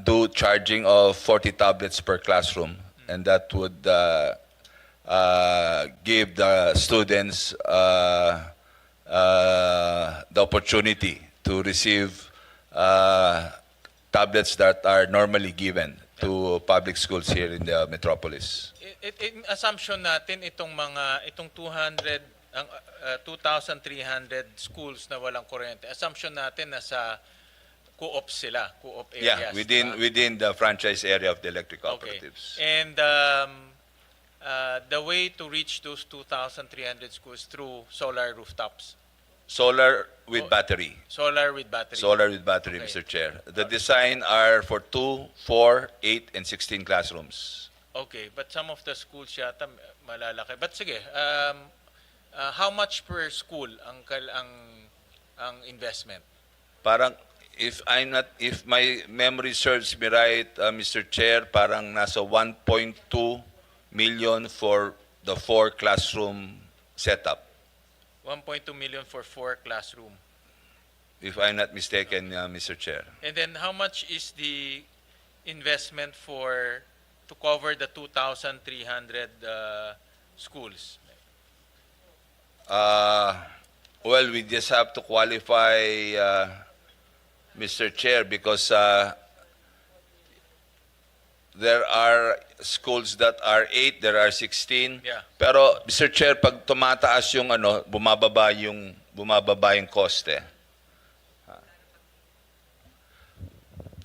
do charging of 40 tablets per classroom. And that would give the students the opportunity to receive tablets that are normally given to public schools here in the metropolis. In assumption natin itong 200 ang 2,300 schools na walang kuryente. Assumption natin na sa co-op sila, co-op areas. Yeah, within the franchise area of the electric Okay. cooperatives. And the way to reach those 2,300 schools through solar rooftops. Solar with battery. Solar with battery. Solar with battery, Okay. Mr. Chair. The design are for 2, 4, 8, and 16 classrooms. Okay, but some of the schools yata malalaki. But sige, how much per school ang investment? Parang, if my memory serves me right, Mr. Chair, parang nasa 1.2 million for the 4 classroom setup. 1.2 million for 4 classroom. If I'm not mistaken, Mr. Chair. And then how much is the investment to cover the 2,300 schools? Well, we just have to qualify, Mr. Chair, because there are schools that are 8, there are 16. Yeah. Pero, Mr. Chair, pag tumataas yung bumababa yung koste.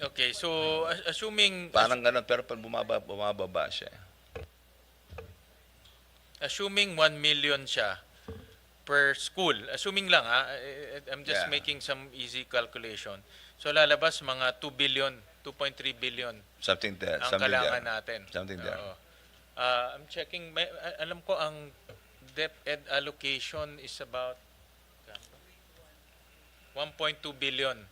Okay, so assuming Parang ganun, pero pag bumababa siya. assuming 1 million siya per school, assuming lang I'm just Yeah. making some easy calculation. So lalabas mga 2 billion, 2.3 billion Something there. ang Something kailangan there. natin. Something there. Oo. I'm checking, alam ko ang DepEd allocation is about 1.2 billion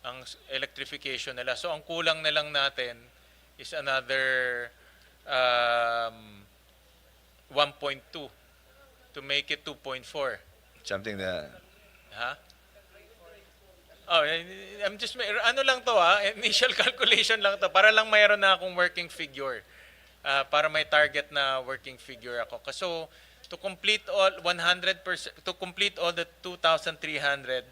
ang electrification nila. So ang kulang na lang natin is another 1.2 to make it 2.4. Something there. Ha? Oh, I'm just ano lang to initial calculation lang to para lang mayroon na akong working figure. Para may target na working figure ako. So to complete all 100%, to complete all the 2,300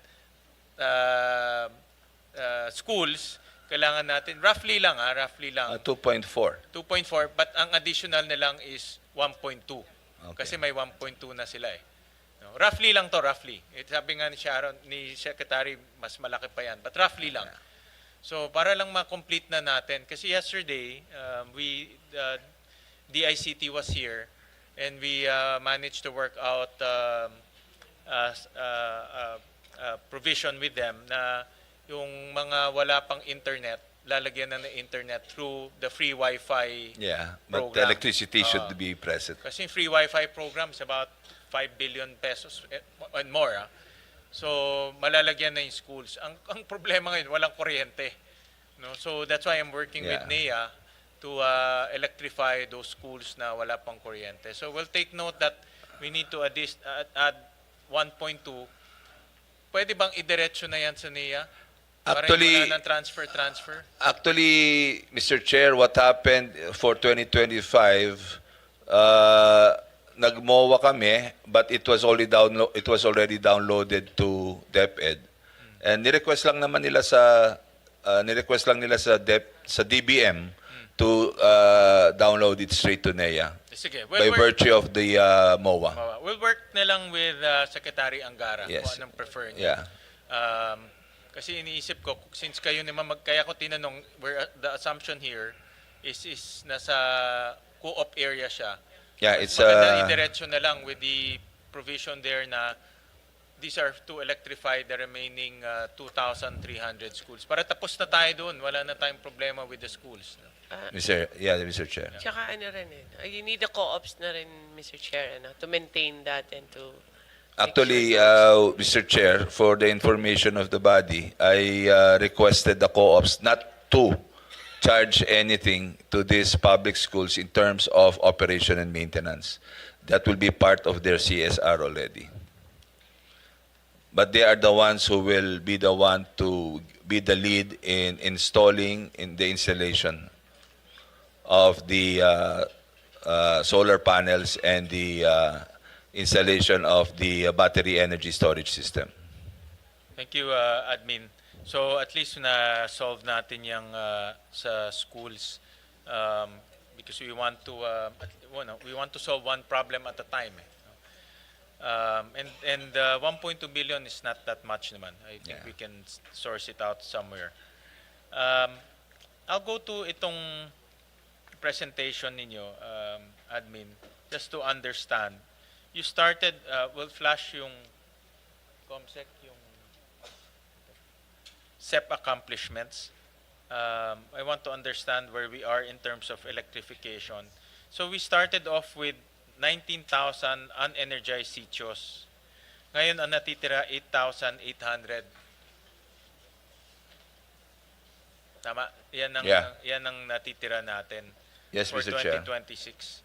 schools, kailangan natin roughly lang 2.4. 2.4, but ang additional na lang is 1.2. Okay. Kasi may 1.2 na sila eh. No, roughly lang to, roughly. Sabi nga ni Sharon, ni Secretary, mas malaki pa yan. But roughly lang. So, para lang ma-complete na natin. Kasi yesterday, DICT was here and we managed to work out provision with them na yung mga wala pang internet, lalagyan na ng internet through the free Wi-Fi Yeah, but the program. electricity should be present. Kasi free Wi-Fi program is about 5 billion pesos and more. So, malalagyan na yung schools. Ang problema ngayon, walang kuryente. No? So, that's why I'm working with NEA to electrify those schools na wala pang kuryente. So, we'll take note that we need to add 1.2. Pwede bang idiretso na yan sa NEA? Actually, ng transfer. Actually, Mr. Chair, what happened for 2025, nagmowa kami, but it was already downloaded to DepEd. And ni-request lang nila sa DBM to download it straight to NEA Sige, by virtue of the MOA. We'll work na lang with Secretary Angara Yes. kung anong prefer niya. Yeah. Kasi iniisip ko, since kayo naman kaya ko tinanong, the assumption here is nasa co-op area siya. Yeah, it's maganda idiretso na lang with the provision there na these are to electrify the remaining 2,300 schools. Para tapos na tayo doon, wala na tayong problema with the schools. Mr. Chair. Tsaka ano rin you need the co-ops na rin, Mr. Chair, to maintain that and to... Actually, Mr. Chair, for the information of the body, I requested the co-ops not to charge anything to these public schools in terms of operation and maintenance. That will be part of their CSR already. But they are the ones who will be the one to be the lead in the installation of the solar panels and the installation of the battery energy storage system. Thank you, Admin. So at least na-solve natin yung sa schools because we want to solve one problem at a time. And 1.2 billion is not that much naman. I think Yeah. we can source it out somewhere. I'll go to itong presentation ninyo, admin, just to understand. You started, we'll flash yung ComSec, yung SEP accomplishments. I want to understand where we are in terms of electrification. So we started off with 19,000 unenergized sitios. Ngayon, ang natitira, 8,800. Tama? Yan ang, Yeah. yan ang natitira natin Yes, for Mr. Chair. 2026.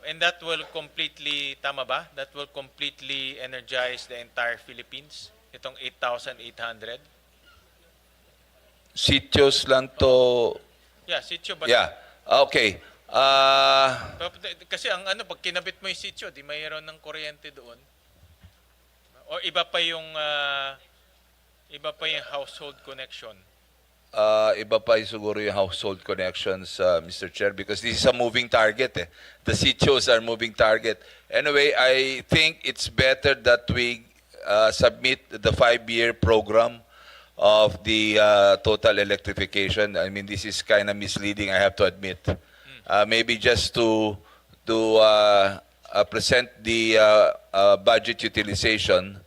And that will completely, tama ba? That will completely energize the entire Philippines. Itong 8,800. Sitios lang to. Yeah, sitio ba? Yeah. Okay. Kasi ang ano, pag kinabit mo yung sitio, di mayroon ng kuryente doon. O iba pa yung household connection. Iba pa siguro yung household connections, Mr. Chair, because this is a moving target. The sitios are moving target. Anyway, I think it's better that we submit the 5-year program of the total electrification. I mean, this is kind of misleading, I have to admit. Maybe just to present the budget utilization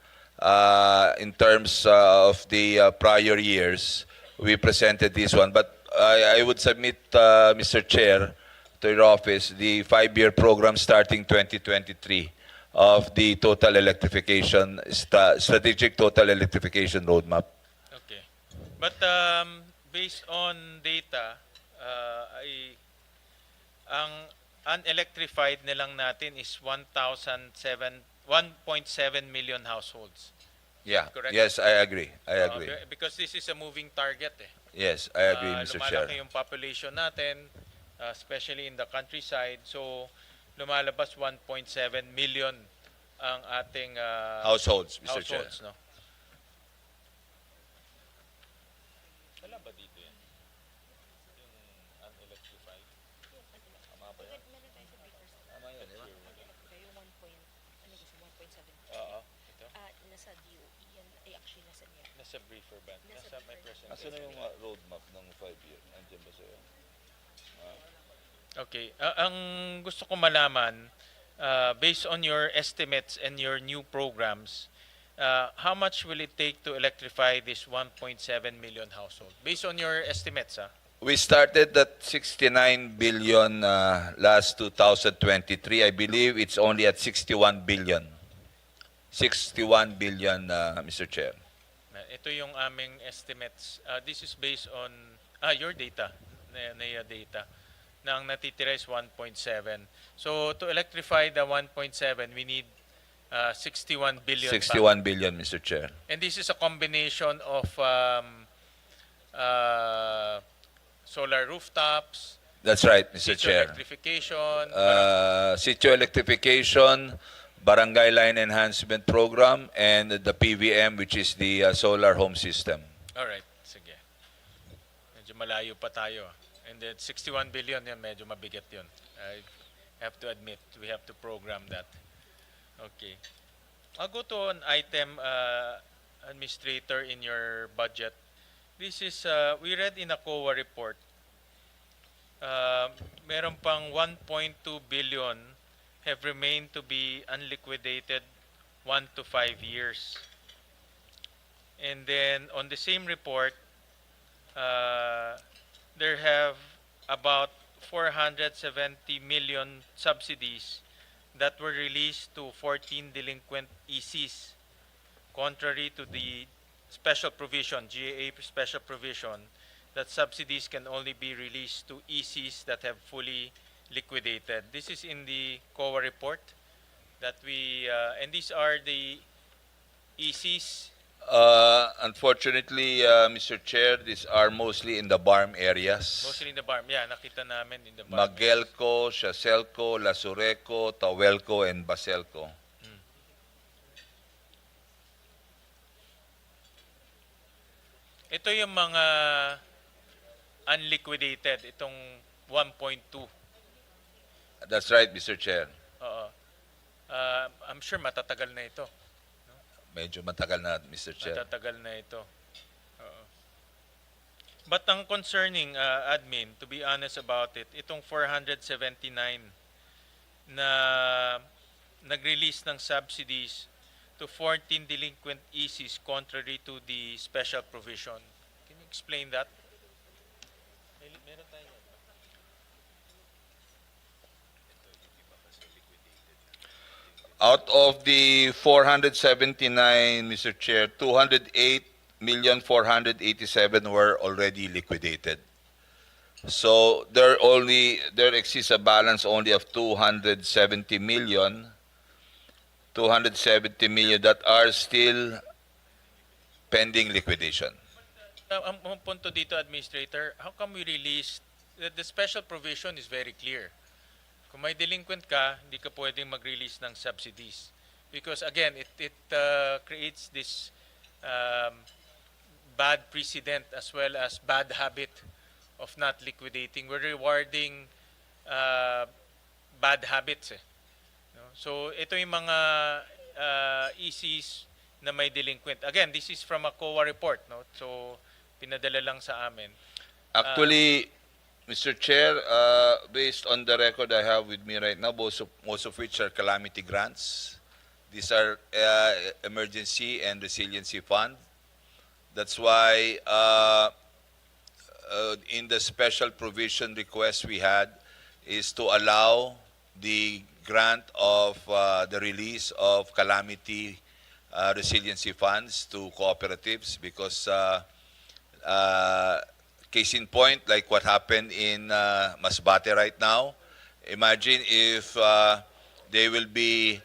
in terms of the prior years, we presented this one. But I would submit, Mr. Chair, to your office, the 5-year program starting 2023 of the total electrification, strategic total electrification roadmap. Okay. But based on data, ang unelectrified nilang natin is 1.7 million households. Yeah. Correct? Yes, I agree. I agree. Because this is a moving target eh. Yes, I agree, Mr. Chair. Lumalaki yung population natin, especially in the countryside. So, lumalabas 1.7 million ang ating Households, Mr. households, Chair. no? Wala ba dito yan? Yung unelectrified? Tama ba yan? Tama yan, di ba? Oo. Ito? Nasa DOE yan. Ay, actually, nasa niya. Nasa briefer ba? Nasa my presentation. Asan na yung roadmap ng 5-year? Andiyan ba sa'yo? Okay. Ang gusto ko malaman, based on your estimates and your new programs, how much will it take to electrify this 1.7 million household? Based on your estimates, We started at 69 billion last 2023. I believe it's only at 61 billion. 61 billion, Mr. Chair. Ito yung aming estimates. This is based on your data, NEA data, na ang natitira is 1.7. So to electrify the 1.7, we need 61 billion. 61 billion, Mr. Chair. And this is a combination of solar rooftops, That's right, Mr. sitio Chair. electrification. Sitio electrification, barangay line enhancement program, and the PVM, which is the solar home system. Alright, sige. Medyo malayo pa tayo. And then 61 billion, yan, medyo mabigat yun. I have to admit, we have to program that. Okay. I'll go to an item, Administrator, in your budget. This is, we read in a COA report, meron pang 1.2 billion have remained to be unliquidated 1 to 5 years. And then on the same report, there have about 470 million subsidies that were released to 14 delinquent ECs, contrary to the special provision, GAA special provision, that subsidies can only be released to ECs that have fully liquidated. This is in the COA report that we, and these are the ECs. Unfortunately, Mr. Chair, these are mostly in the BARM areas. Mostly in the BARM. Yeah, nakita namin in the BARM. Magelco, Siaselco, Lasureco, Tawelco, and Baselco. Ito yung mga unliquidated, itong 1.2. That's right, Mr. Chair. Oo. I'm sure matatagal na ito. Medyo matagal na, Mr. Chair. Matatagal na ito. Oo. But ang concerning, admin, to be honest about it, itong 479 na nag-release ng subsidies to 14 delinquent ECs contrary to the special provision. Can you explain that? Meron tayo. Out of the 479, Mr. Chair, 208,487 were already liquidated. So there exists a balance only of 270 million that are still pending liquidation. Ang punto dito, Administrator, how come we released, the special provision is very clear. Kung may delinquent ka, hindi ka pwedeng mag-release ng subsidies. Because again, it creates this bad precedent as well as bad habit of not liquidating. We're rewarding bad habits. No? So ito yung mga ECs na may delinquent. Again, this is from a COA report. No? So pinadala lang sa amin. Actually, Mr. Chair, based on the record I have with me right now, most of which are calamity grants. These are emergency and resiliency fund. That's why in the special provision request we had is to allow the grant of the release of calamity resiliency funds to cooperatives because case in point, like what happened in Masbate right now. Imagine if they will be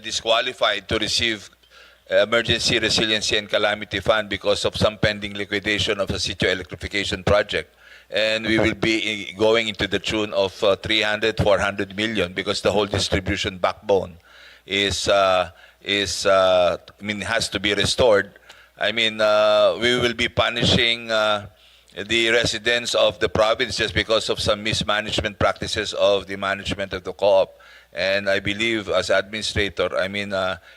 disqualified to receive emergency resiliency and calamity fund because of some pending liquidation of a Sitio electrification project, and we will be going into the tune of 300-400 million because the whole distribution backbone has to be restored. I mean, we will be punishing the residents of the province just because of some mismanagement practices of the management of the co-op. And I believe, as administrator, I mean,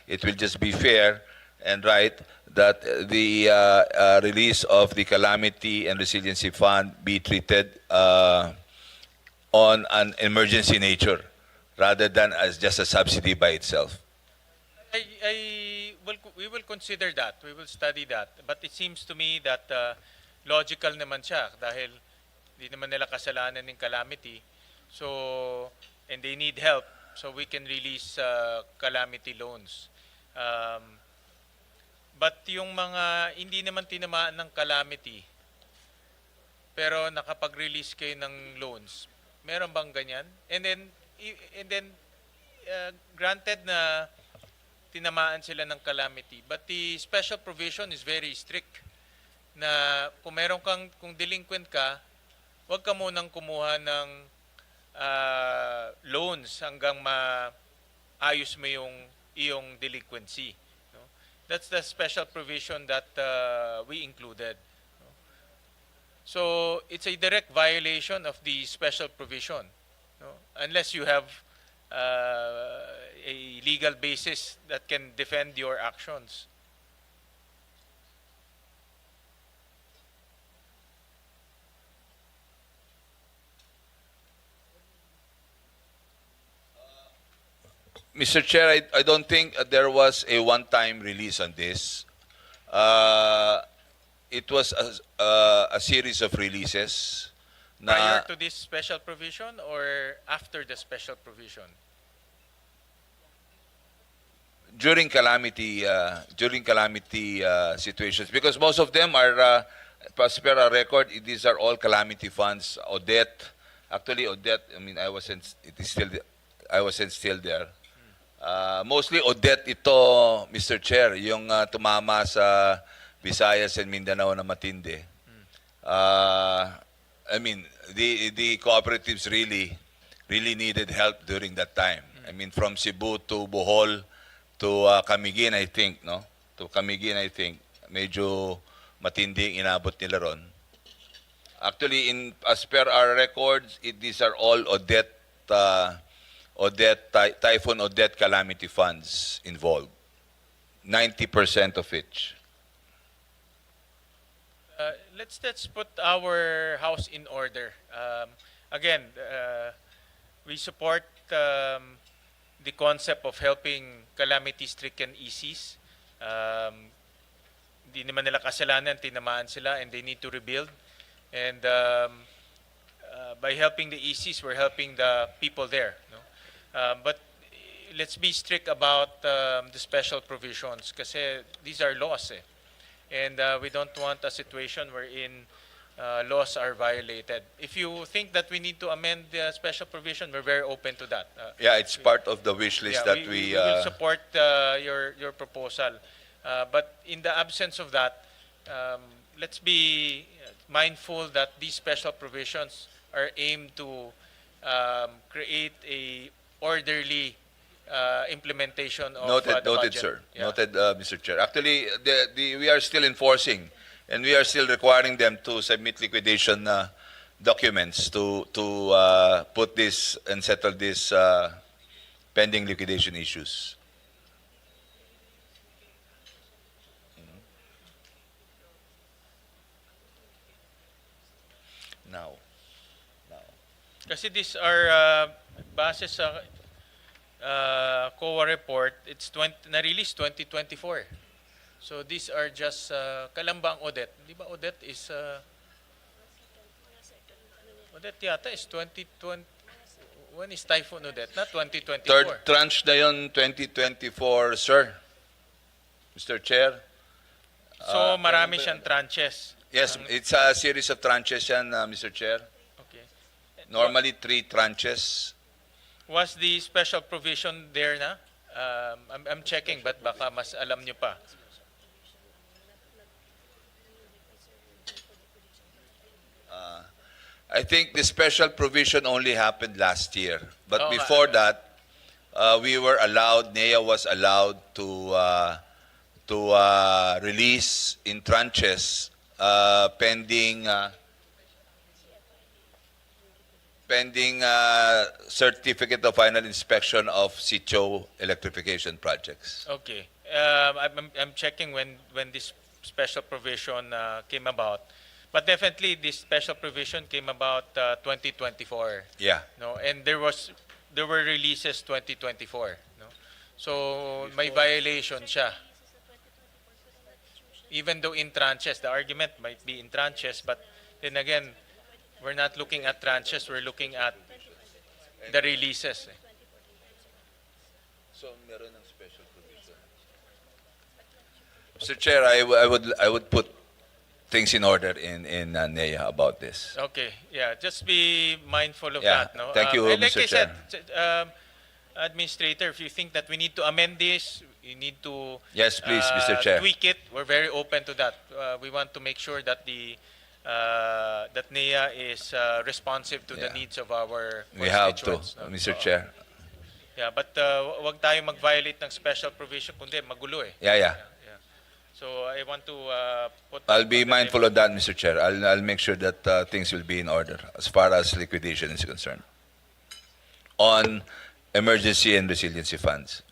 it will just be fair and right that the release of the Calamity and Resiliency Fund be treated on an emergency nature rather than as just a subsidy by itself. We will consider that. We will study that. But it seems to me that logical naman siya dahil di naman nila kasalanan ng calamity. So, and they need help. So we can release calamity loans. But yung mga hindi naman tinamaan ng calamity, pero nakapag-release kayo ng loans, meron bang ganyan? And then granted na tinamaan sila ng calamity, but the special provision is very strict na kung kung delinquent ka, huwag ka munang kumuha ng loans hanggang maayos mo yung iyong delinquency. No? That's the special provision that we included. No? So it's a direct violation of the special provision, no? Unless you have a legal basis that can defend your actions. Mr. Chair, I don't think there was a one-time release on this. It was a series of releases. Prior to this special provision or after the special provision? During calamity situations, because most of them are, as per our record, these are all calamity funds. Odette, actually Odette. I mean, I wasn't still there. Mostly Odette ito, Mr. Chair, yung tumama sa Visayas and Mindanao na matindi. I mean, the cooperatives really needed help during that time. I mean, from Cebu to Bohol to Camiguin, I think, no? To Camiguin, I think, medyo matindi inabot nila ron. Actually, as per our records, these are all Odette, Typhoon Odette calamity funds involved. 90% of it. Let's put our house in order. Again, we support the concept of helping calamity-stricken ECs. Di naman nila kasalanan, tinamaan sila, and they need to rebuild. And by helping the ECs, we're helping the people there. No? But let's be strict about the special provisions kasi these are laws. And we don't want a situation wherein laws are violated. If you think that we need to amend the special provision, we're very open to that. Yeah, it's part of the wish list that we will support your proposal. But in the absence of that, let's be mindful that these special provisions are aimed to create a orderly implementation of Noted, the noted, budget. sir. Yeah. Noted, Mr. Chair. Actually, we are still enforcing, and we are still requiring them to submit liquidation documents to put this and settle this pending liquidation issues. Now. Kasi these are base sa COA report, it's na-release 2024. So these are just kalambang Odette. Di ba Odette is Odette yata is 2020. When is Typhoon Odette? Not 2024. Third tranche na yun, 2024, sir. Mr. Chair. So marami siyang tranches. Yes, it's a series of tranches yan, Mr. Chair. Okay. Normally 3 tranches. Was the special provision there na? I'm checking, but baka mas alam nyo pa. I think the special provision only happened last year. But Oo nga, before that, we were allowed, NEA was allowed to release in tranches pending certificate of final inspection of sitio electrification projects. Okay. I'm checking when this special provision came about. But definitely this special provision came about 2024. Yeah. No, and there were releases 2024, no. So may violation siya. Even though in tranches, the argument might be in tranches, but then again, we're not looking at tranches, we're looking at the releases. So meron ng special provision. Mr. Chair, I would put things in order in NEA about this. Okay, yeah, just be mindful of Yeah, that, no? thank you, and like Mr. I Chair. said, Administrator, if you think that we need to amend this, you need to Yes, please, Mr. Chair. tweak it. We're very open to that. We want to make sure that that NEA is responsive to the Yeah. needs of our We have to, constituents, no? Mr. Chair. Yeah, but wag tayo mag-violate ng special provision kundi magulo eh. Yeah. So I want to put I'll that be on the mindful table. of that, Mr. Chair. I'll make sure that things will be in order as far as liquidation is concerned. On emergency and resiliency funds.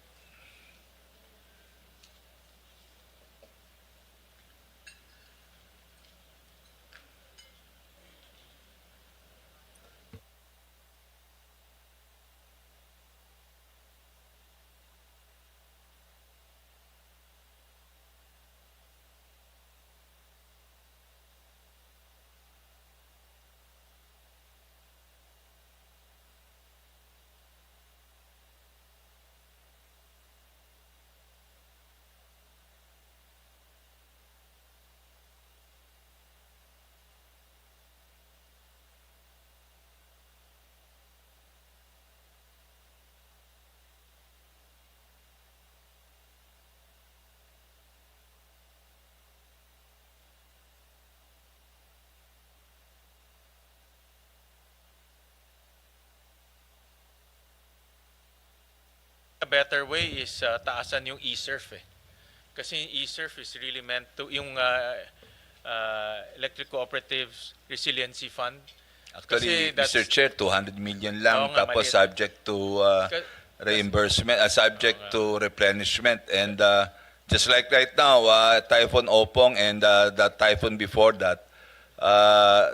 A better way is taasan yung e-surf eh. Kasi yung e-surf is really meant to, yung Electric Cooperatives Resiliency Fund, Actually, Kasi that's- Mr. Chair, 200 million lang, Oo nga, tapos maliit. subject to reimbursement, subject to replenishment. And just like right now, Typhoon Opong and the typhoon before that,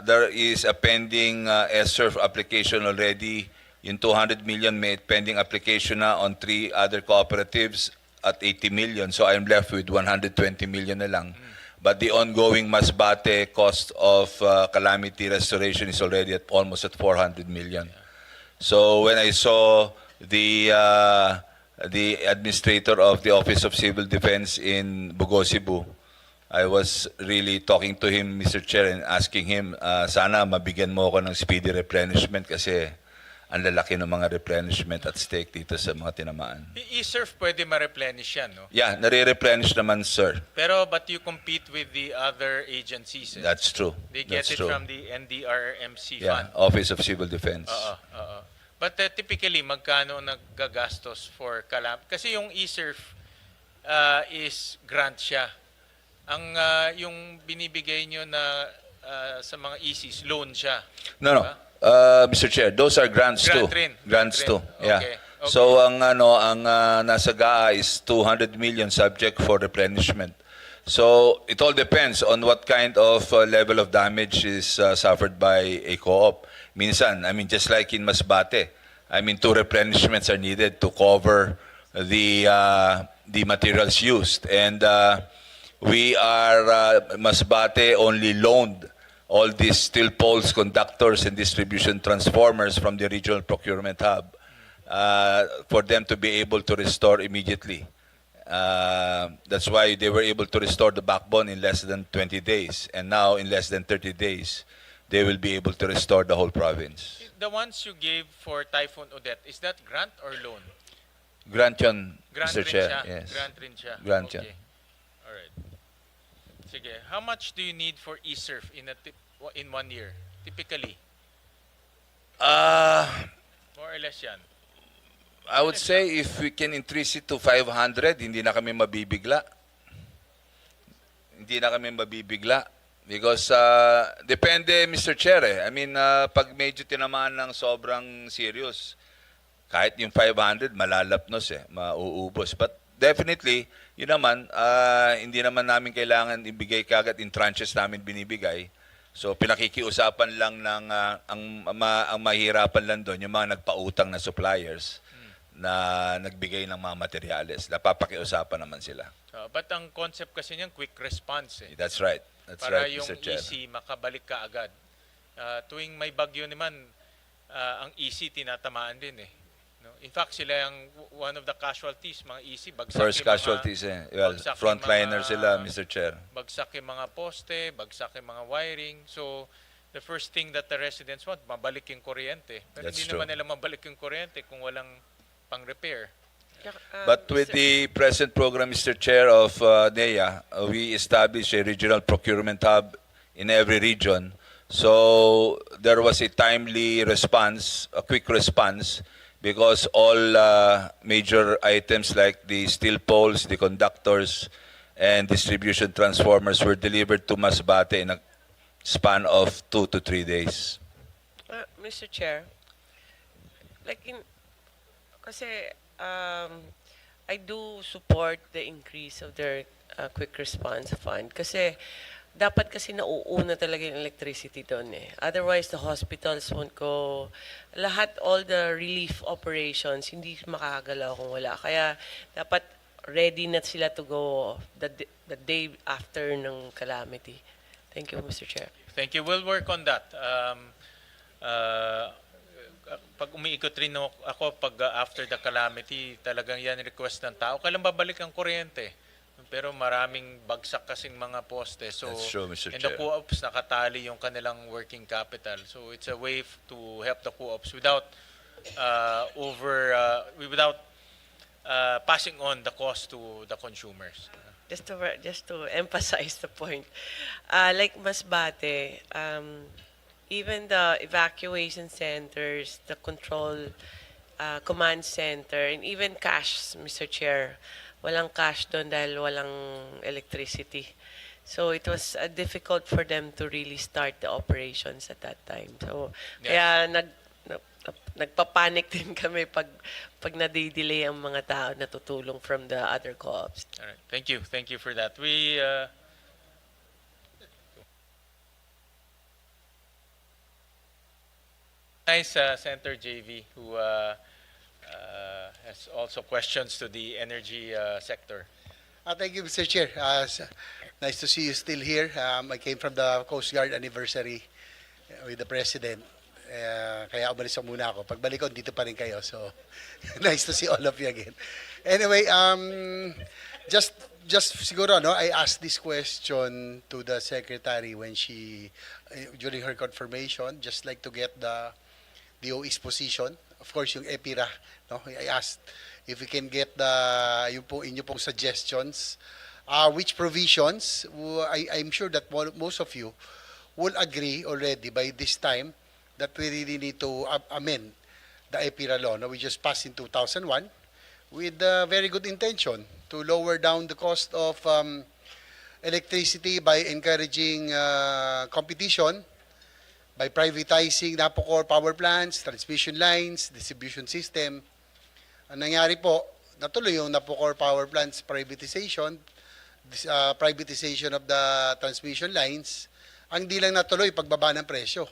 there is a pending SSERF application already. Yung 200 million may pending application na on 3 other cooperatives at 80 million. So I'm left with 120 million na lang. But the ongoing Masbate cost of calamity restoration is already at almost at 400 million. So when I saw the administrator of the Office of Civil Defense in Bugosibu, I was really talking to him, Mr. Chair, and asking him, sana mabigyan mo ako ng speedy replenishment kasi ang lalaki ng mga replenishment at stake dito sa mga tinamaan. E-surf pwede ma-replenish yan, no? Yeah, nare-replenish naman, sir. Pero but you compete with the other agencies. Eh? That's true. They get That's it true. from the NDRMC Yeah, fund. Office of Civil Defense. Oo. But typically, magkano naggagastos for Kasi yung e-surf is grant siya. Ang yung binibigay nyo na sa mga ECs, loan siya. No. Diba? Mr. Chair, those are grants Grant too. rin. Grants Grant too. rin. Yeah. Okay. So ang nasa GAA is 200 million subject for replenishment. So it all depends on what kind of level of damage is suffered by a co-op. Minsan, I mean, just like in Masbate, I mean, 2 replenishments are needed to cover the materials used. And we are, Masbate only loaned all these steel poles, conductors, and distribution transformers from the regional procurement hub for them to be able to restore immediately. That's why they were able to restore the backbone in less than 20 days. And now, in less than 30 days, they will be able to restore the whole province. The ones you gave for Typhoon Odette, is that grant or loan? Grant yun, Grant Mr. rin Chair. siya. Yes. Grant rin siya. Grant Okay. yan. Alright. Sige. How much do you need for e-surf in 1 year? Typically. More or less yan. I would say if we can increase it to 500, hindi na kami mabibigla. Hindi na kami mabibigla. Because depende, Mr. Chair. I mean, pag medyo tinamaan ng sobrang serious, kahit yung 500, malalapnos mauubos. But definitely, yun naman, hindi naman namin kailangan ibigay kagad in tranches namin binibigay. So pinakikiusapan lang ng, ang mahirapan lang doon, yung mga nagpautang na suppliers na nagbigay ng mga materyales. Napapakiusapan naman sila. But ang concept kasi niyan, quick response. Eh. That's right. That's Para right, yung Mr. Chair. EC makabalik ka agad. Tuwing may bagyo naman, ang EC tinatamaan din eh. No? In fact, sila yung one of the casualties, mga EC, bagsak First yung mga- casualties Well, bagsak yung frontliner mga- sila, Mr. Chair. Bagsak yung mga poste, bagsak yung mga wiring. So, the first thing that the residents want, mabalik yung kuryente. Pero That's hindi true. naman nila mabalik yung kuryente kung walang pang-repair. But with the present program, Mr. Chair of NEA, we established a regional procurement hub in every region. So there was a timely response, a quick response, because all major items like the steel poles, the conductors, and distribution transformers were delivered to Masbate in a span of 2 to 3 days. Mr. Chair, kasi I do support the increase of their quick response fund kasi dapat kasi nauuna talaga yung electricity doon eh. Otherwise, the hospitals won't go. All the relief operations, hindi makakagalaw kung wala. Kaya dapat ready na sila to go the day after ng calamity. Thank you, Mr. Chair. Thank you. We'll work on that. Pag umiikot rin ako pag after the calamity, talagang yan request ng tao. Kailan babalik ang kuryente? Pero maraming bagsak kasing mga poste. So, That's true, Mr. and the Chair. co-ops nakatali yung kanilang working capital. So it's a way to help the co-ops without passing on the cost to the consumers. Just to emphasize the point, like Masbate, even the evacuation centers, the control command center, and even cash, Mr. Chair, walang cash doon dahil walang electricity. So it was difficult for them to really start the operations at that time. So Yes. kaya nagpapanik din kami pag nadidelay ang mga tao na tutulong from the other co-ops. All right. Thank you. Thank you for that. Senator JV, who has also questions to the energy sector. Thank you, Mr. Chair. Nice to see you still here. I came from the Coast Guard anniversary with the President. Kaya umalis muna ako. Pagbalik ko, dito pa rin kayo. So, nice to see all of you again. Anyway, just siguro, no, I asked this question to the Secretary when she, during her confirmation, just like to get the DOE's position. Of course, yung EPIRA, no? I asked if we can get yung inyo pong suggestions, which provisions, I'm sure that most of you will agree already by this time that we really need to amend the EPIRA law. No? We just passed in 2001 with very good intention to lower down the cost of electricity by encouraging competition, by privatizing Napocor power plants, transmission lines, distribution system. Ang nangyari po, natuloy yung Napocor power plants privatization, privatization of the transmission lines. Ang di lang natuloy, pagbaba ng presyo.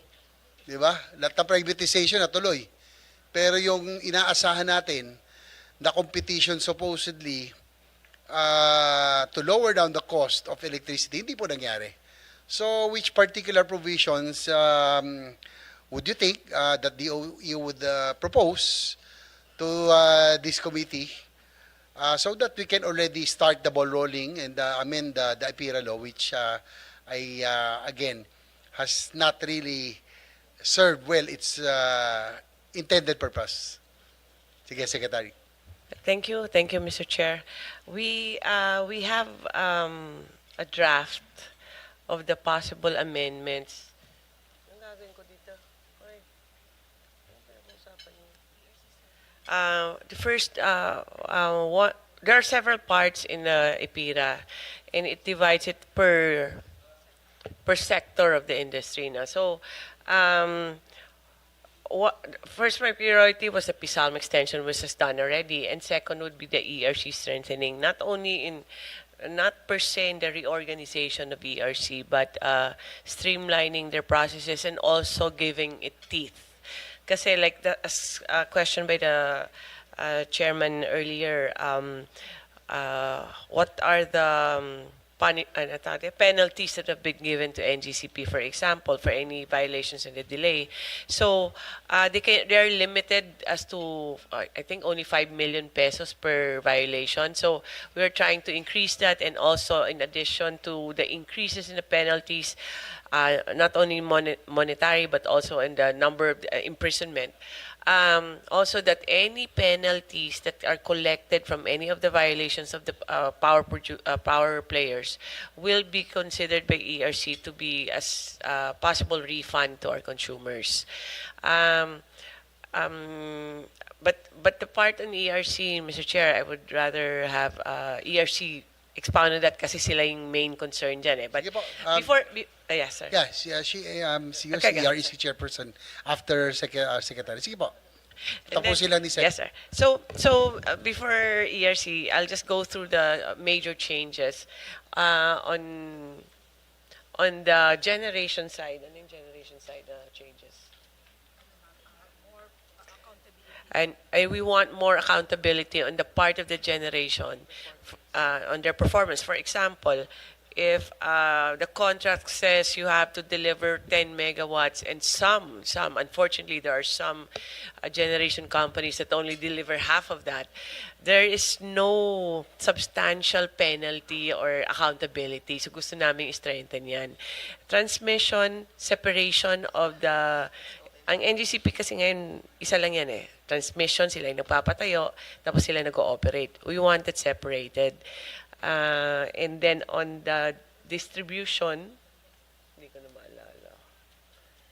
Di ba? Lahat ng privatization natuloy. Pero yung inaasahan natin na competition supposedly to lower down the cost of electricity, hindi po nangyari. So, which particular provisions would you think that you would propose to this committee so that we can already start the ball rolling and amend the EPIRA law, which again, has not really served well its intended purpose. Sige, Secretary. Thank you, Mr. Chair. We have a draft of the possible amendments. The first, there are several parts in the EPIRA, and it divides it per sector of the industry. Now. So, first, my priority was the PSALM extension, which is done already, and second would be the ERC strengthening, not per se in the reorganization of ERC, but streamlining their processes and also giving it teeth. Kasi like the question by the chairman earlier, what are the penalties that have been given to NGCP, for example, for any violations and the delay? So they are limited as to, I think, only 5 million pesos per violation. So we are trying to increase that, and also in addition to the increases in the penalties, not only monetary but also in the number of imprisonment. Also, that any penalties that are collected from any of the violations of the power players will be considered by ERC to be as possible refund to our consumers. But the part on ERC, Mr. Chair, I would rather have ERC expound on that kasi sila yung main concern dyan eh. But yes, sir. Yes, yeah, she Okay, ERC chairperson after secretary. Sige po. Tapusin lang ni Sec. Yes, sir. So before ERC, I'll just go through the major changes on the generation side. Ano yung generation side changes? And we want more accountability on the part of the generation on their performance. For example, if the contract says you have to deliver 10 megawatts, and some, unfortunately, there are some generation companies that only deliver half of that, there is no substantial penalty or accountability. So gusto namin i-strengthen yan. Transmission, separation of the... Ang NGCP kasi ngayon, isa lang yan eh. Transmission, sila yung nagpapatayo, tapos sila nag-ooperate. We want it separated. And then on the distribution, hindi ko na maalala.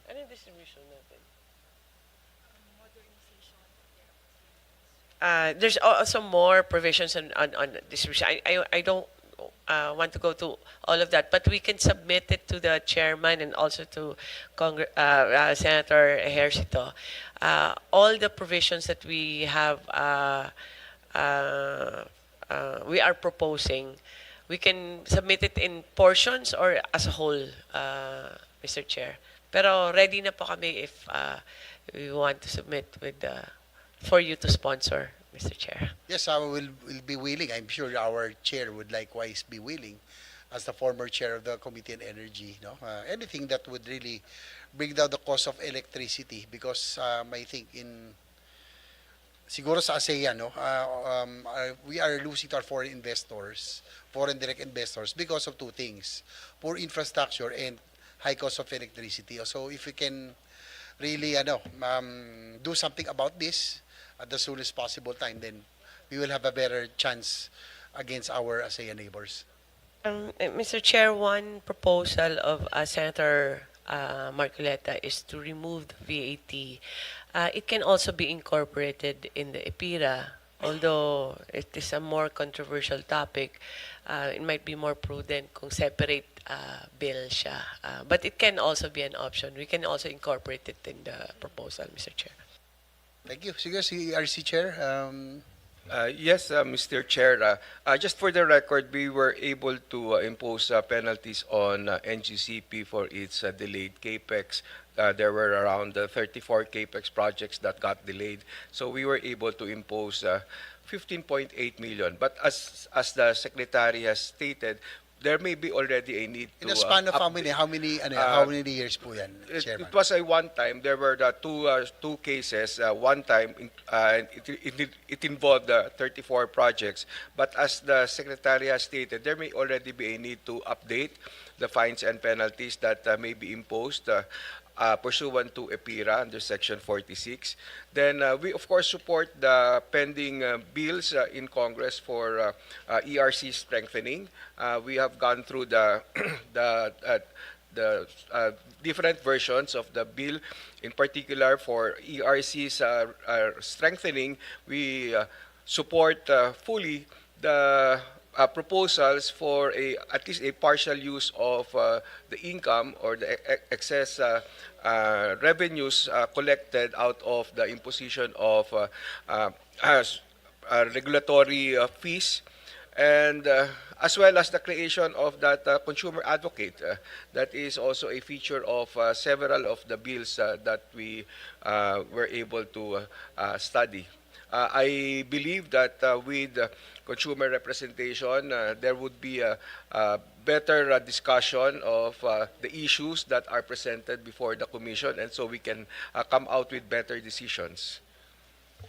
Ano yung distribution natin? There's also more provisions on distribution. want to go to all of that, but we can submit it to the chairman and also to Senator Ejercito. All the provisions that we have, we are proposing, we can submit it in portions or as a whole, Mr. Chair. Pero ready na po kami if we want to submit with for you to sponsor, Mr. Chair. Yes, I will be willing. I'm sure our chair would likewise be willing, as the former chair of the Committee on Energy. No, anything that would really bring down the cost of electricity, because I think siguro sa ASEAN, no, we are losing to our foreign investors, foreign direct investors, because of two things: poor infrastructure and high cost of electricity. So if we can really do something about this at the soonest possible time, then we will have a better chance against our ASEAN neighbors. Mr. Chair, one proposal of Senator Marcoleta is to remove the VAT. It can also be incorporated in the EPIRA, although it is a more controversial topic. It might be more prudent kung separate bill siya. But it can also be an option. We can also incorporate it in the proposal, Mr. Chair. Thank you. Sige, si RC Chair. Yes, Mr. Chair. Just for the record, we were able to impose penalties on NGCP for its delayed CAPEX. There were around 34 CAPEX projects that got delayed. So we were able to impose 15.8 million. But as the Secretary has stated, there may be already a need to... In a span of how many years po yan, Chairman? It was a one-time. There were the two cases. One time, it involved 34 projects. But as the Secretary has stated, there may already be a need to update the fines and penalties that may be imposed pursuant to EPIRA under Section 46. Then we, of course, support the pending bills in Congress for ERC strengthening. We have gone through the different versions of the bill. In particular, for ERC's strengthening, we support fully the proposals for at least a partial use of the income or the excess revenues collected out of the imposition of regulatory fees, and as well as the creation of that consumer advocate. That is also a feature of several of the bills that we were able to study. I believe that with consumer representation, there would be a better discussion of the issues that are presented before the Commission, and so we can come out with better decisions.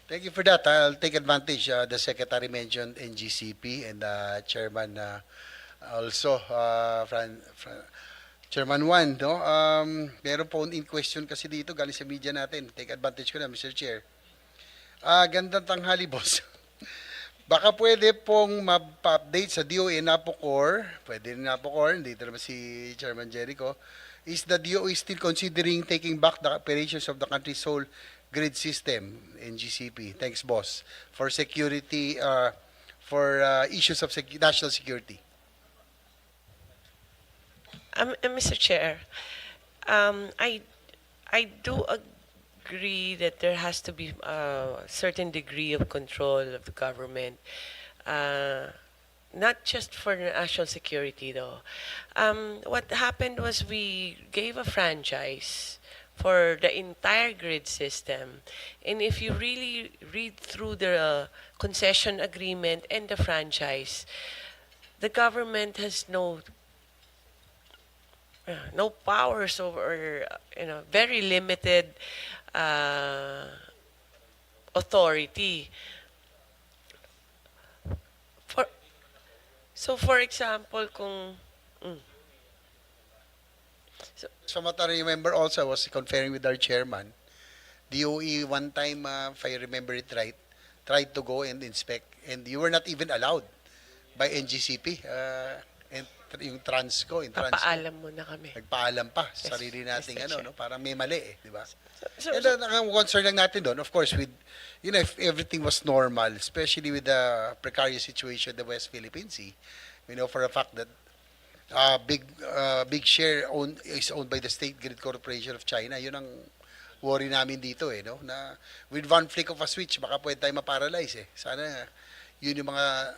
Thank you for that. I'll take advantage. The Secretary mentioned NGCP, and Chairman also, Chairman Juan, no? Meron po in question kasi dito, galing sa media natin. Take advantage ko na, Mr. Chair. Gandang tanghali, boss. Baka pwede pong ma-update sa DOE NAPOCOR, pwede rin NAPOCOR, dito naman si Chairman Jericho, is the DOE still considering taking back the operations of the country's sole grid system, NGCP? Thanks, boss. For security, for issues of national security. Mr. Chair, I do agree that there has to be a certain degree of control of the government, not just for national security, though. What happened was we gave a franchise for the entire grid system, and if you really read through the concession agreement and the franchise, the government has no powers over, very limited authority. For example, kung So what I remember also, I was conferring with our chairman. DOE one time, if I remember it right, tried to go and inspect, and you were not even allowed by NGCP. And yung Transco, papaalam muna kami. Nagpaalam pa sa sarili nating Mr. Chair. no, parang may mali di ba? So, And ang concern lang natin doon, of course, with if everything was normal, especially with the precarious situation in the West Philippine Sea, We know for a fact that big share is owned by the State Grid Corporation of China. Yun ang worry namin dito no? Na with one flick of a switch, baka pwede tayo maparalyze Sana yun yung mga,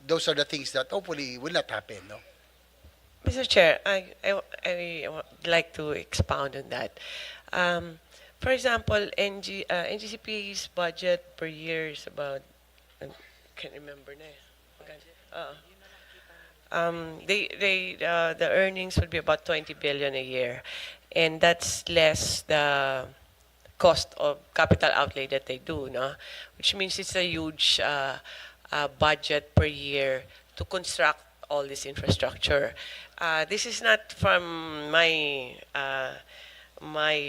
those are the things that hopefully will not happen, no? Mr. Chair, I would like to expound on that. For example, NGCP's budget per year is about, I can't remember na the earnings would be about 20 billion a year, and that's less the cost of capital outlay that they do, no? Which means it's a huge budget per year to construct all this infrastructure. This is not from my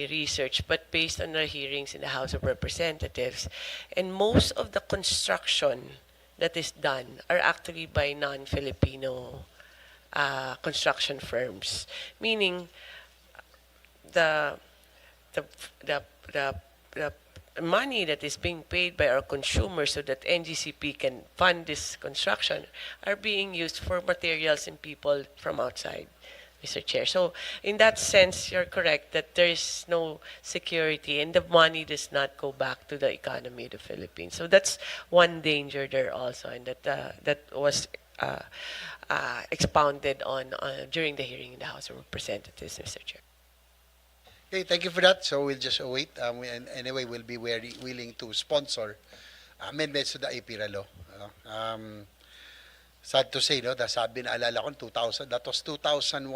research, but based on our hearings in the House of Representatives. And most of the construction that is done are actually by non-Filipino construction firms, meaning the money that is being paid by our consumers so that NGCP can fund this construction are being used for materials and people from outside, Mr. Chair. So in that sense, you're correct that there is no security and the money does not go back to the economy of the Philippines. So that's one danger there also, and that was expounded on during the hearing in the House of Representatives, Mr. Chair. Okay, thank you for that. So we'll just await. Anyway, we'll be willing to sponsor amendments to the APIRA law. Sad to say, no, sabi na alala ko, 2000, that was 2001,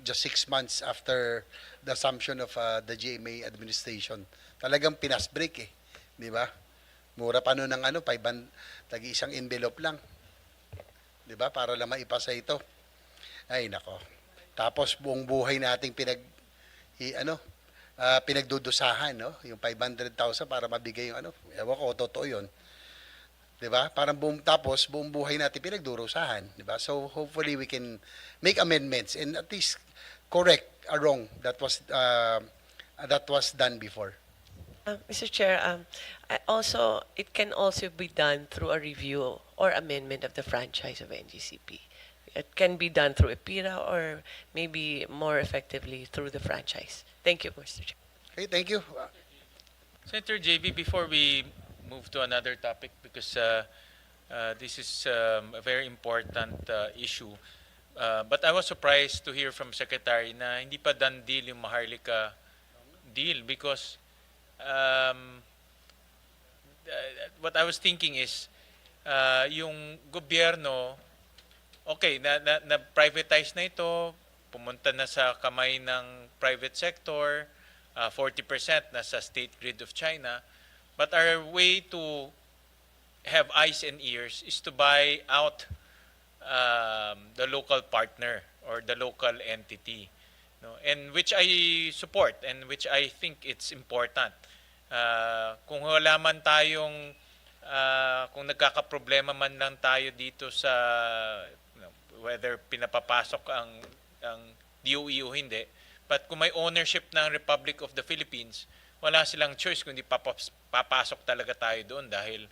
just 6 months after the assumption of the GMA administration. Talagang pinasbreak di ba? Mura pa noon ng 500, tagi-isang envelope lang. Di ba? Para lang maipasa ito. Ay, nako. Tapos buong buhay nating pinagdudusahan, no? Yung 500,000 para mabigay yung ewan ko, totoo yun. 'Di ba? Parang buong buhay natin pinagdurusahan, 'di ba? So hopefully we can make amendments and at least correct a wrong that was done before. Mr. Chair, it can also be done through a review or amendment of the franchise of NGCP. It can be done through EPIRA or maybe more effectively through the franchise. Thank you, Mr. Chair. Okay, thank you. Senator JB, before we move to another topic, because this is a very important issue, but I was surprised to hear from Secretary na hindi pa done deal yung Maharlika deal, because what I was thinking is yung gobyerno, okay, na-privatize na ito, pumunta na sa kamay ng private sector, 40% nasa State Grid of China, but our way to have eyes and ears is to buy out the local partner or the local entity, no? And which I support and which I think it's important. Kung wala man tayong kung nagkakaproblema man lang tayo dito sa whether pinapapasok ang DOE o hindi, but kung may ownership ng Republic of the Philippines, wala silang choice kundi papasok talaga tayo doon dahil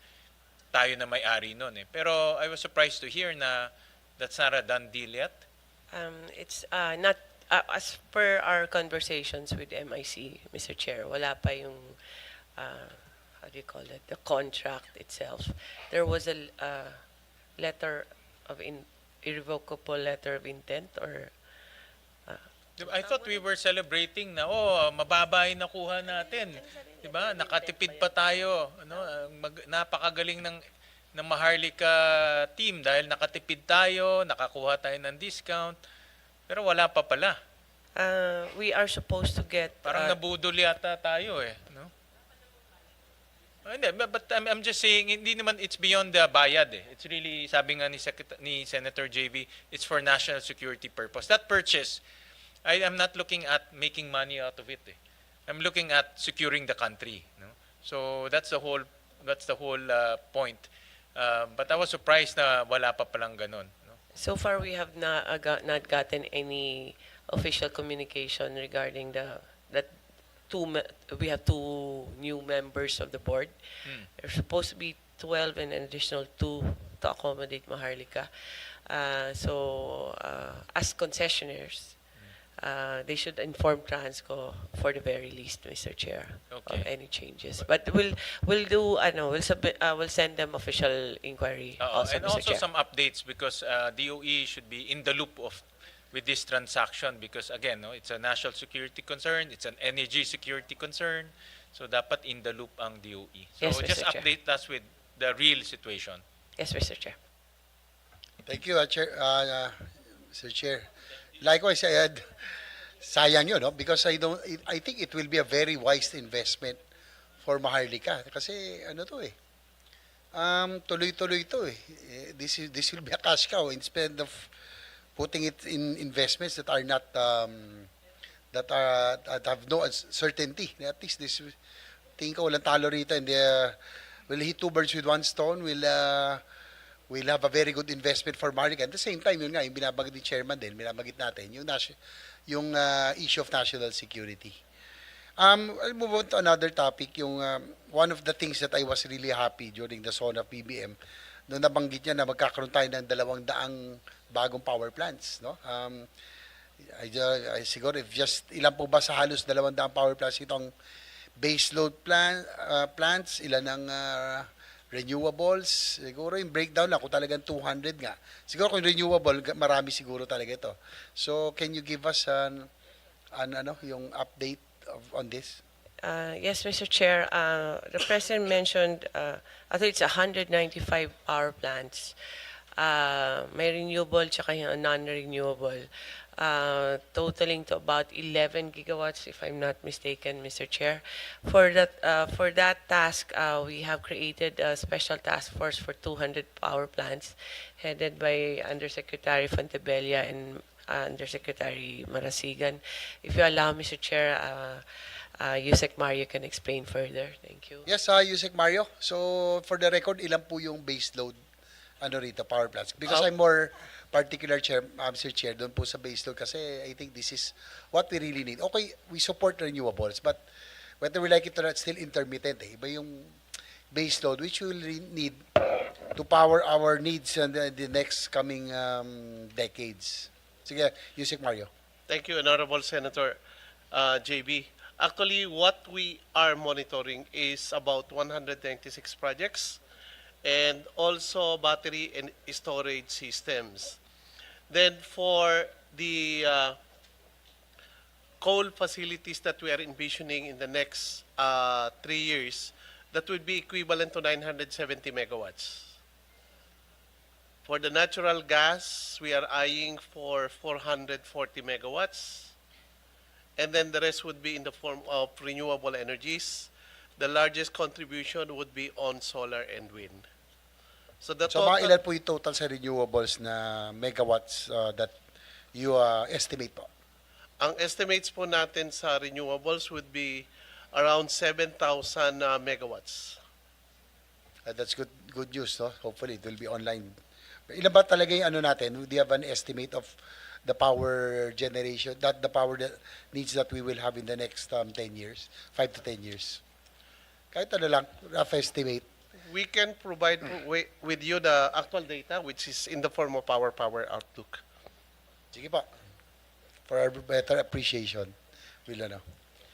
tayo na may-ari noon Pero I was surprised to hear na that's not a done deal yet. It's not as per our conversations with MIC, Mr. Chair, wala pa yung how do you call it, the contract itself. There was a letter of irrevocable letter of intent, or I thought we were celebrating na mababa yung nakuha natin. 'Di ba? Nakatipid pa tayo, napakagaling ng Maharlika team dahil nakatipid tayo, nakakuha tayo ng discount. Pero wala pa pala. We are supposed to get parang nabudol yata tayo no? But I'm just saying, hindi naman it's beyond the bayad It's really, sabi nga ni Senator JV, it's for national security purpose. That purchase, I am not looking at making money out of it I'm looking at securing the country, no? So that's the whole point. But I was surprised na wala pa palang ganun, no? So far, we have not gotten any official communication regarding we have 2 new members of the board. There's supposed to be 12 and an additional 2 to accommodate Maharlika. As concessionaires, they should inform Transco for the very least, Mr. Chair, of Okay. any changes. But we'll do we'll submit we'll send them official inquiry also, And Mr. also Chair. some updates because DOE should be in the loop of with this transaction because again, no, it's a national security concern, it's an energy security concern. So dapat in the loop ang DOE. So Yes, just Mr. Chair. update us with the real situation. Yes, Mr. Chair. Thank you, Mr. Chair. Likewise, I had, sayang yun, no? Because I think it will be a very wise investment for Maharlika. Kasi ano to eh, tuloy-tuloy to eh. This will be a cash cow instead of putting it in investments that are not that have no certainty. At least this, tingin ko walang talo rito, and we'll hit two birds with one stone. We'll have a very good investment for Maharlika. At the same time, yun nga, yung binabagit ni Chairman din, binabagit natin, yung issue of national security. I'll move on to another topic, yung one of the things that I was really happy during the SONA PBM, nung nabanggit niya na magkakaroon tayo ng 200 bagong power plants, no? Siguro if just ilan po ba sa halos 200 power plants itong base load plants, ilan ang renewables, siguro yung breakdown lang kung talagang 200 nga. Siguro kung renewable, marami siguro talaga ito. So can you give us yung update on this? Yes, Mr. Chair. The President mentioned, I think it's 195 power plants. May renewable tsaka yung non-renewable. Totaling to about 11 gigawatts, if I'm not mistaken, Mr. Chair. For that task, we have created a special task force for 200 power plants, headed by Undersecretary Fontebella and Undersecretary Marasigan. If you allow, Mr. Chair, Yusek Mario can explain further. Thank you. Yes, Yusek Mario. So for the record, ilan po yung base load rito, power plants? Because I'm more particular, Mr. Chair, doon po sa base load kasi I think this is what we really need. Okay, we support renewables, but whether we like it or not, still intermittent eh. Iba yung base load which we will need to power our needs in the next coming decades. Sige, Yusek Mario. Thank you, Honorable Senator JB. Actually, what we are monitoring is about 196 projects and also battery and storage systems. Then for the coal facilities that we are envisioning in the next 3 years, that would be equivalent to 970 megawatts. For the natural gas, we are eyeing for 440 megawatts. And then the rest would be in the form of renewable energies. The largest contribution would be on solar and wind. So mga ilan po yung total sa renewables na megawatts that you estimate po? Ang estimates po natin sa renewables would be around 7,000 megawatts. That's good news, no? Hopefully it will be online. Ilan ba talaga yung natin? Do you have an estimate of the power generation, the power needs that we will have in the next 10 years, 5 to 10 years? Kahit lang, rough estimate. We can provide with you the actual data, which is in the form of our power outlook. Sige po. For our better appreciation, we'll know.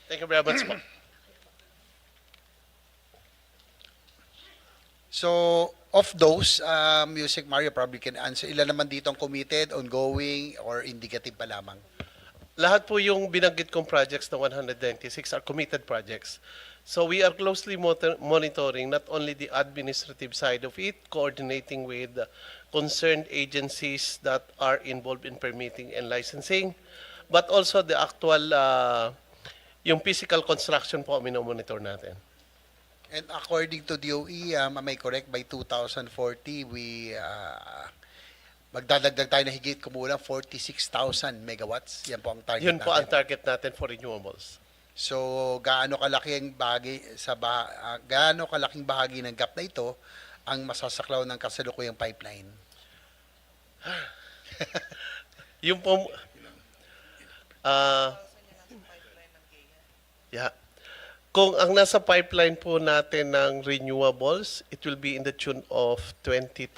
Thank you very much po. So, of those, Yusek Mario probably can answer. Ilan naman dito ang committed, ongoing, or indicative pa lamang? Lahat po yung binanggit kong projects na 196 are committed projects. So we are closely monitoring not only the administrative side of it, coordinating with concerned agencies that are involved in permitting and licensing, but also the actual, yung physical construction po minomonitor natin. And according to DOE, am I correct, by 2040, we magdadagdag tayo na higit kumulang 46,000 megawatts. Yan po ang target Yun po ang natin. target natin for renewables. So, gaano kalaking bahagi ng gap na ito ang masasaklaw ng kasalukuyang pipeline? Yung po, yeah. Kung ang nasa pipeline po natin ng renewables, it will be in the tune of 20,000.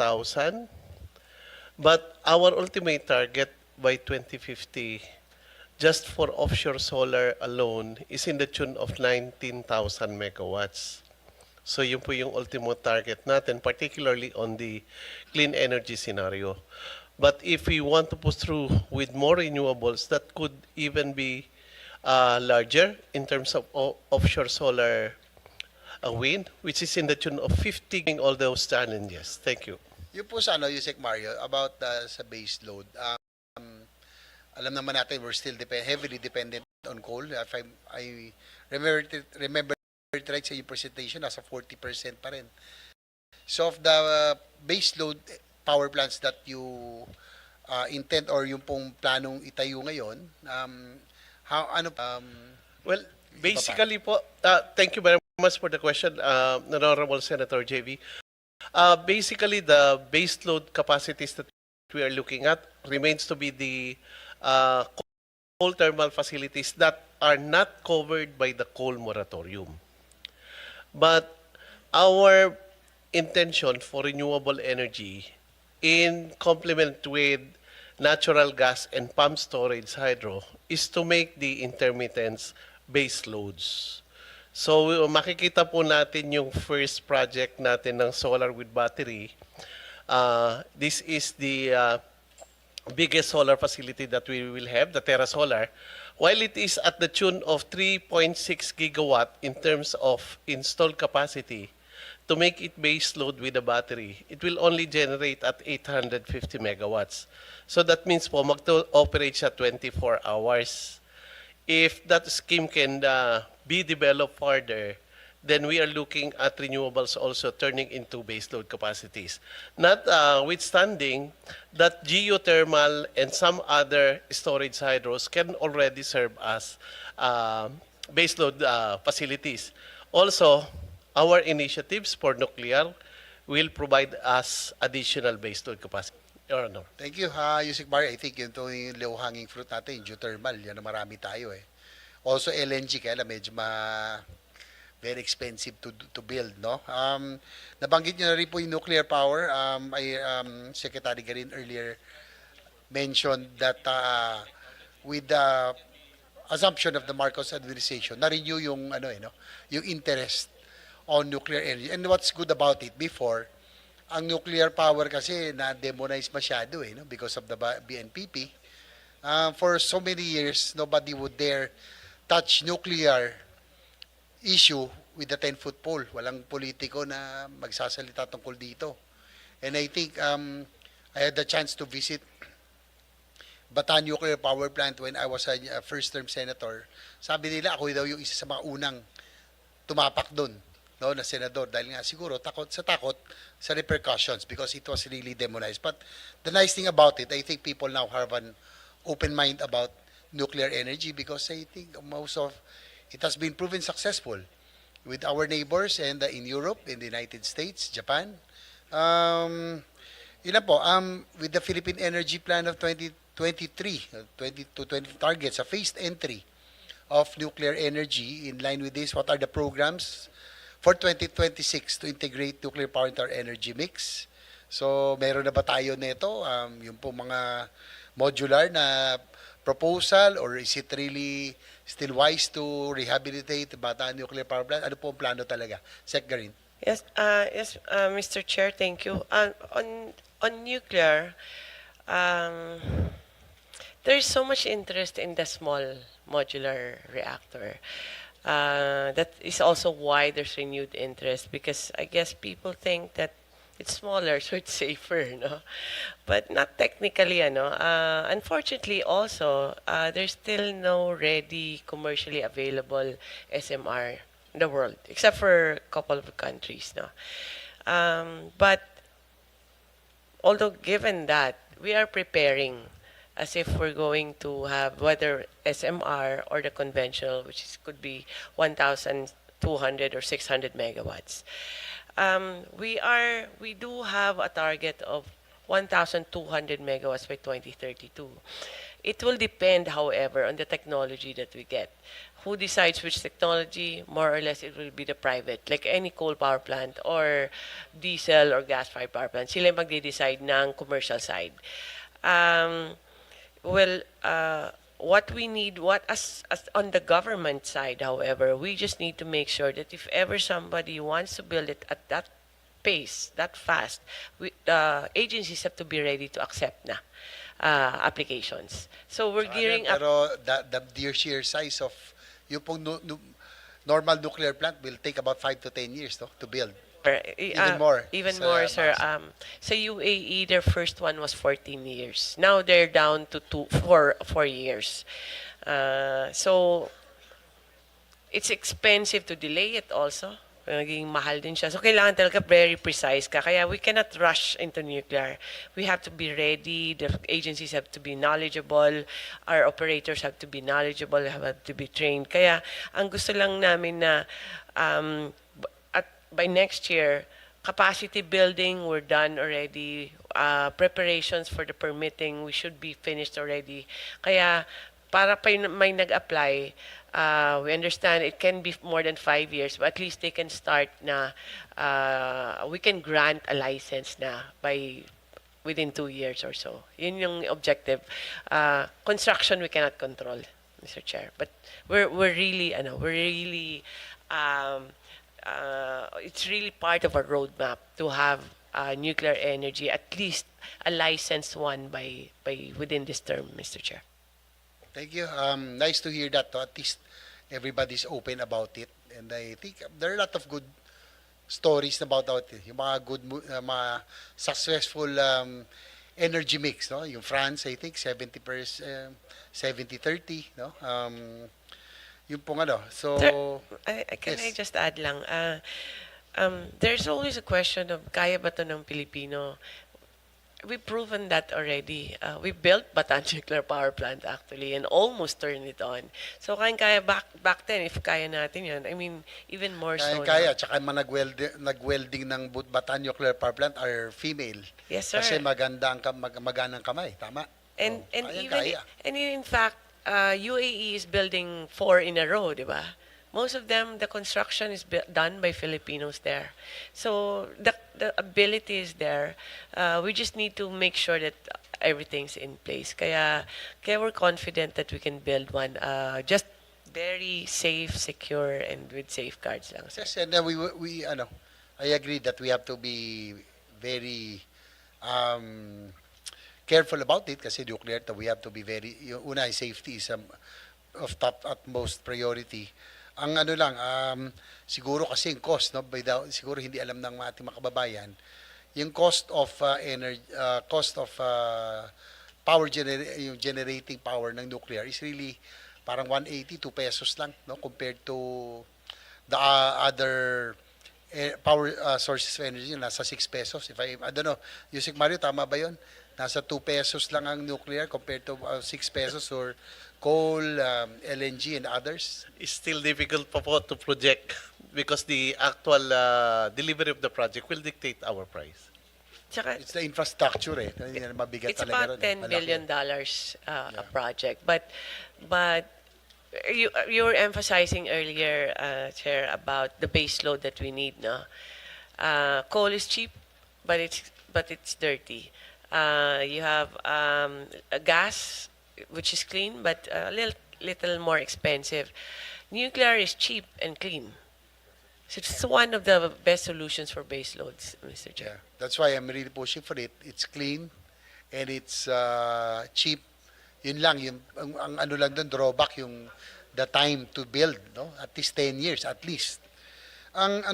But our ultimate target by 2050, just for offshore solar alone, is in the tune of 19,000 megawatts. So yun po yung ultimate target natin, particularly on the clean energy scenario. But if we want to push through with more renewables, that could even be larger in terms of offshore solar wind, which is in the tune of 50, all those challenges. Thank you. Yung po sa Yusek Mario, about sa base load, alam naman natin we're still heavily dependent on coal. If I remember it right sa yung presentation, nasa 40% pa rin. So of the base load power plants that you intend or yung pong planong itayo ngayon, Well, basically po, thank you very much for the question, Honorable Senator JV. Basically, the base load capacities that we are looking at remains to be the coal thermal facilities that are not covered by the coal moratorium. But our intention for renewable energy in complement with natural gas and pump storage hydro is to make the intermittents base loads. So makikita po natin yung first project natin ng solar with battery. This is the biggest solar facility that we will have, the Terra Solar. While it is at the tune of 3.6 gigawatt in terms of installed capacity, to make it base load with a battery, it will only generate at 850 megawatts. So that means po mag-operate siya 24 hours. If that scheme can be developed further, then we are looking at renewables also turning into baseload capacities. Notwithstanding that geothermal and some other storage hydros can already serve as baseload facilities. Also, our initiatives for nuclear will provide us additional baseload capacity. Your Honor. Thank you, Yusek Mario. I think yun ito yung low-hanging fruit natin, geothermal. Yan na marami tayo eh. Also LNG, kaya lang medyo very expensive to build, no? Nabanggit niyo na rin po yung nuclear power. Secretary Garin earlier mentioned that with the assumption of the Marcos administration, na-renew yung yung interest on nuclear energy. And what's good about it, before, ang nuclear power kasi na-demonize masyado no? Because of the BNPP. For so many years, nobody would dare touch nuclear issue with the 10-foot pole. Walang politiko na magsasalita tungkol dito. And I think I had the chance to visit Bataan Nuclear Power Plant when I was a first-term senator. Sabi nila ako daw yung isa sa mga unang tumapak doon, no, na senador, dahil nga siguro takot sa repercussions because it was really demonized. But the nice thing about it, I think people now have an open mind about nuclear energy because I think most of it has been proven successful with our neighbors and in Europe, in the United States, Japan. Yun na po, with the Philippine Energy Plan of 2023, 20 to 20 targets, a phased entry of nuclear energy. In line with this, what are the programs for 2026 to integrate nuclear power into our energy mix? So, meron na ba tayo nito? Yung po mga modular na proposal, or is it really still wise to rehabilitate Bataan Nuclear Power Plant? Ano po ang plano talaga? Sec Garin. Yes, Mr. Chair, thank you. On nuclear, there is so much interest in the small modular reactor. That is also why there's renewed interest, because I guess people think that it's smaller, so it's safer, no? But not technically, unfortunately, also, there's still no ready commercially available SMR in the world, except for a couple of countries, no? But although given that, we are preparing as if we're going to have whether SMR or the conventional, could be 1,200 or 600 megawatts. We do have a target of 1,200 megawatts by 2032. It will depend, however, on the technology that we get. Who decides which technology? More or less, it will be the private, like any coal power plant or diesel or gas-fired power plant. Sila yung magde-decide ng commercial side. Well, what we need, as on the government side, however, we just need to make sure that if ever somebody wants to build it at that pace, that fast, agencies have to be ready to accept na applications. So we're gearing up. Pero the sheer size of yung pong normal nuclear plant will take about 5 to 10 years to build. Even more. Even Sa more, sir. Masa. Sa UAE, their first one was 14 years. Now they're down to 4 years. So it's expensive to delay it also. Naging mahal din siya. So kailangan talaga very precise ka. Kaya we cannot rush into nuclear. We have to be ready. The agencies have to be knowledgeable. Our operators have to be knowledgeable, have to be trained. Kaya ang gusto lang namin na by next year, capacity building, we're done already. Preparations for the permitting, we should be finished already. Kaya, para pa may nag-apply, we understand it can be more than 5 years, but at least they can start na, we can grant a license na within 2 years or so. Yun yung objective. Construction, we cannot control, Mr. Chair. But we're really, it's really part of our roadmap to have nuclear energy, at least a licensed one by within this term, Mr. Chair. Thank you. Nice to hear that. At least everybody's open about it. And I think there are a lot of good stories about it. Yung mga good, mga successful energy mix, no? Yung France, I think 70%, 70-30, no? Yung pong ano. So, Can I yes. just add lang? There's always a question of kaya ba to ng Pilipino? We've proven that already. We built Bataan Nuclear Power Plant actually and almost turned it on. So kaya back then, if kaya natin yun, I mean, even more so Kaya, now. tsaka mga nag-welding ng Bataan Nuclear Power Plant are female. Yes, sir. Kasi maganang kamay, tama? And Kaya. in fact, UAE is building 4 in a row, di ba? Most of them, the construction is done by Filipinos there. So the ability is there. We just need to make sure that everything's in place. Kaya we're confident that we can build one. Just very safe, secure, and with safeguards lang. Sir. Yes, and I agree that we have to be very careful about it kasi nuclear, we have to be very, yung una, safety is of top utmost priority. Ang siguro kasi yung cost, no, siguro hindi alam ng ating mga kababayan, yung cost of energy, power yung generating power ng nuclear is really parang 182 pesos lang, no, compared to the other power sources of energy, nasa 6 pesos. If I don't know, Yusek Mario, tama ba yun? Nasa 2 pesos lang ang nuclear compared to 6 pesos or coal, LNG, and others? It's still difficult pa po to project because the actual delivery of the project will dictate our price. Tsaka, It's the infrastructure, mabigat it's talaga about ron. $10 billion a project. But you were emphasizing earlier, Chair, about the base load that we need. No, coal is cheap, but it's dirty. You have gas, which is clean, but a little more expensive. Nuclear is cheap and clean. So it's one of the best solutions for base loads, Mr. Chair. Yeah, that's why I'm really pushing for it. It's clean and it's cheap. Yun lang, ang ano lang doon, drawback, yung the time to build, no? At least 10 years, at least. And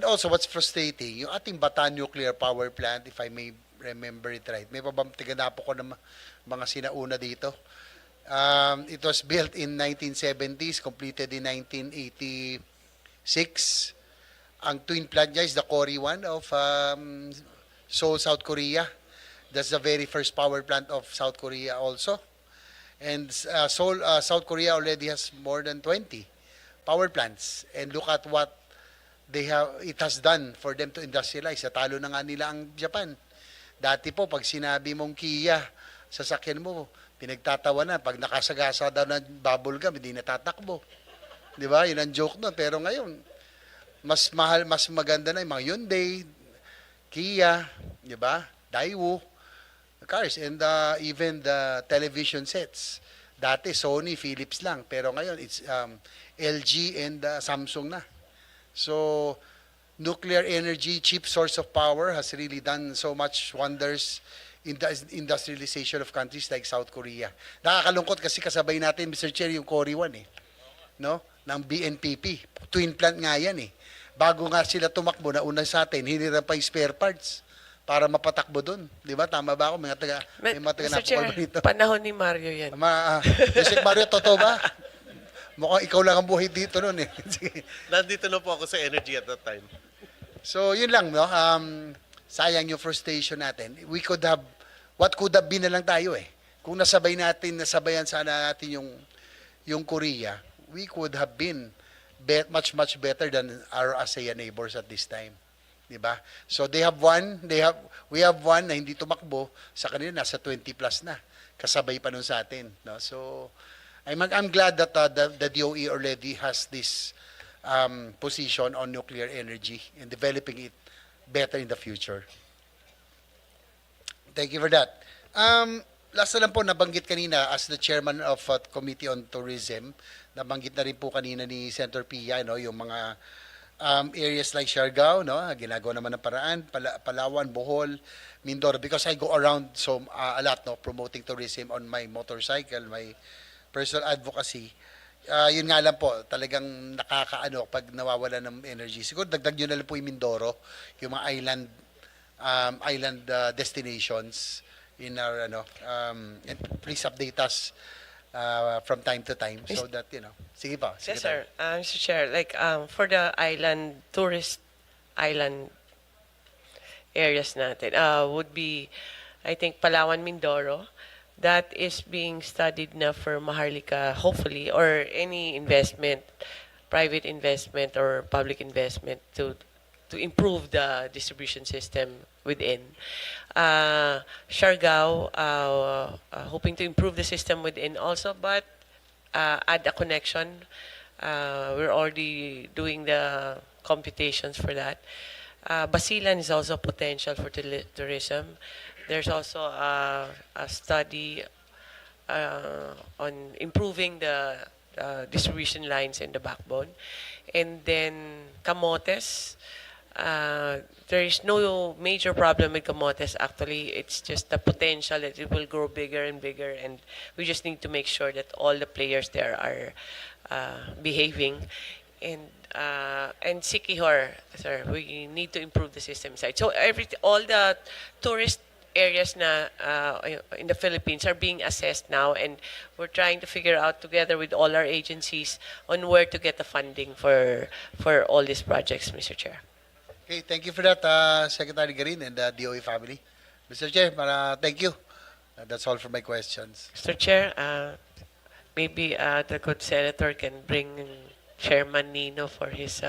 also, what's frustrating, yung ating Bataan Nuclear Power Plant, if I may remember it right, may tiganapo ko ng mga sinauna dito. It was built in 1970s, completed in 1986. Ang twin plant niya is the Cory 1 of Seoul, South Korea. That's the very first power plant of South Korea also. And Seoul, South Korea already has more than 20 power plants. And look at what it has done for them to industrialize. Natalo na nga nila ang Japan. Dati po, pag sinabi mong Kia, sasakyan mo, Pinagtatawanan, pag nakasagasa daw ng bubble gum, hindi natatakbo. Di ba? Yun ang joke nun. Pero ngayon, mas mahal, mas maganda na yung mga Hyundai, Kia, di ba? Daewoo, cars, and even the television sets. Dati Sony, Philips lang, pero ngayon it's LG and Samsung na. So, nuclear energy, cheap source of power, has really done so much wonders in the industrialization of countries like South Korea. Nakakalungkot kasi kasabay natin, Mr. Chair, yung Cory 1 no? Ng BNPP. Twin plant nga yan Bago nga sila tumakbo, nauna sa atin, hiniram pa yung spare parts para mapatakbo doon. Di ba? Tama ba ako? May mga taga Mr. Chair, dito. panahon ni Mario yan. Mr. Mario, totoo ba? Mukhang ikaw lang ang buhay dito noon Sige. Nandito na po ako sa energy at that time. So, yun lang, no? Sayang yung frustration natin. We could have, what could have been na lang tayo Kung nasabayan sana natin yung Korea, we could have been much better than our ASEAN neighbors at this time. Diba? So we have one na hindi tumakbo, sa kanila nasa 20 plus na. Kasabay pa nun sa atin, no? So I'm glad that the DOE already has this position on nuclear energy and developing it better in the future. Thank you for that. Last na lang po, nabanggit kanina as the chairman of Committee on Tourism, nabanggit na rin po kanina ni Senator Pia, yung mga areas like Siargao, ginagawa naman ng paraan, Palawan, Bohol, Mindoro, because I go around a lot, promoting tourism on my motorcycle, my personal advocacy. Yun nga lang po, talagang nakakaano pag nawawala ng energy. Siguro dagdag nyo na lang po yung Mindoro, yung mga island destinations in our and please update us from time to time so that sige pa. Yes, sir. Mr. Chair, like for the tourist island areas natin, would be, I think, Palawan, Mindoro. That is being studied na for Maharlika, hopefully, or any investment, private investment or public investment to improve the distribution system within. Siargao, hoping to improve the system within also, but add a connection. We're already doing the computations for that. Basilan is also potential for tourism. There's also a study on improving the distribution lines in the backbone. And then Camotes, there is no major problem with Camotes. Actually, it's just the potential that it will grow bigger and bigger, and we just need to make sure that all the players there are behaving. And Sikihor, sir, we need to improve the system side. So all the tourist areas na in the Philippines are being assessed now, and we're trying to figure out together with all our agencies on where to get the funding for all these projects, Mr. Chair. Okay, thank you for that, Secretary Garin and the DOE family. Mr. Chair, thank you. That's all for my questions. Mr. Chair, maybe the good senator can bring Chairman Nino for his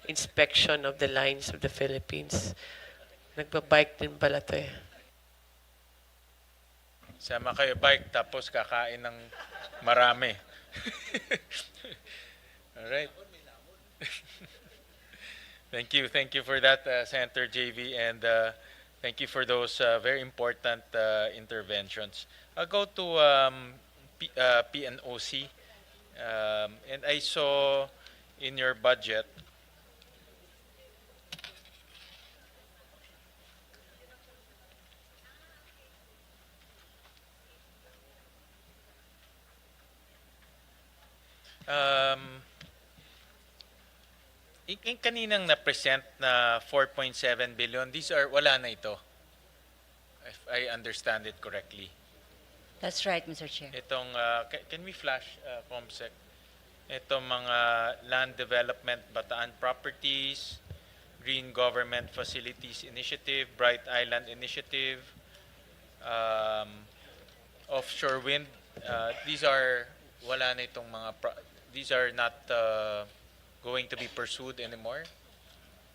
inspection of the lines of the Philippines. Nagbabike din pala to Sama kayo bike tapos kakain ng marami. All right. Thank you for that, Senator JV, and thank you for those very important interventions. I'll go to PNOC, and I saw in your budget yung kaninang na-present na 4.7 billion, these are, wala na ito, if I understand it correctly. That's right, Mr. Chair. Itong, can we flash, Comsec? Itong mga land development, Bataan Properties, Green Government Facilities Initiative, Bright Island Initiative, offshore wind, these are, wala na itong mga, these are not going to be pursued anymore?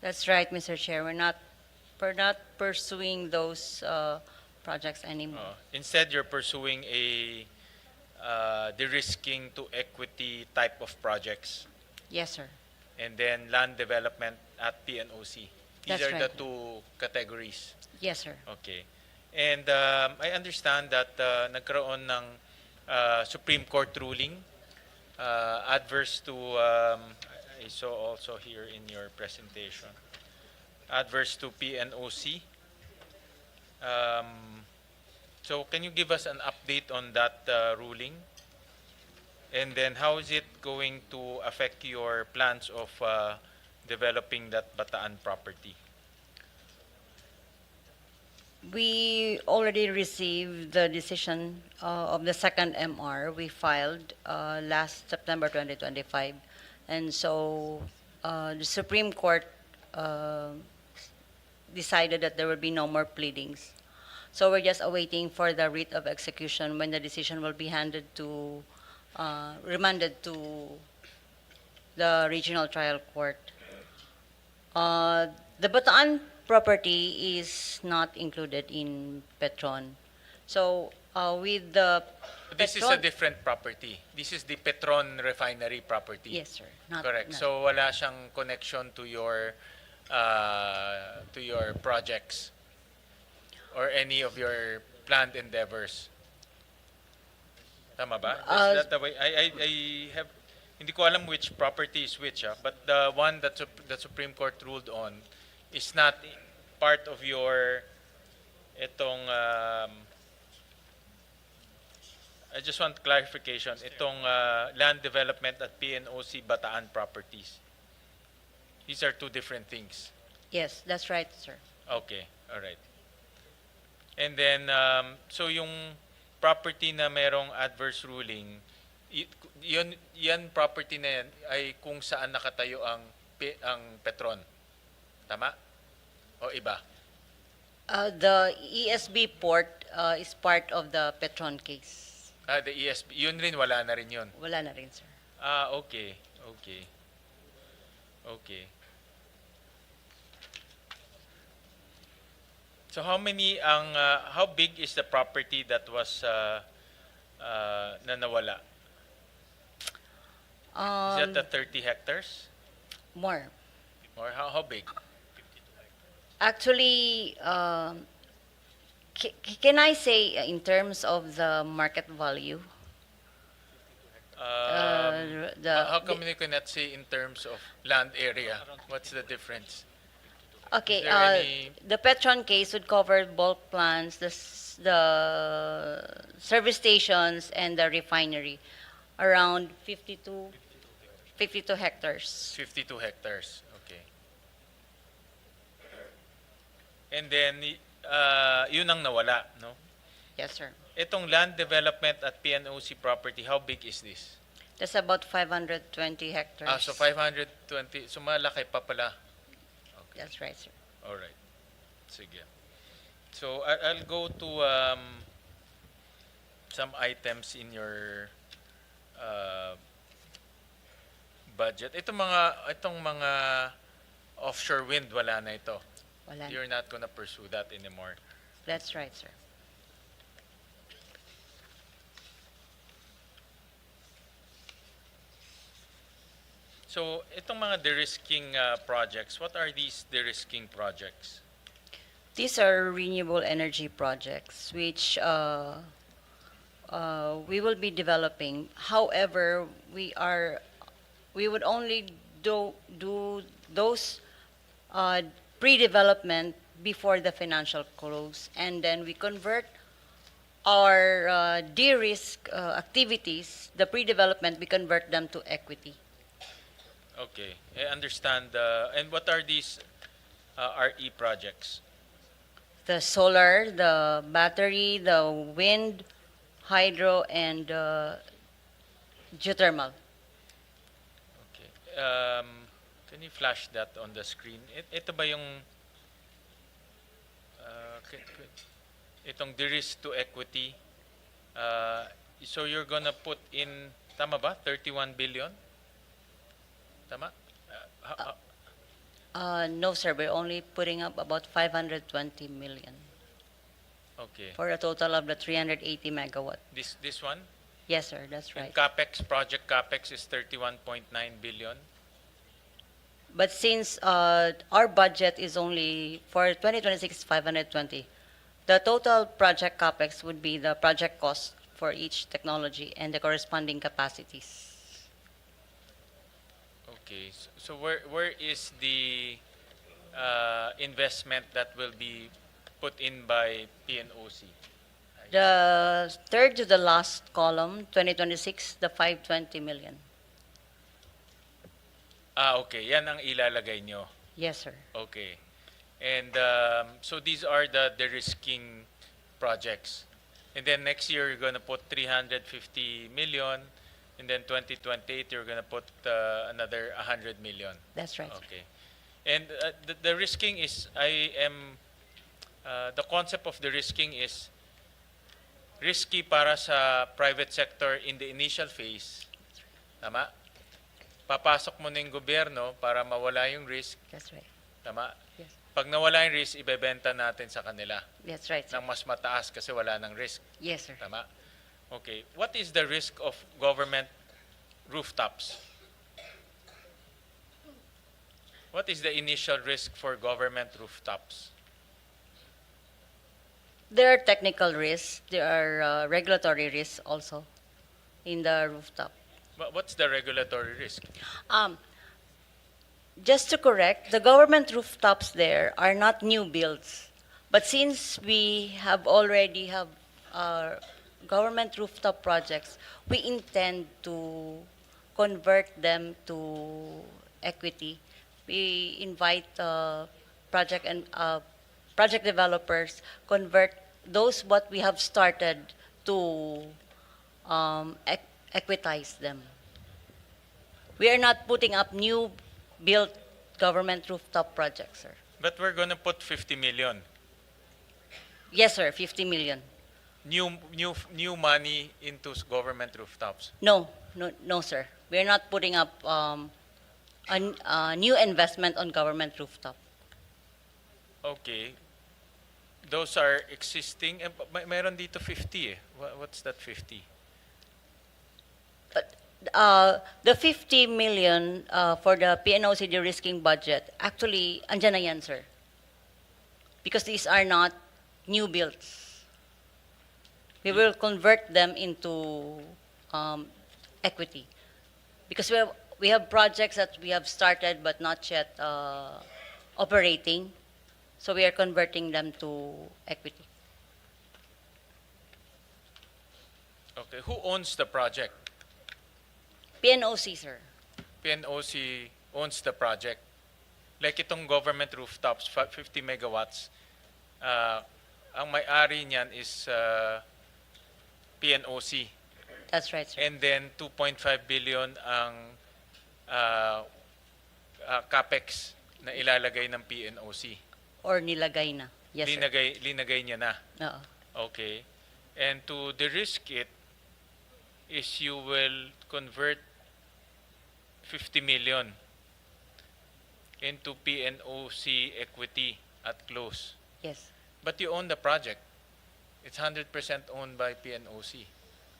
That's right, Mr. Chair. We're not pursuing those projects anymore. Instead, you're pursuing a de-risking to equity type of projects, Yes, sir. and then land development at PNOC. These That's are the right. two categories. Yes, sir. Okay. And I understand that nagkaroon ng Supreme Court ruling adverse to, I saw also here in your presentation, adverse to PNOC. So can you give us an update on that ruling? And then how is it going to affect your plans of developing that Bataan property? We already received the decision of the second MR. We filed last September 2025. And so the Supreme Court decided that there will be no more pleadings. So we're just awaiting for the writ of execution when the decision will be remanded to the regional trial court. The Bataan property is not included in Petron. So with the This is a different property. This is the Petron refinery property. Yes, sir. Not, Correct. not- So wala siyang connection to your projects or any of your planned endeavors. Tama ba? Is that the way? I have, hindi ko alam which property is which, but the one that the Supreme Court ruled on is not part of your itong I just want clarification. Itong land development at PNOC Bataan properties. These are two different things. Yes, that's right, sir. Okay, all right. And then, so yung property na merong adverse ruling, yan property na yan ay kung saan nakatayo ang Petron. Tama? O iba? The ESB port is part of the Petron case. The ESP, yun rin, wala na rin yun. Wala na rin, sir. Okay. So how big is the property that was na nawala? Is that the 30 hectares? More. Or how big? Actually, can I say in terms of the market value? How come you cannot say in terms of land area? What's the difference? Okay, Is there any- the Petron case would cover bulk plants, the service stations, and the refinery, around 52 hectares. 52 hectares. Okay. And then, yun ang nawala, no? Yes, sir. Itong land development at PNOC property, how big is this? That's about 520 hectares. So 520, so malaki pa pala. That's right, sir. All right. Sige. So I'll go to some items in your budget. Itong mga offshore wind, wala na ito. Wala na. You're not gonna pursue that anymore. That's right, sir. So itong mga de-risking projects, what are these de-risking projects? These are renewable energy projects which we will be developing. However, we would only do those pre-development before the financial close, and then we convert our de-risk activities, the pre-development, we convert them to equity. Okay, I understand. And what are these RE projects? The solar, the battery, the wind, hydro, and geothermal. Okay. Can you flash that on the screen? Ito ba yung itong de-risk to equity? So you're gonna put in, tama ba? 31 billion? Tama? No, sir, we're only putting up about 520 million. Okay. for a total of the 380 megawatt. This one? Yes, sir, that's And right. capex, project capex is 31.9 billion. But since our budget is only for 2026 520, the total project capex would be the project cost for each technology and the corresponding capacities. Okay. So where is the investment that will be put in by PNOC? The third to the last column, 2026, the 520 million. Okay. Yan ang ilalagay nyo. Yes, sir. Okay. And so these are the de-risking projects. And then next year, you're going to put 350 million. And then 2028, you're going to put another 100 million. That's right. Okay. And the risking is, the concept of the risking is risky para sa private sector in the initial phase. Tama? Papasok mo na yung gobyerno para mawala yung risk. That's right. Tama? Yes. Pag nawala yung risk, ibebenta natin sa kanila That's right, sir. ng mas mataas kasi wala ng risk. Yes, sir. Tama? Okay. What is the risk of government rooftops? What is the initial risk for government rooftops? There are technical risks. There are regulatory risks also in the rooftop. What's the regulatory risk? Just to correct, the government rooftops there are not new builds. But since we have already have government rooftop projects, we intend to convert them to equity. We invite project developers convert those what we have started to equitize them. We are not putting up new built government rooftop projects, sir. But we're going to put 50 million. Yes, sir, 50 million. New money into government rooftops. No, sir. We're not putting up a new investment on government rooftop. Okay. Those are existing. Mayroon dito 50 eh. What's that 50? The 50 million for the PNOC de-risking budget, actually, andyan na yan, sir. Because these are not new builds. We will convert them into equity. Because we have projects that we have started but not yet operating. So we are converting them to equity. Okay. Who owns the project? PNOC, sir. PNOC owns the project. Like itong government rooftops, 50 megawatts, ang may-ari niyan is PNOC. That's right, sir. And then 2.5 billion ang capex na ilalagay ng PNOC. Or nilagay na. Yes, sir. Linagay niya na. Oo. Okay. And to de-risk it is you will convert 50 million into PNOC equity at close. Yes. But you own the project. It's 100% owned by PNOC.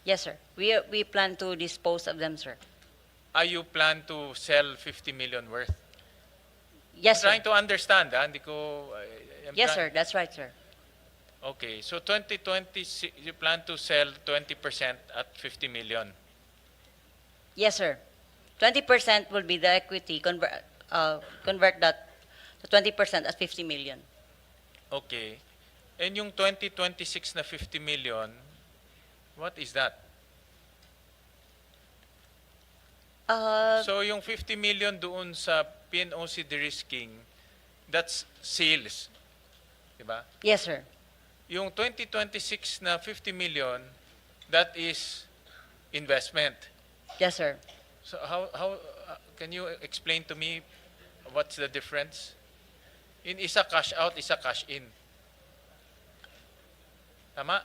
Yes, sir. We plan to dispose of them, sir. You plan to sell 50 million worth? Yes, I'm trying sir. to understand. Hindi ko... Yes, sir. That's right, sir. Okay. So 2020, you plan to sell 20% at 50 million. Yes, sir. 20% will be the equity. Convert that to 20% at 50 million. Okay. And yung 2026 na 50 million, what is that? So yung 50 million doon sa PNOC de-risking, that's sales. Diba? Yes, sir. Yung 2026 na 50 million, that is investment. Yes, sir. So how can you explain to me what's the difference? In isa cash out, isa cash in. Tama?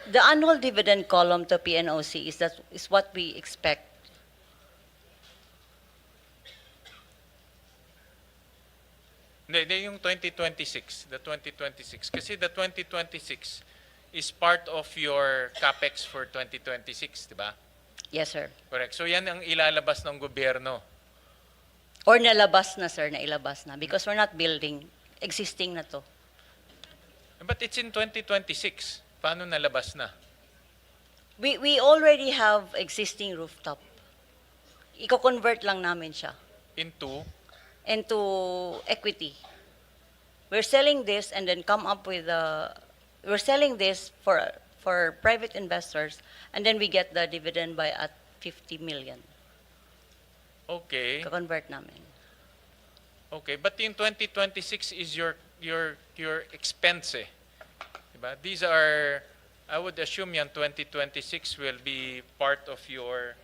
The annual dividend column to PNOC is what we expect. Hindi, yung 2026, the 2026. Kasi the 2026 is part of your capex for 2026, di ba? Yes, sir. Correct. So yan ang ilalabas ng gobyerno. Or nalabas na, sir, nailabas na. Because we're not building. Existing na to. But it's in 2026. Paano nalabas na? We already have existing rooftop. Iko-convert lang namin siya Into into equity. We're selling this and then come up with we're selling this for private investors and then we get the dividend by at 50 million. okay. Iko-convert namin. Okay, but in 2026 is your expense eh. Diba? These are, I would assume yan 2026 will be part of your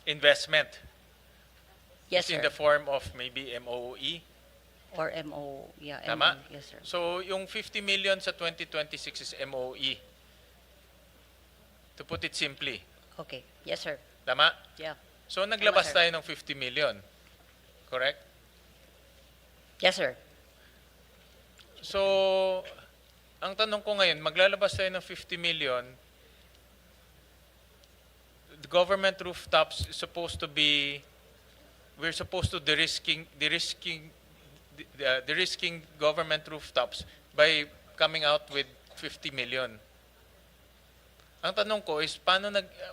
investment. Yes, It's in sir. the form of maybe MOE. Or MO, yeah. Tama? MO, yes, sir. So yung 50 million sa 2026 is MOE. To put it simply. Okay. Yes, sir. Tama? Yeah. So naglabas sir. tayo ng 50 million. Correct? Yes, sir. So, ang tanong ko ngayon, maglalabas tayo ng 50 million. The government rooftops is supposed to be, we're supposed to de-risking government rooftops by coming out with 50 million. Ang tanong ko is,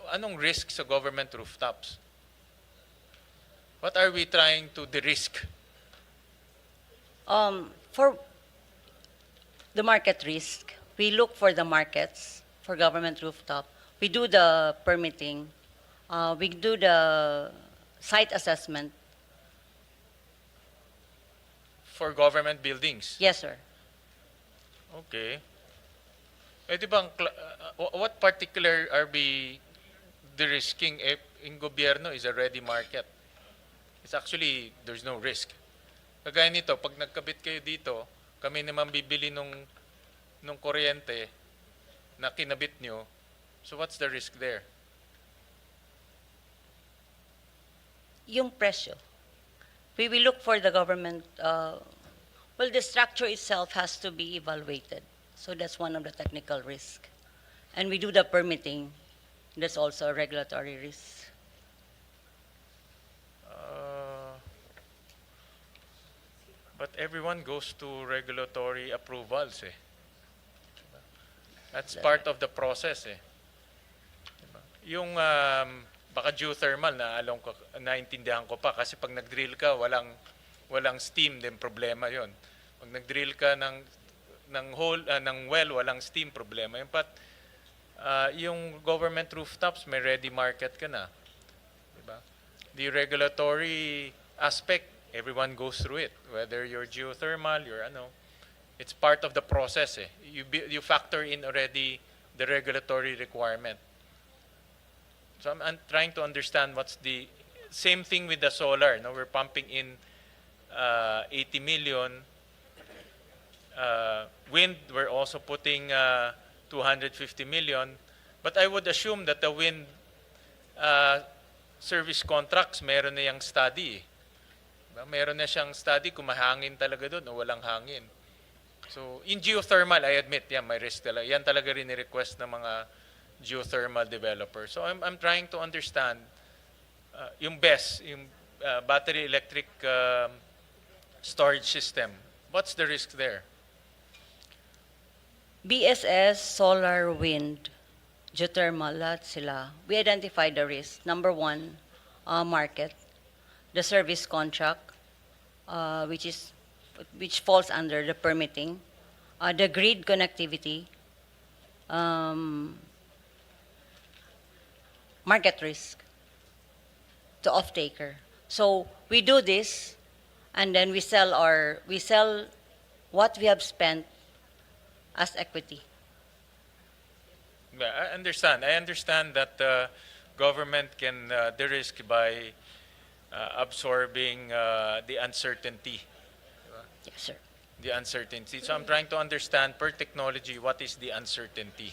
anong risk sa government rooftops? What are we trying to de-risk? For the market risk, we look for the markets for government rooftop. We do the permitting. We do the site assessment. For government buildings? Yes, sir. Okay. Eh, di ba, what particular are we de-risking if in gobyerno is a ready market? It's actually, there's no risk. Kagaya nito, pag nagkabit kayo dito, kami naman bibili nung kuryente na kinabit nyo. So what's the risk there? Yung presyo. We will look for the government, well, the structure itself has to be evaluated. So that's one of the technical risk. And we do the permitting. That's also a regulatory risk. But everyone goes to regulatory approvals eh. That's part of the process eh. Diba? Yung baka geothermal naintindihan ko pa kasi pag nag-drill ka walang steam din problema 'yon. Pag nag-drill ka ng hole ng well walang steam problema 'yon. But yung government rooftops may ready market ka na. Diba? The regulatory aspect everyone goes through it, whether you're geothermal, it's part of the process eh. You factor in already the regulatory requirement. So I'm trying to understand what's the same thing with the solar. No, we're pumping in 80 million. Wind, we're also putting 250 million. But I would assume that the wind service contracts, meron na yung study. Meron na siyang study kung mahangin talaga doon o walang hangin. So, in geothermal, I admit, may risk talaga. Yan talaga rin ni-request ng mga geothermal developers. So, I'm trying to understand yung BESS, yung battery electric storage system. What's the risk there? BSS, solar, wind, geothermal, lahat sila. We identify the risk. Number one, market. The service contract, which falls under the permitting, the grid connectivity, market risk to off-taker. So we do this, and then we sell what we have spent as equity. Yeah, I understand. I understand that the government can de-risk by absorbing the uncertainty. Yes, sir. The uncertainty. So I'm trying to understand per technology what is the uncertainty.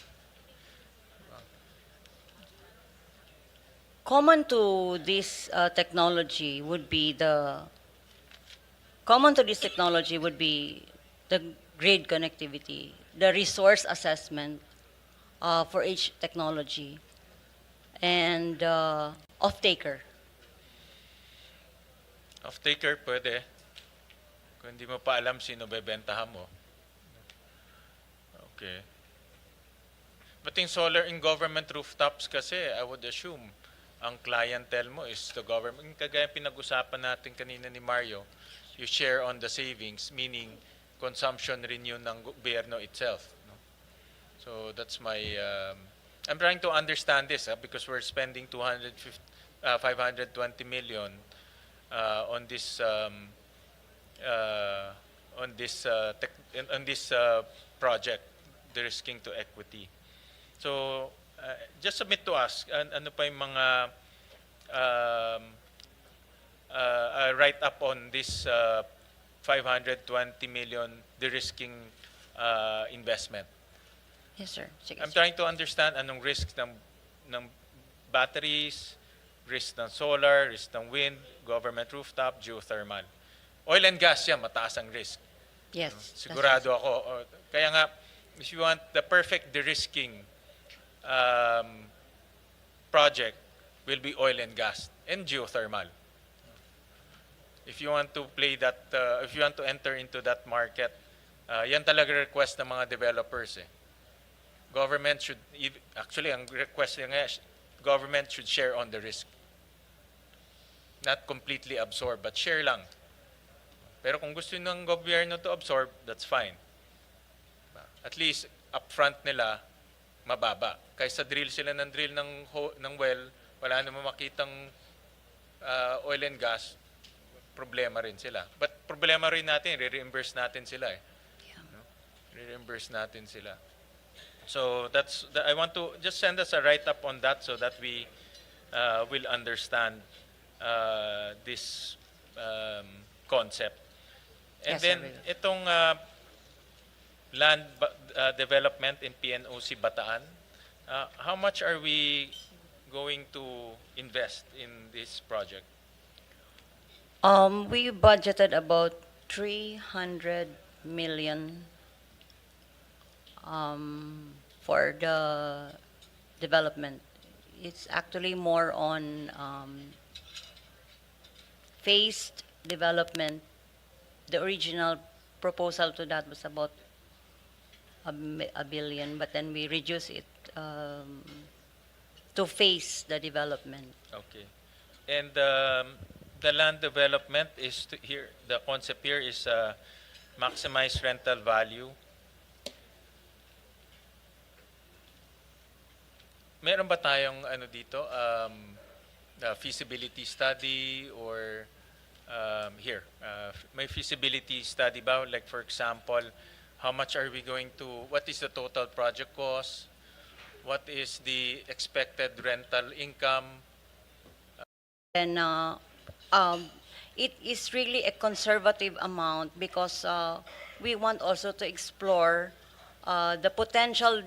Common to this technology would be common to this technology would be the grid connectivity, the resource assessment for each technology, and off-taker. Off-taker, pwede. Kung hindi mo pa alam sino bebentahan mo. Okay. But in solar, in government rooftops kasi, I would assume, ang clientele mo is the government. Kagaya pinag-usapan natin kanina ni Mario, you share on the savings, meaning consumption rin yun ng gobyerno itself. No? So that's my, I'm trying to understand this because we're spending 520 million on this project, de-risking to equity. So just submit to us ano pa yung mga write-up on this 520 million de-risking investment. Yes, sir. Sige, I'm sir. trying to understand anong risk ng batteries, risk ng solar, risk ng wind, government rooftop, geothermal. Oil and gas yan, mataas ang risk. Yes. Sigurado ako. Kaya nga, if you want the perfect de-risking project, will be oil and gas and geothermal. If you want to play that, if you want to enter into that market, yan talaga request ng mga developers. Government should, actually, ang request nga, government should share on the risk. Not completely absorb, but share lang. Pero kung gusto ng gobyerno to absorb, that's fine. At least, upfront nila, mababa. Kaysa drill sila ng drill ng well, wala naman makitang oil and gas, problema rin sila. But problema rin natin, re-reimburse natin sila No? Re-reimburse natin sila. So I want to just send us a write-up on that so that we will understand this concept. And Yes, then, I will. itong land development in PNOC Bataan, how much are we going to invest in this project? We budgeted about 300 million for the development. It's actually more on phased development. The original proposal to that was about a billion, but then we reduced it to phase the development. Okay. And the land development is here, the concept here is maximize rental value. Meron ba tayong ano dito, feasibility study or here, may feasibility study ba? Like for example, how much are we going to, what is the total project cost? What is the expected rental income? And it is really a conservative amount because we want also to explore the potential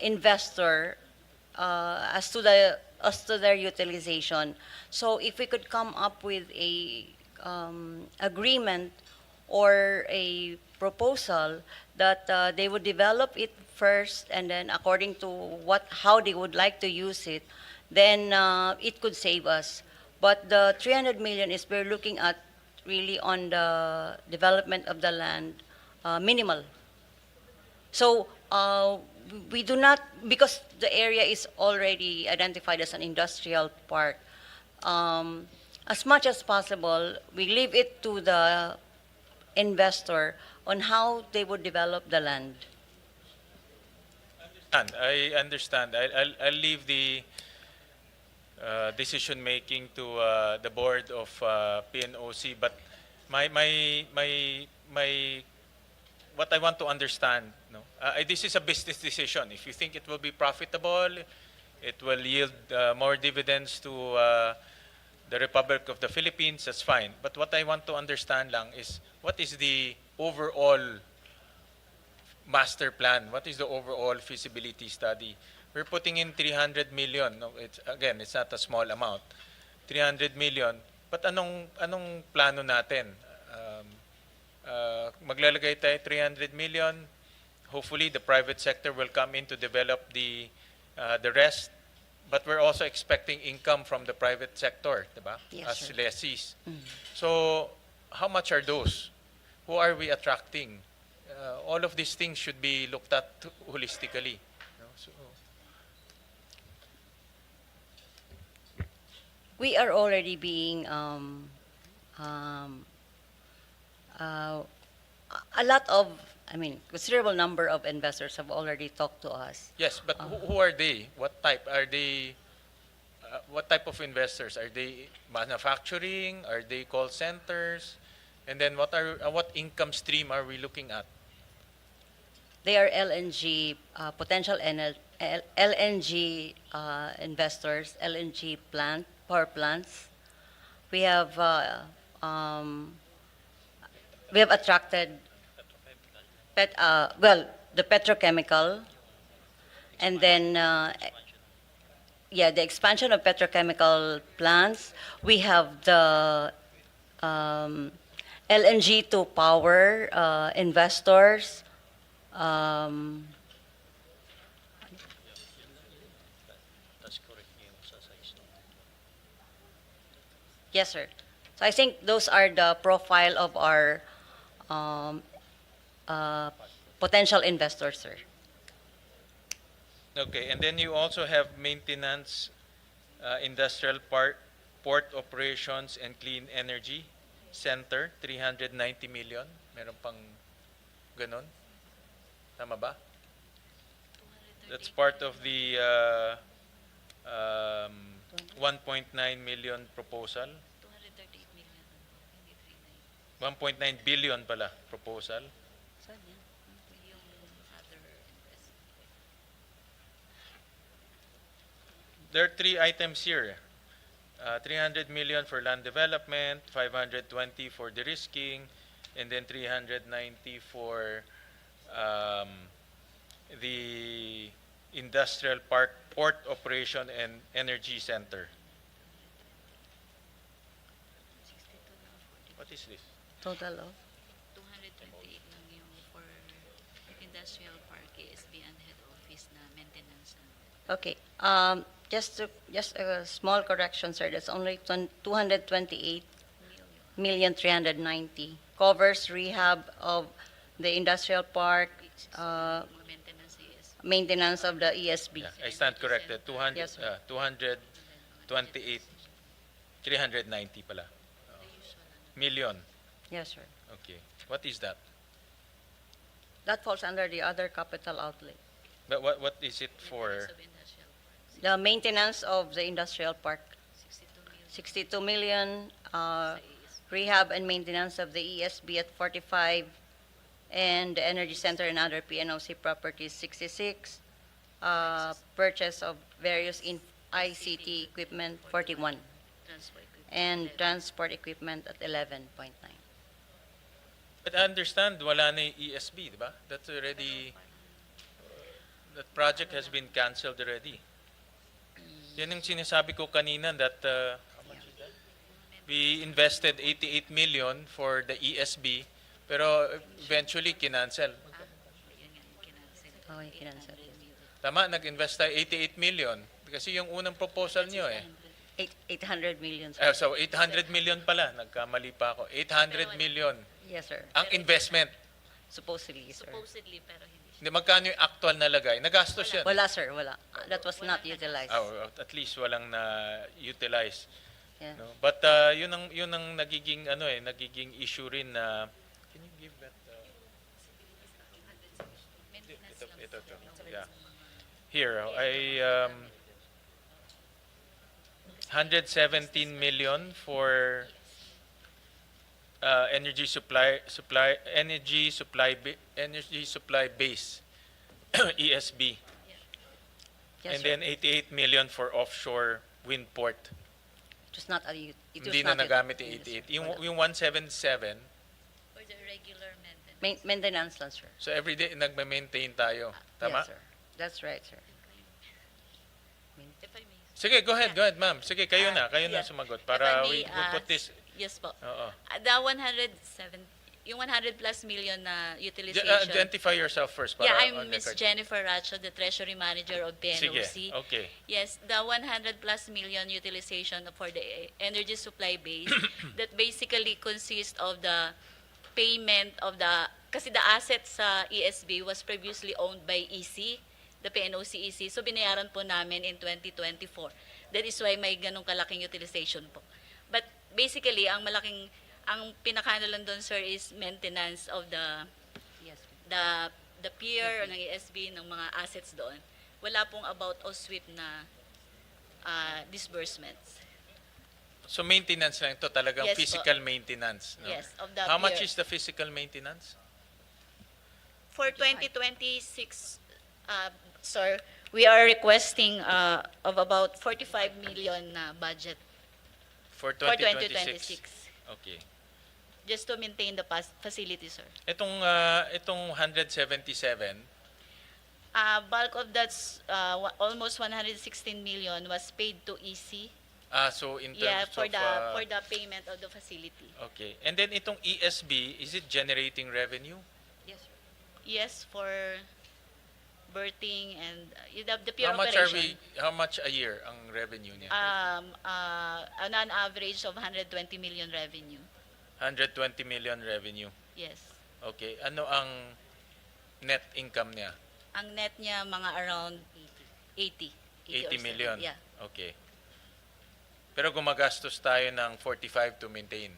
investor as to their utilization. So if we could come up with a agreement or a proposal that they would develop it first, and then according to how they would like to use it, then it could save us. But the 300 million is we're looking at really on the development of the land, minimal. So we do not, because the area is already identified as an industrial park, as much as possible, we leave it to the investor on how they would develop the land. And I understand. I'll leave the decision making to the board of PNOC. But my what I want to understand, this is a business decision. If you think it will be profitable, it will yield more dividends to the Republic of the Philippines, that's fine. But what I want to understand lang is what is the overall master plan? What is the overall feasibility study we're putting in 300 million. No, it's not a small amount. 300 million. But anong plano natin? Maglalagay tayo 300 million. Hopefully, the private sector will come in to develop the rest. But we're also expecting income from the private sector, diba? Yes, As sir. lessees. So, how much are those? Who are we attracting? All of these things should be looked at holistically. No? So, We are already being a lot of, considerable number of investors have already talked to us. yes, but who are they? What type? Are they? What type of investors? Are they manufacturing? Are they call centers? And then what income stream are we looking at? They are LNG, potential LNG investors, LNG power plants. We have attracted the petrochemical, and then the expansion of petrochemical plants. We have the LNG to power investors. Yes, sir. So I think those are the profile of our potential investors, sir. Okay, and then you also have maintenance, industrial port operations and clean energy center, 390 million. Meron pang ganon. Tama ba? That's part of the 1.9 million proposal. 1.9 billion pala proposal. There are three items here. 300 million for land development, 520 for de-risking, and then 390 for the industrial park, port operation, and energy center. What is this? Total of? 228 lang yung for industrial park, ASB and head office na maintenance. Okay. Just a small correction, sir. That's only 228,390,000. Covers rehab of the industrial park, Maintenance ASB. maintenance of the ESB. Yeah, I stand corrected. 200, Yes, sir. 228, 390 pala. Million. Yes, sir. Okay. What is that? That falls under the other capital outlay. But what is it for? Of industrial park. The maintenance of the industrial park, 62 million. 62 million. Rehab and maintenance of the ESB at 45, and the energy center and other PNOC properties 66. Purchase of various ICT equipment 41, Transport equipment. and transport equipment at 11.9. But I understand wala na yung ESB, di ba? That's already, that project has been canceled already. Yan yung sinasabi ko kanina that we invested 88 million for the ESB, pero eventually kinancel. Yun nga yung kinancel. Okay, kinansel. Tama, nag-invest tayo 88 million. Kasi yung unang proposal nyo 800 million. Sir. So 800 million pala, nagkamali pa ako. 800 million Yes, sir. ang investment. Supposedly, sir. Supposedly, pero hindi. Hindi, magkano yung actual na lagay? Nagastos yan. Wala, sir. Wala. That was not utilized. Oh, at least walang na-utilize. Yeah. No? But yun ang nagiging nagiging issue rin na can you give that ito. Yeah. Here, I 117 million for energy supply base ESB. Yes, And sir. then 88 million for offshore wind port. It was not it was Hindi na not nagamit utilized. yung 88. Wala. Yung 177, For the regular maintenance. Maintenance lang, sir. so everyday nagme-maintain tayo. Tama? Yes, sir. That's right, sir. Sige, go ahead, ma'am. Sige, kayo na yeah. sumagot If para I may, we put this. Yes po. Oo. The 107, yung 100 plus million na utilization. Identify yourself first. Para Yeah, I'm on Miss record. Jennifer Racho, the Treasury Manager of PNOC. Sige, okay. Yes, the 100 plus million utilization for the energy supply base that basically consists of the payment of the, kasi the assets sa ESB was previously owned by EC, the PNOC EC. So binayaran po namin in 2024. That is why may ganong kalaking utilization po. But basically, ang pinakano lang doon, sir, is maintenance of the pier ng ESB, ng mga assets doon. Wala pong about o sweep na disbursements. So maintenance lang ito, talagang Yes po. physical maintenance. No? Yes, of the How much pier. is the physical maintenance? For 2026, sir, we are requesting of about 45 million na budget For for 2026? 2026. Okay. Just to maintain the facility, sir. Itong 177, Bulk of that's almost 116 million was paid to EC. so in terms Yeah, for of... the payment of the facility. Okay. And then itong ESB, is it generating revenue? Yes, for berthing and the pure How much operation. how much a year ang revenue niya? On an average of 120 million revenue. 120 million revenue. Yes. Okay. Ano ang net income niya? Ang net niya mga around 80. 80 or million? 70, yeah. Okay. Pero gumagastos tayo ng 45 to maintain.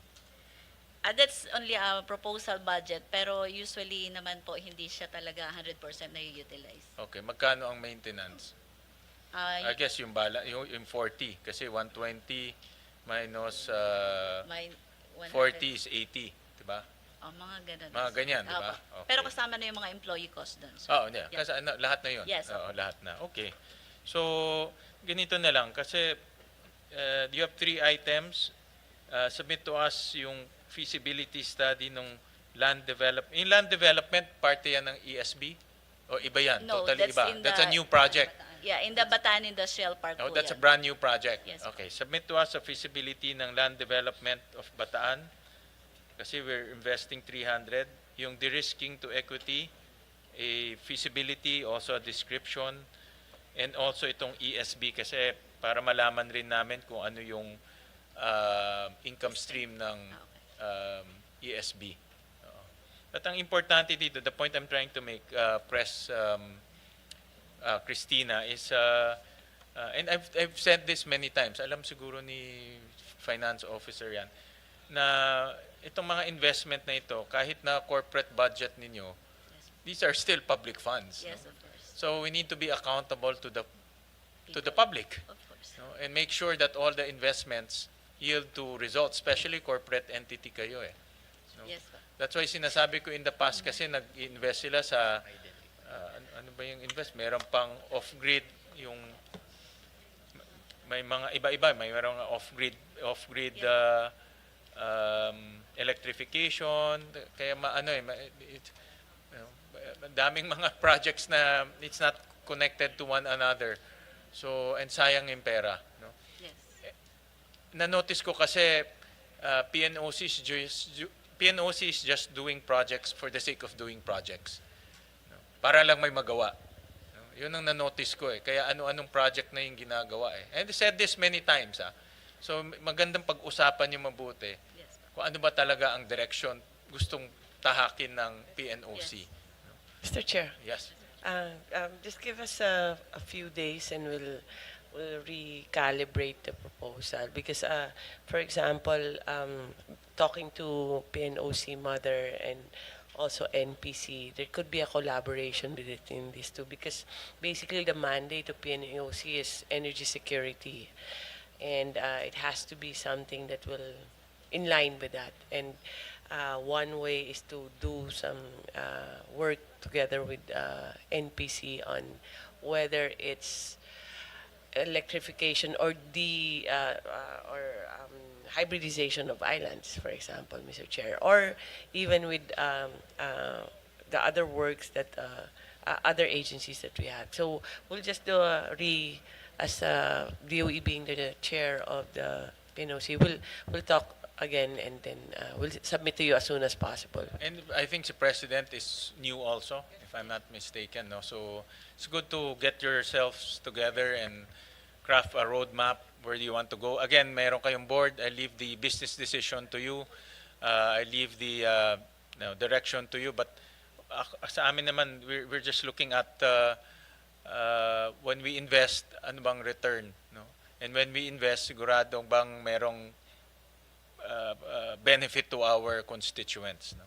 That's only a proposal budget, pero usually naman po hindi siya talaga 100% na-utilize. Okay. Magkano ang maintenance? I guess yung 40 kasi 120 minus May 40 is 80, di ba? mga ganun. Mga ganyan, di ba? Opo. Okay. Pero kasama na yung mga employee cost doon. So, Yeah. Kasi lahat na 'yon. Yes. Oo, lahat na. Okay. So, ganito na lang kasi you have 3 items. Submit to us yung feasibility study ng land development. In land development, parte yan ng ESB? O iba yan? No, Totally that's iba? in That's a the- new project? yeah, in the Bataan Industrial Park Oh, po that's a yan. brand new project? Yes. Okay. Submit to us a feasibility ng land development of Bataan kasi we're investing 300. Yung de-risking to equity, a feasibility, also a description, and also itong ESB kasi para malaman rin namin kung ano yung income stream ng ESB. Oo. But ang importante dito, the point I'm trying to make, Christina, is, and I've said this many times, alam siguro ni finance officer yan, na itong mga investment na ito, kahit na corporate budget ninyo, these are still public funds. Yes, No? of course. So we need to be accountable to the public. Of course. No? And make sure that all the investments yield to results, especially corporate entity kayo eh. No? Yes, po. That's why sinasabi ko in the past kasi nag-invest sila sa ano ba yung invest? Meron pang off-grid yung may mga iba-iba, may merong off-grid electrification, kaya daming mga projects na it's not connected to one another. So, and sayang yung pera, no? Yes. Na-notice ko kasi PNOC is just doing projects for the sake of doing projects. No? Para lang may magawa. No? Yun ang na-notice ko eh. Kaya ano-anong project na yung ginagawa eh. And I said this many times. So magandang pag-usapan yung mabuti. Yes. Kung ano ba talaga ang direction gustong tahakin ng PNOC. Yes. Mr. Chair, Yes. just give us a few days and we'll recalibrate the proposal because, for example, talking to PNOC Mother and also NPC, there could be a collaboration between these two because basically the mandate of PNOC is energy security, and it has to be something that will in line with that. And one way is to do some work together with NPC on whether it's electrification or hybridization of islands, for example, Mr. Chair, or even with the other works that other agencies that we have. So we'll just do a as DOE being the chair of the PNOC, we'll talk again and then we'll submit to you as soon as possible. And I think the president is new also, if I'm not mistaken. No? So it's good to get yourselves together and craft a roadmap. Where do you want to go? Again, meron kayong board. I leave the business decision to you. I leave the direction to you. But sa amin naman, we're just looking at when we invest, ano bang return. No? And when we invest, siguradong bang merong benefit to our constituents. No?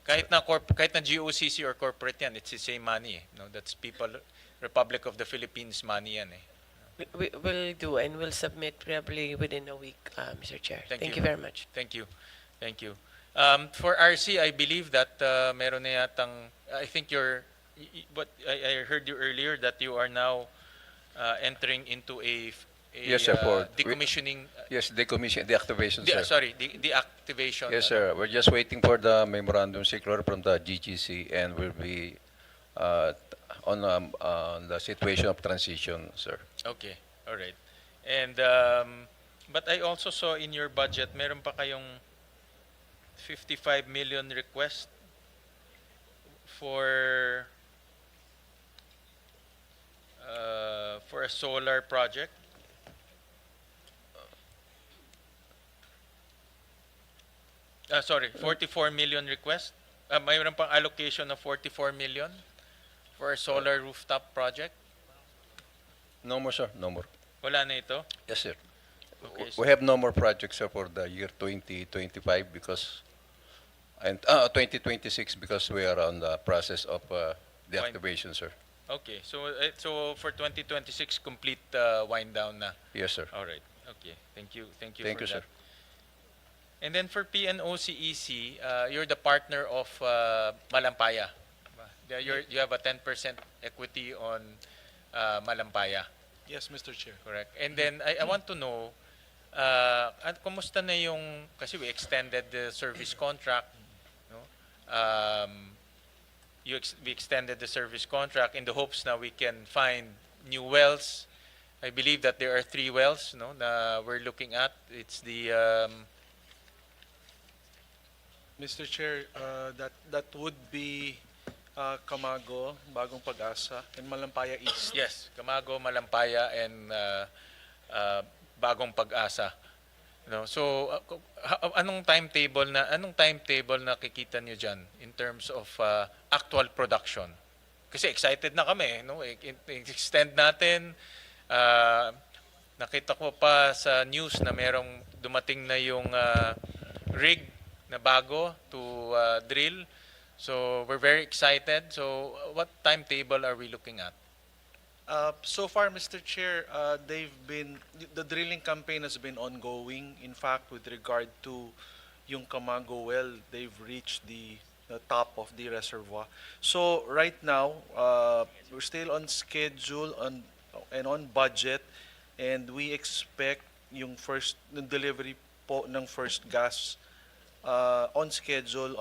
Kahit na GOCC or corporate yan, it's the same money. No? That's Republic of the Philippines money yan. We'll do and we'll submit probably within a week, Mr. Chair. Thank you very much. Thank you. Thank you. For RC, I believe that meron na yatang, I think but I heard you earlier that you are now entering into a Yes, sir, for decommissioning. Yes, decommission, deactivation, sir. Sorry, deactivation. Yes, sir. We're just waiting for the memorandum circular from the GGC, and we'll be on the situation of transition, sir. Okay, all right. And but I also saw in your budget, meron pa kayong 55 million request for a solar project. Sorry, 44 million request. Mayroon pang allocation of 44 million for a solar rooftop project. No more, sir. No more. Wala na ito? Yes, sir. Okay, We have no more projects, sir, for the year 2025 and 2026 because we are on the process of deactivation, sir. Okay, so for 2026, complete wind down na. Yes, sir. All right. Okay. Thank you. Thank you Thank for you, that. sir. And then for PNOCEC, you're the partner of Malampaya. You have a 10% equity on Malampaya. Yes, Mr. Chair. Correct. And then I want to know, kumusta na yung, kasi we extended the service contract, no? We extended the service contract in the hopes na we can find new wells. I believe that there are 3 wells, no, na we're looking at. It's the Mr. Chair, that would be Camago, Bagong Pag-asa, and Malampaya East. yes, Camago, Malampaya, and Bagong Pag-asa. No, so anong timetable na kikita niyo diyan in terms of actual production? Kasi excited na kami, no? Extend natin. Nakita ko pa sa news na merong dumating na yung rig na bago to drill. So we're very excited. So what timetable are we looking at? So far, Mr. Chair, the drilling campaign has been ongoing. In fact, with regard to yung Camago well, they've reached the top of the reservoir. So right now, we're still on schedule and on budget, and we expect yung delivery po ng first gas on schedule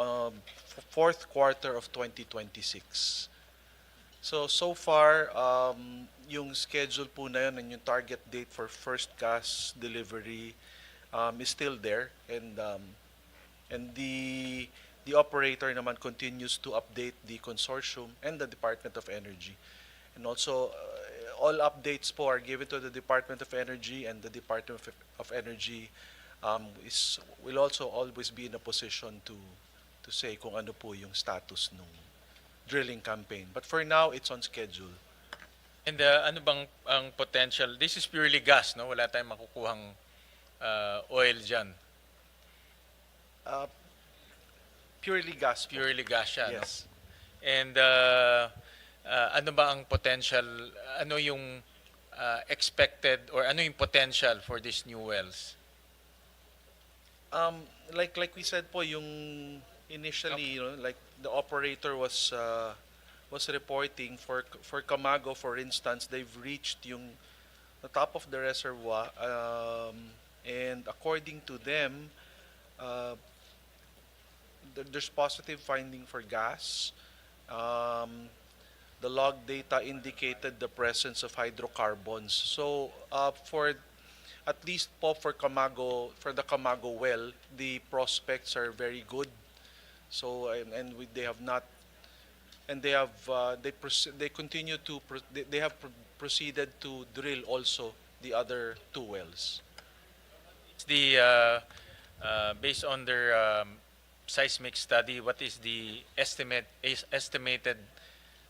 fourth quarter of 2026. So far, yung schedule po na yun and yung target date for first gas delivery is still there, and the operator naman continues to update the consortium and the Department of Energy. And also, all updates po are given to the Department of Energy, and the Department of Energy will also always be in a position to say kung ano po yung status nung drilling campaign. But for now, it's on schedule. And ano bang ang potential? This is purely gas, no? Wala tayong makukuhang oil dyan. Purely gas po. Purely gas siya, Yes. no? And ano ba ang potential, ano yung expected, or ano yung potential for these new wells? Like we said po, yung initially, like the operator was reporting for Camago, for instance, they've reached the top of the reservoir, and according to them, there's positive finding for gas, the log data indicated the presence of hydrocarbons. So for at least po for the Camago well, the prospects are very good. So they have not, and they have they continue to they have proceeded to drill also the other two wells. Based on their seismic study, what is the estimated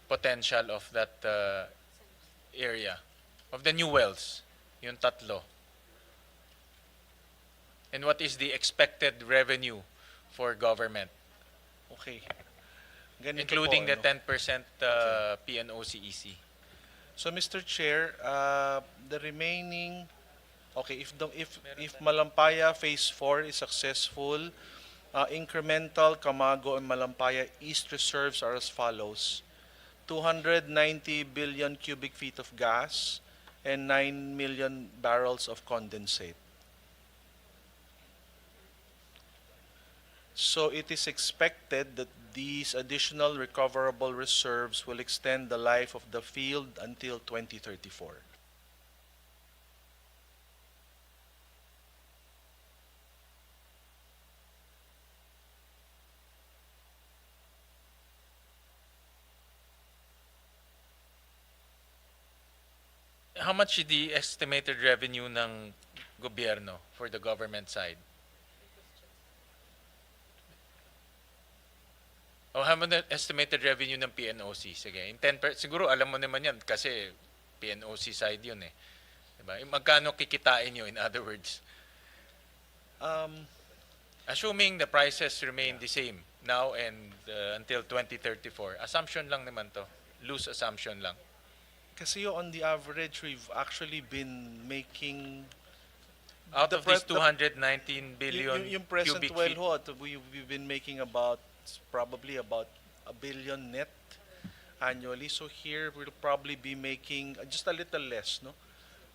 potential of that area of the new wells, yung tatlo? And what is the expected revenue for government, Okay. Ganito including po, the 10% PNOC EC? So Mr. Chair, the remaining if Malampaya Phase 4 is successful, incremental Camago and Malampaya East reserves are as follows: 290 billion cubic feet of gas and 9 million barrels of condensate. So it is expected that these additional recoverable reserves will extend the life of the field until 2034. How much is the estimated revenue ng gobyerno for the government side? O how much estimated revenue ng PNOC? Sige, in 10%, siguro alam mo naman yan kasi PNOC side yun eh. Diba? Magkano kikitain nyo, in other words? Assuming the prices remain the same now and until 2034, assumption lang naman to. Loose assumption lang. Kasi on the average, we've actually been making Out of this 219 billion yung present cubic well feet. ho, we've been making probably about a billion net annually. So here we'll probably be making just a little less, no?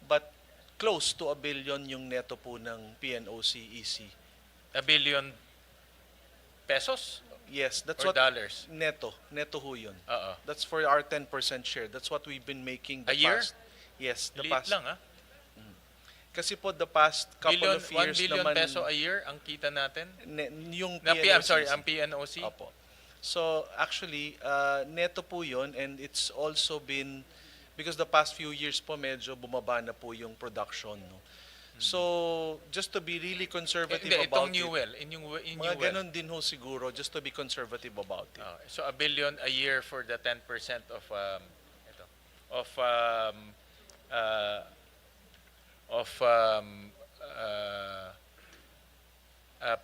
But close to a billion yung neto po ng PNOC EC. A billion pesos? Yes, that's Or what dollars? neto ho yun. Oo. That's for our 10% share. That's what we've been making the A year? past. Yes, the Liit past. lang ah. Kasi po the past couple of 1 years billion naman peso a year ang kita natin? yung I'm sorry, PNOC. ang PNOC? Opo. So actually, neto po yun, and it's also been, because the past few years po medyo bumaba na po yung production. No? So just to be really conservative Hindi, about itong new it, well. In new mga well. ganun din ho siguro, just to be conservative about it. So a billion a year for the 10% of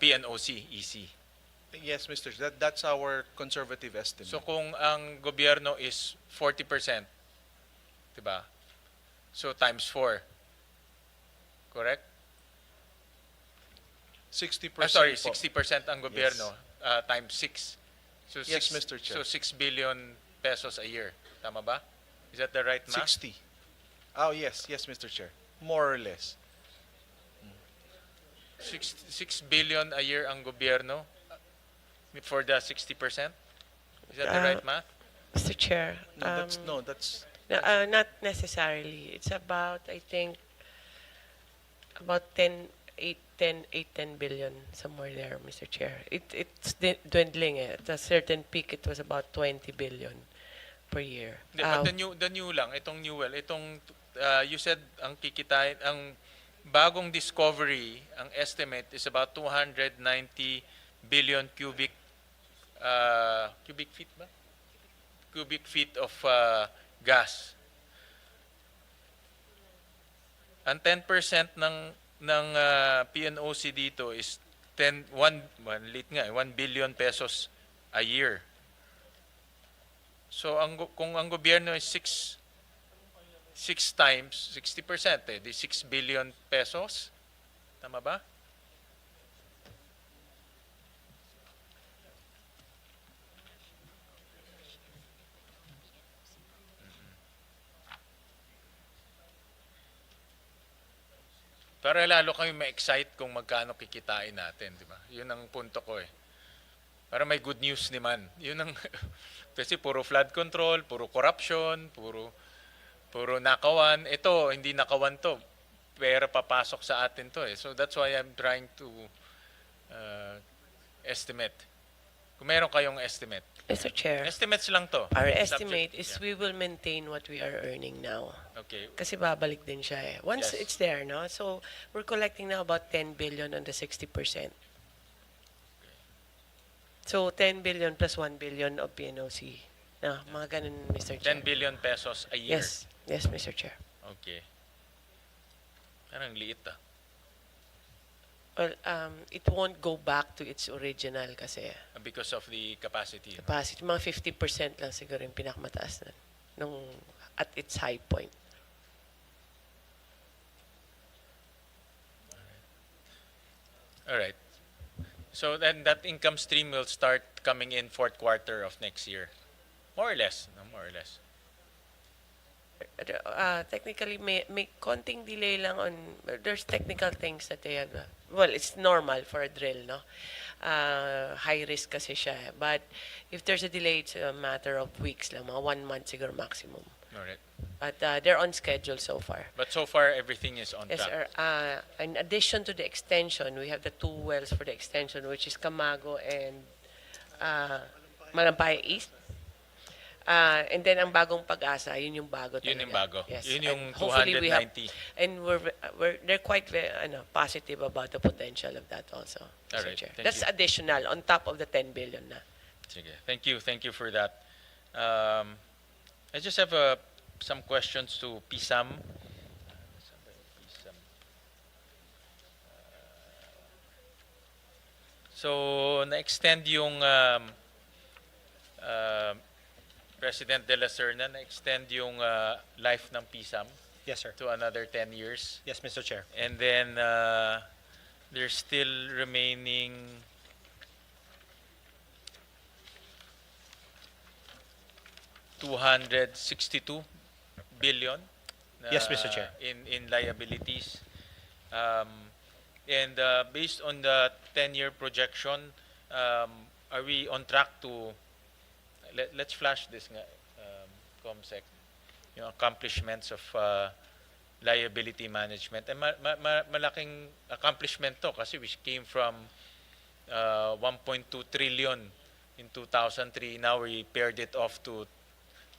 PNOC EC. Yes, Mr. That's our conservative estimate. So kung ang gobyerno is 40%, 'di ba? So times 4. Correct? 60% Sorry, po. 60% ang gobyerno, times 6. So Yes, Mr. Chair. So 6 billion pesos a year. Tama ba? Is that the right math? 60. Oh, yes, Mr. Chair. More or less. 6 billion a year ang gobyerno for the 60%? Is that the right math? Mr. Chair, That's not necessarily. It's about, I think, about 10 billion, somewhere there, Mr. Chair. It's dwindling. At a certain peak, it was about 20 billion per year. But the new lang, itong new well, you said ang kikitain, ang bagong discovery, ang estimate is about 290 billion cubic feet ba? Cubic feet of gas. Ang 10% ng PNOC dito is 1 billion pesos a year. So kung ang gobyerno is 6 times 60%, di 6 billion pesos. Tama ba? Para lalo kami ma-excite kung magkano kikitain natin, di ba? Yun ang punto ko eh. Para may good news naman. Yun ang kasi puro flood control, puro corruption, puro nakawan. Ito, hindi nakawan to. Pera papasok sa atin to eh. So that's why I'm trying to estimate. Kung meron kayong estimate. Mr. Chair, Estimates lang to. our Subject- estimate is yeah. we will maintain what we are earning now. Okay. Kasi babalik din siya eh. Once Yes. it's there, no? So, we're collecting now about 10 billion on the 60%. So, 10 billion plus 1 billion of PNOC. No, mga ganun, Mr. Chair. 10 billion pesos a year. Yes. Yes, Mr. Chair. Okay. Parang liit ah. Well, it won't go back to its original kasi Because of the capacity. capacity. Mga 50% lang siguro yung pinakamataas na nung at its high point. All right. So then that income stream will start coming in fourth quarter of next year. More or less. No, more or less. Technically, may konting delay lang on, there's technical things that they have. Well, it's normal for a drill, no? High risk kasi siya. But if there's a delay, it's a matter of weeks lang, mga 1 month siguro maximum. All right. But they're on schedule so far. But so far, everything is on Yes, track. sir. In addition to the extension, we have the 2 wells for the extension, which is Camago and Malampaya East. And then ang bagong Pag-asa, yun yung bago talaga. Yun yung bago. Yes. Yun yung And hopefully we have- 290. And they're quite positive about the potential of that also. All Mr. right. Chair. Thank That's you. additional on top of the 10 billion na. Sige. Thank you. Thank you for that. I just have some questions to PSAM. So, na-extend yung President De La Serna, na-extend yung life ng PSAM Yes, sir. to another 10 years. Yes, Mr. Chair. And then there's still remaining $262 billion Yes, Mr. Chair. in liabilities. And based on the 10-year projection, are we on track to let's flash this nga, ComSec, yung accomplishments of liability management. And malaking accomplishment to kasi we came from 1.2 trillion in 2003. Now we paired it off to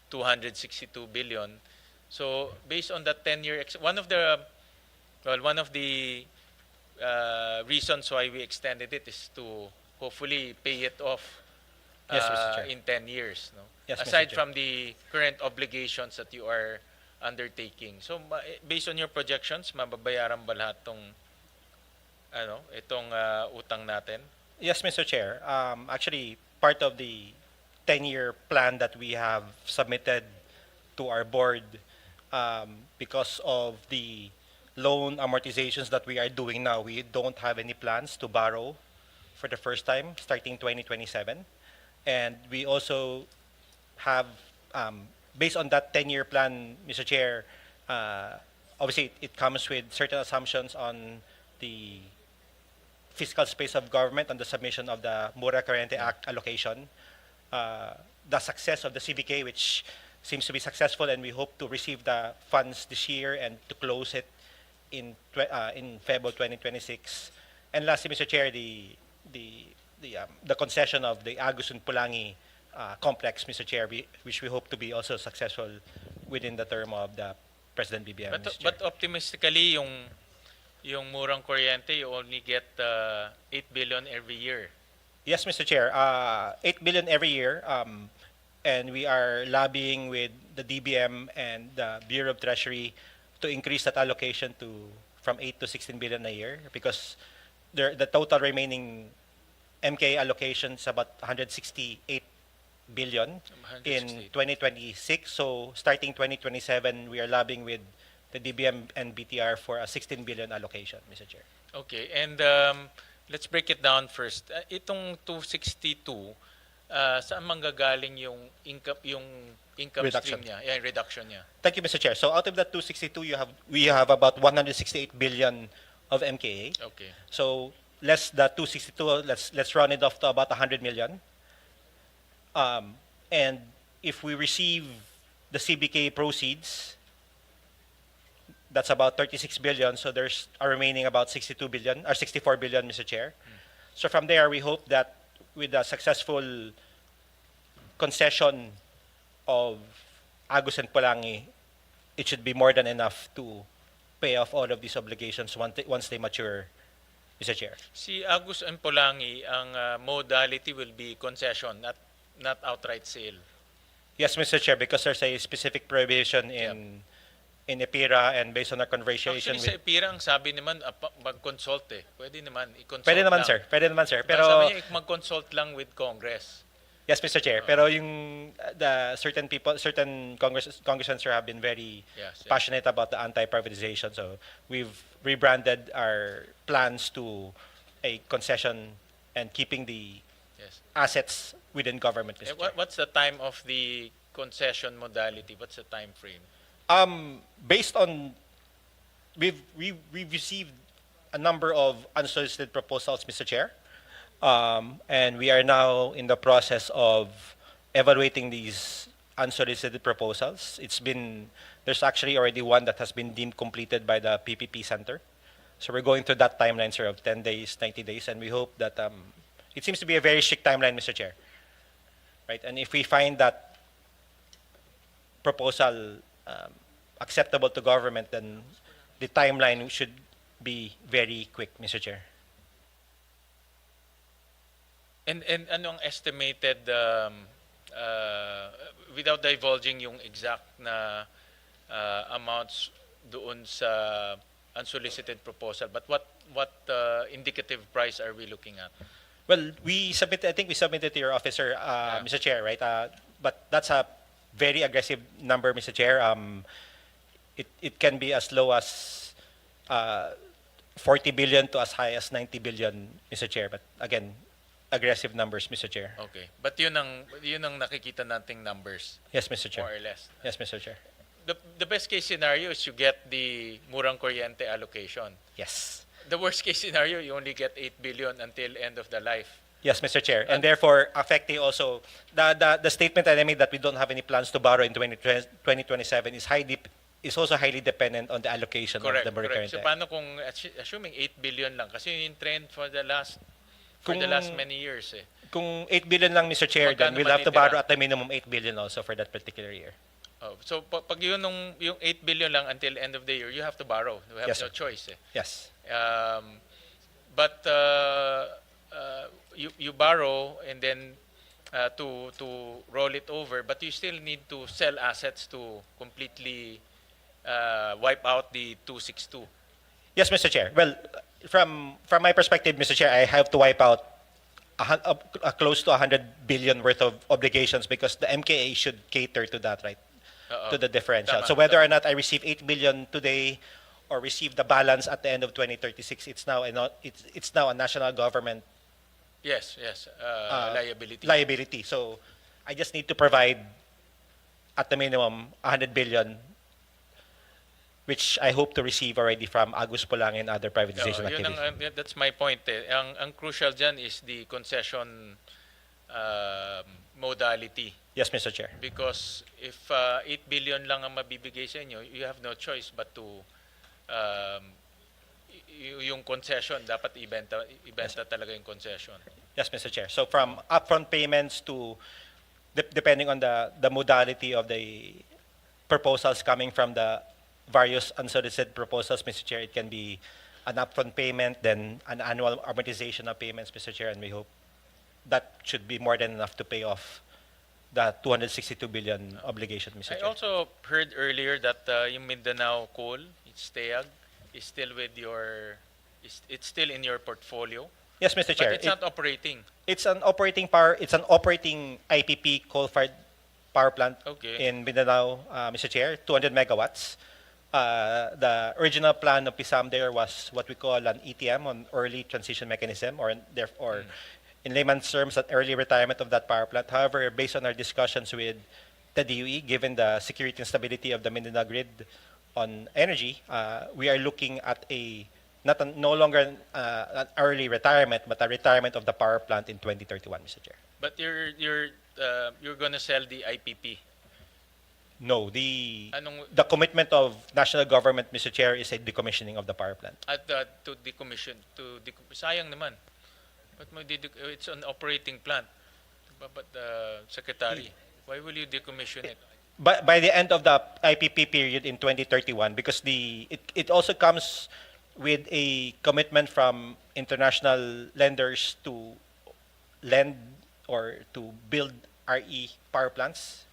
262 billion. So based on that 10-year, one of the reasons why we extended it is to hopefully pay it off Yes, Mr. Chair. in 10 years. No? Yes, Mr. Aside Chair. from the current obligations that you are undertaking. So based on your projections, mababayaran ba lahat itong utang natin? Yes, Mr. Chair. Actually, part of the 10-year plan that we have submitted to our board, because of the loan amortizations that we are doing now, we don't have any plans to borrow for the first time starting 2027. And we also have, based on that 10-year plan, Mr. Chair, obviously it comes with certain assumptions on the fiscal space of government on the submission of the Mura Corriente Act allocation, the success of the CBK, which seems to be successful, and we hope to receive the funds this year and to close it in February 2026. And lastly, Mr. Chair, the concession of the Agusun Pulangi complex, Mr. Chair, which we hope to be also successful within the term of the President BBM. Mr. Chair. But optimistically, yung murang kuryente, you only get 8 billion every year. Yes, Mr. Chair. 8 billion every year, and we are lobbying with the DBM and the Bureau of Treasury to increase that allocation from 8 to 16 billion a year, because the total remaining MK allocation is about 168 billion in 2026. So starting 2027, we are lobbying with the DBM and BTR for a 16 billion allocation, Mr. Chair. Okay, and let's break it down first. Itong 262, saan manggagaling yung income Reduction. stream niya? Yeah, reduction niya. Thank you, Mr. Chair. So out of that 262, we have about 168 billion of MKA. Okay. So less the 262, let's run it off to about 100 million. And if we receive the CBK proceeds, that's about 36 billion. So there's a remaining about 62 billion or 64 billion, Mr. Chair. So from there, we hope that with a successful concession of Agus and Polangi, it should be more than enough to pay off all of these obligations once they mature, Mr. Chair. Si Agus and Polangi, ang modality will be concession, not outright sale. Yes, Mr. Chair, because there's a specific prohibition in EPIRA, and based on our conversation Actually, sa EPIRA, ang sabi naman, mag-consult eh. Pwede naman, i-consult Pwede naman, lang. sir. Pwede naman, sir. Pero, Pero sabi niya, mag-consult lang with Congress. yes, Mr. Chair. Pero yung the certain people, certain congressmen sir have been very passionate about the anti-privatization. So we've rebranded our plans to a concession and keeping the assets within government, Mr. Chair. What's the time of the concession modality? What's the time frame? Based on we've received a number of unsolicited proposals, Mr. Chair. And we are now in the process of evaluating these unsolicited proposals. There's actually already one that has been deemed completed by the PPP Center. So we're going through that timeline, sir, of 10 days, 90 days, and we hope that it seems to be a very strict timeline, Mr. Chair. Right? And if we find that proposal acceptable to government, then the timeline should be very quick, Mr. Chair. And anong estimated, without divulging yung exact na amounts doon sa unsolicited proposal, but what indicative price are we looking at? Well, I think we submitted to your officer, Mr. Chair, right? But that's a very aggressive number, Mr. Chair. It can be as low as 40 billion to as high as 90 billion, Mr. Chair. But again, aggressive numbers, Mr. Chair. Okay. But yun ang nakikita nating numbers. Yes, Mr. Chair. More or less. Yes, Mr. Chair. The best case scenario is you get the murang kuryente allocation. Yes. The worst case scenario, you only get 8 billion until end of the life. Yes, Mr. Chair. And therefore, affecting also, the statement that I made that we don't have any plans to borrow in 2027 is also highly dependent on the allocation of the Correct. So kuryente. paano kung, assuming 8 billion lang, kasi yun yung trend for the last many years eh. Kung 8 billion lang, Mr. Chair, then Magkano we'll have to matitira? borrow at the minimum 8 billion also for that particular year. Oh, so pag yung 8 billion lang until end of the year, you have to borrow. You have Yes, no sir. choice eh. Yes. But you borrow and then to roll it over, but you still need to sell assets to completely wipe out the 262. Yes, Mr. Chair. Well, from my perspective, Mr. Chair, I have to wipe out close to 100 billion worth of obligations because the MKA should cater to that, right? To the differential. Tama, So whether or not I receive 8 billion today or receive the balance at the end of 2036, it's now a national government Yes. Liability. liability. So I just need to provide at the minimum 100 billion, which I hope to receive already from Agus Polangi and other privatization Yun activities. that's my point eh. Ang crucial dyan is the concession modality. Yes, Mr. Chair. Because if 8 billion lang ang mabibigay sa inyo, you have no choice but to yung concession, dapat ibenta talaga yung concession. Yes, Mr. Chair. So from upfront payments to, depending on the modality of the proposals coming from the various unsolicited proposals, Mr. Chair, it can be an upfront payment, then an annual amortization of payments, Mr. Chair, and we hope that should be more than enough to pay off the 262 billion obligation, Mr. I Chair. also heard earlier that yung Mindanao coal, it's TEAG, is still it's still in your portfolio. Yes, Mr. Chair. But it's not operating. It's an operating IPP coal-fired power plant Okay. in Mindanao, Mr. Chair, 200 megawatts. The original plan of PISAM there was what we call an ETM, on early transition mechanism, or therefore, in layman's terms, an early retirement of that power plant. However, based on our discussions with the DOE, given the security and stability of the Mindanao grid on energy, we are looking at a no longer an early retirement, but a retirement of the power plant in 2031, Mr. Chair. But you're gonna sell the IPP. No, the Anong commitment of national government, Mr. Chair, is a decommissioning of the power plant. at to decommission sayang naman. But it's an operating plant. But secretary, why will you decommission it? But by the end of the IPP period in 2031, because it also comes with a commitment from international lenders to lend or to build RE power plants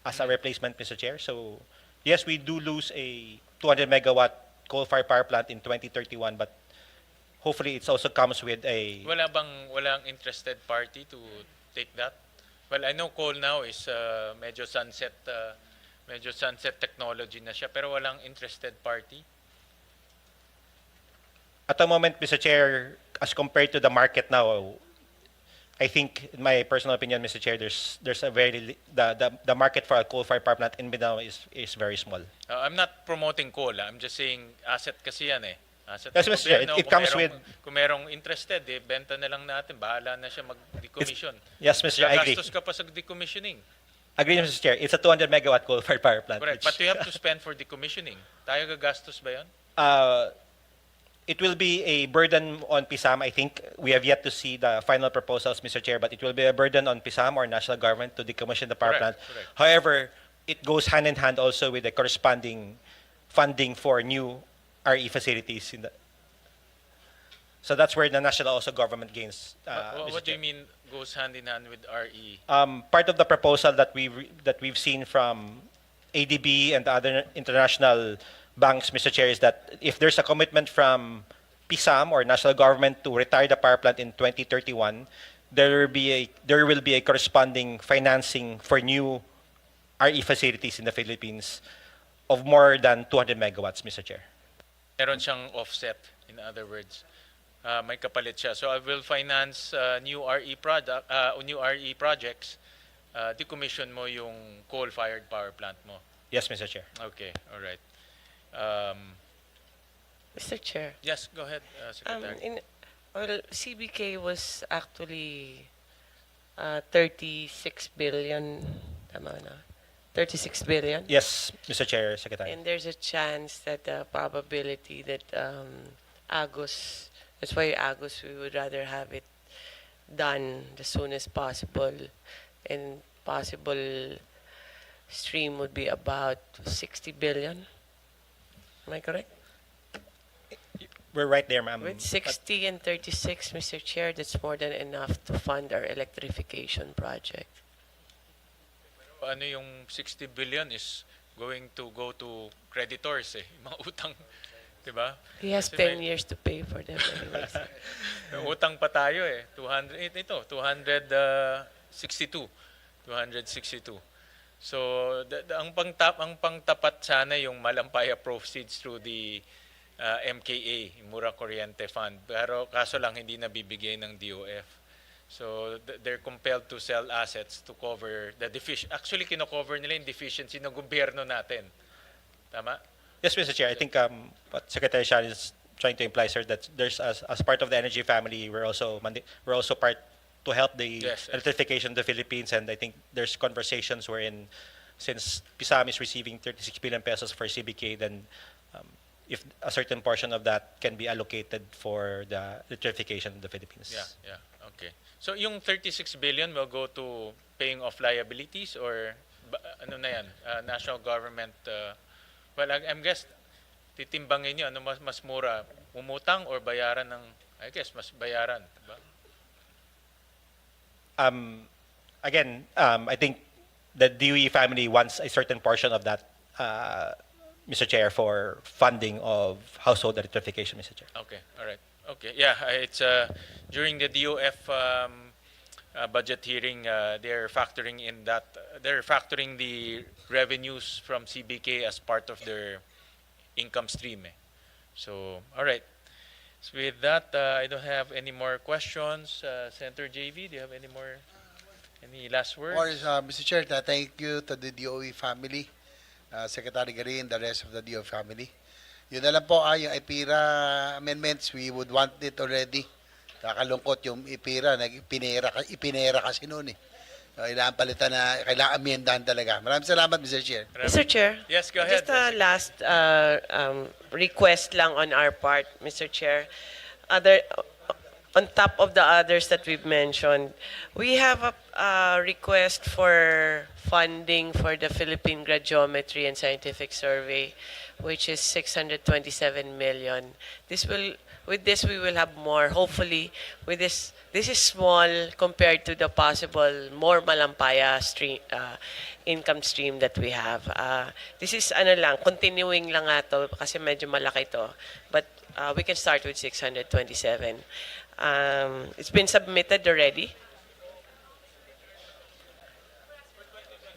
as a replacement, Mr. Chair. So yes, we do lose a 200 megawatt coal-fired power plant in 2031, but hopefully it also comes with a Walang interested party to take that? Well, I know coal now is medyo sunset technology na siya, pero walang interested party. at the moment, Mr. Chair, as compared to the market now, I think, in my personal opinion, Mr. Chair, there's a the market for a coal-fired power plant in Mindanao is very small. I'm not promoting coal. I'm just saying asset kasi yan eh. Asset Yes, ng Mr. Chair, gobyerno. it comes with- Kung merong interested, benta na lang natin. Bahala na siya mag-decommission. Yes, Mr. Chair, I agree. Gagastos ka pa sa decommissioning. Agree, Mr. Chair. It's a 200 megawatt coal-fired power plant. Correct. But you have to spend for decommissioning. Tayo gagastos ba yun? It will be a burden on PISAM. I think we have yet to see the final proposals, Mr. Chair, but it will be a burden on PISAM or national government to decommission the power plant. Correct. However, it goes hand in hand also with the corresponding funding for new RE facilities. So that's where the national also government gains. What do you mean goes hand in hand with RE? Part of the proposal that we've seen from ADB and the other international banks, Mr. Chair, is that if there's a commitment from PISAM or national government to retire the power plant in 2031, there will be a corresponding financing for new RE facilities in the Philippines of more than 200 megawatts, Mr. Chair. Meron siyang offset, in other words. May kapalit siya. So I will finance new RE projects. Decommission mo yung coal-fired power plant mo. Yes, Mr. Chair. Okay, all right. Mr. Chair. Yes, go ahead, Secretary. CBK was actually 36 billion. Tama na? 36 billion? Yes, Mr. Chair, Secretary. And there's a chance that the probability that Agus, that's why Agus, we would rather have it done as soon as possible. And possible stream would be about 60 billion. Am I correct? We're right there, ma'am. With 60 and 36, Mr. Chair, that's more than enough to fund our electrification project. Ano yung 60 billion is going to go to creditors eh. Mga utang, di ba? He has Kasi 10 years to pay for them anyways. may utang pa tayo eh. 262. So, ang pangtapat sana yung malampaya proceeds through the MKA, Mura Kuryente Fund. Pero kaso lang hindi nabibigay ng DOF. So, they're compelled to sell assets to cover the deficiency. Actually, kino-cover nila yung deficiency ng gobyerno natin. Tama? Yes, Mr. Chair. I think what Secretary Shan is trying to imply, sir, that there's as part of the energy family, we're also part to help the Yes. electrification of the Philippines, and I think there's conversations wherein, since PISAM is receiving 36 billion pesos for CBK, then if a certain portion of that can be allocated for the electrification of the Philippines. Yeah. Okay. So, yung 36 billion will go to paying off liabilities or ano na yan? National government, well, I'm guess, titimbangin nyo, ano mas mura? Umutang or bayaran ng, I guess, mas bayaran. Diba? Again, I think the DOE family wants a certain portion of that, Mr. Chair, for funding of household electrification, Mr. Chair. Okay, all right. Okay, yeah, it's during the DOF budget hearing, they're factoring in that, they're factoring the revenues from CBK as part of their income stream. So, all right. So with that, I don't have any more questions. Senator JV, do you have any last words? Mr. Chair, thank you to the DOE family, Secretary Garin, the rest of the DOE family. Yun na lang po, yung IPIRA amendments, we would want it already. Kakalungkot yung IPIRA, ipinera kasi noon eh. Kailangan palitan na, kailangan amyendahan talaga. Maraming salamat, Mr. Chair. Mr. Chair? Yes, go ahead. Just a last request lang on our part, Mr. Chair. On top of the others that we've mentioned, we have a request for funding for the Philippine Gradiometry and Scientific Survey, which is 627 million. With this we will have more. Hopefully, with this is small compared to the possible more malampaya income stream that we have. This is continuing lang ato kasi medyo malaki to. But we can start with 627. It's been submitted already.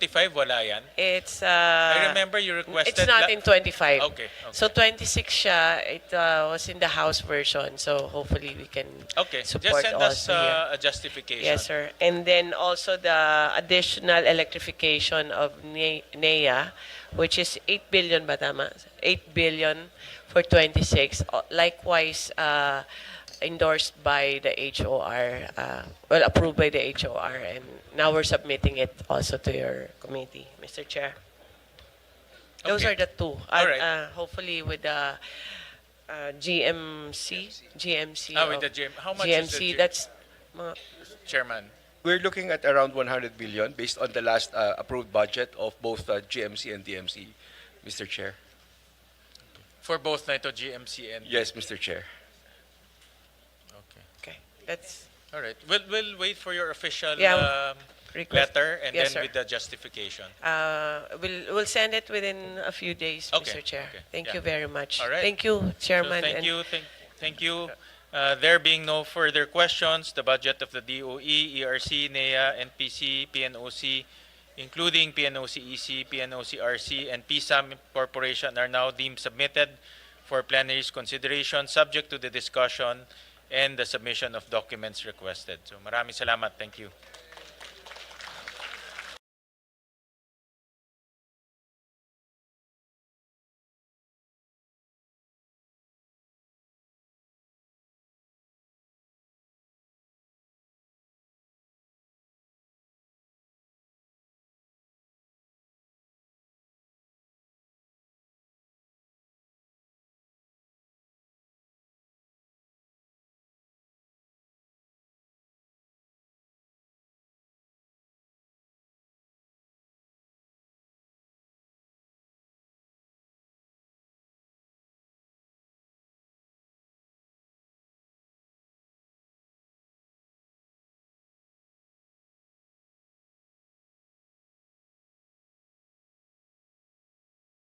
25, wala yan. It's I remember you requested... It's not in 25. Okay. So 26 siya. It was in the House version. So hopefully we can Okay, support just send us also here. a justification. Yes, sir. And then also the additional electrification of NEA, which is 8 billion ba tama? 8 billion for 26. Likewise, endorsed by the HOR, approved by the HOR, and now we're submitting it also to your committee, Mr. Chair. Those Okay. are the two. All right. Hopefully with the GMC. With the GM. How much is the GMC, GM? that's mga Chairman. We're looking at around 100 billion based on the last approved budget of both GMC and DMC, Mr. Chair. For both na ito, GMC and... Yes, Mr. Chair. Okay. okay. That's All right. We'll wait for your official request. letter and Yes, then sir. with the justification. We'll send it within a few days, Okay, Mr. Chair. okay, Thank yeah. you very much. All right. Thank you, Chairman. So thank and- you. Thank you. There being no further questions, the budget of the DOE, ERC, NEA, NPC, PNOC, including PNOC EC, PNOC RC, and PSAM Corporation are now deemed submitted for plenary's consideration, subject to the discussion and the submission of documents requested. So maraming salamat. Thank you.